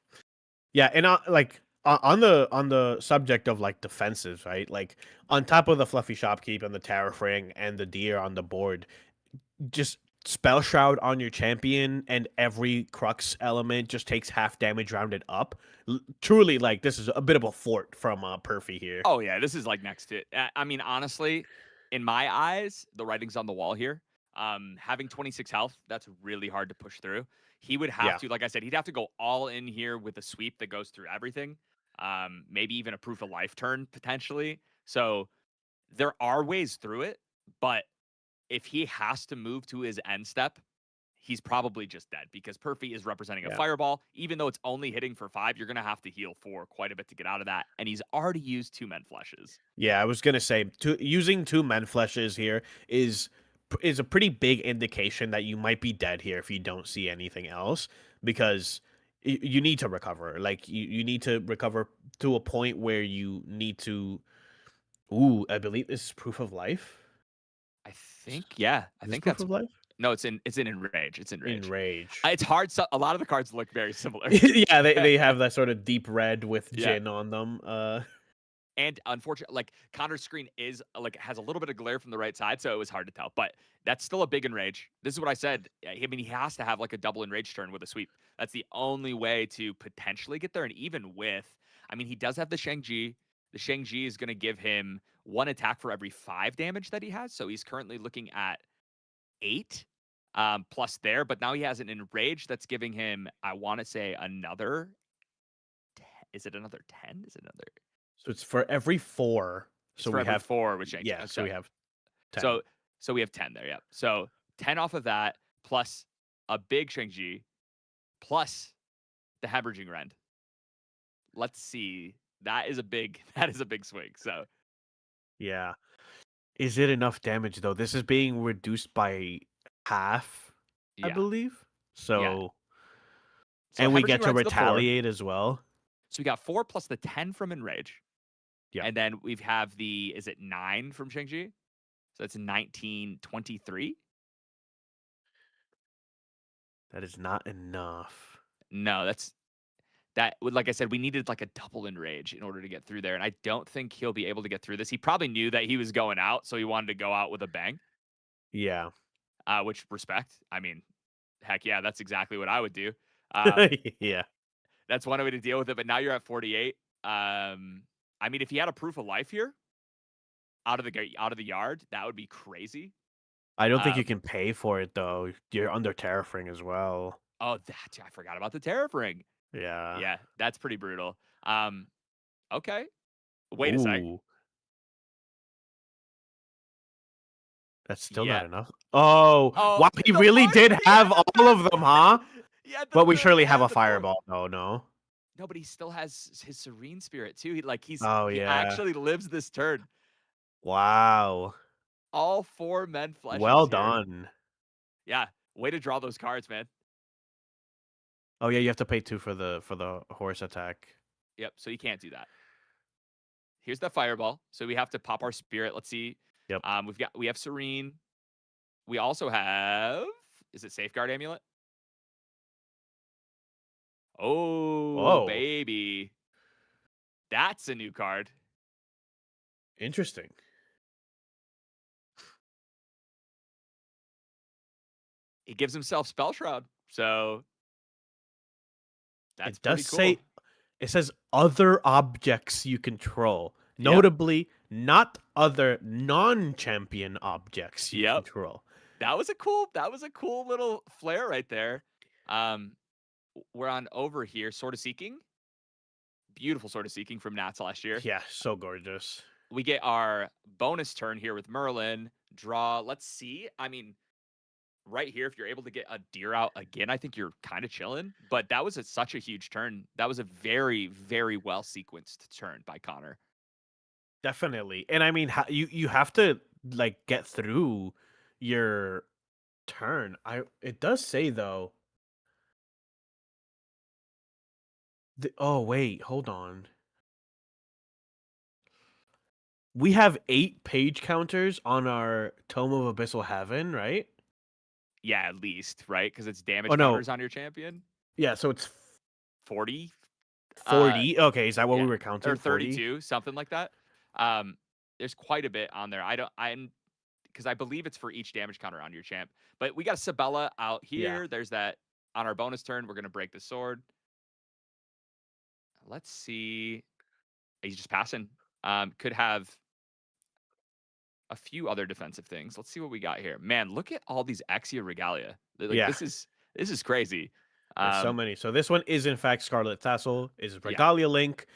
Yeah, and on the subject of like defenses, right? Like on top of the Fluffy Shopkeep and the Terrafring and the deer on the board, just Spell Shroud on your champion and every Crux element just takes half damage rounded up. Truly, like this is a bit of a fort from Perfy here. Oh yeah, this is like next to it. I mean, honestly, in my eyes, the writing's on the wall here. Having 26 health, that's really hard to push through. He would have to, like I said, he'd have to go all in here with a sweep that goes through everything. Maybe even a proof of life turn potentially. So there are ways through it, but if he has to move to his end step, he's probably just dead because Perfy is representing a fireball. Even though it's only hitting for 5, you're going to have to heal for quite a bit to get out of that. And he's already used 2 Men Fleshes. Yeah, I was going to say, using 2 Men Fleshes here is a pretty big indication that you might be dead here if you don't see anything else, because you need to recover. Like, you need to recover to a point where you need to... Ooh, I believe this is Proof of Life. I think, yeah. I think Proof that's... of Life? No, it's in Enrage. It's Enrage. Enrage. It's hard. So a lot of the cards look very similar. Yeah, they have that sort of deep red with Jin on them. And unfortunately, like Connor's screen is like has a little bit of glare from the right side, so it was hard to tell. But that's still a big Enrage. This is what I said. I mean, he has to have like a double Enrage turn with a sweep. That's the only way to potentially get there. And even with, I mean, he does have the Shang-Chi. The Shang-Chi is going to give him 1 attack for every 5 damage that he has. So he's currently looking at 8 plus there. But now he has an Enrage that's giving him, I want to say, another. Is it another 10? Is it another? So it's for every 4. So we have 4 with Shang-Chi. Yeah, so we have 10. So we have 10 there, yeah. So 10 off of that, plus a big Shang-Chi, plus the Hemorrhaging Rend. Let's see. That is a big swing. So yeah. Is it enough damage though? This is being reduced by half, I believe. So and we get to retaliate as well. So we got 4 plus the 10 from Enrage. Yeah. And then we have is it 9 from Shang-Chi? So that's 1923. That is not enough. No, like I said, we needed like a double Enrage in order to get through there. And I don't think he'll be able to get through this. He probably knew that he was going out, so he wanted to go out with a bang. Yeah. Which respect. I mean, heck yeah, that's exactly what I would do. Yeah. That's one way to deal with it. But now you're at 48. I mean, if he had a proof of life here, out of the yard, that would be crazy. I don't think you can pay for it though. You're under Terrafring as well. Oh, I forgot about the Terrafring. Yeah. Yeah, that's pretty brutal. Okay. Wait a sec. That's still not enough. Oh, wow, he really did have all of them, huh? Yeah, but we surely have a fireball. No. No, but he still has his Serene Spirit too. He actually lives this turn. Wow. All 4 Men Fleshes. Well done. Yeah, way to draw those cards, man. Oh yeah, you have to pay 2 for the horse attack. Yep, so you can't do that. Here's the fireball. So we have to pop our spirit. Let's see. Yep. We have Serene. We also have, is it Safeguard Amulet? Oh, baby. That's a new card. Interesting. He gives himself Spell Shroud. So that's it does pretty cool. It says other objects you control. Notably, not other non-champion objects you control. That was a cool little flare right there. We're on over here, Sword of Seeking. Beautiful Sword of Seeking from Nats last year. Yeah, so gorgeous. We get our bonus turn here with Merlin. Draw. Let's see. I mean, right here, if you're able to get a deer out again, I think you're kind of chilling. But that was such a huge turn. That was a very, very well sequenced turn by Connor. Definitely. And I mean, you have to like get through your turn. It does say though. Oh wait, hold on. We have 8 page counters on our Tome of Abyssal Heaven, right? Yeah, at least, right? Because it's damage Oh, no. counters on your champion. Yeah, so it's 40? 40. Okay, is that what yeah, we were counting? or 40? 32, something like that. There's quite a bit on there. Because I believe it's for each damage counter on your champ. But we got Sabella out here. Yeah. There's that on our bonus turn. We're gonna break the sword. Let's see. He's just passing. Could have a few other defensive things. Let's see what we got here. Man, look at all these Axia Regalia. Like, Yeah. this is crazy. There's so many. So this one is in fact Scarlet Tassel. Is Regalia Link.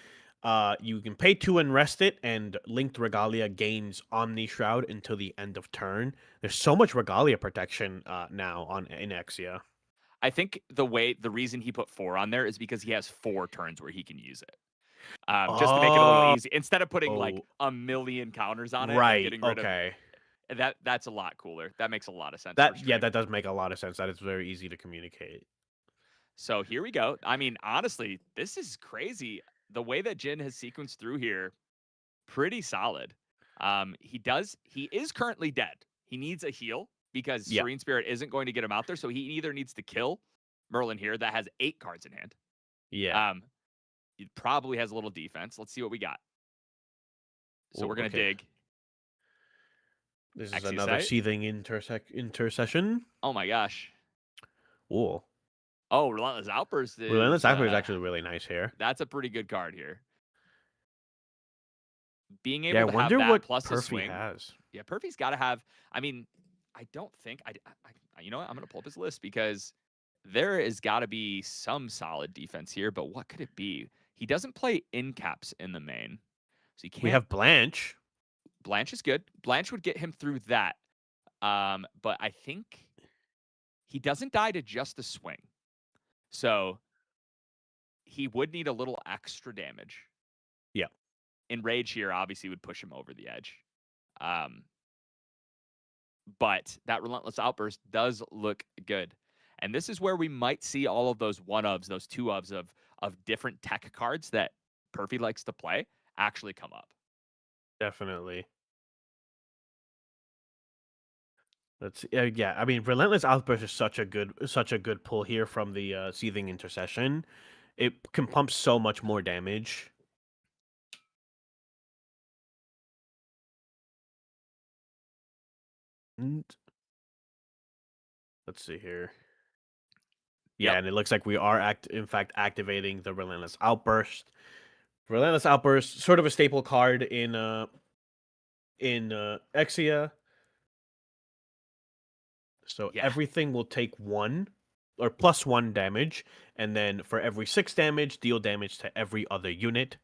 You can pay 2 and rest it, and Linked Regalia gains Omni Shroud until the end of turn. There's so much Regalia protection now in Exia. I think the reason he put 4 on there is because he has 4 turns where he can use it. Just to make it a little easy. Instead of putting like a million counters on it and getting rid of that's a lot cooler. That makes a lot of sense. That does make a lot of sense. That is very easy to communicate. So here we go. I mean, honestly, this is crazy. The way that Jin has sequenced through here, pretty solid. He is currently dead. He needs a heal because Serene Spirit isn't going to get him out there. So he either needs to kill Merlin here that has 8 cards in hand. Yeah. He probably has a little defense. Let's see what we got. So we're going to dig. This is another Seething Intercession. Oh my gosh. Ooh. Oh, Relentless Outburst. Relentless Outburst is actually really nice here. That's a pretty good card here. Being able to have that plus a swing. Has. Yeah, Perfy's got to have. I mean, I don't think you know what? I'm going to pull up his list because there has got to be some solid defense here. But what could it be? He doesn't play in caps in the main, so he can't. We have Blanche. Blanche is good. Blanche would get him through that. But I think he doesn't die to just a swing. So he would need a little extra damage. Yeah. Enrage here obviously would push him over the edge. But that Relentless Outburst does look good. And this is where we might see all of those 1-ofs, those 2-ofs of different tech cards that Perfy likes to play actually come up. Definitely. I mean, Relentless Outburst is such a good pull here from the Seething Intercession. It can pump so much more damage. And let's see here. Yeah, and it looks like we are in fact activating the Relentless Outburst. Relentless Outburst, sort of a staple card in Exia. So everything will take 1 or plus 1 damage, and then for every 6 damage, deal damage to every other unit.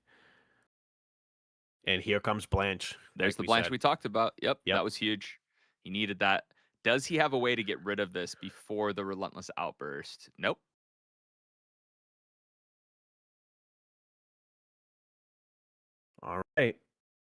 And here comes Blanche. There's the Blanche we talked about. Yep, that was huge. He needed that. Does he have a way to get rid of this before the Relentless Outburst? Nope. All right.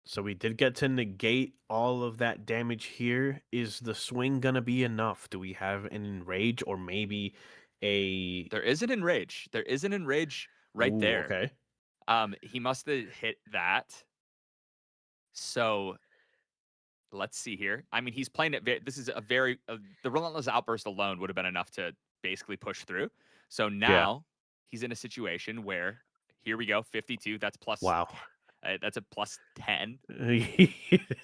So we did get to negate all of that damage here. Is the swing going to be enough? Do we have an Enrage or maybe a... There is an Enrage. There is an Enrage right there. Okay. He must have hit that. So let's see here. I mean, he's playing it. This is a very... the Relentless Outburst alone would have been enough to basically push through. So now he's in a situation where, here we go, 52. That's plus... Wow. That's a plus 10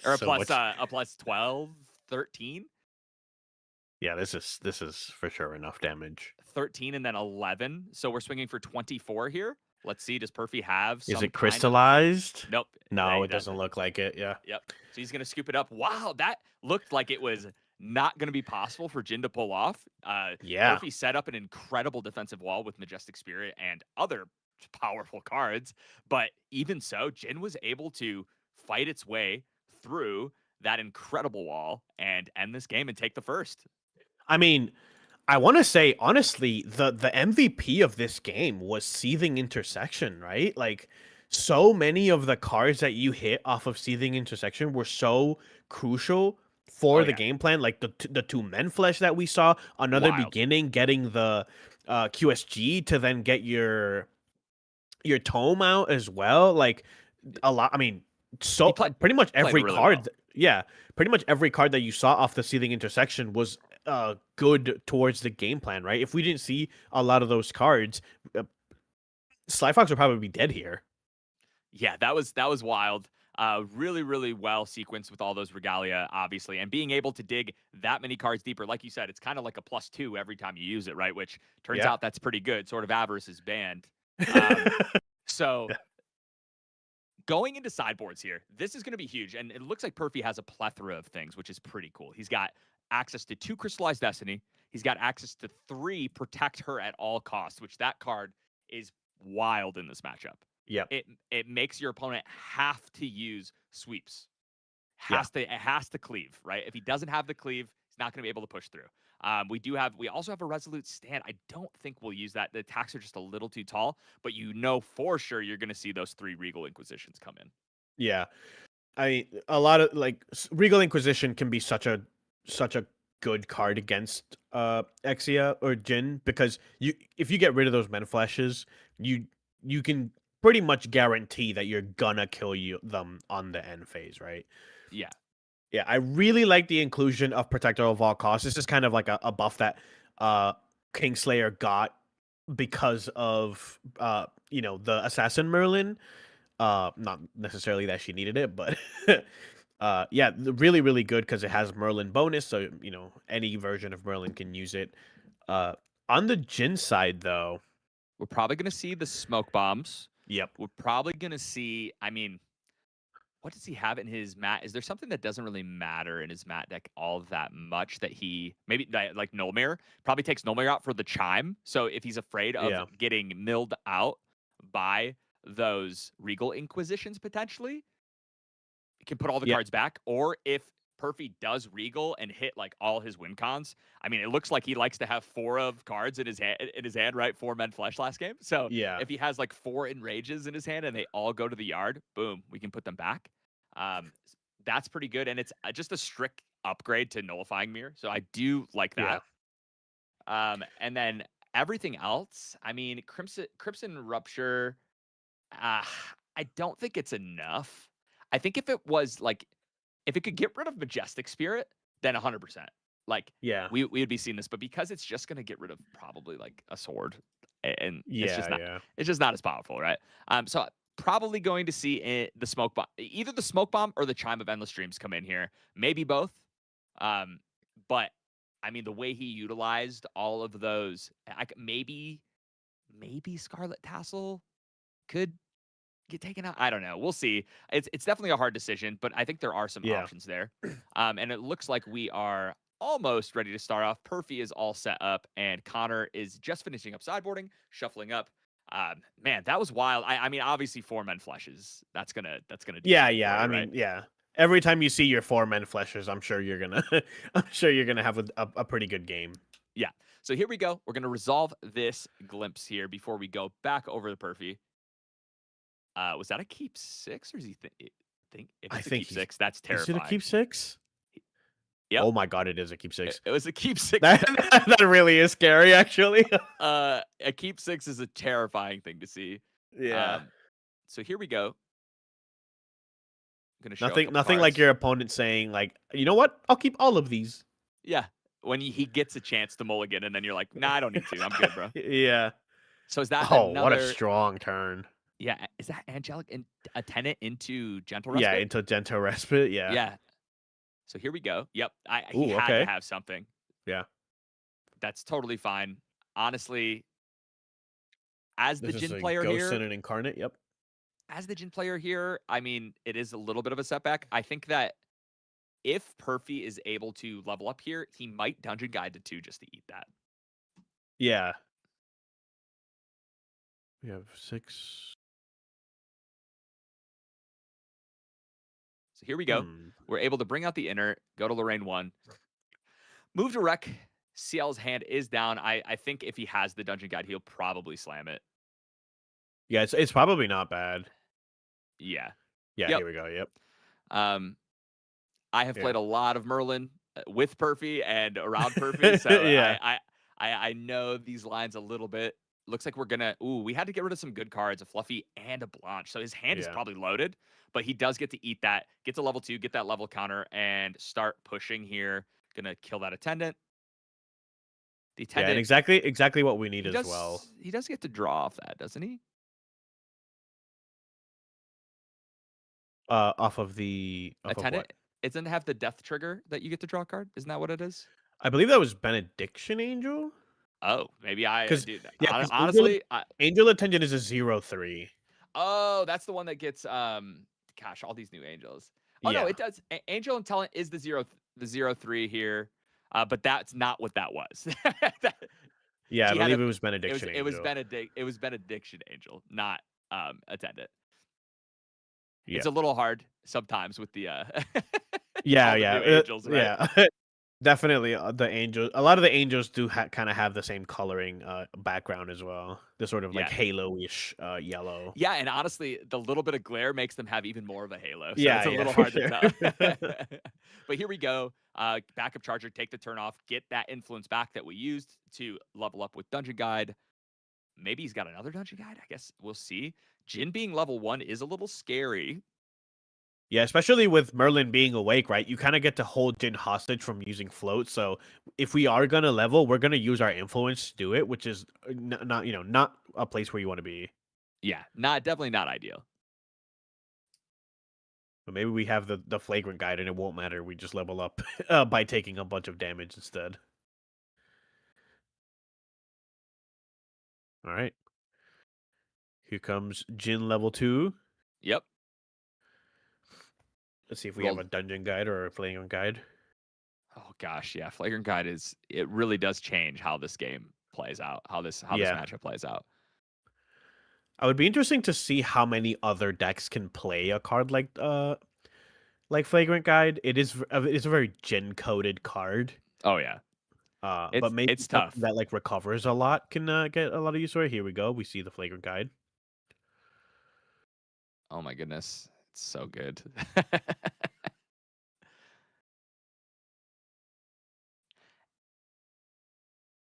or a plus 12, 13. Yeah, this is for sure enough damage. 13 and then 11. So we're swinging for 24 here. Let's see. Does Perfy have some Is it crystallized? Nope. No, it doesn't look like it. Yeah. Yep. So he's going to scoop it up. Wow, that looked like it was not going to be possible for Jin to pull off. Yeah. Murphy set up an incredible defensive wall with Majestic Spirit and other powerful cards, but even so, Jin was able to fight its way through that incredible wall and end this game and take the first. I mean, I want to say honestly, the MVP of this game was Seething Intersection, right? Like, so many of the cards that you hit off of Seething Intersection were so crucial for Oh, the yeah. game plan. Like the two Men Flesh that we saw, another Wild. beginning, getting the QSG to then get your tome out as well. Like a lot. I mean, so pretty much every really card. well. Yeah, pretty much every card that you saw off the Seething Intersection was good towards the game plan, right? If we didn't see a lot of those cards, Slyfox would probably be dead here. Yeah, that was wild. Really, really well sequenced with all those regalia, obviously, and being able to dig that many cards deeper. Like you said, it's kind of like a +2 every time you use it, right? Which turns Yeah. out that's pretty good. Sort of avarice is banned. So going into sideboards here, this is going to be huge, and it looks like Perfy has a plethora of things, which is pretty cool. He's got access to 2 Crystallized Destiny. He's got access to 3 Protect Her at all costs, which that card is wild in this matchup. Yep. It makes your opponent have to use sweeps. It has to cleave, right? If he doesn't have the cleave, he's not going to be able to push through. We also have a Resolute Stand. I don't think we'll use that. The attacks are just a little too tall, but you know for sure you're going to see those 3 Regal Inquisitions come in. Yeah. A lot of like Regal Inquisition can be such a good card against Exia or Jin, because if you get rid of those Men Flashes, you can pretty much guarantee that you're gonna kill them on the end phase, right? Yeah. Yeah, I really like the inclusion of Protector of all costs. This is kind of like a buff that Kingslayer got because of the Assassin Merlin. Not necessarily that she needed it, but yeah, really, really good because it has Merlin bonus, so any version of Merlin can use it. On the Jin side, though, we're probably going to see the Smoke Bombs. Yep. We're probably going to see, what does he have in his mat? Is there something that doesn't really matter in his mat deck all that much that he maybe like Nulmir probably takes Nulmir out for the Chime. So if he's afraid of getting milled out by those Regal Inquisitions potentially, he can put all the cards back. Or if Perfy does Regal and hit like all his win cons, it looks like he likes to have 4 of cards in his hand, right? 4 Men Flesh last game. So if he has like 4 Enrages in his hand and they all go to the yard, boom, we can put them back. That's pretty good, and it's just a strict upgrade to Nullifying Mirror. So I do like that. And then everything else, Crimson Rupture, I don't think it's enough. I think if it could get rid of Majestic Spirit, then 100%. We would be seeing this, but because it's just going to get rid of probably like a sword, and it's just not as powerful, right? So probably going to see the Smoke Bomb, either the Smoke Bomb or the Chime of Endless Dreams come in here, maybe both. But the way he utilized all of those, maybe Scarlet Tassel could get taken out. I don't know. We'll see. It's definitely a hard decision, but I think there are some options there. And it looks like we are almost ready to start off. Perfy is all set up, and Connor is just finishing up sideboarding, shuffling up. Man, that was wild. Obviously 4 Men Fleshes. That's gonna do something for you, right? Every time you see your 4 Men Fleshes, I'm sure you're gonna have a pretty good game. Yeah. So here we go. We're gonna resolve this glimpse here before we go back over the Perfy. Was that a keep 6, or is he think if it's a keep 6, that's terrifying. Is it a keep 6? Yep. Oh my god, it is a keep 6. It was a keep 6. That really is scary, actually. A keep 6 is a terrifying thing to see. Yeah. So here we go. I'm gonna show nothing like your opponent saying like, you know what? I'll keep all of these. Yeah. When he gets a chance to mulligan, and then you're like, nah, I don't need to. I'm good, bro. Yeah. So is that what a strong turn. Yeah, is that Angelic and a tenant into Gentle Respite? Yeah, into Gentle Respite, yeah. Yeah. So here we go. Yep, he had to have something. Yeah. That's totally fine. Honestly, as the Jin player Ghost here... and an Incarnate, yep. As the Jin player here, it is a little bit of a setback. I think that if Perfy is able to level up here, he might Dungeon Guide to 2 just to eat that. Yeah. We have 6. So here we go. We're able to bring out the inner, go to Lorraine 1. Move to wreck. CL's hand is down. I think if he has the Dungeon Guide, he'll probably slam it. Yeah, it's probably not bad. Yeah. Yeah, Yep. here we go. Yep. I have played a lot of Merlin with Perfy and around Perfy, so yeah. I know these lines a little bit. Looks like we're gonna. Ooh, we had to get rid of some good cards, a Fluffy and a Blanche. So his hand is probably loaded, but he does get to eat that. Get to level 2, get that level counter, and start pushing here. Gonna kill that attendant. The attendant. Yeah, and exactly what we need as well. He does get to draw off that, doesn't he? Off of the attendant. It doesn't have the death trigger that you get to draw a card. Isn't that what it is? I believe that was Benediction Angel. Oh, maybe I did. Yeah, honestly, Angel Attendant is a 0/3. Oh, that's the one that gets gosh, all these new angels. Oh no, it does. Angel Intelligent is the 0/3 here, but that's not what that was. Yeah, I believe it was Benediction Angel. It was Benediction Angel, not Attendant. Yeah. It's a little hard sometimes with the yeah, angels, right? Yeah. Definitely, the angels. A lot of the angels do kind of have the same coloring background as well. The sort of like halo-ish yellow. Yeah, and honestly, the little bit of glare makes them have even more of a halo. So yeah, it's a little hard to tell. But here we go. Backup charger, take the turn off, get that influence back that we used to level up with Dungeon Guide. Maybe he's got another Dungeon Guide. I guess we'll see. Jin being level 1 is a little scary. Yeah, especially with Merlin being awake, right? You kind of get to hold Jin hostage from using float. So if we are gonna level, we're gonna use our influence to do it, which is not a place where you want to be. Yeah, definitely not ideal. But maybe we have the flagrant guide and it won't matter. We just level up by taking a bunch of damage instead. All right. Here comes Jin level 2. Yep. Let's see if we have a Dungeon Guide or a Flagrant Guide. Oh gosh, yeah. Flagrant Guide it really does change how this game plays out, how this matchup plays out. I would be interesting to see how many other decks can play a card like Flagrant Guide. It's a very Jin coded card. Oh yeah. But maybe it's tough. That like recovers a lot can get a lot of use for it. Here we go. We see the Flagrant Guide. Oh my goodness. It's so good.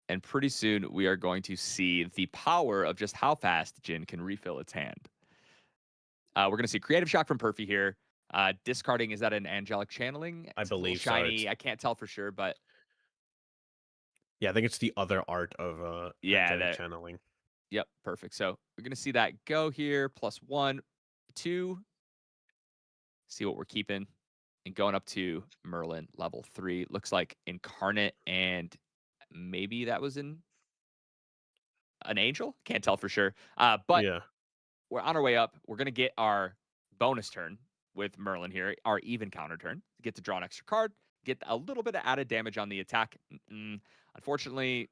And pretty soon we are going to see the power of just how fast Jin can refill its hand. We're going to see Creative Shock from Perfy here. Discarding, is that an Angelic Channeling? I believe shiny. So. I can't tell for sure, but yeah, I think it's the other art of Angelic Channeling. Yep, perfect. So we're going to see that go here. +1, 2. See what we're keeping. And going up to Merlin level 3. Looks like Incarnate, and maybe that was in an Angel. Can't tell for sure. But we're on our way up. We're going to get our bonus turn with Merlin here, our even counter turn. Get to draw an extra card, get a little bit of added damage on the attack. Unfortunately,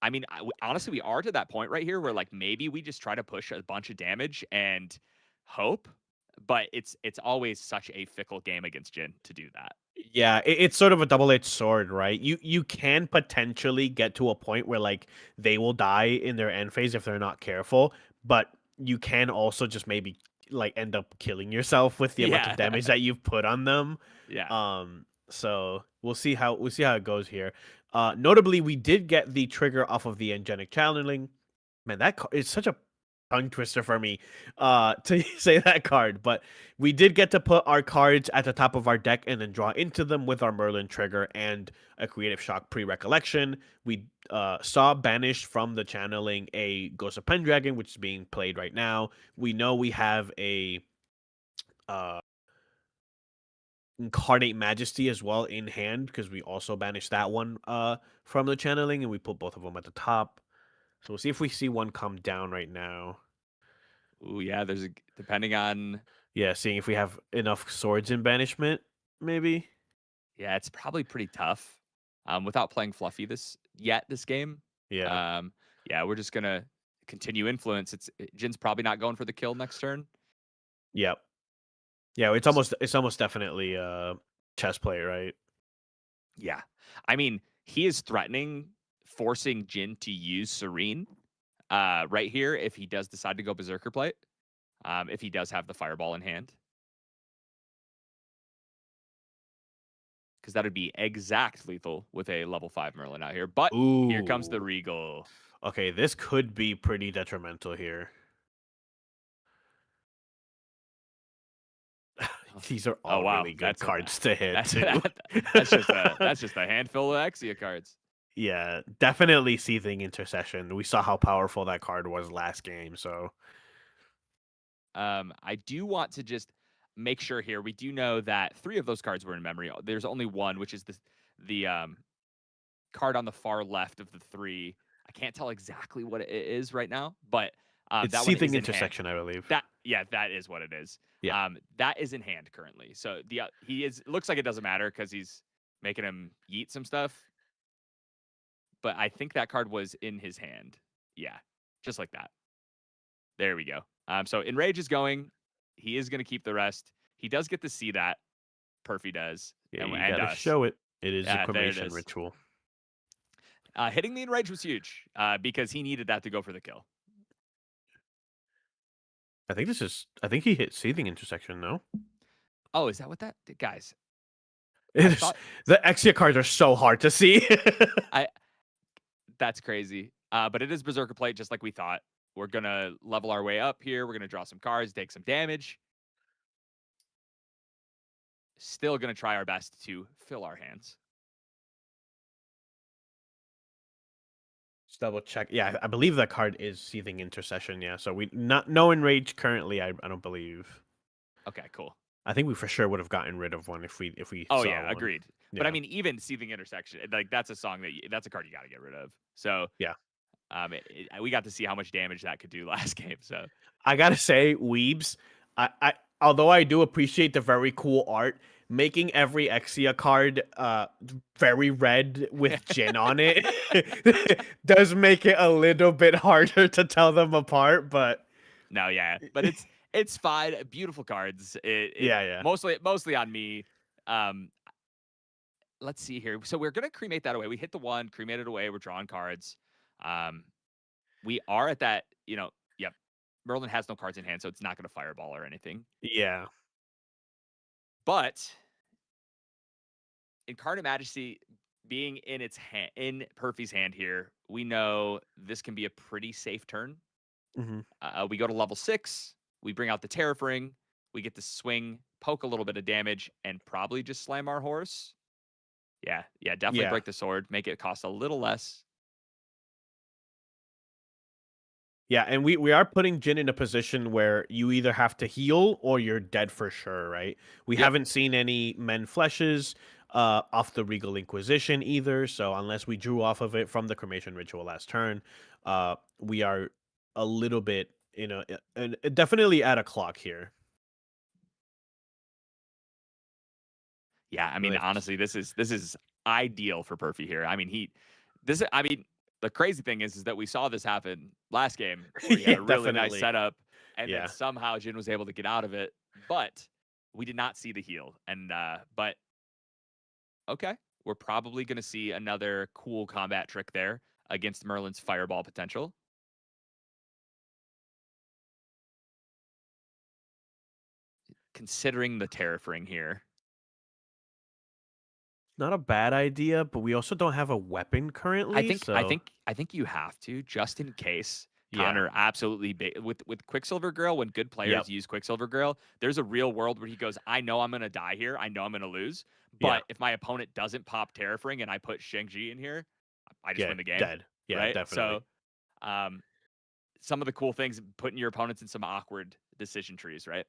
I mean, honestly, we are to that point right here where like maybe we just try to push a bunch of damage and hope, but it's always such a fickle game against Jin to do that. Yeah, it's sort of a double-edged sword, right? You can potentially get to a point where like they will die in their end phase if they're not careful, but you can also just maybe like end up killing yourself with the amount of damage that you've put on them. Yeah. So we'll see how it goes here. Notably, we did get the trigger off of the Angelic Channeling. Man, that is such a tongue twister for me to say that card, but we did get to put our cards at the top of our deck and then draw into them with our Merlin trigger and a Creative Shock pre-recollection. We saw banished from the channeling a Ghost of Pendragon, which is being played right now. We know we have a Incarnate Majesty as well in hand because we also banished that one from the channeling, and we put both of them at the top. So we'll see if we see one come down right now. Ooh, yeah, depending on... Yeah, seeing if we have enough swords in banishment. maybe. Yeah, it's probably pretty tough. Without playing fluffy this game. Yeah. Yeah, we're just gonna continue influence. Jin's probably not going for the kill next turn. Yep. Yeah, it's almost definitely chess play, right? Yeah. I mean, he is threatening forcing Jin to use Serene right here if he does decide to go Berserker plate. If he does have the Fireball in hand. Because that would be exact lethal with a level 5 Merlin out here. But here comes the Ooh. Regal. Okay, this could be pretty detrimental here. These are all really good cards to hit too. That's just a handful of Exia cards. Yeah, definitely Seething Intercession. We saw how powerful that card was last game, so I do want to just make sure here. We do know that 3 of those cards were in memory. There's only one, which is the card on the far left of the 3. I can't tell exactly what it is right now, but it's that Seething one is Intersection, I believe. that is what it is. Yeah. That is in hand currently. So looks like it doesn't matter because he's making him yeet some stuff. But I think that card was in his hand. Yeah, just like that. There we go. So Enrage is going. He is going to keep the rest. He does get to see that. Perfy does. Yeah, and, you and gotta us. show it. It is Yeah, a cremation ritual. Hitting the Enrage was huge because he needed that to go for the kill. I think he hit Seething Intersection, no? Oh, is that what that guys? The Exia cards are so hard to see. That's crazy. But it is Berserker plate, just like we thought. We're gonna level our way up here. We're gonna draw some cards, take some damage. Still gonna try our best to fill our hands. Just double check. Yeah, I believe that card is Seething Intercession. Yeah, so no Enrage currently. I don't believe. Okay, cool. I think we for sure would have gotten rid of one if we. Oh saw yeah, one. agreed. Yeah. But I mean, even Seething Intersection, like that's a song that's a card you got to get rid of. So yeah, we got to see how much damage that could do last game. So I gotta say, Weebs, I although I do appreciate the very cool art, making every Exia card very red with Jin on it does make it a little bit harder to tell them apart. But no, yeah, but it's fine. Beautiful cards. Yeah. Mostly on me. Let's see here. So we're gonna cremate that away. We hit the 1, cremate it away. We're drawing cards. We are at that. Yep. Merlin has no cards in hand, so it's not gonna fireball or anything. Yeah. But Incarnate Majesty being in Perfy's hand here, we know this can be a pretty safe turn. Mm-hmm. We go to level 6. We bring out the Tariff Ring. We get to swing, poke a little bit of damage, and probably just slam our horse. Yeah, definitely break the sword, make it cost a little less. Yeah, and we are putting Jin in a position where you either have to heal or you're dead for sure, right? We haven't seen any Men Fleshes off the Regal Inquisition either, so unless we drew off of it from the Cremation Ritual last turn, we are a little bit, definitely at a clock here. Yeah, I mean, honestly, this is ideal for Perfy here. I mean, the crazy thing is that we saw this happen last game where he had a really nice setup, and then somehow Jin was able to get out of it, but we did not see the heal. And but okay, we're probably going to see another cool combat trick there against Merlin's fireball potential. Considering the Tariff Ring here. Not a bad idea, but we also don't have a weapon currently. I think you have to, just in case. Connor absolutely with Quicksilver Grill. When good players use Quicksilver Grill, there's a real world where he goes, I know I'm gonna die here. I know I'm gonna lose. But if my opponent doesn't pop Tariff Ring and I put Shang-Chi in here, I just win the game. Dead. Yeah, right? definitely. So, some of the cool things, putting your opponents in some awkward decision trees, right?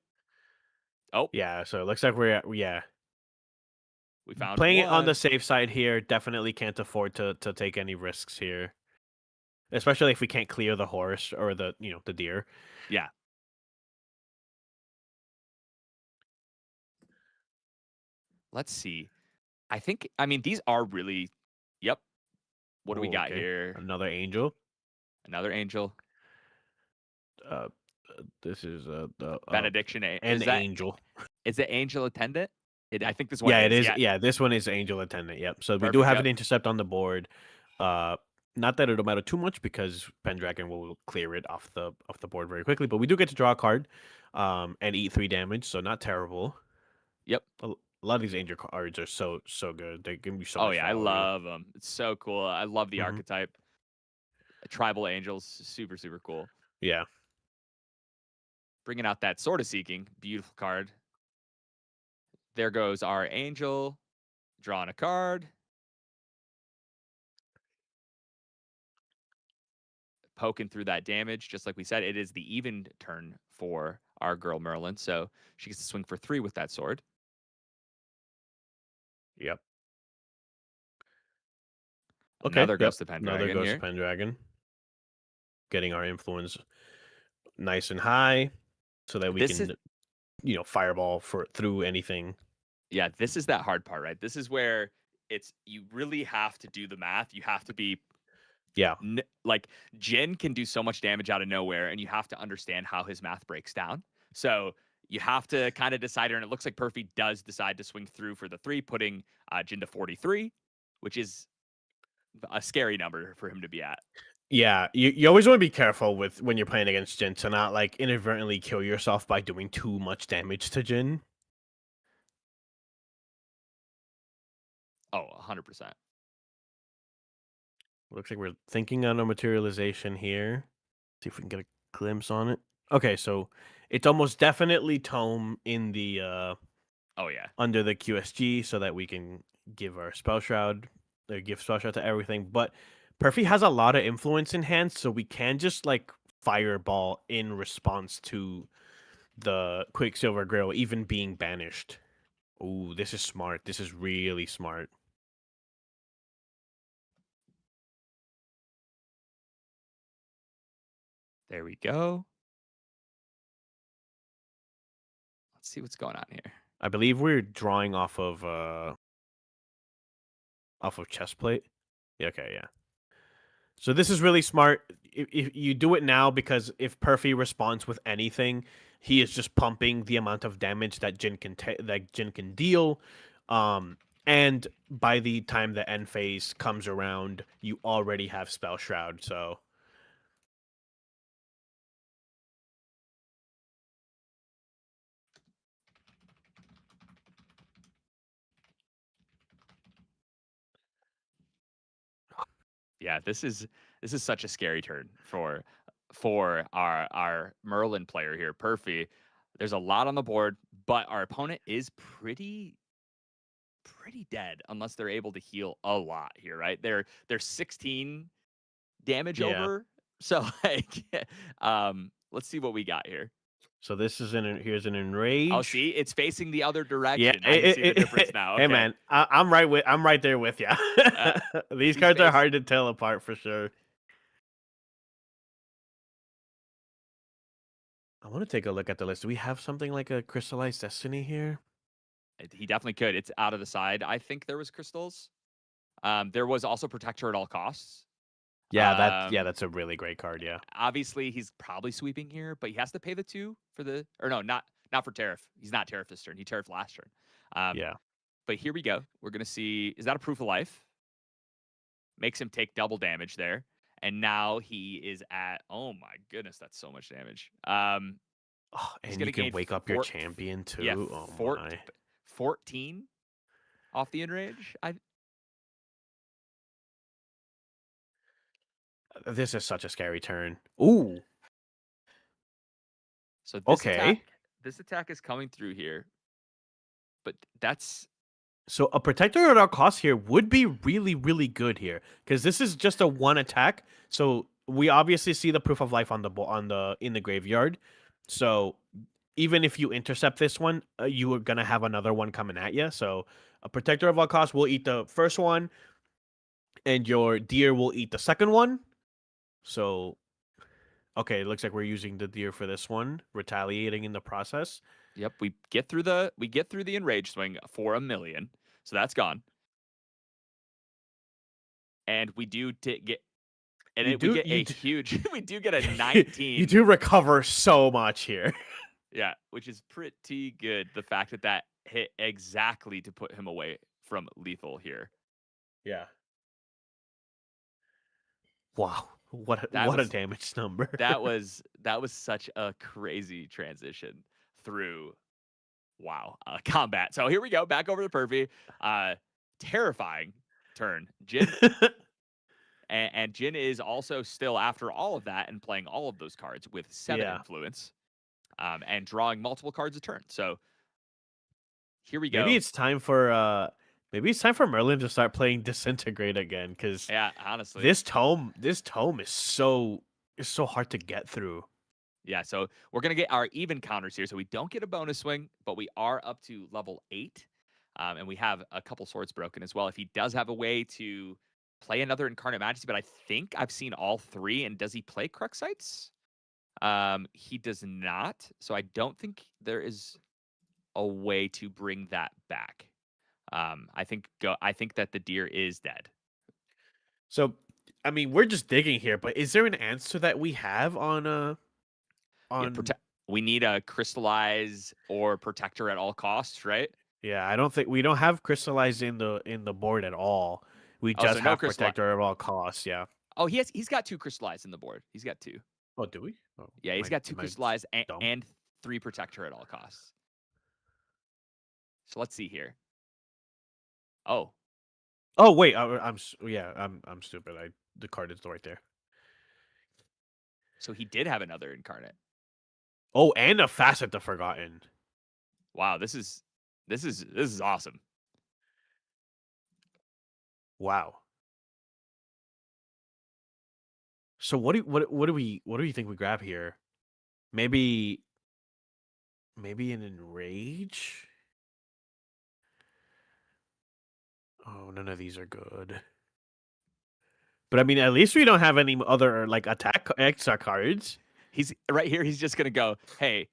Oh, yeah. So it looks like we're we found playing one. it on the safe side here. Definitely can't afford to take any risks here, especially if we can't clear the horse or the deer. Yeah. let's see. I mean, these are really. Yep. What do we got okay. here? Another angel. Another angel. Uh, this is the Benediction. an Is that angel. is it angel attendant? I think this one Yeah, is. it is. Yeah. Yeah, this one is angel attendant. Yep. So we do Perfect. have Yep. an intercept on the board. Not that it'll matter too much because Pendragon will clear it off the board very quickly. But we do get to draw a card, and eat 3 damage. So not terrible. Yep. A lot of these angel cards are so good. They give me so Oh much yeah, I value. love them. It's so cool. I love the Mhm. archetype. Tribal angels, super cool. Yeah. Bringing out that Sword of Seeking, beautiful card. There goes our angel, drawing a card. Poking through that damage, just like we said, it is the even turn for our girl Merlin, so she gets to swing for 3 with that sword. Yep. Okay. Another Yep. Ghost of Another Pendragon Ghost here. of Pendragon. Getting our influence nice and high, so that we This can, fireball through anything. Yeah, this is that hard part, right? This is where you really have to do the math. You have to be Yeah. like Jin can do so much damage out of nowhere, and you have to understand how his math breaks down. So you have to kind of decide, and it looks like Perfy does decide to swing through for the 3, putting Jin to 43, which is a scary number for him to be at. Yeah, you always want to be careful with when you're playing against Jin to not like inadvertently kill yourself by doing too much damage to Jin. Oh, 100%. Looks like we're thinking on a materialization here. See if we can get a glimpse on it. Okay, so it's almost definitely Tome in the Oh yeah. under the QSG so that we can give our Spell Shroud, or give Spell Shroud to everything. But Perfy has a lot of influence in hand, so we can just like fireball in response to the Quicksilver Grill even being banished. Ooh, this is smart. This is really smart. There we go. Let's see what's going on here. I believe we're drawing off of chest plate. Yeah, okay, yeah. So this is really smart. If you do it now, because if Perfy responds with anything, he is just pumping the amount of damage that Jin can deal. And by the time the end phase comes around, you already have Spell Shroud. So Yeah, this is such a scary turn for our Merlin player here, Perfy. There's a lot on the board, but our opponent is pretty dead unless they're able to heal a lot here, right? They're 16 damage yeah. over. So like let's see what we got here. So this is here's an enrage. Oh, see, it's facing the other direction. Yeah, I see the difference now. Okay. Hey man, I'm right there with you. These cards are hard to tell apart for sure. I want to take a look at the list. Do we have something like a Crystallized Destiny here? He definitely could. It's out of the side. I think there was crystals. There was also Protector at all costs. Yeah, that's a really great card. Yeah. Obviously, he's probably sweeping here, but he has to pay the 2 for the, or no, not for Tariff. He's not Tariff this turn. He Tariff last turn. Yeah. But here we go. We're gonna see. Is that a Proof of Life? Makes him take double damage there, and now he is at. Oh my goodness, that's so much damage. And you can wake up your champion too. Yeah, oh my. 14 off the enrage. This is such a scary turn. Ooh. So this attack is coming through here, but that's. So a Protector at all costs here would be really, really good here, because this is just a 1 attack. So we obviously see the Proof of Life in the graveyard. So even if you intercept this one, you are gonna have another one coming at you. So a Protector of all costs will eat the first one, and your deer will eat the second one. So, okay, it looks like we're using the deer for this one, retaliating in the process. Yep, we get through the enraged swing for 1 million. So that's gone. And we do get and You we do get you a do, huge we do get a you 19. do recover so much here. Yeah, which is pretty good. The fact that that hit exactly to put him away from lethal here. Yeah. Wow. What That a was damage number. that was such a crazy transition through combat. So here we go, back over to Perfy. Terrifying turn. Jin and Jin is also still, after all of that and playing all of those cards with 7 Yeah. influence, and drawing multiple cards a turn. So here we Maybe go. it's time for Merlin to start playing Disintegrate again, because Yeah, honestly. this tome is so hard to get through. Yeah, so we're going to get our even counters here. So we don't get a bonus swing, but we are up to level 8. And we have a couple swords broken as well. If he does have a way to play another Incarnate Majesty, but I think I've seen all 3. And does he play Cruxites? He does not. So I don't think there is a way to bring that back. I think that the deer is dead. So, I mean, we're just digging here, but is there an answer that we have on Yeah, we need a crystallize or protector at all costs, right? Yeah, I don't think we don't have crystallize in the board at all. We Oh, so just no have crystal. protector at all costs. Yeah. Oh, he's got 2 crystallize in the board. He's got 2. Oh, do we? Oh, Yeah, he's got 2 crystallize dumb? and 3 protector at all costs. So let's see here. Oh, Oh wait, I'm stupid. The card is right there. so he did have another incarnate. Oh, and a Facet the Forgotten. Wow, this is awesome. Wow. So what do you think we grab here? Maybe an Enrage? Oh, none of these are good. But I mean, at least we don't have any other like attack extra cards. He's right here. He's just gonna go, hey,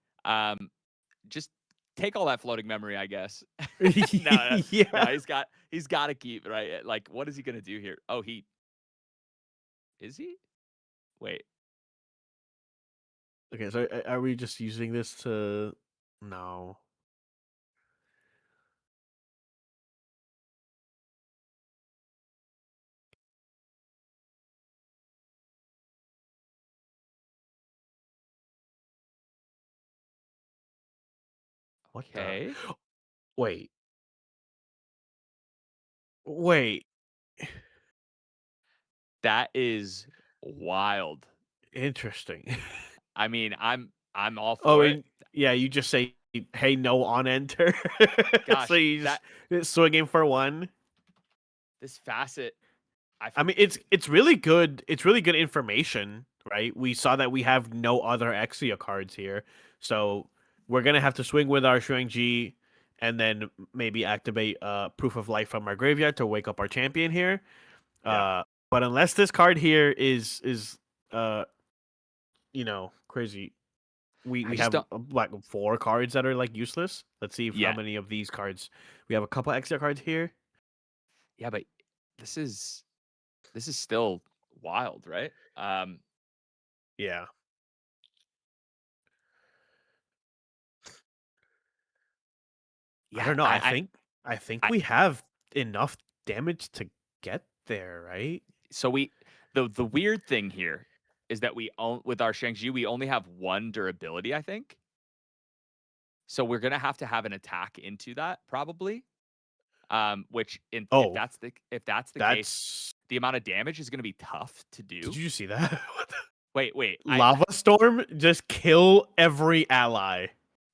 just take all that floating memory, I guess. No, Yeah. he's got to keep, right. Like, what is he gonna do here? Oh, is he? Wait. Okay, so are we just using this to? No. What Okay. the? Wait. Wait. That is wild. Interesting. I mean, I'm all Oh, for it. and yeah, you just say, "Hey, no on enter." Gosh, So you just swinging for 1. this facet. I mean, it's really good. It's really good information, right? We saw that we have no other Exia cards here, so we're gonna have to swing with our Shuang-Ji, and then maybe activate Proof of Life from our graveyard to wake up our champion here. Yeah. But unless this card here is crazy, we have like 4 cards that are like useless. Let's see how many of these cards we have. A couple extra cards here. Yeah, but this is still wild, right? Yeah. Yeah, I don't know. I think we have enough damage to get there, right? So the weird thing here is that with our Shang-Chi, we only have 1 durability, I think. So we're gonna have to have an attack into that probably. Which if that's the case, the amount of damage is gonna be tough to do. Did you see that? Wait. Lava Storm, just kill every ally.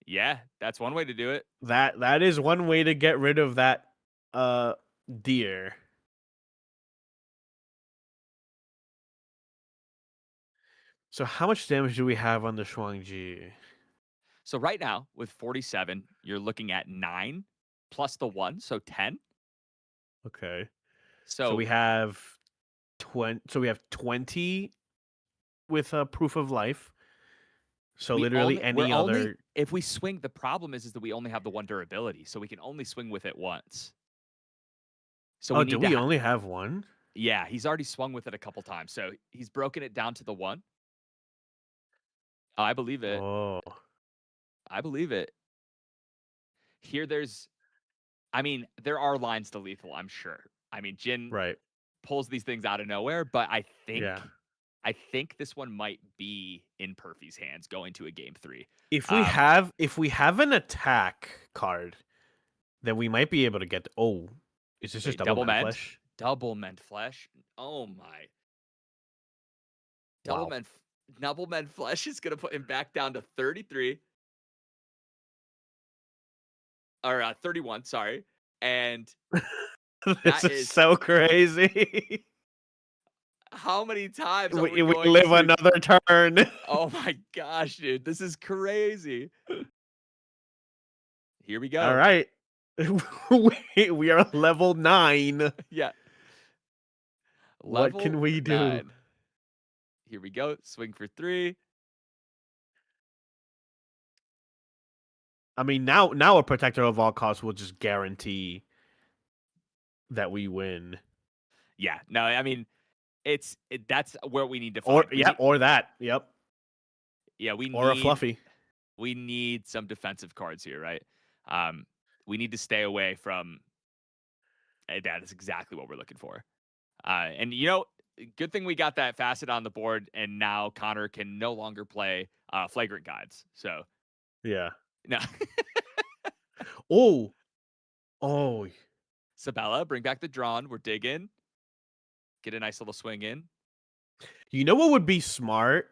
Yeah, that's one way to do it. That is one way to get rid of that deer. So how much damage do we have on the Shuang-Ji? So right now with 47, you're looking at 9 plus the 1, so 10. Okay. So we have 20. So we have 20 with a Proof of Life. So We literally only, we're any only other. if we swing. The problem is that we only have the one durability, so we can only swing with it once. So we Oh, need do to. we only have one? Yeah, he's already swung with it a couple times, so he's broken it down to the one. I believe it. Oh, I believe it. Here, I mean, there are lines to lethal, I'm sure. I mean, Jin right. pulls these things out of nowhere, but Yeah. I think this one might be in Perfy's hands going to a game 3. If we have an attack card, then we might be able to get. Oh, is this just double Mend flesh? Double Mend Flesh. Oh my. Wow. Double Mend Flesh is gonna put him back down to 33. Or 31, sorry. And This is so crazy. how many times are we going live to... another turn. Oh my gosh, dude. This is crazy. Here we go. All right. we are level 9. Yeah. What can we do? 9. Here we go. Swing for 3. I mean, now a protector of all costs will just guarantee that we win. Yeah. No, I mean, that's where we need to find. Or that. Yep. Yeah, or a fluffy. We need some defensive cards here, right? We need to stay away from. That is exactly what we're looking for. And good thing we got that facet on the board, and now Connor can no longer play flagrant guides. So yeah. No. Oh. Sabella, bring back the drawn. We're digging. Get a nice little swing in. You know what would be smart?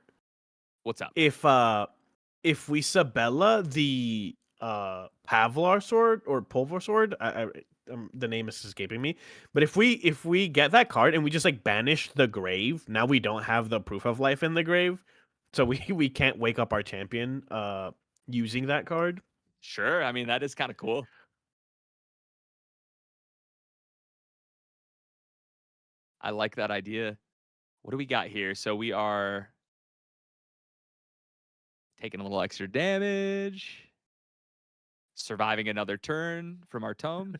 What's up? If we Sabella the Pavlar sword or Pulvar sword, the name is escaping me. But if we get that card and we just like banish the grave, now we don't have the proof of life in the grave, so we can't wake up our champion using that card. Sure, I mean that is kind of cool. I like that idea. What do we got here? So we are taking a little extra damage. Surviving another turn from our tome.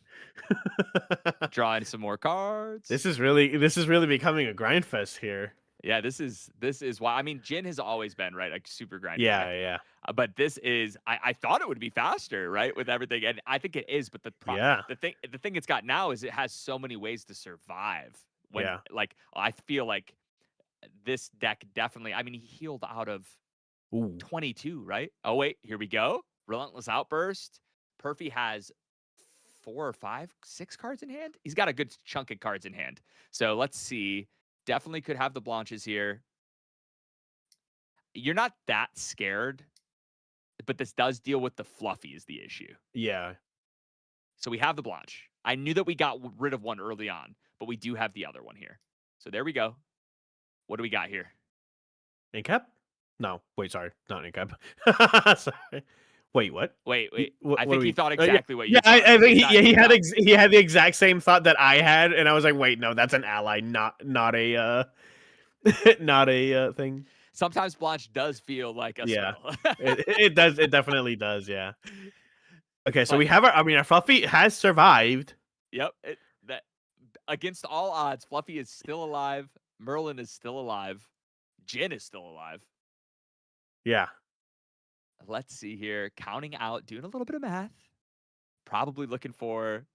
Drawing some more cards. This is really becoming a grind fest here. Yeah, this is why. I mean, Jin has always been right, like super grindy. Yeah. But this is, I thought it would be faster, right, with everything, and I think it is. But the thing it's got now is it has so many ways to survive. Like I feel like this deck definitely. I mean, he healed out of 22, right? Oh wait, here we go. Relentless Outburst. Perfy has 4 or 5, 6 cards in hand. He's got a good chunk of cards in hand. So let's see. Definitely could have the Blanches here. You're not that scared, but this does deal with the fluffy is the issue. Yeah. So we have the Blanche. I knew that we got rid of one early on, but we do have the other one here. So there we go. What do we got here? Incap? No. Wait, sorry. Not Incap. Sorry. Wait, what? Wait. I think he thought exactly what you thought. I think he had the exact same thought that I had, and I was like, wait, no, that's an ally, not a not a thing. Sometimes Blanche does feel like a spell. it does. It definitely does. Yeah. Okay, so we have our Fluffy has survived. Yep. That against all odds, Fluffy is still alive. Merlin is still alive. Jin is still alive. Yeah. Let's see here. Counting out, doing a little bit of math. Probably looking for.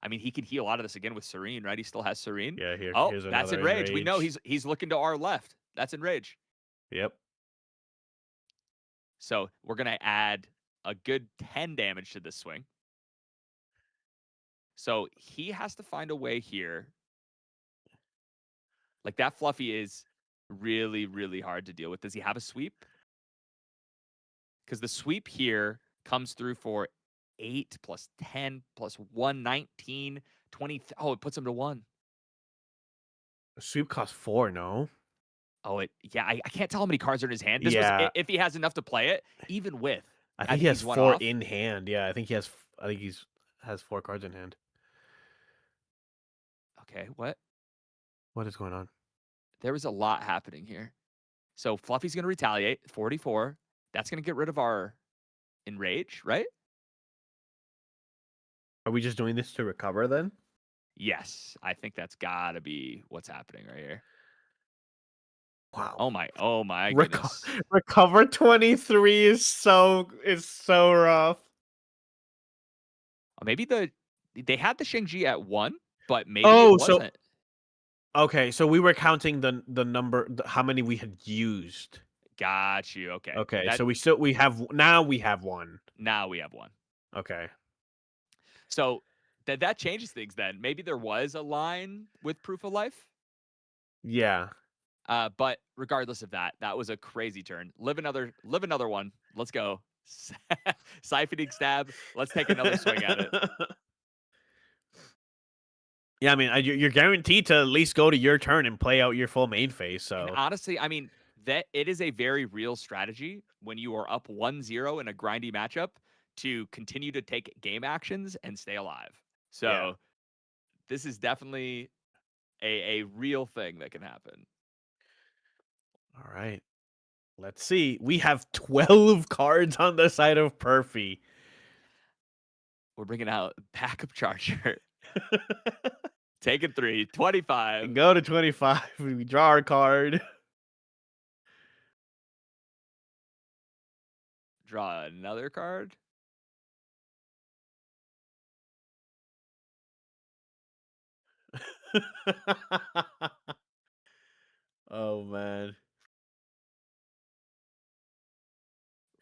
I mean, he could heal out of this again with Serene, right? He still has Serene. Yeah. Here's that's Enrage. We know he's looking to our left. That's Enrage. Yep. So we're gonna add a good 10 damage to this swing. So he has to find a way here. Like that Fluffy is really, really hard to deal with. Does he have a sweep? Because the sweep here comes through for 8 plus 10 plus 1, 19, 20. Oh, it puts him to 1. The sweep costs 4, no? Oh, I can't tell how many cards are in his hand. This was if he has enough to play it, even with. I think he has 4 in hand. Yeah, I think he has 4 cards in hand. Okay, what? What is going on? There was a lot happening here. So Fluffy's going to retaliate. 44. That's going to get rid of our Enrage, right? Are we just doing this to recover then? Yes. I think that's got to be what's happening right here. Wow. Oh my goodness. Recover 23 is so rough. Maybe they had the Shang-Chi at 1, but maybe Oh, it wasn't. Okay, so we were counting the number, how many we had used. Got you. Okay. Okay, so we have now we have 1. Now we have 1. Okay. So that changes things then. Maybe there was a line with Proof of Life. Yeah. But regardless of that, that was a crazy turn. Live another one. Let's go. Siphoning Stab. Let's take another swing at it. Yeah, I mean, you're guaranteed to at least go to your turn and play out your full main phase. So And honestly, I mean, that it is a very real strategy when you are up 1-0 in a grindy matchup to continue to take game actions and stay alive. So this is definitely a real thing that can happen. All right. Let's see. We have 12 cards on the side of Perfy. We're bringing out backup charger. Taking 3, 25. Go to 25. We draw our card. Draw another card. Oh, man.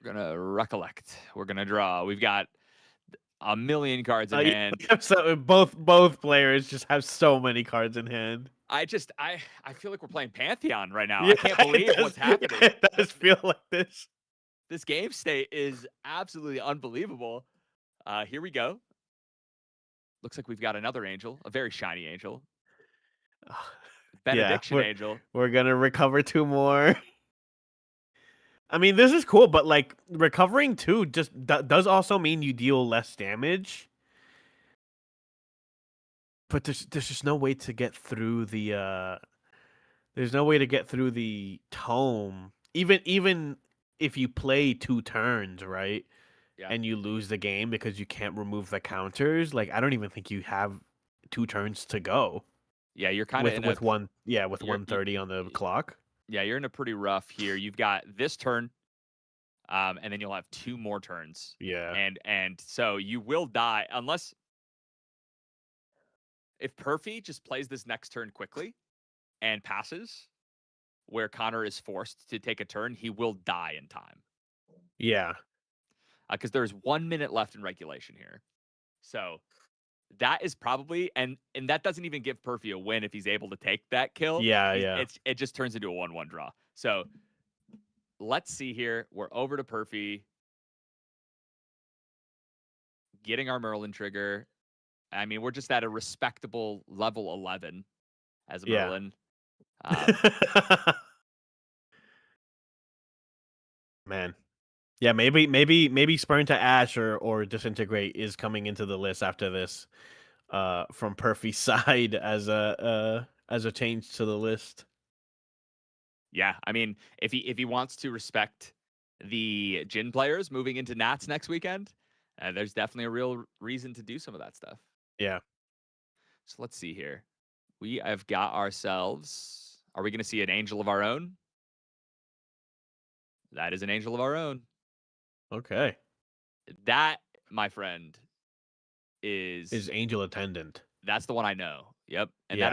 We're going to recollect. We're going to draw. We've got a million cards in hand. So both players just have so many cards in hand. I feel like we're playing Pantheon right now. I can't believe what's happening. It does feel like this. This game state is absolutely unbelievable. Here we go. Looks like we've got another angel, a very shiny angel. Benediction angel. We're going to recover 2 more. I mean, this is cool, but like recovering 2 just does also mean you deal less damage. But there's just no way to get through the there's no way to get through the tome. Even if you play 2 turns, right? Yeah. And you lose the game because you can't remove the counters, like I don't even think you have 2 turns to go. Yeah, you're kind of with 130 on the clock. Yeah, you're in a pretty rough here. You've got this turn, and then you'll have 2 more turns. Yeah. And so you will die unless if Perfy just plays this next turn quickly and passes, where Connor is forced to take a turn, he will die in time. Yeah. Because there's 1 minute left in regulation here. So that is probably and that doesn't even give Perfy a win if he's able to take that kill. Yeah. It just turns into a 1-1 draw. So let's see here. We're over to Perfy. Getting our Merlin trigger. I mean, we're just at a respectable level 11 as a Merlin. Man. Yeah, maybe Spurn to Ash or Disintegrate is coming into the list after this from Perfy's side as a change to the list. Yeah, I mean, if he wants to respect the Jin players moving into Nats next weekend, there's definitely a real reason to do some of that stuff. Yeah. So let's see here. We have got ourselves. Are we going to see an angel of our own? That is an angel of our own. Okay. That, my friend, is Angel Attendant. That's the one I know. Yep. And yeah.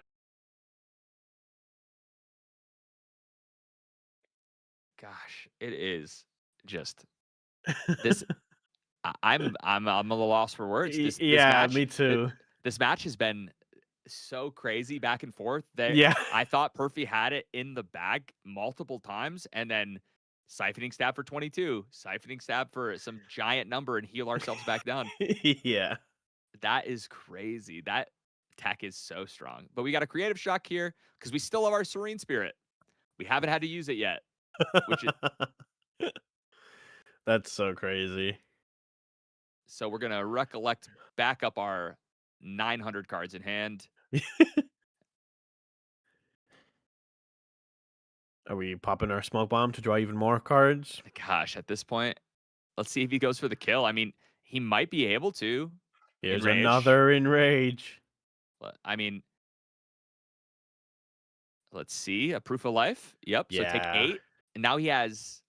Gosh, it is just this. I'm a little lost for words. This match, me too. This match has been so crazy back and forth that I thought Perfy had it in the bag multiple times, and then siphoning stab for 22, siphoning stab for some giant number, and heal ourselves back down. Yeah, that is crazy. That tech is so strong. But we got a creative shock here because we still have our Serene Spirit. We haven't had to use it yet. Which is that's so crazy. So we're gonna recollect back up our 900 cards in hand. Are we popping our smoke bomb to draw even more cards? Gosh, at this point, let's see if he goes for the kill. I mean, he might be able to. Here's Enrage. another enrage. But, I mean, let's see. A proof of life. Yep. So take Yeah. 8. And now he has.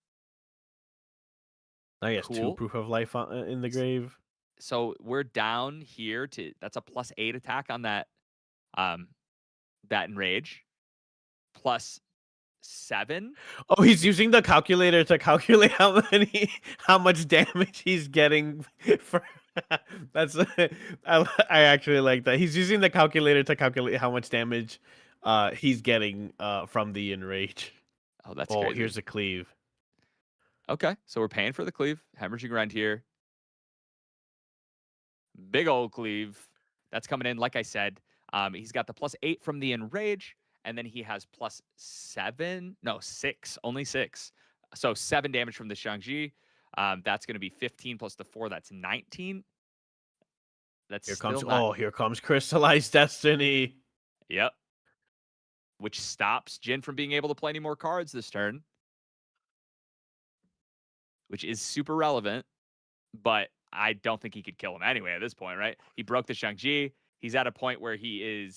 Now he has 2 Cool. proof of life in the grave. So we're down here to that's a +8 attack on that that enrage. +7. Oh, he's using the calculator to calculate how much damage he's getting for that's I actually like that. He's using the calculator to calculate how much damage he's getting from the enrage. Oh, that's Oh, crazy. here's a cleave. Okay, so we're paying for the cleave. Hemorrhaging Rend here. Big old cleave. That's coming in, like I said. He's got the +8 from the enrage, and then he has +7. No, 6. Only 6. So 7 damage from the Shang-Chi. That's going to be 15 plus the 4. That's 19. That's Here still comes not... here comes Crystallized Destiny. Yep. Which stops Jin from being able to play any more cards this turn. Which is super relevant, but I don't think he could kill him anyway at this point, right? He broke the Shang-Chi. He's at a point where he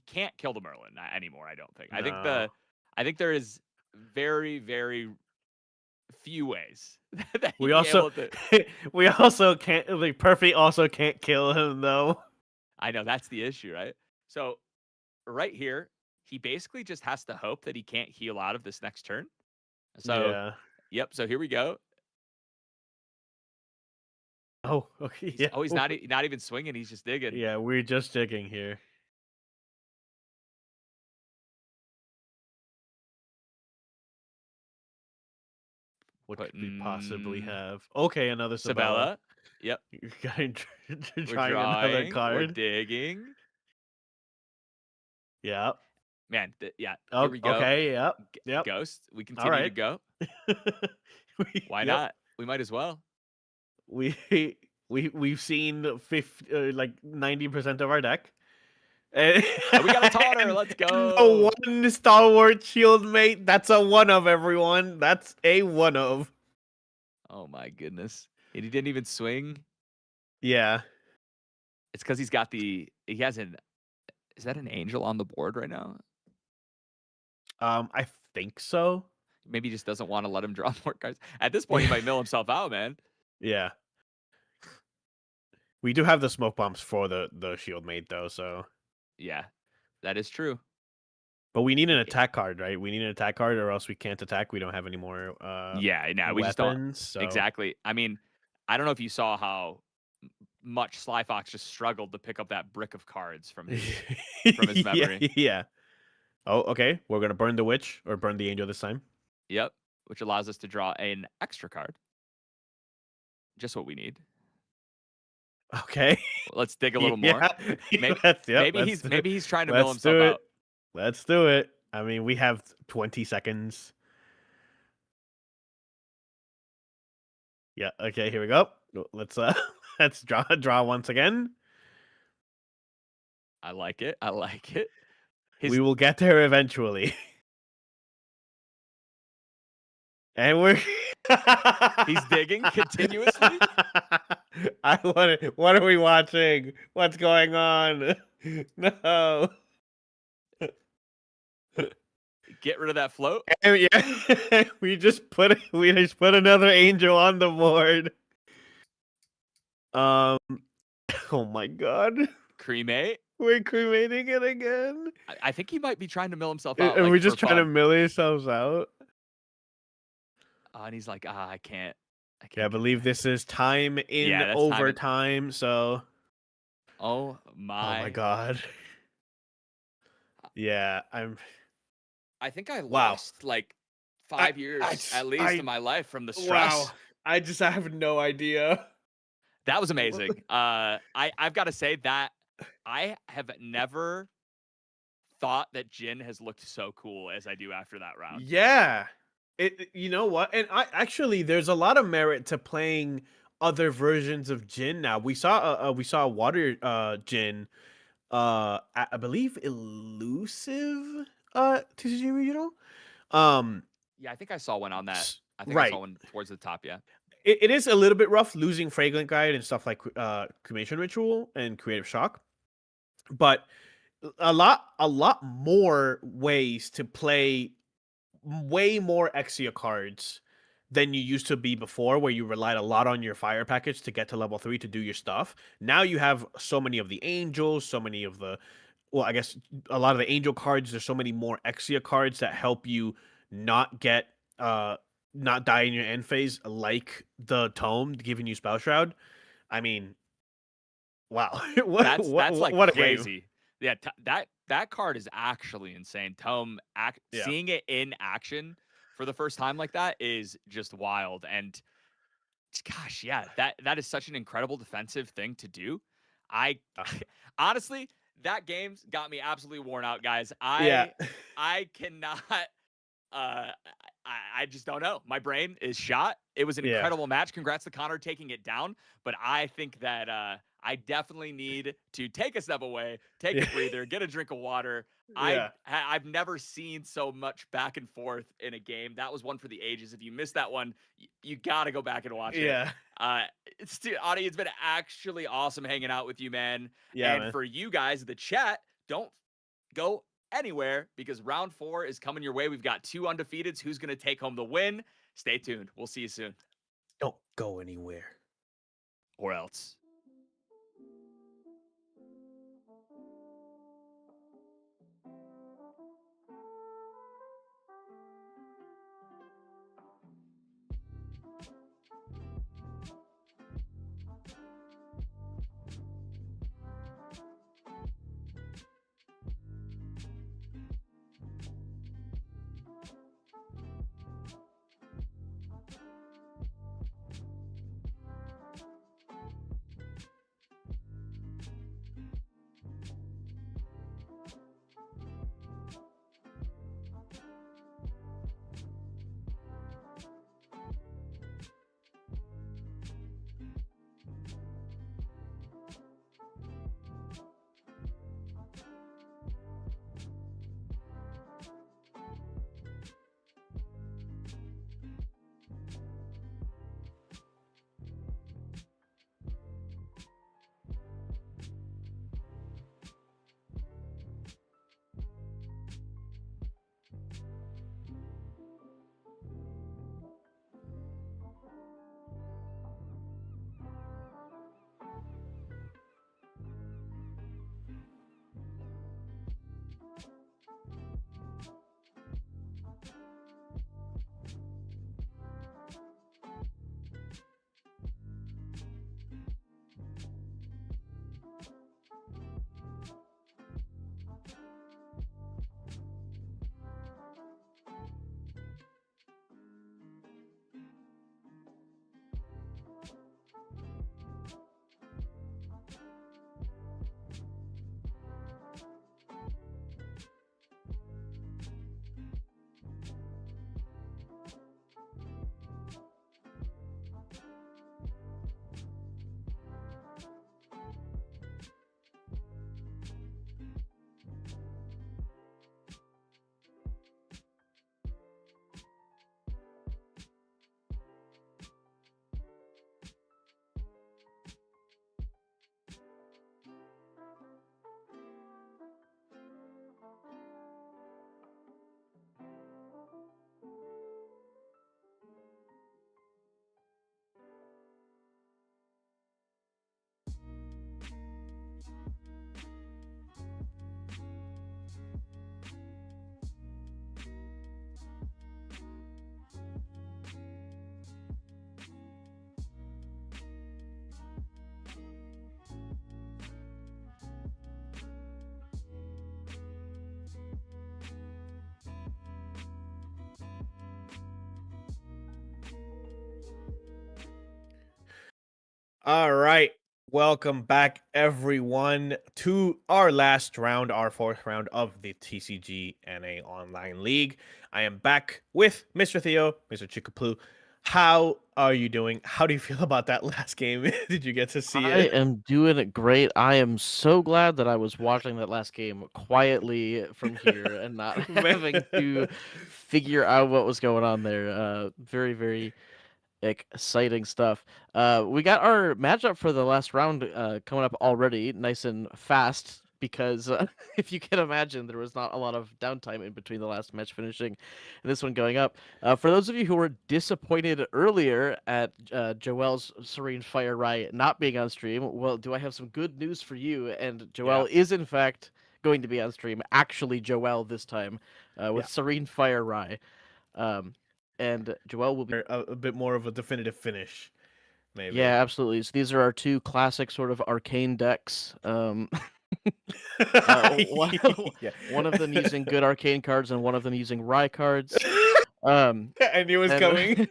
can't kill the Merlin anymore, I don't think. No. I think there is very, very few ways that We also we also can't like Perfect also can't kill him though. I know that's the issue, right? So right here, he basically just has to hope that he can't heal out of this next turn. So yeah. Yep, so here we go. Oh, okay. Yeah. Oh, he's not even swinging, he's just digging. Yeah, we're just digging here. What could we possibly have? Okay, another Sabella. Yep. You're trying We're another card. We're digging. Yeah. Man, yeah. Oh, Here we go. okay. Yep. Yep. Ghost. We continue to go. Why not? We might as well. We've seen like 90% of our deck. And we got a Taughter. Let's go. A 1 Stalwart Shield Mate. That's a 1 of, everyone. That's a 1 of. Oh my goodness. And he didn't even swing. Yeah. It's because he's got he has an... Is that an angel on the board right now? I think so. Maybe he just doesn't want to let him draw more cards. At this point, he might mill himself out, man. Yeah. We do have the smoke bombs for the Shield Mate, though, so... Yeah, that is true. But we need an attack card, right? We need an attack card, or else we can't attack. We don't have any more yeah, no, we just don't. So... Exactly. I mean, I don't know if you saw how much Sly Fox just struggled to pick up that brick of cards from his memory. Yeah. Oh, okay. We're going to burn the Witch, or burn the Angel this time. Yep, which allows us to draw an extra card. Just what we need. Okay. Let's dig a little more. Maybe he's trying to mill himself out. Let's do it. I mean, we have 20 seconds. Yeah. Okay. Here we go. Let's draw once again. I like it. I like it. We will get there eventually. And we're he's digging continuously. What are we watching? What's going on? No. Get rid of that float. And yeah, we just put another angel on the board. Oh my god. Cremate. We're cremating it again. I think he might be trying to mill himself out. And we're just trying to mill ourselves out. And he's like, I can't. Yeah, I believe this is time in overtime, so... Oh my god. Yeah, I think I lost like 5 years at least of my life from the stress. Wow. I have no idea. That was amazing. I've got to say that I have never thought that Jin has looked so cool as I do after that round. Yeah. You know what? And there's a lot of merit to playing other versions of Jin now. We saw Water Jin, I believe Elusive TCG Regional. Yeah, I think I saw one on that. I think I saw Right. one towards the top. Yeah. It is a little bit rough losing Fragrant Guide and stuff like Cremation Ritual and Creative Shock, but a lot more ways to play way more Exia cards than you used to be before, where you relied a lot on your fire package to get to level 3 to do your stuff. Now you have so many of the angels, so many of the, well, I guess a lot of the angel cards. There's so many more Exia cards that help you not get not die in your end phase, like the tome giving you Spell Shroud. I mean, wow. That's like What a game. crazy. Yeah, that card is actually insane. Tome Yeah. seeing it in action for the first time like that is just wild. And gosh, yeah, that is such an incredible defensive thing to do. I honestly, that game's got me absolutely worn out, guys. Yeah. I cannot I just don't know. My brain is shot. It was an Yeah. incredible match. Congrats to Connor taking it down. But I think that I definitely need to take a step away, take a breather, get a drink of water. Yeah. I've never seen so much back and forth in a game. That was one for the ages. If you missed that one, you got to go back and watch it. Yeah. Audie, it's been actually awesome hanging out with you, man. Yeah, and man. for you guys, the chat, don't go anywhere because round 4 is coming your way. We've got 2 undefeateds. Who's going to take home the win? Stay tuned. We'll see you soon. Don't go anywhere. Or else. All right. Welcome back, everyone, to our last round, our 4th round of the TCG NA Online League. I am back with Mr. Theo, Mr. Chikaplu. How are you doing? How do you feel about that last game? Did you get to see I it? am doing it great. I am so glad that I was watching that last game quietly from here and not Man. having to figure out what was going on there. Very, very exciting stuff. We got our matchup for the last round coming up already, nice and fast. Because if you can imagine, there was not a lot of downtime in between the last match finishing and this one going up. For those of you who were disappointed earlier at Joel's Serene Fire Riot not being on stream, well, do I have some good news for you? And Joel is, in fact, going to be on stream. Actually, Joel this time with Yeah. Serene Fire Riot. And Joel will be. A bit more of a definitive finish, maybe. Yeah, absolutely. So these are our two classic sort of arcane decks. One, Yeah. one of them using good arcane cards and one of them using Rye cards. I knew it was coming.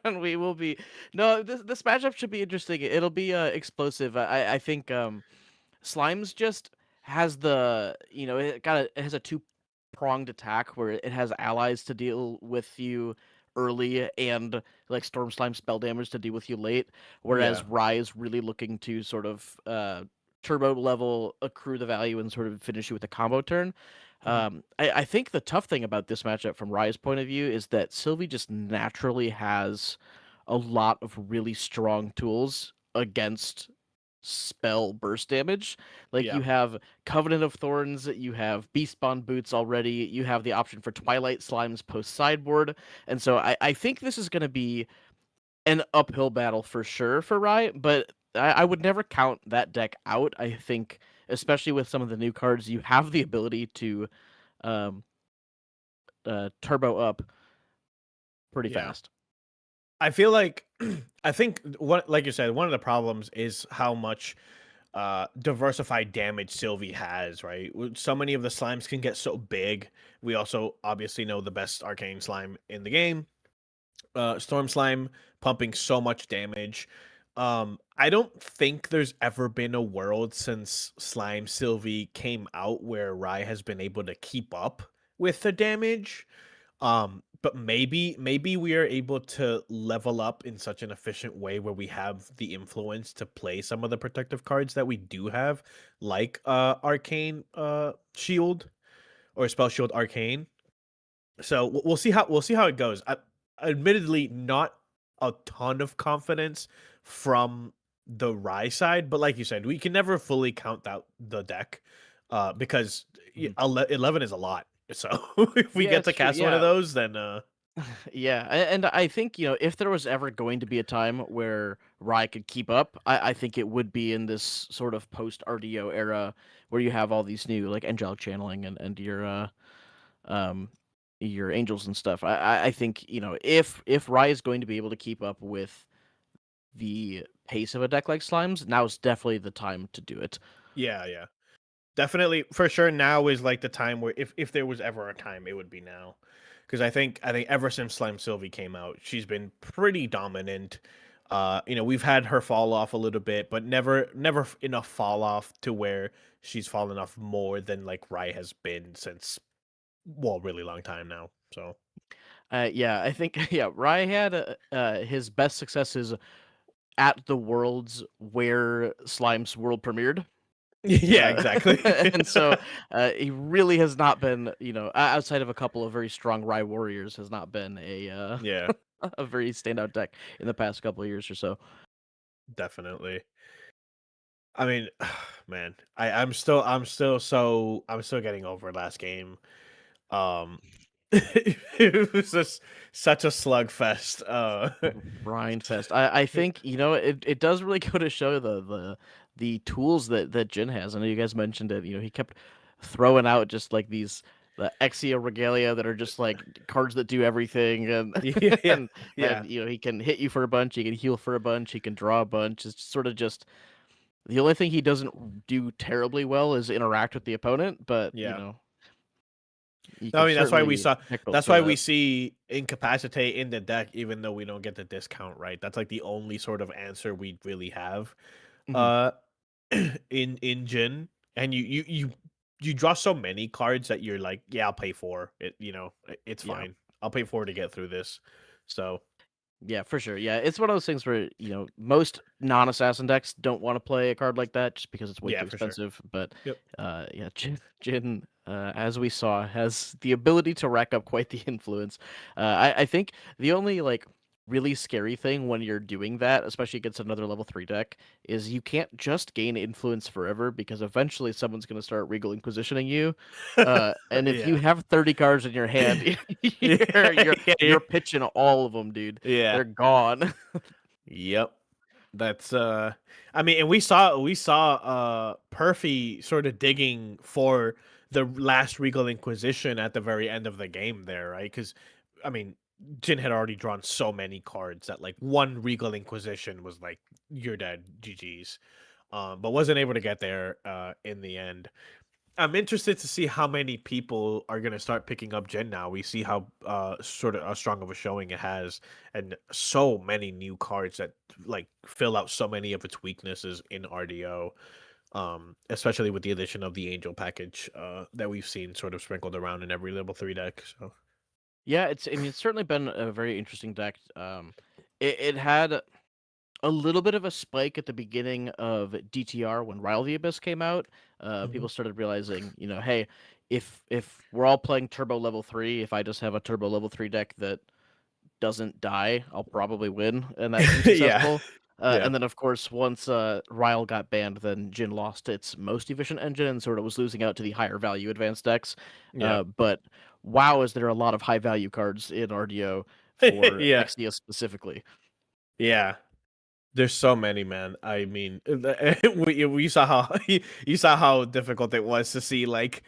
And we will be. No, this matchup should be interesting. It'll be explosive. I think Slimes just has the it has a two-pronged attack where it has allies to deal with you early and like Storm Slime spell damage to deal with you late, whereas Yeah. Rye is really looking to sort of turbo level, accrue the value, and sort of finish you with a combo turn. I think the tough thing about this matchup from Rye's point of view is that Sylvie just naturally has a lot of really strong tools against spell burst damage. Like Yeah. you have Covenant of Thorns, you have Beastbond Boots already, you have the option for Twilight Slimes post sideboard, and so I think this is going to be an uphill battle for sure for Riot, but I would never count that deck out. I think, especially with some of the new cards, you have the ability to um, turbo up pretty Yeah. fast. I feel like I think what, like you said, one of the problems is how much diversified damage Sylvie has, right? So many of the slimes can get so big. We also obviously know the best arcane slime in the game. Storm Slime pumping so much damage. I don't think there's ever been a world since Slime Sylvie came out where Rye has been able to keep up with the damage. But maybe we are able to level up in such an efficient way where we have the influence to play some of the protective cards that we do have, like Arcane Shield or Spell Shield Arcane. So we'll see how it goes. Admittedly, not a ton of confidence from the Rye side, but like you said, we can never fully count out the deck because Mhm. 11 is a lot. So if we Yeah, get it's to true. cast one of Yeah, those, then yeah, and I think if there was ever going to be a time where Rye could keep up, I think it would be in this sort of post RDO era where you have all these new like angelic channeling and um your angels and stuff. I think if Rye is going to be able to keep up with the pace of a deck like Slimes, now is definitely the time to do it. yeah. Definitely for sure now is like the time where if there was ever a time, it would be now. Because I think ever since Slime Sylvie came out, she's been pretty dominant. We've had her fall off a little bit, but never enough fall off to where she's fallen off more than like Rye has been since, well, really long time now. So Yeah, I think Rye had his best successes at the worlds where Slime's world premiered. yeah, Uh, exactly. and so he really has not been, outside of a couple of very strong Rye warriors, has not been Yeah, a very standout deck in the past couple of years or so. definitely. I mean, man, I'm still getting over last game. Um, it was just such a slugfest. Grindfest. I think it does really go to show the tools that Jin has. I know you guys mentioned it. He kept throwing out just like these the Exia Regalia that are just like cards that do everything, and yeah, and yeah, he can hit you for a bunch, he can heal for a bunch, he can draw a bunch. It's sort of just the only thing he doesn't do terribly well is interact with the opponent, but yeah. you No, I can mean certainly pick build that's for why we that. see incapacitate in the deck, even though we don't get the discount, right? That's like the only sort of answer we really have. Mhm. Uh, in Jin, and you draw so many cards that you're like, yeah, I'll pay for it. It's Yeah. fine. I'll pay for to get through this. So Yeah, for sure. Yeah, it's one of those things where, most non-assassin decks don't want to play a card like that just because it's way Yeah, too for sure. expensive. But Yep. yeah, Jin, as we saw, has the ability to rack up quite the influence. I think the only like really scary thing when you're doing that, especially against another level 3 deck, is you can't just gain influence forever because eventually someone's going to start Regal Inquisitioning you. And if you Yeah. have 30 cards in your hand, you're Yeah, you're yeah, you're pitching all of them, dude. yeah. They're gone. Yep. That's I mean, and we saw Perfy sort of digging for the last Regal Inquisition at the very end of the game there, right? Cuz I mean, Jin had already drawn so many cards that like one Regal Inquisition was like you're dead, GG's. But wasn't able to get there in the end. I'm interested to see how many people are going to start picking up Gen now. We see how sort of strong of a showing it has, and so many new cards that like fill out so many of its weaknesses in RDO. Especially with the addition of the Angel package that we've seen sort of sprinkled around in every level 3 deck. So Yeah, it's certainly been a very interesting deck. It had a little bit of a spike at the beginning of DTR when Rile the Abyss came out. Mhm. People started realizing, hey, if we're all playing Turbo level 3, if I just have a Turbo level 3 deck that doesn't die, I'll probably win, and that seems Yeah, successful. yeah, And then, of course, once Ryle got banned, then Jin lost its most efficient engine and sort of was losing out to the higher value advanced decks. yeah, But wow, is there a lot of high value cards in RDO for yeah, Exia specifically? yeah. There's so many, man. I mean, we saw how you saw how difficult it was to see like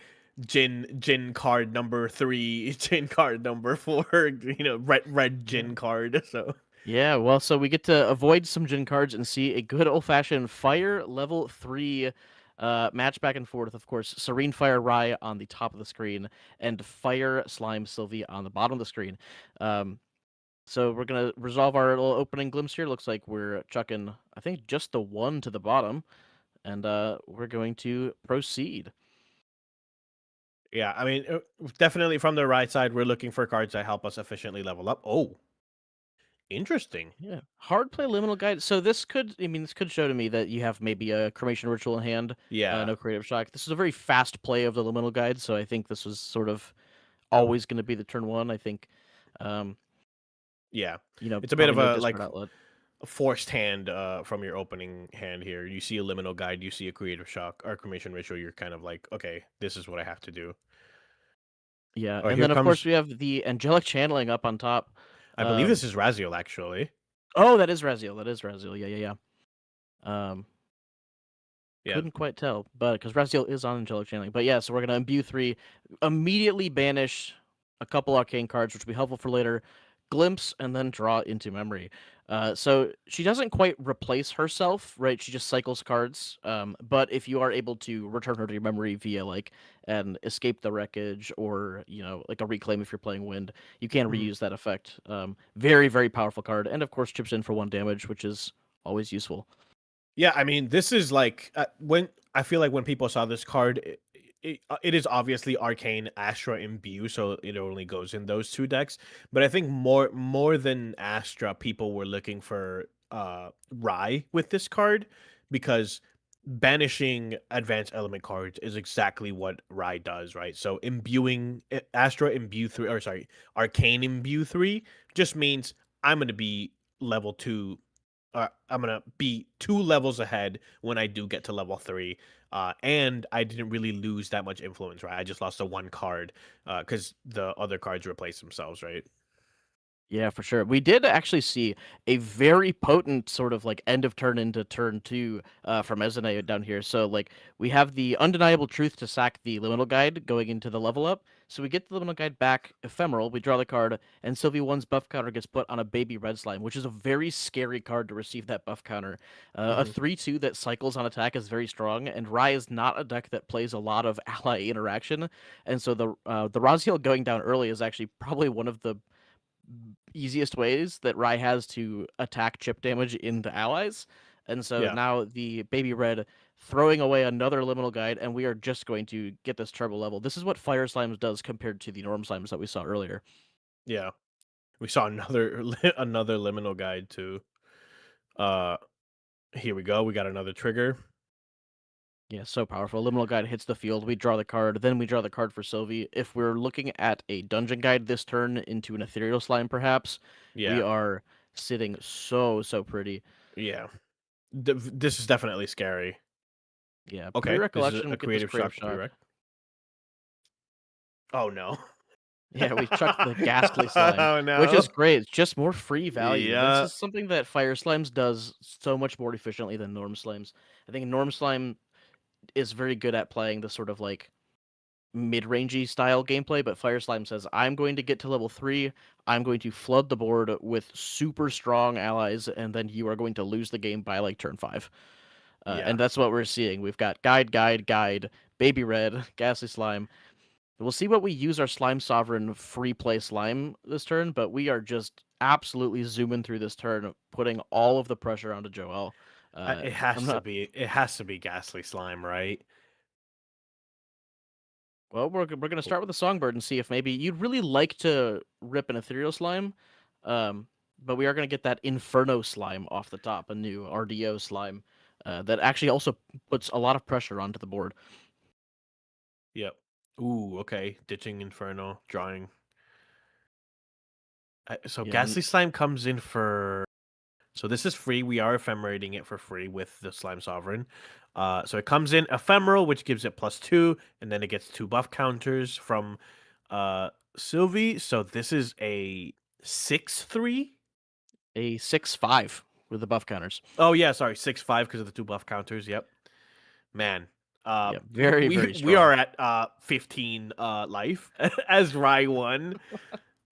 Jin card number 3, Jin card number 4, red Yeah. Jin card. So Yeah, well, so we get to avoid some Jin cards and see a good old fashioned Fire level 3 match back and forth. Of course, Serene Fire Rye on the top of the screen and Fire Slime Sylvie on the bottom of the screen. Um, So we're gonna resolve our little opening glimpse here. Looks like we're chucking, I think, just the one to the bottom, and we're going to proceed. yeah, I mean, definitely from the right side, we're looking for cards that help us efficiently level up. Oh, interesting. Yeah, hard play liminal guide. So this could show to me that you have maybe a cremation ritual in hand. Yeah, No creative shock. This is a very fast play of the liminal guide, so I think this was sort of oh, always going to be the turn one. I think, um, yeah. It's a bit probably of no a discard like outlet. a forced hand from your opening hand here. You see a liminal guide, you see a creative shock or cremation ritual. You're kind of like, okay, this is what I have to do. Yeah, Oh, and here then of course comes. we have the angelic channeling up on top. I believe Um, this is Raziel, actually. oh, that is Raziel. That is Raziel. Yeah, yeah, yeah. Yeah. Couldn't quite tell, but because Raziel is on angelic channeling. But yeah, so we're gonna imbue 3, immediately banish a couple arcane cards, which will be helpful for later. Glimpse and then draw into memory. So she doesn't quite replace herself, right? She just cycles cards. But if you are able to return her to your memory via like an escape the wreckage or like a reclaim if you're playing wind, you can Mhm. reuse that effect. Very very powerful card, and of course chips in for 1 damage, which is always useful. Yeah, I mean, this is like when I feel like when people saw this card, it is obviously Arcane, Astra, Imbue, so it only goes in those two decks. But I think more than Astra, people were looking for Rye with this card because banishing advanced element cards is exactly what Rye does, right? So imbuing Astra Imbue 3, or sorry, Arcane Imbue 3 just means I'm gonna be level 2, I'm gonna be 2 levels ahead when I do get to level 3. And I didn't really lose that much influence, right? I just lost the one card because the other cards replace themselves, right? Yeah, for sure. We did actually see a very potent sort of like end of turn into turn two from Ezene down here. So like we have the undeniable truth to sack the liminal guide going into the level up. So we get the liminal guide back ephemeral. We draw the card, and Sylvie One's buff counter gets put on a baby red slime, which is a very scary card to receive that buff counter. A Hmm. 3/2 that cycles on attack is very strong, and Rai is not a deck that plays a lot of ally interaction, and so the Raziel going down early is actually probably one of the easiest ways that Rai has to attack chip damage into allies. And so Yeah, now the baby red throwing away another liminal guide, and we are just going to get this turbo level. This is what fire slimes does compared to the norm slimes that we saw earlier. yeah. We saw another another liminal guide too. Here we go. We got another trigger. Yeah, so powerful. Liminal Guide hits the field, we draw the card, then we draw the card for Sylvie. If we're looking at a Dungeon Guide this turn into an Ethereal Slime, perhaps, we Yeah, are sitting so pretty. yeah. This is definitely scary. Yeah, Okay, this is pre-recollection, a get this creative Creative shock Shock. pre-rec. Oh no. Yeah, we chucked the Ghastly Slime, Oh no. which is great. It's just more free value. This Yeah. is something that Fire Slimes does so much more efficiently than Norm Slimes. I think Norm Slime is very good at playing the sort of like mid-rangey style gameplay, but Fire Slime says, I'm going to get to level 3, I'm going to flood the board with super strong allies, and then you are going to lose the game by like turn 5. Yeah. And that's what we're seeing. We've got Guide, Baby Red, Ghastly Slime. We'll see what we use our Slime Sovereign free play slime this turn, but we are just absolutely zooming through this turn, putting all of the pressure onto Joel. It has to be. It has to be Ghastly Slime, right? Well, we're gonna start with the Songbird and see if maybe you'd really like to rip an Ethereal Slime, but we are gonna get that Inferno Slime off the top, a new RDO slime that actually also puts a lot of pressure onto the board. Yep. Ooh, okay. Ditching Inferno, drawing. So Yeah, Ghastly Slime comes in for. So this is free. We are ephemerating it for free with the Slime Sovereign. So it comes in ephemeral, which gives it +2, and then it gets 2 buff counters from Sylvie. So this is a 6/3. a 6/5 with the buff counters. Oh yeah, sorry, 6/5 because of the 2 buff counters. Yep. Man. Yeah, very we strong. are at 15 life as Rai 1.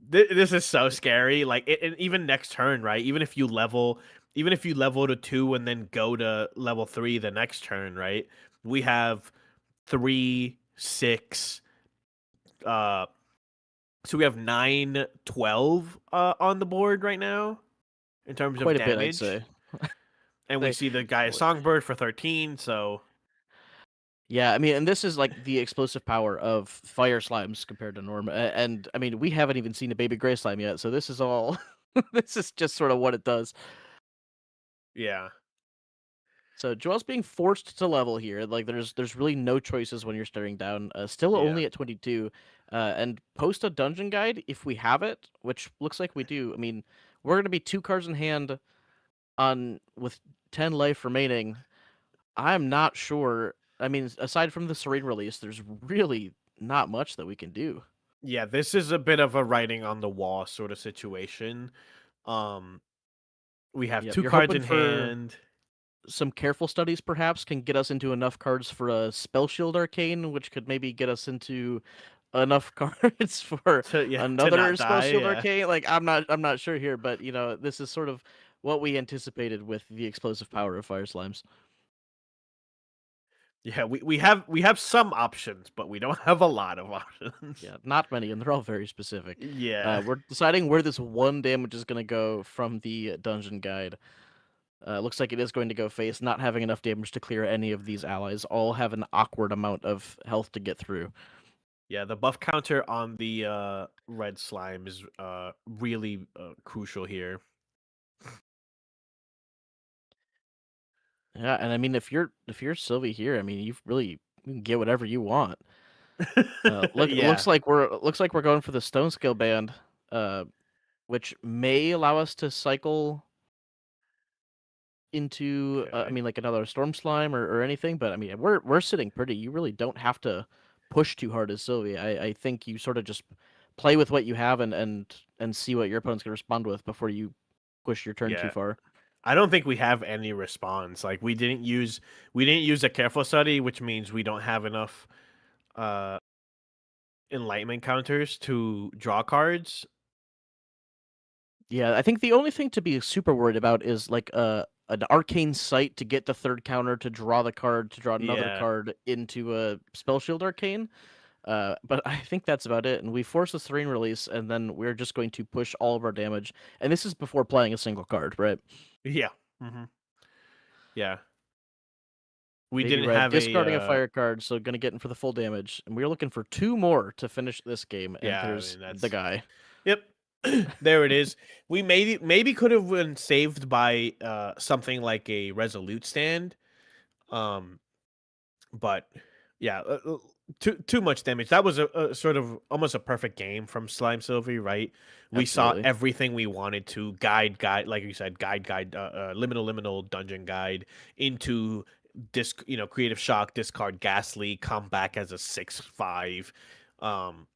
This is so scary. Like, and even next turn, right? Even if you level to 2 and then go to level 3 the next turn, right? We have 3, 6. So we have 9, 12 on the board right now in terms Quite of a bit, I'd damage. say. And we see the guy Songbird for 13. So yeah, I mean, and this is like the explosive power of Fire Slimes compared to Norm. And I mean, we haven't even seen a Baby Gray Slime yet, so this is all. This is just sort of what it does. yeah. So Joel's being forced to level here. Like there's really no choices when you're staring down. Still Yeah. only at 22. And post a dungeon guide if we have it, which looks like we do. I mean, we're gonna be 2 cards in hand on with 10 life remaining. I'm not sure. I mean, aside from the Serene release, there's really not much that we can do. Yeah, this is a bit of a writing on the wall sort of situation. We have Yep, 2 you're cards hoping in for hand. some careful studies perhaps can get us into enough cards for a Spell Shield Arcane, which could maybe get us into enough cards for To another not Spell die, Shield yeah. Arcane. Like I'm not sure here, but you know, this is sort of what we anticipated with the explosive power of Fire Slimes. Yeah, we have some options, but we don't have a lot of options. Yeah, not many, and they're all very specific. Yeah. We're deciding where this 1 damage is going to go from the dungeon guide. Looks like it is going to go face, not having enough damage to clear any of these allies. All have an awkward amount of health to get through. Yeah, the buff counter on the red slime is really crucial here. Yeah, and I mean, if you're Sylvie here, I mean, you can get whatever you want. Yeah. Looks like we're going for the Stone Scale Band, which may allow us to cycle into I Okay. mean, like another Storm Slime or anything. But I mean, we're sitting pretty. You really don't have to push too hard as Sylvie. I think you sort of just play with what you have and see what your opponent's gonna respond with before you push your turn too Yeah. far. I don't think we have any response. Like we didn't use a careful study, which means we don't have enough uh enlightenment counters to draw cards. Yeah, I think the only thing to be super worried about is like an arcane sight to get the 3rd counter to draw the card to draw another Yeah. card into a Spell Shield Arcane. But I think that's about it. And we force the Serene release, and then we're just going to push all of our damage. And this is before playing a single card, right? Yeah. Mm-hmm. Yeah. We Baby didn't Red have discarding a a fire card, so gonna get in for the full damage. And we're looking for 2 more to finish this game. And yeah, I there's mean, that's the guy. Yep. There it is. We maybe could have been saved by something like a resolute stand. Um, but yeah, too much damage. That was a sort of almost a perfect game from Slime Sylvie, right? We saw Absolutely. everything we wanted to guide, like you said, guide, liminal dungeon guide into creative shock, discard Ghastly, come back as a 6/5. Um,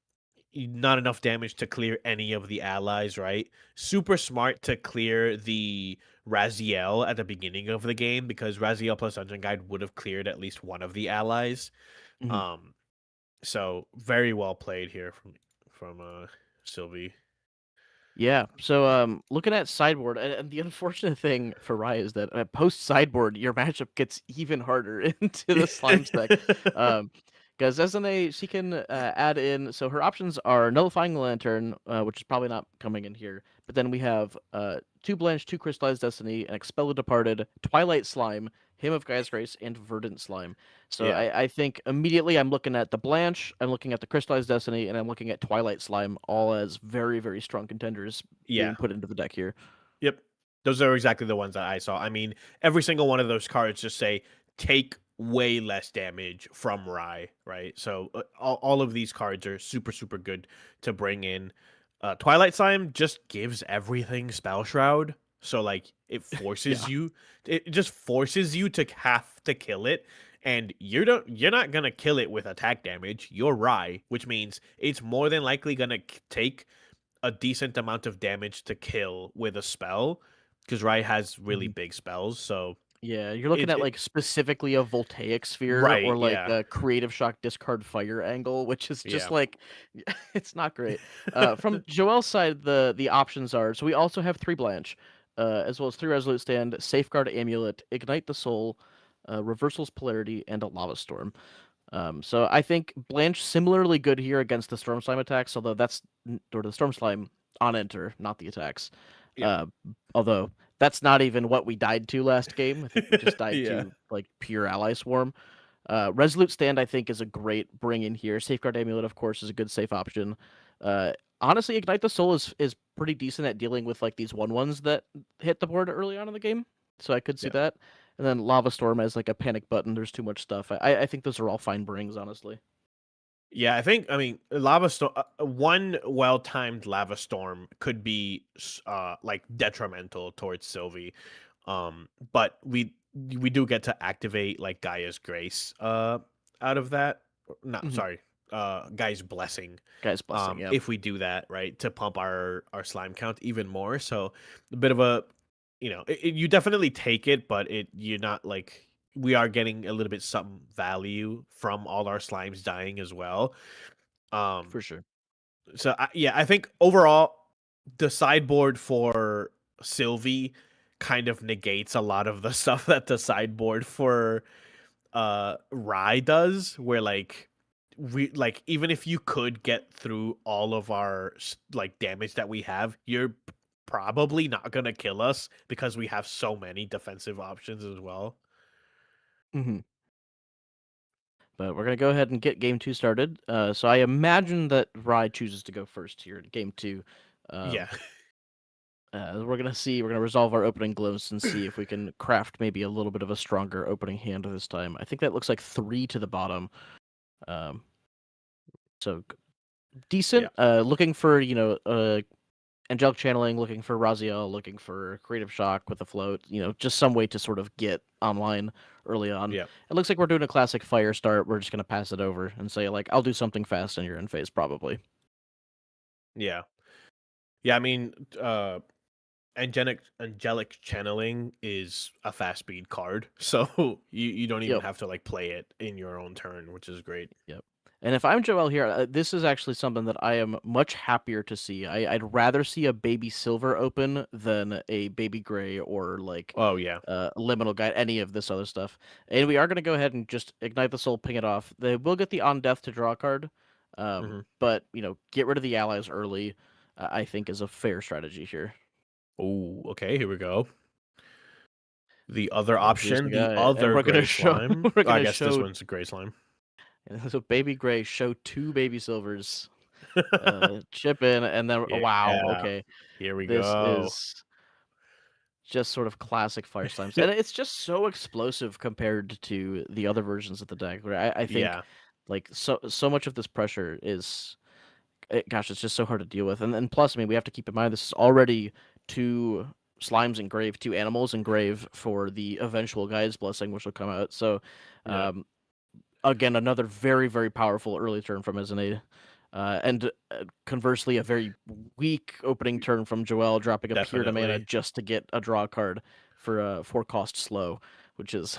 not enough damage to clear any of the allies, right? Super smart to clear the Raziel at the beginning of the game because Raziel plus Dungeon Guide would have cleared at least one of the allies. Mhm. So very well played here from Sylvie. Yeah. So looking at sideboard, and the unfortunate thing for Rai is that post sideboard, your matchup gets even harder into the slime stack. Because SNA, she can add in. So her options are Nullifying Lantern, which is probably not coming in here. But then we have 2 Blanche, 2 Crystallized Destiny, an Expel the Departed, Twilight Slime, Hymn of Gaia's Grace, and Verdant Slime. So Yeah, I think immediately I'm looking at the Blanche, I'm looking at the Crystallized Destiny, and I'm looking at Twilight Slime, all as very, very strong contenders yeah, being put into the deck here. yep. Those are exactly the ones that I saw. I mean, every single one of those cards just say take way less damage from Rye, right? So all of these cards are super super good to bring in. Twilight Slime just gives everything Spell Shroud, so like Yeah. it just forces you to have to kill it, and you're not gonna kill it with attack damage. You're Rye, which means it's more than likely gonna take a decent amount of damage to kill with a spell because Rai has really Mhm. big spells. So Yeah, you're looking at it like specifically a Voltaic Sphere right, or like yeah, a Creative Shock discard fire angle, which is just yeah, like it's not great. From Joel's side, the options are so we also have 3 Blanche, as well as 3 Resolute Stand, Safeguard Amulet, Ignite the Soul, Reversal's Polarity, and a Lava Storm. So I think Blanche similarly good here against the Storm Slime attacks, although or the Storm Slime on enter, not the attacks. yeah, Uh, although that's not even what we died to last game. I think we just died yeah, to like pure ally swarm. Resolute Stand I think is a great bring in here. Safeguard Amulet of course is a good safe option. Uh, Honestly, Ignite the Soul is pretty decent at dealing with like these 1/1s that hit the board early on in the game, so I could see yeah. that. And then Lava Storm as like a panic button. There's too much stuff. I think those are all fine brings, honestly. Yeah, I mean, lava storm. One well-timed lava storm could be like detrimental towards Sylvie, but we do get to activate like Gaia's Grace out of that. No, Hmm. sorry, Gaia's Blessing. Guy's blessing. Yeah, If we do that right to pump our slime count even more, so a bit of a, you definitely take it, but you're not like we are getting a little bit some value from all our slimes dying as well. Um, for sure. so yeah, I think overall the sideboard for Sylvie kind of negates a lot of the stuff that the sideboard for Rye does, where like we like even if you could get through all of our like damage that we have, you're probably not gonna kill us because we have so many defensive options as well. Hmm. But we're gonna go ahead and get game 2 started. So I imagine that Rye chooses to go first here in game 2. Yeah. Um, we're gonna see. We're gonna resolve our opening glyphs and see if we can craft maybe a little bit of a stronger opening hand this time. I think that looks like 3 to the bottom. Um, so Yeah. decent. Looking for angelic channeling, looking for Raziel, looking for creative shock with a float. Just some way to sort of get online early on. Yeah. It looks like we're doing a classic fire start. We're just gonna pass it over and say like, I'll do something fast and you're in phase probably. Yeah. Yeah, I mean, angelic channeling is a fast speed card, so you don't even Yep. have to like play it in your own turn, which is great. Yep. And if I'm Joel here, this is actually something that I am much happier to see. I'd rather see a baby silver open than a baby gray or like Oh yeah. liminal guide, any of this other stuff. And we are going to go ahead and just ignite the soul, ping it off. They will get the on death to draw a card, Hmm. but get rid of the allies early. I think is a fair strategy here. Oh, okay, here we go. The other So here's the option, the guy, and other we're gonna gray show slime. we're I gonna guess this show one's a gray slime. so baby gray show 2 baby silvers. chip in, and then wow, Yeah, okay, here we this go. is just sort of classic fire slimes, and it's just so explosive compared to the other versions of the deck. Where I think Yeah, like so much of this pressure is, gosh, it's just so hard to deal with. And plus, I mean, we have to keep in mind this is already two slimes engraved, two animals engraved for the eventual Gaia's Blessing, which will come out. So, yeah, again, another very, very powerful early turn from Izanade. And conversely, a very weak opening turn from Joel, dropping a Peer to Mana definitely. just to get a draw card for a 4-cost slow, which is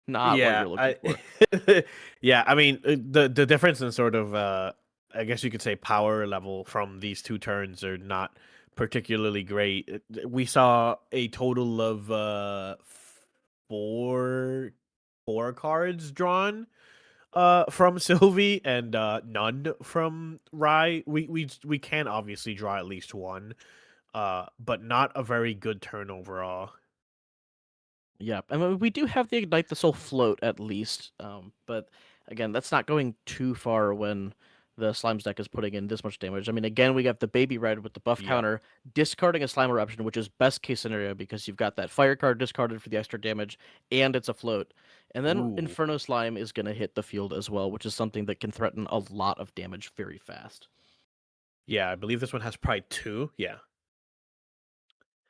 not what Yeah, you're looking I for. yeah, I mean the difference in sort of I guess you could say power level from these two turns are not particularly great. We saw a total of four four cards drawn from Sylvie and none from Rye. We can obviously draw at least one, but not a very good turn overall. Yeah, I mean, we do have the Ignite the Soul float at least, but again, that's not going too far when the Slimes deck is putting in this much damage. I mean, again, we got the Baby Red with the buff Yeah. counter, discarding a Slime Eruption, which is best case scenario because you've got that Fire card discarded for the extra damage, and it's a float. And then Ooh. Inferno Slime is going to hit the field as well, which is something that can threaten a lot of damage very fast. Yeah, I believe this one has probably two. Yeah.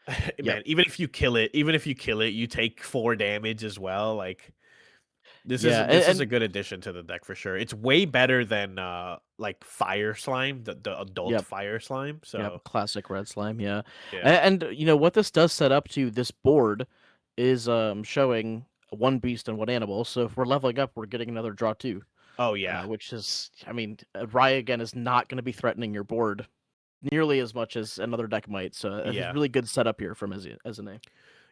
Yep. Man, even if you kill it, you take 4 damage as well. Like Yeah, this is a good addition to the deck for sure. It's way better than like Fire Slime, the adult yep. Fire Slime. Yep, So classic red slime, yeah. yeah. And you know what this does set up to this board is showing one beast and one animal. So if we're leveling up, we're getting another draw too. Oh yeah. Which is, I mean, Rye again is not going to be threatening your board nearly as much as another deck might. So it's a Yeah. really good setup here from as an A.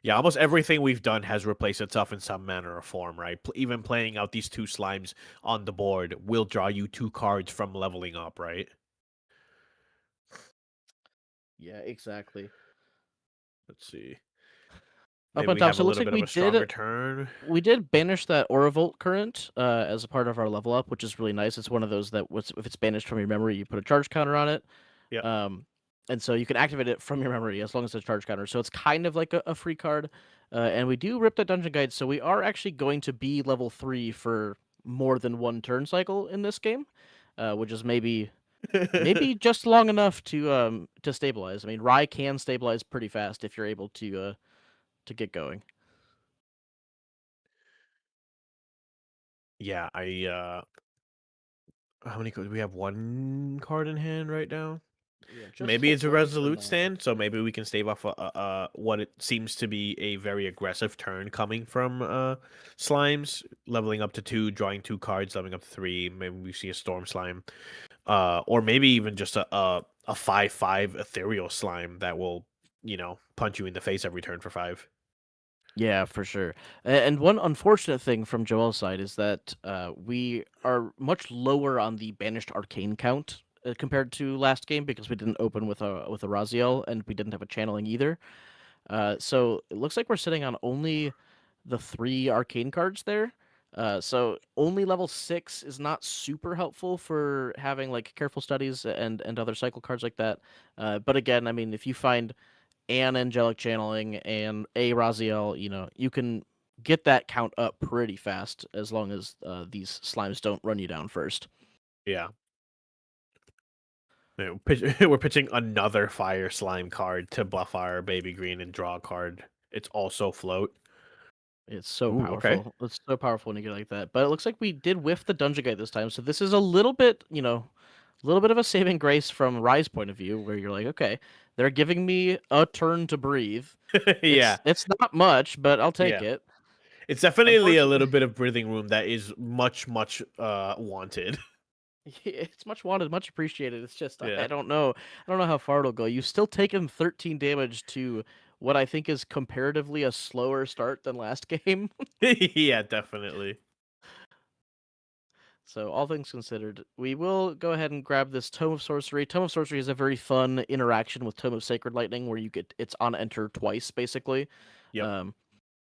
Yeah, almost everything we've done has replaced itself in some manner or form, right? Even playing out these two slimes on the board will draw you 2 cards from leveling up, right? Yeah, exactly. Let's see. Up Maybe on we top, have so a it looks little like bit of a stronger turn. we did banish that Auravolt current as a part of our level up, which is really nice. It's one of those that if it's banished from your memory, you put a charge counter on it. Yeah. And so you can activate it from your memory as long as it's a charge counter. So it's kind of like a free card. And we do rip that dungeon guide, so we are actually going to be level 3 for more than one turn cycle in this game, which is maybe just long enough to stabilize. I mean, Rye can stabilize pretty fast if you're able to get going. Yeah, how many cards? We have 1 card in hand right now. Yeah, just Maybe hold it's a one for resolute now. stand, so maybe we can stave off what it seems to be a very aggressive turn coming from slimes, leveling up to 2, drawing 2 cards, leveling up to 3. Maybe we see a storm slime, or maybe even just a 5/5 ethereal slime that will punch you in the face every turn for 5. Yeah, for sure. And one unfortunate thing from Joel's side is that we are much lower on the banished arcane count compared to last game because we didn't open with a Raziel and we didn't have a channeling either. So it looks like we're sitting on only the 3 arcane cards there. So only level 6 is not super helpful for having like careful studies and other cycle cards like that. But again, I mean, if you find an angelic channeling and a Raziel, you can get that count up pretty fast as long as these slimes don't run you down first. Yeah. We're pitching another fire slime card to buff our baby green and draw a card. It's also float. It's so Ooh, okay. powerful. It's so powerful when you get like that. But it looks like we did whiff the dungeon guide this time, so this is a little bit, a little bit of a saving grace from Rye's point of view, where you're like, okay, they're giving me a turn to breathe. Yeah. It's not much, but I'll take Yeah. it. It's definitely a little Unfortunately, bit of breathing room that is much wanted. it's much wanted, much appreciated. It's just I Yeah. don't know. I don't know how far it'll go. You've still taken 13 damage to what I think is comparatively a slower start than last game. Yeah, definitely. So all things considered, we will go ahead and grab this Tome of Sorcery. Tome of Sorcery is a very fun interaction with Tome of Sacred Lightning where you get it's on enter twice basically. Yep. Um,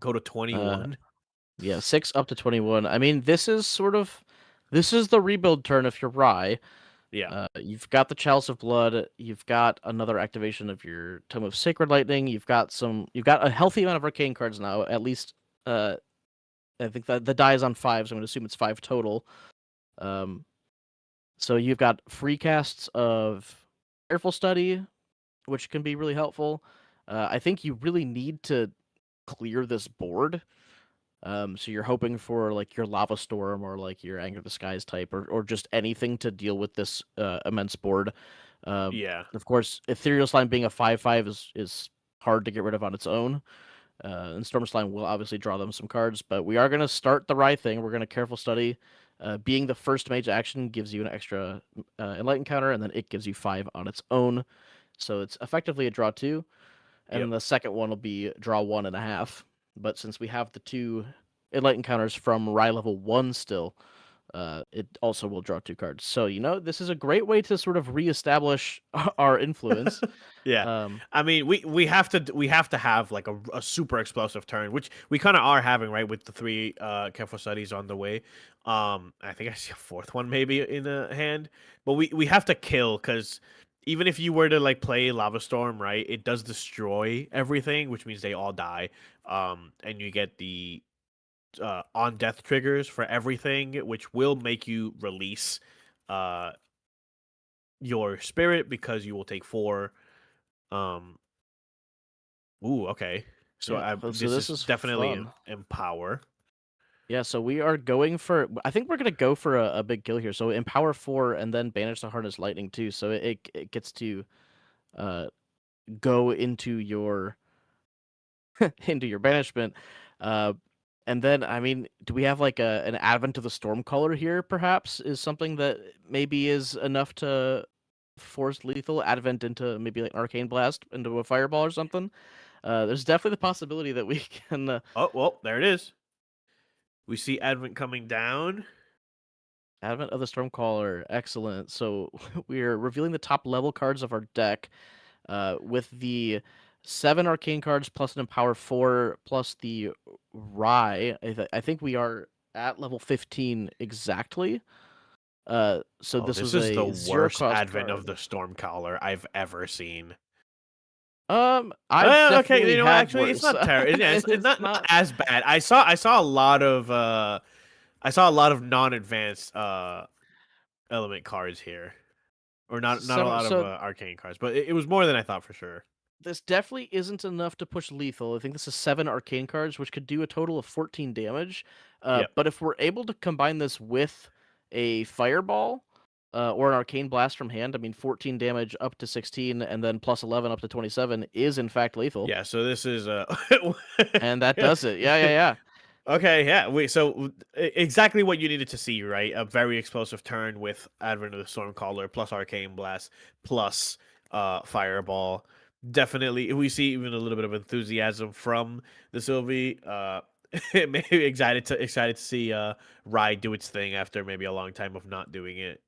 Go to 21. Yeah, 6 up to 21. I mean, this is the rebuild turn if you're Rye. Yeah. You've got the Chalice of Blood. You've got another activation of your Tome of Sacred Lightning. You've got a healthy amount of arcane cards now. At least, I think that the die is on 5, so I'm gonna assume it's 5 total. So you've got free casts of Careful Study, which can be really helpful. I think you really need to clear this board. So you're hoping for like your Lava Storm or like your Anger of the Skies type, or just anything to deal with this immense board. Yeah. Of course, Ethereal Slime being a 5/5 is hard to get rid of on its own. And Storm Slime will obviously draw them some cards, but we are going to start the right thing. We're going to Careful Study. Being the first mage action gives you an extra Enlighten counter, and then it gives you 5 on its own. So it's effectively a draw 2. And then the second one will be draw 1.5. But since we have the 2 Enlighten counters from Rye level 1 still, it also will draw 2 cards. So, this is a great way to sort of reestablish our influence. Yeah. I mean, we have to have like a super explosive turn, which we kind of are having, right, with the 3 Careful Studies on the way. I think I see a 4th one maybe in the hand, but we have to kill, because even if you were to like play Lava Storm, right, it does destroy everything, which means they all die. And you get the on death triggers for everything, which will make you release your spirit, because you will take 4. Ooh, okay. So Yeah, so this this is is definitely fun. empower. Yeah, so we are going for. I think we're gonna go for a big kill here. So empower 4 and then banish the Harness Lightning too. So it gets to uh go into your into your banishment. And then, I mean, do we have like an Advent of the Stormcaller here? Perhaps is something that maybe is enough to force lethal Advent into maybe like Arcane Blast into a Fireball or something. There's definitely the possibility that we can. Oh, well, there it is. We see Advent coming down. Advent of the Stormcaller, excellent. So we're revealing the top level cards of our deck, with the 7 arcane cards plus an Empower 4 plus the Rye. I think we are at level 15 exactly. So Oh, this this was is the a 0 worst cost Advent of card. the Stormcaller I've ever seen. I've Okay, definitely had actually, it's worse. not terrible. It's not not. as bad. I saw a lot of non-advanced element cards here, or not a So lot of so arcane cards, but it was more than I thought for sure. this definitely isn't enough to push lethal. I think this is 7 arcane cards, which could do a total of 14 damage. Yep. But if we're able to combine this with a fireball, or an arcane blast from hand, I mean, 14 damage up to 16, and then plus 11 up to 27 is in fact lethal. Yeah. So this is And that does it. Yeah. Okay, yeah. Exactly what you needed to see, right? A very explosive turn with Advent of the Stormcaller plus Arcane Blast plus Fireball. Definitely, we see even a little bit of enthusiasm from the Sylvie. Maybe excited to see Rye do its thing after maybe a long time of not doing it.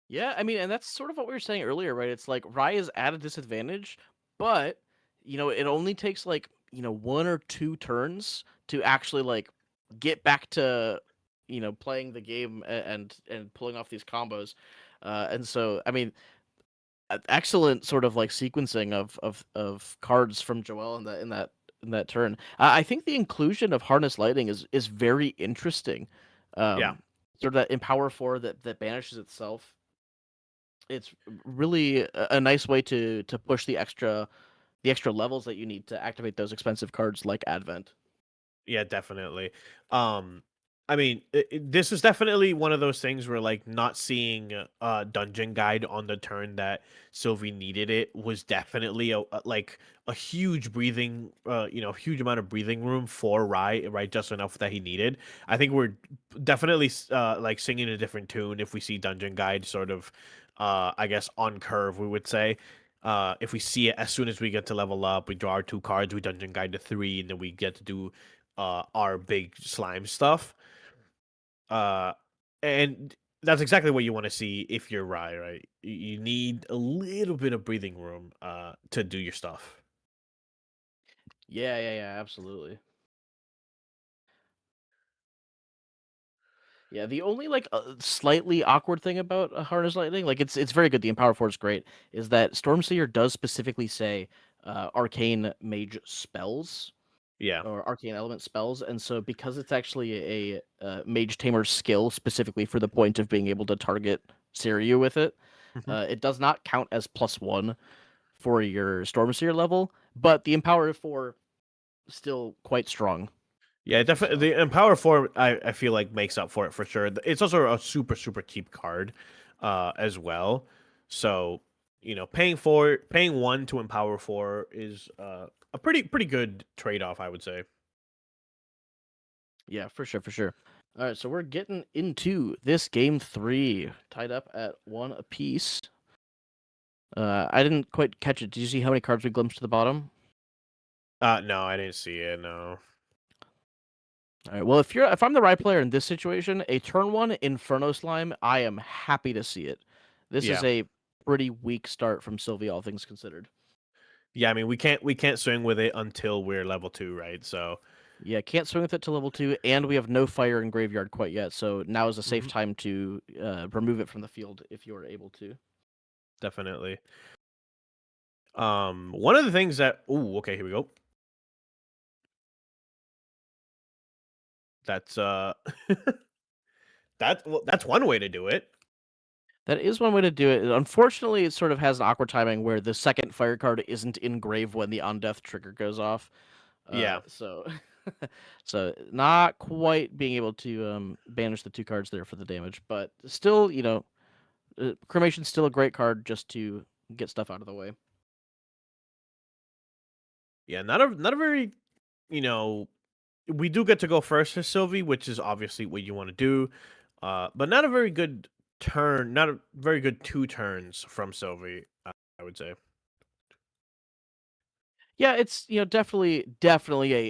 Yeah, I mean, and that's sort of what we were saying earlier, right? It's like Rye is at a disadvantage, but it only takes like 1 or 2 turns to actually like get back to playing the game and pulling off these combos. And so, I mean, excellent sort of like sequencing of cards from Joel in that turn. I think the inclusion of Harness Lighting is very interesting. Yeah. Sort of that Empower 4 that banishes itself. It's really a nice way to push the extra levels that you need to activate those expensive cards like Advent. Yeah, definitely. I mean, this is definitely one of those things where like not seeing dungeon guide on the turn that Sylvie needed it was definitely a huge breathing, huge amount of breathing room for Rye, right? Just enough that he needed. I think we're definitely like singing a different tune if we see dungeon guide sort of, I guess on curve, we would say. If we see it as soon as we get to level up, we draw our 2 cards, we dungeon guide to 3, and then we get to do our big slime stuff. And that's exactly what you want to see if you're Rye, right? You need a little bit of breathing room to do your stuff. Yeah, absolutely. Yeah, the only like slightly awkward thing about Harness Lightning, like it's very good. The Empower 4 is great. Is that Stormseer does specifically say arcane mage spells Yeah. or arcane element spells, and so because it's actually a mage tamer skill specifically for the point of being able to target Siryu with it, Mhm. it does not count as +1 for your Stormseer level, but the Empower 4 still quite strong. Yeah, definitely. So. The Empower 4, I feel like makes up for it for sure. It's also a super super cheap card, as well. So paying 1 to Empower 4 is a pretty good trade off, I would say. Yeah, for sure, for sure. All right, so we're getting into this game 3, tied up at 1 apiece. I didn't quite catch it. Did you see how many cards we glimpsed to the bottom? No, I didn't see it. No. All right. Well, if I'm the right player in this situation, a turn 1 Inferno Slime, I am happy to see it. This is Yeah. a pretty weak start from Sylvie, all things considered. Yeah, I mean we can't swing with it until we're level 2, right? So Yeah, can't swing with it to level 2, and we have no fire in graveyard quite yet. So now is a safe Mhm. time to remove it from the field if you are able to. Definitely. One of the things that okay, here we go. That's that's one way to do it. That is one way to do it. Unfortunately, it sort of has an awkward timing where the second fire card isn't in grave when the on death trigger goes off. Yeah. So, so not quite being able to banish the 2 cards there for the damage, but still, Cremation's still a great card just to get stuff out of the way. Yeah, not a very, you know, we do get to go first for Sylvie, which is obviously what you want to do. But not a very good turn, not a very good 2 turns from Sylvie, I would say. Yeah, it's definitely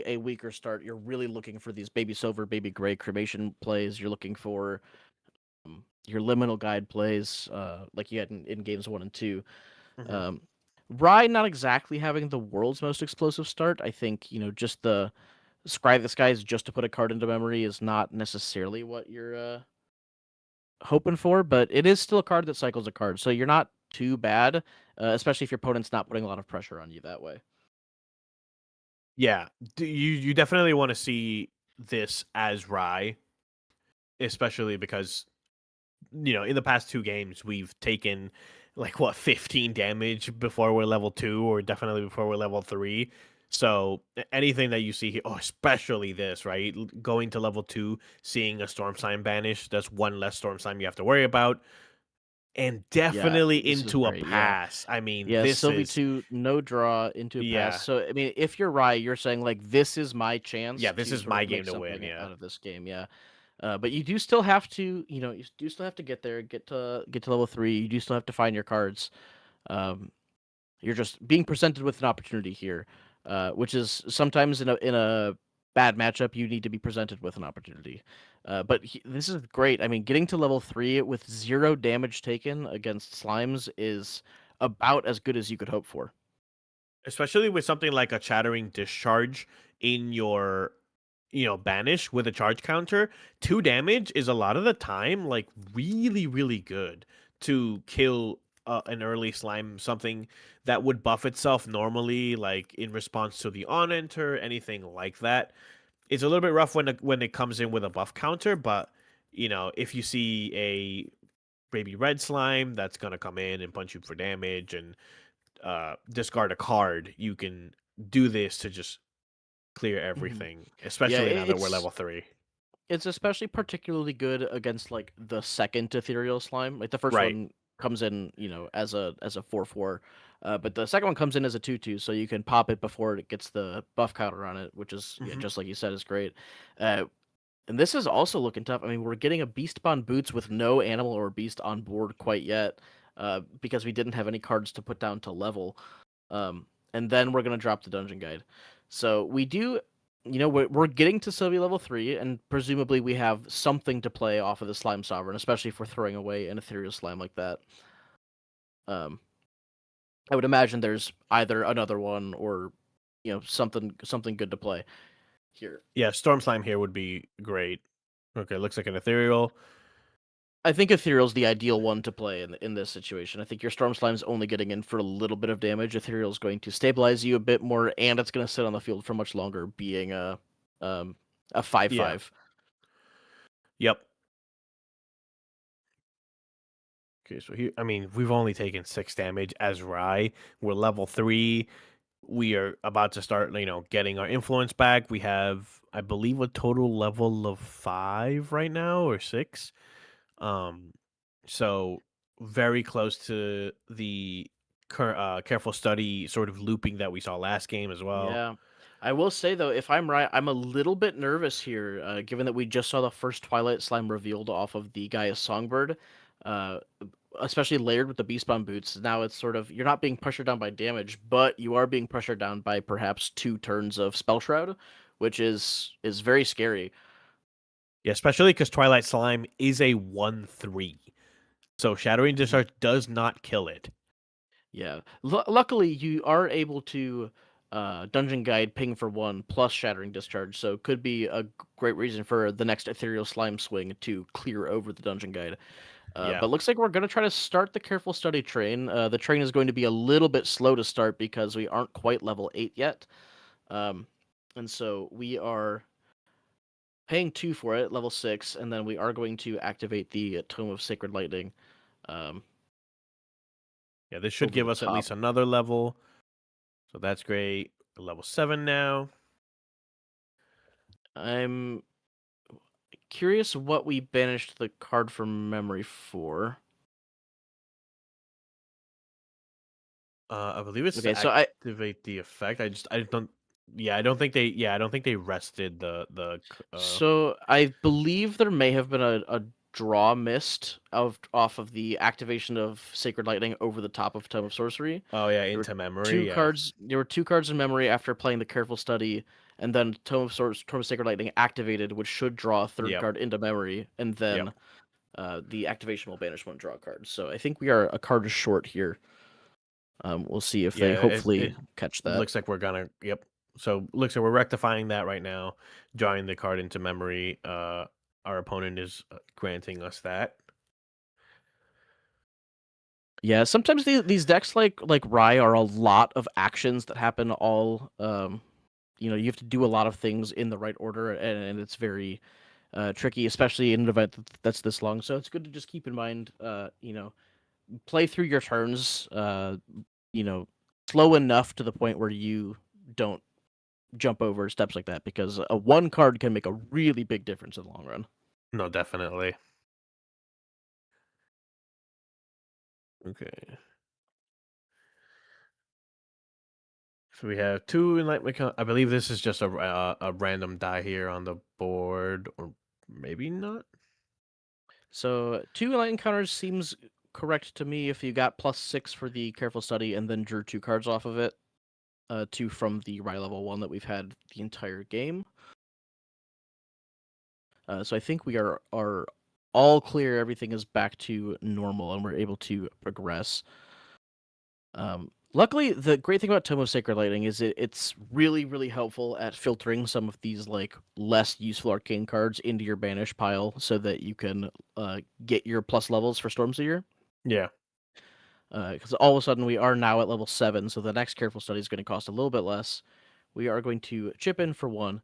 a weaker start. You're really looking for these baby silver, baby gray cremation plays. You're looking for your liminal guide plays, like you had in games 1 and 2. Mhm. Um, Rye not exactly having the world's most explosive start. I think just the Scry the Skies just to put a card into memory is not necessarily what you're hoping for, but it is still a card that cycles a card, so you're not too bad, especially if your opponent's not putting a lot of pressure on you that way. Yeah, you definitely want to see this as Rye, especially because in the past 2 games we've taken like what 15 damage before we're level 2 or definitely before we're level 3. So anything that you see here, especially this, right? Going to level 2, seeing a storm sign banish, that's one less storm sign you have to worry about. And Yeah, definitely this is into a great. Yeah. pass. I mean, Yeah, this Sylvie is 2, no draw into a pass. yeah. So, I mean, if you're Rye, you're saying, like, this is my Yeah, chance this to is sort my of game make to win, something yeah. out of this game, yeah. But you do still have to, you do still have to get there, get to level 3. You do still have to find your cards. Um, You're just being presented with an opportunity here, which is sometimes in a bad matchup you need to be presented with an opportunity. But this is great. I mean, getting to level 3 with 0 damage taken against slimes is about as good as you could hope for. Especially with something like a chattering discharge in your banish with a charge counter. 2 damage is a lot of the time like really really good to kill an early slime, something that would buff itself normally, like in response to the on enter, anything like that. It's a little bit rough when it comes in with a buff counter, but if you see a baby red slime that's gonna come in and punch you for damage and discard a card, you can do this to just clear Mhm. everything, Yeah, especially now that we're level 3. it's especially particularly good against like the second ethereal slime. Like the first Right. one comes in, as a 4/4, but the second one comes in as a 2/2, so you can pop it before it gets the buff counter on it, which is Mhm. just like you said, is great. Uh, and this is also looking tough. I mean, we're getting a beast spawn boots with no animal or beast on board quite yet, because we didn't have any cards to put down to level. And then we're gonna drop the dungeon guide. So we do, we're getting to Sylvie level 3, and presumably we have something to play off of the Slime Sovereign, especially if we're throwing away an ethereal slime like that. Um, I would imagine there's either another one or something good to play here. Yeah, Storm Slime here would be great. Okay, looks like an ethereal. I think Ethereal's the ideal one to play in this situation. I think your Storm Slime's only getting in for a little bit of damage. Ethereal's going to stabilize you a bit more, and it's going to sit on the field for much longer, being a 5/5. Yep. Okay, so here, I mean, we've only taken 6 damage as Rai. We're level 3. We are about to start, getting our influence back. We have, I believe, a total level of 5 right now, or 6. So very close to the careful study sort of looping that we saw last game as well. Yeah. I will say, though, if I'm right, I'm a little bit nervous here, given that we just saw the first Twilight Slime revealed off of the Gaia Songbird, uh, especially layered with the Beast Bomb boots. Now it's sort of, you're not being pressured down by damage, but you are being pressured down by perhaps 2 turns of Spell Shroud, which is very scary. Yeah, especially because Twilight Slime is a 1/3. So Shattering Discharge does not kill it. Yeah. Luckily, you are able to Dungeon Guide ping for 1 plus Shattering Discharge, so could be a great reason for the next Ethereal Slime swing to clear over the Dungeon Guide. Yeah. But looks like we're going to try to start the Careful Study train. The train is going to be a little bit slow to start because we aren't quite level 8 yet. And so we are paying 2 for it, level 6, and then we are going to activate the Tome of Sacred Lightning. Yeah, this should over give the us at top. least another level. So that's great. We're level 7 now. I'm curious what we banished the card from memory for. I believe it's Okay, to so activate the effect. I don't. Yeah, I don't think they. Yeah, I don't think they rested the. So I believe there may have been a draw missed off of the activation of Sacred Lightning over the top of Tome of Sorcery. Oh yeah, There were into memory. two Yeah. cards. There were 2 cards in memory after playing the Careful Study, and then Tome of Sacred Lightning activated, which should draw a 3rd Yep. card into memory, and then Yep. the activation will banish 1 draw card. So I think we are a card short here. We'll see if they Yeah, hopefully it catch that. looks like we're gonna. Yep. So looks like we're rectifying that right now, drawing the card into memory. Our opponent is granting us that. Yeah, sometimes these decks like Rai are a lot of actions that happen all. You have to do a lot of things in the right order, and it's very tricky, especially in an event that's this long. So it's good to just keep in mind, play through your turns, slow enough to the point where you don't jump over steps like that, because a 1 card can make a really big difference in the long run. No, definitely. Okay. So we have 2 Enlightenment. I believe this is just a random die here on the board, or maybe not. So 2 light encounters seems correct to me if you got +6 for the Careful Study and then drew 2 cards off of it. 2 from the Rai level 1 that we've had the entire game. So I think we are all clear. Everything is back to normal, and we're able to progress. Luckily, the great thing about Tome of Sacred Lightning is it's really, really helpful at filtering some of these less useful arcane cards into your banish pile, so that you can get your plus levels for Stormseer. Yeah. Because all of a sudden we are now at level 7, so the next Careful Study is going to cost a little bit less. We are going to chip in for 1.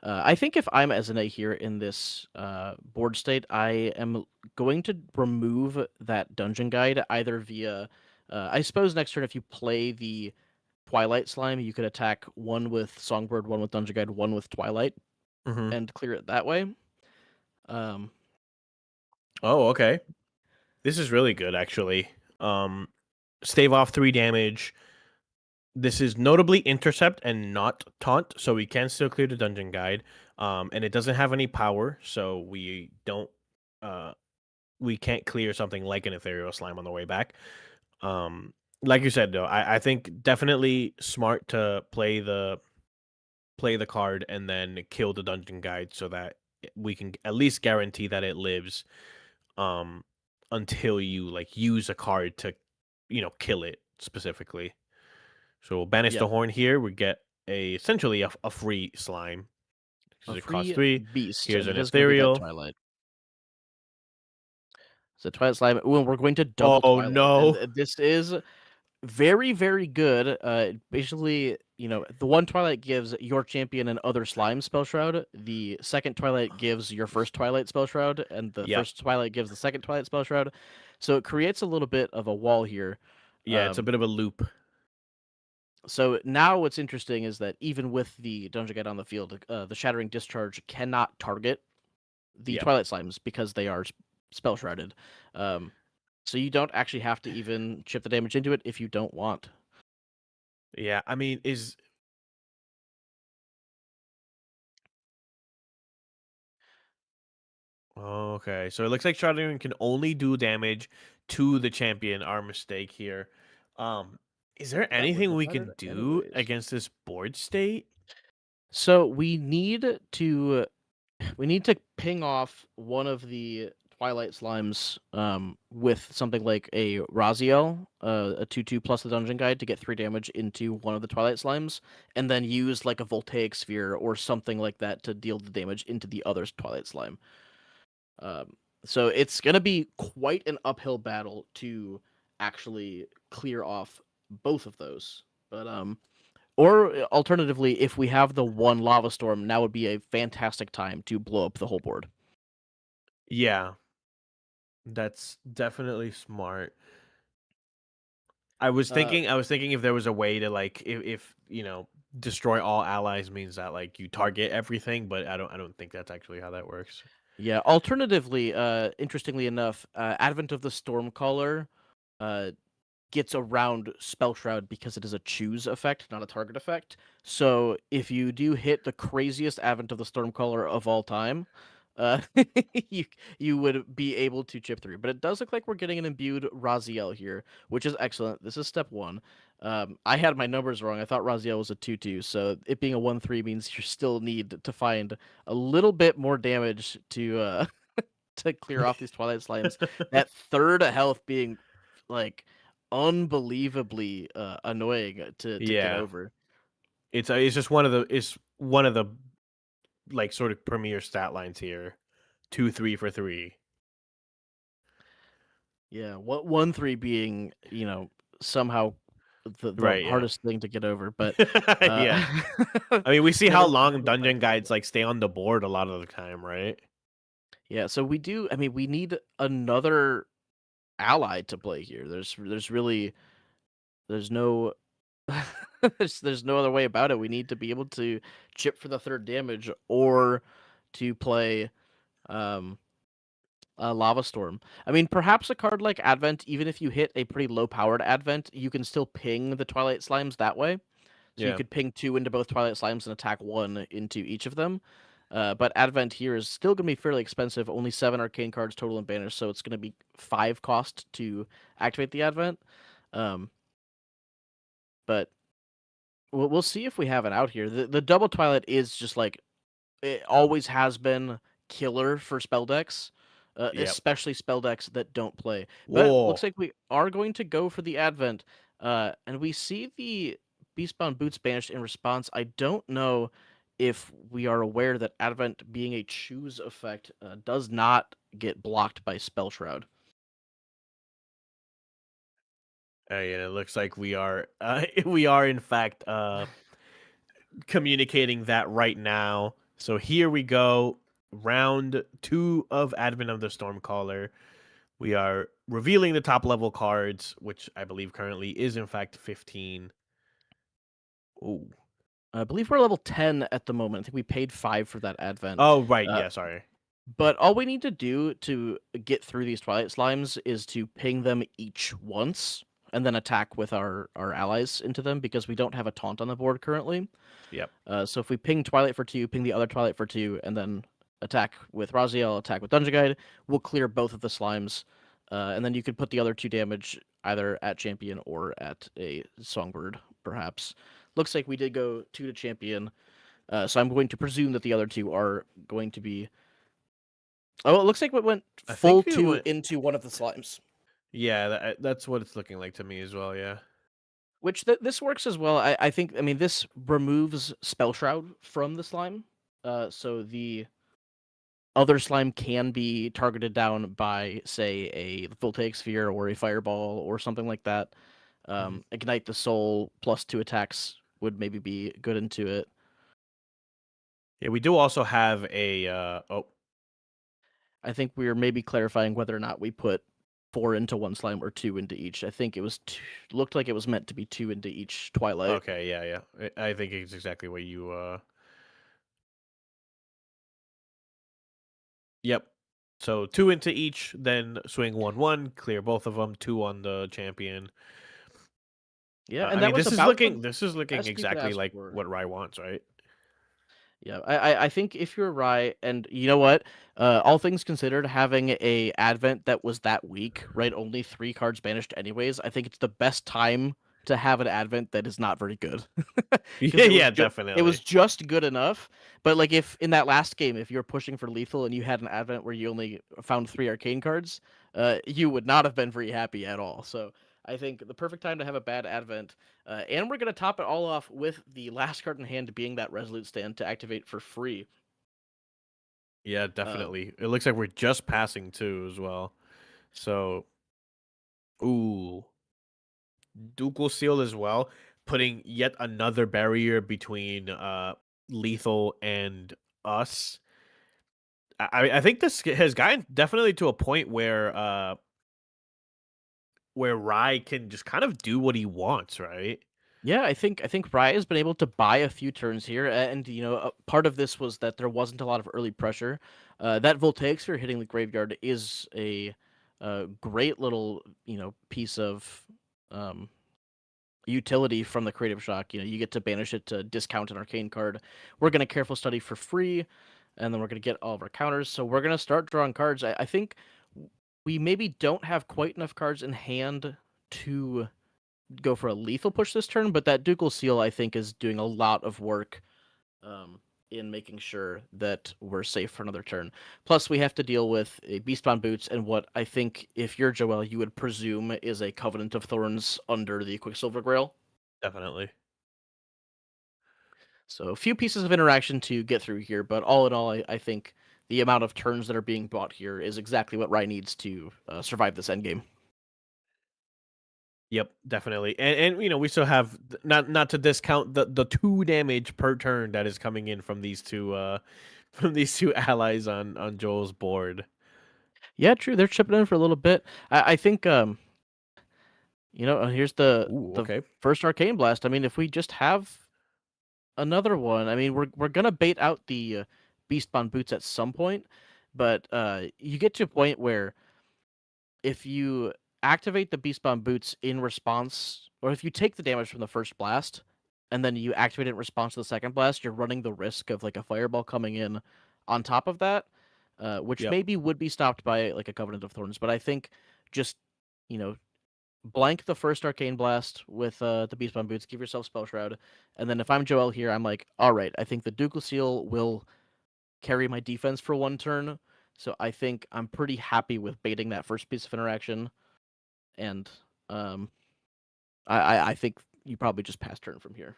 I think if I'm Ezene here in this board state, I am going to remove that Dungeon Guide either via... I suppose next turn, if you play the Twilight Slime, you could attack 1 with Songbird, 1 with Dungeon Guide, 1 with Twilight, and clear it that way. Oh, okay. This is really good, actually. Stave off 3 damage. This is notably intercept and not taunt, so we can still clear the Dungeon Guide. And it doesn't have any power, so we don't. We can't clear something like an Ethereal Slime on the way back. Like you said, though, I think definitely smart to play the card and then kill the Dungeon Guide, so that we can at least guarantee that it lives until you use a card to kill it specifically. So we'll banish the horn here. We get essentially a free slime. because A it costs free 3. beast, Here's and an it is going to be that ethereal. Twilight. So Twilight Slime. Ooh, and we're going to double Oh Twilight. no! And this is very, very good. Basically, the one Twilight gives your champion and other slime spell shroud. The second Twilight gives your first Twilight spell shroud, and the Yep. first Twilight gives the second Twilight spell shroud. So it creates a little bit of a wall here. Yeah, it's a bit of a loop. So now what's interesting is that even with the Dungeon Guide on the field, the Shattering Discharge cannot target the Yep. Twilight Slimes because they are spell shrouded. So you don't actually have to even chip the damage into it if you don't want. Yeah, I mean, okay, so it looks like Shattering can only do damage to the champion. Our mistake here. Is there That wouldn't anything have we can mattered do anyways. against this board state? So we need to ping off one of the Twilight Slimes with something like a Raziel, a 2/2 plus the Dungeon Guide to get 3 damage into one of the Twilight Slimes, and then use like a Voltaic Sphere or something like that to deal the damage into the other Twilight Slime. So it's gonna be quite an uphill battle to actually clear off both of those. But or alternatively, if we have the one lava storm, now would be a fantastic time to blow up the whole board. Yeah, that's definitely smart. I was thinking if there was a way to like if destroy all allies means that like you target everything, but I don't think that's actually how that works. Yeah. Alternatively, interestingly enough, Advent of the Stormcaller gets around Spell Shroud because it is a choose effect, not a target effect. So if you do hit the craziest Advent of the Stormcaller of all time, uh, you would be able to chip through. But it does look like we're getting an imbued Raziel here, which is excellent. This is step 1. I had my numbers wrong. I thought Raziel was a 2/2, so it being a 1/3 means you still need to find a little bit more damage to to clear off these Twilight Slimes. That third health being like unbelievably annoying to get Yeah, over. it's just one of the like sort of premier stat lines here. 2 3 for 3. Yeah, what 1/3 being somehow the Right, yeah. hardest thing to get over, but Yeah. I mean, we see how long never quite dungeon got guides there. like stay on the board a lot of the time, right? Yeah, so we do. I mean, we need another ally to play here. There's really there's no there's no other way about it. We need to be able to chip for the third damage or to play um Lava Storm. I mean, perhaps a card like Advent, even if you hit a pretty low-powered Advent, you can still ping the Twilight Slimes that way. So you Yeah. could ping 2 into both Twilight Slimes and attack 1 into each of them. But Advent here is still going to be fairly expensive. Only 7 arcane cards total in banners, so it's going to be 5 cost to activate the Advent. But we'll see if we have it out here. The double Twilight is just like it always has been killer for spell decks, Yep. especially spell decks that don't play. But Whoa. looks like we are going to go for the Advent, and we see the Beastbound Boots banished in response. I don't know if we are aware that Advent being a choose effect does not get blocked by Spell Shroud. Yeah, it looks like we are we are in fact communicating that right now. So here we go. Round 2 of Advent of the Stormcaller. We are revealing the top level cards, which I believe currently is in fact 15. Ooh. I believe we're level 10 at the moment. I think we paid 5 for that Advent. Oh, right. Uh, Yeah, sorry. But all we need to do to get through these Twilight Slimes is to ping them each once and then attack with our allies into them because we don't have a taunt on the board currently. Yep. So if we ping Twilight for 2, ping the other Twilight for 2, and then attack with Raziel, attack with Dungeon Guide, we'll clear both of the Slimes. And then you could put the other 2 damage either at Champion or at a Songbird, perhaps. Looks like we did go 2 to Champion. So I'm going to presume that the other 2 are going to be... Oh, it looks like we went full 2 into one of the Slimes. Yeah, that's what it's looking like to me as well, yeah. Which this works as well. I think, I mean, this removes Spell Shroud from the Slime. So the other slime can be targeted down by, say, a voltaic sphere or a fireball or something like that. Ignite the soul plus 2 attacks would maybe be good into it. Yeah, we do also have a I think we are maybe clarifying whether or not we put 4 into one slime or 2 into each. I think it was looked like it was meant to be 2 into each Twilight. okay, yeah. I think it's exactly what you Yep. So 2 into each, then swing 1/1, clear both of them, 2 on the champion. Yeah, I and that mean, was this is about the looking best you could exactly ask like for. what Rye wants, right? Yeah, I think if you're right, and you know what, all things considered, having a advent that was that weak, right, only 3 cards banished anyways, I think it's the best time to have an advent that is not very good, because Yeah, yeah, it was definitely. just good enough. But like if in that last game, if you're pushing for lethal and you had an advent where you only found 3 arcane cards, you would not have been very happy at all. So I think the perfect time to have a bad advent, and we're going to top it all off with the last card in hand being that Resolute Stand to activate for free. Yeah, Um, definitely. It looks like we're just passing 2 as well. So, ooh, Ducal Seal as well, putting yet another barrier between lethal and us. I think this has gotten definitely to a point where Rye can just kind of do what he wants, right? yeah, I think Rye has been able to buy a few turns here, and part of this was that there wasn't a lot of early pressure. That Voltaic Sphere hitting the graveyard is a great little piece of um, utility from the Creative Shock. You get to banish it to discount an arcane card. We're gonna careful study for free, and then we're gonna get all of our counters. So we're gonna start drawing cards. I think we maybe don't have quite enough cards in hand to go for a lethal push this turn, but that Ducal Seal I think is doing a lot of work in making sure that we're safe for another turn. Plus, we have to deal with a Beastbound Boots and what I think, if you're Joel, you would presume is a Covenant of Thorns under the Quicksilver Grail. Definitely. So a few pieces of interaction to get through here, but all in all, I think the amount of turns that are being bought here is exactly what Rye needs to survive this endgame. Yep, definitely. And we still have not to discount the 2 damage per turn that is coming in from these two from these two allies on Joel's board. Yeah, true. They're chipping in for a little bit. I think here's the Ooh, the okay. first Arcane Blast. I mean, if we just have another one, I mean, we're gonna bait out the Beastbound Boots at some point, but you get to a point where if you activate the Beastbound Boots in response, or if you take the damage from the first blast, and then you activate it in response to the second blast, you're running the risk of like a fireball coming in on top of that, which Yep. maybe would be stopped by like a Covenant of Thorns. But I think just you know blank the first Arcane Blast with the Beastbound Boots, give yourself Spell Shroud, and then if I'm Joel here, I'm like, all right, I think the Ducal Seal will carry my defense for one turn. So I think I'm pretty happy with baiting that first piece of interaction, and um, I think you probably just pass turn from here.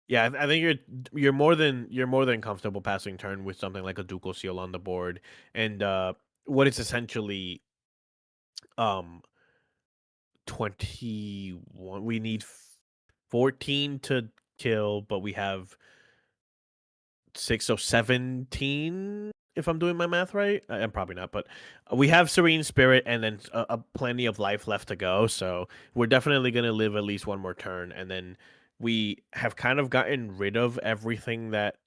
Yeah, I think you're more than comfortable passing turn with something like a Ducal Seal on the board, and what it's essentially um 21. We need 14 to kill, but we have 6, so 17. If I'm doing my math right, I'm probably not, but we have Serene Spirit and then plenty of life left to go. So we're definitely gonna live at least one more turn, and then we have kind of gotten rid of everything that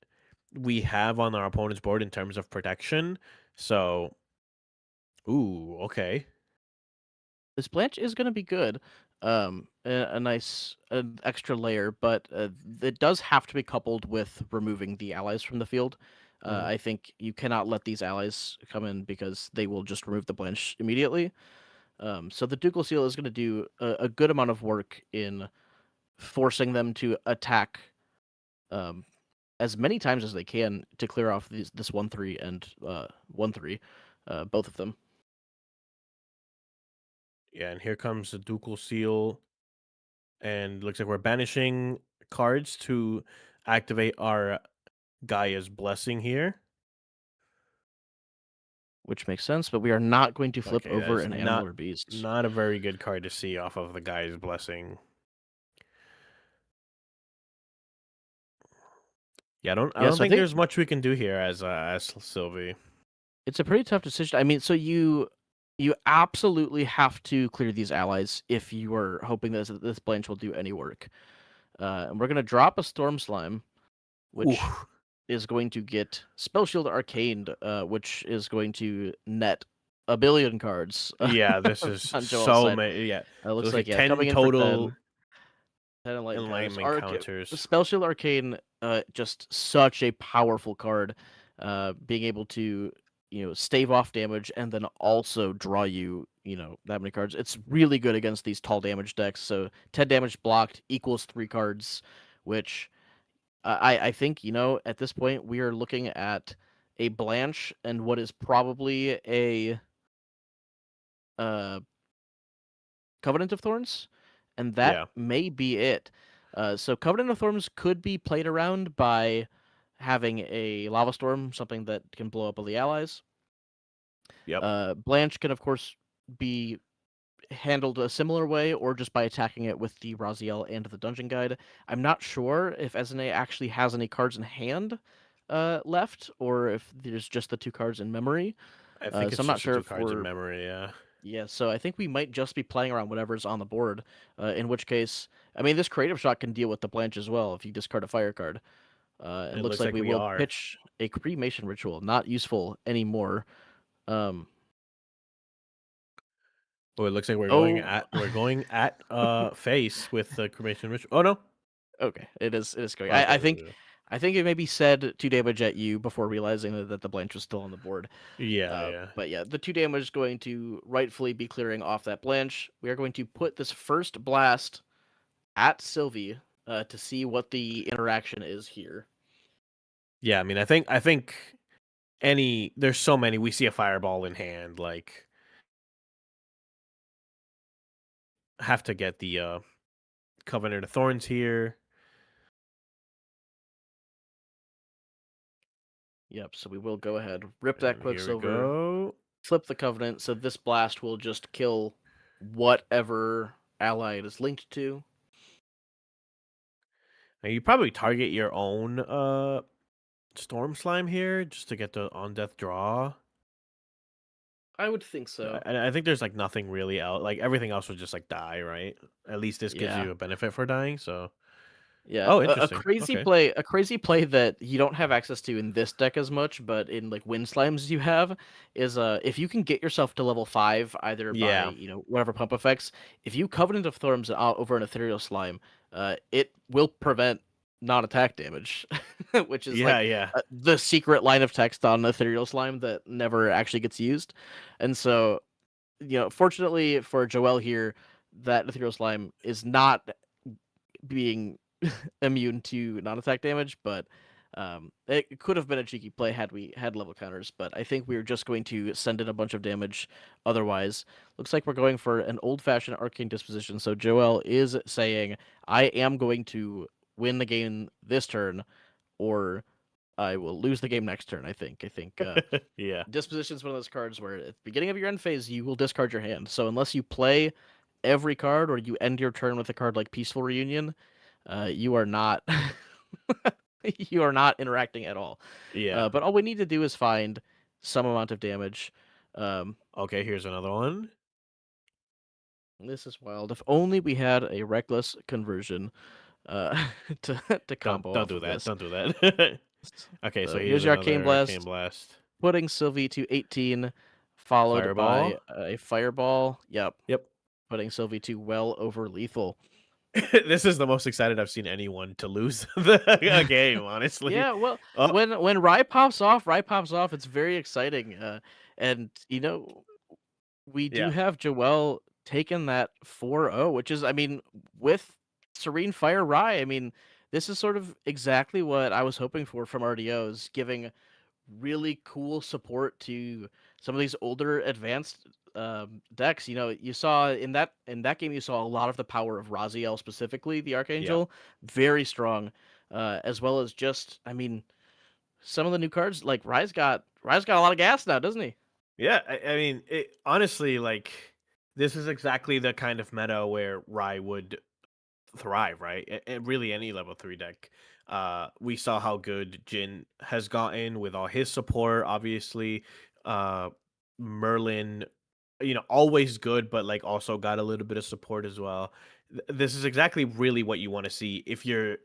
we have on our opponent's board in terms of protection. So, ooh, okay. This Blanche is going to be good. A nice extra layer, but it does have to be coupled with removing the allies from the field. Mhm. I think you cannot let these allies come in because they will just remove the Blanche immediately. So the Ducal Seal is going to do a good amount of work in forcing them to attack um, as many times as they can to clear off this 1/3 and 1/3, both of them. Yeah, and here comes the Ducal Seal, and looks like we're banishing cards to activate our Gaia's Blessing here. Which makes sense, but we are not going to flip Okay, over that's an animal or beast. not a very good card to see off of the Gaia's Blessing. Yeah, I don't So I think think there's much we can do here as Sylvie. it's a pretty tough decision. I mean, so you absolutely have to clear these allies if you are hoping that this Blanche will do any work. And we're gonna drop a Storm Slime, which Oof. is going to get Spell Shield Arcaned, which is going to net a billion cards. Yeah, this is on Joel's so side. many. Yeah, Looks there's like 10 coming in for 10. total 10 enlightenment counters. enlightenment counters. Spell Shield Arcane, just such a powerful card. Being able to stave off damage and then also draw you that many cards. It's really good against these tall damage decks. So 10 damage blocked equals 3 cards, which I think at this point we are looking at a Blanche and what is probably a Covenant of Thorns, and that may be it. So Covenant of Thorns could be played around by having a Lava Storm, something that can blow up all the allies. Yep. Blanche can, of course, be handled a similar way, or just by attacking it with the Raziel and the Dungeon Guide. I'm not sure if Esene actually has any cards in hand left, or if there's just the 2 cards in memory. I think it's I'm not just sure the 2 if cards in memory, yeah. Yeah, so I think we might just be playing around whatever's on the board. In which case, I mean, this Creative Shot can deal with the Blanche as well if you discard a fire card. It looks like we will pitch a Cremation Ritual, not useful anymore. Oh, it looks like we're going at face with the Cremation Ritual. Oh no. Okay, it is going. Okay, I think it maybe said 2 damage at you before realizing that the Blanche was still on the board. Yeah. But yeah, the 2 damage is going to rightfully be clearing off that Blanche. We are going to put this first blast at Sylvie to see what the interaction is here. Yeah, I mean, I think there's so many. We see a fireball in hand, like have to get the Covenant of Thorns here. Yep, so we will go ahead, rip that Quicksilver, go. flip the Covenant, so this blast will just kill whatever ally it is linked to. Now you probably target your own Storm Slime here just to get the on death draw. I would think so. I think there's like nothing really else. Like everything else would just like die, right? At least this gives you a benefit for dying. So yeah. Oh, a interesting. crazy Okay. play that you don't have access to in this deck as much, but in like Wind Slimes you have, is if you can get yourself to level 5 either by whatever pump effects, if you Covenant of Thorns over an Ethereal Slime, it will prevent non-attack damage, which is the secret line of text on Ethereal Slime that never actually gets used. And so, fortunately for Joel here, that Ethereal Slime is not being immune to non-attack damage, but it could have been a cheeky play had we had level counters, but I think we were just going to send in a bunch of damage otherwise. Looks like we're going for an old-fashioned Arcane Disposition, so Joel is saying, I am going to win the game this turn, or I will lose the game next turn, I think. Yeah. Disposition is one of those cards where at the beginning of your end phase, you will discard your hand. So unless you play every card or you end your turn with a card like Peaceful Reunion, you are not you are not interacting at all. Yeah. But all we need to do is find some amount of damage. Okay, here's another one. This is wild. If only we had a reckless conversion to combo. Don't do that. Don't do that. Okay, so here's your Arcane Blast. Arcane Blast. Putting Sylvie to 18, followed by a Fireball. Yep. Putting Sylvie to well over lethal. This is the most excited I've seen anyone to lose the game, honestly. Yeah, well, when Rye pops off, it's very exciting. And we do have Joel taking that 4-0, which is, I mean, with Serene Fire Rye, I mean, this is sort of exactly what I was hoping for from RDOs, giving really cool support to some of these older advanced decks. You saw in that game, you saw a lot of the power of Raziel, specifically the Archangel, very strong, as well as just, I mean, some of the new cards, like Rye's got a lot of gas now, doesn't he? Yeah, I mean, honestly, like this is exactly the kind of meta where Rye would thrive, right? Really, any level 3 deck. We saw how good Jin has gotten with all his support. Obviously, uh, Merlin, always good, but like also got a little bit of support as well. This is exactly really what you want to see if you're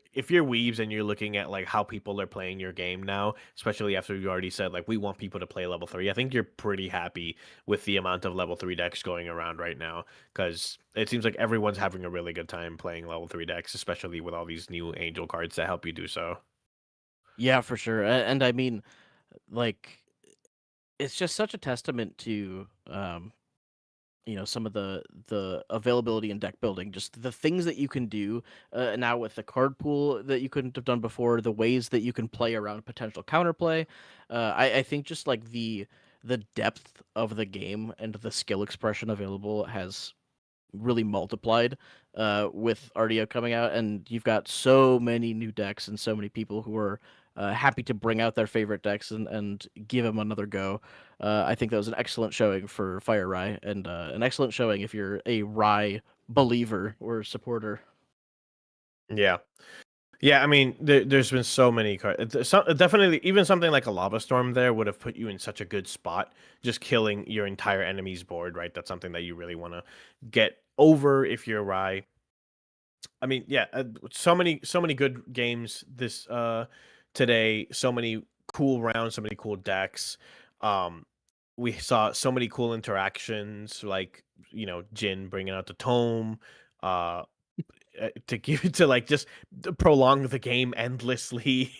weaves and you're looking at like how people are playing your game now, especially after you already said like we want people to play level 3. I think you're pretty happy with the amount of level 3 decks going around right now because it seems like everyone's having a really good time playing level 3 decks, especially with all these new angel cards that help you do so. Yeah, for sure. And I mean, like, it's just such a testament to some of the availability in deck building, just the things that you can do now with the card pool that you couldn't have done before, the ways that you can play around potential counterplay. I think just like the depth of the game and the skill expression available has really multiplied with RDO coming out, and you've got so many new decks and so many people who are happy to bring out their favorite decks and give them another go. I think that was an excellent showing for Fire Rye, and an excellent showing if you're a Rye believer or supporter. Yeah. Yeah, I mean, there's been so many cards. Definitely, even something like a Lava Storm there would have put you in such a good spot, just killing your entire enemy's board, right? That's something that you really want to get over if you're Rye. I mean, yeah, so many good games this today. So many cool rounds, so many cool decks. Um, we saw so many cool interactions, like Jin bringing out the tome. Uh, to give to like just prolong the game endlessly.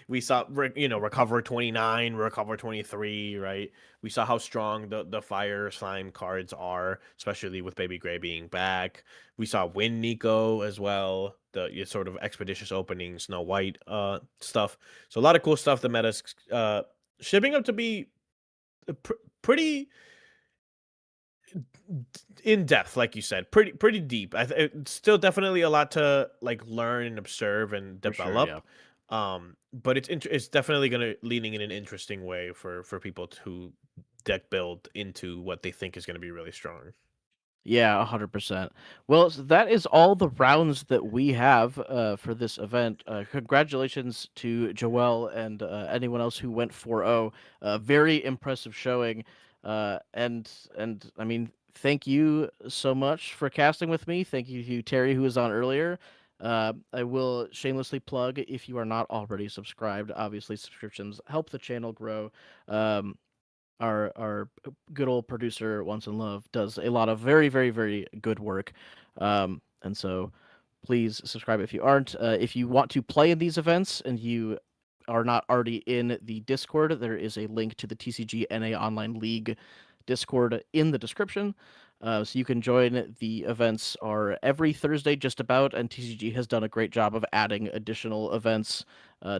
We saw recover 29, recover 23, right? We saw how strong the fire slime cards are, especially with Baby Gray being back. We saw Win Nico as well, the sort of expeditious opening Snow White stuff. So a lot of cool stuff. The meta's shipping up to be pretty in depth, like you said, pretty deep. It's still definitely a lot to like learn and observe and For sure, yeah. develop. But it's definitely gonna leaning in an interesting way for people to deck build into what they think is gonna be really strong. Yeah, 100%. Well, that is all the rounds that we have for this event. Congratulations to Joel and anyone else who went 4-0. Very impressive showing. And I mean, thank you so much for casting with me. Thank you to Terry, who was on earlier. I will shamelessly plug if you are not already subscribed. Obviously, subscriptions help the channel grow. Um, our good old producer Once in Love does a lot of very very very good work, and so please subscribe if you aren't. If you want to play in these events and you are not already in the Discord, there is a link to the TCG NA Online League Discord in the description. So you can join. The events are every Thursday, just about, and TCG has done a great job of adding additional events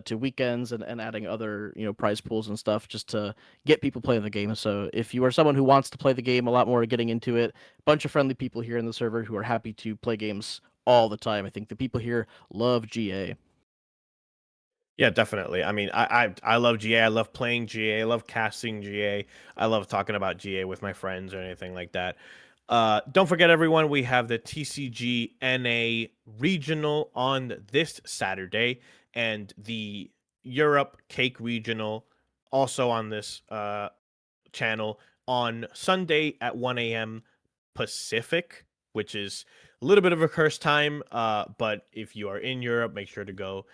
to weekends and adding other prize pools and stuff just to get people playing the game. So if you are someone who wants to play the game a lot more, getting into it, bunch of friendly people here in the server who are happy to play games all the time. I think the people here love GA. Yeah, definitely. I mean, I love GA. I love playing GA. I love casting GA. I love talking about GA with my friends or anything like that. Don't forget, everyone, we have the TCG NA Regional on this Saturday and the Europe Cake Regional also on this channel on Sunday at 1 a.m. Pacific, which is a little bit of a cursed time. But if you are in Europe, make sure to go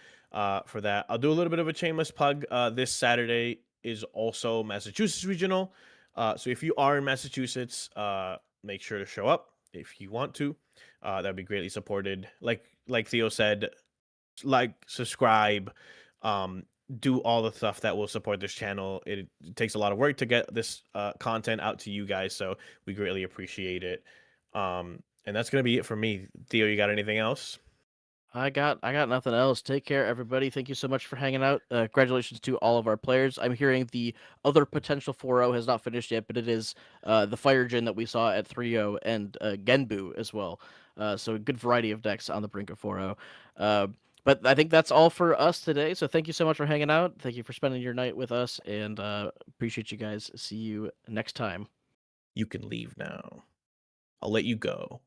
for that. I'll do a little bit of a shameless plug. This Saturday is also Massachusetts Regional. So if you are in Massachusetts, make sure to show up if you want to. That'd be greatly supported. Like Theo said, like, subscribe, um, do all the stuff that will support this channel. It takes a lot of work to get this content out to you guys, so we greatly appreciate it. And that's gonna be it for me. Theo, you got anything else? I got nothing else. Take care, everybody. Thank you so much for hanging out. Congratulations to all of our players. I'm hearing the other potential 4-0 has not finished yet, but it is the Fire Gen that we saw at 3-0 and Genbu as well. So a good variety of decks on the brink of 4-0. But I think that's all for us today. So thank you so much for hanging out. Thank you for spending your night with us, and appreciate you guys. See you next time. You can leave now. I'll let you go.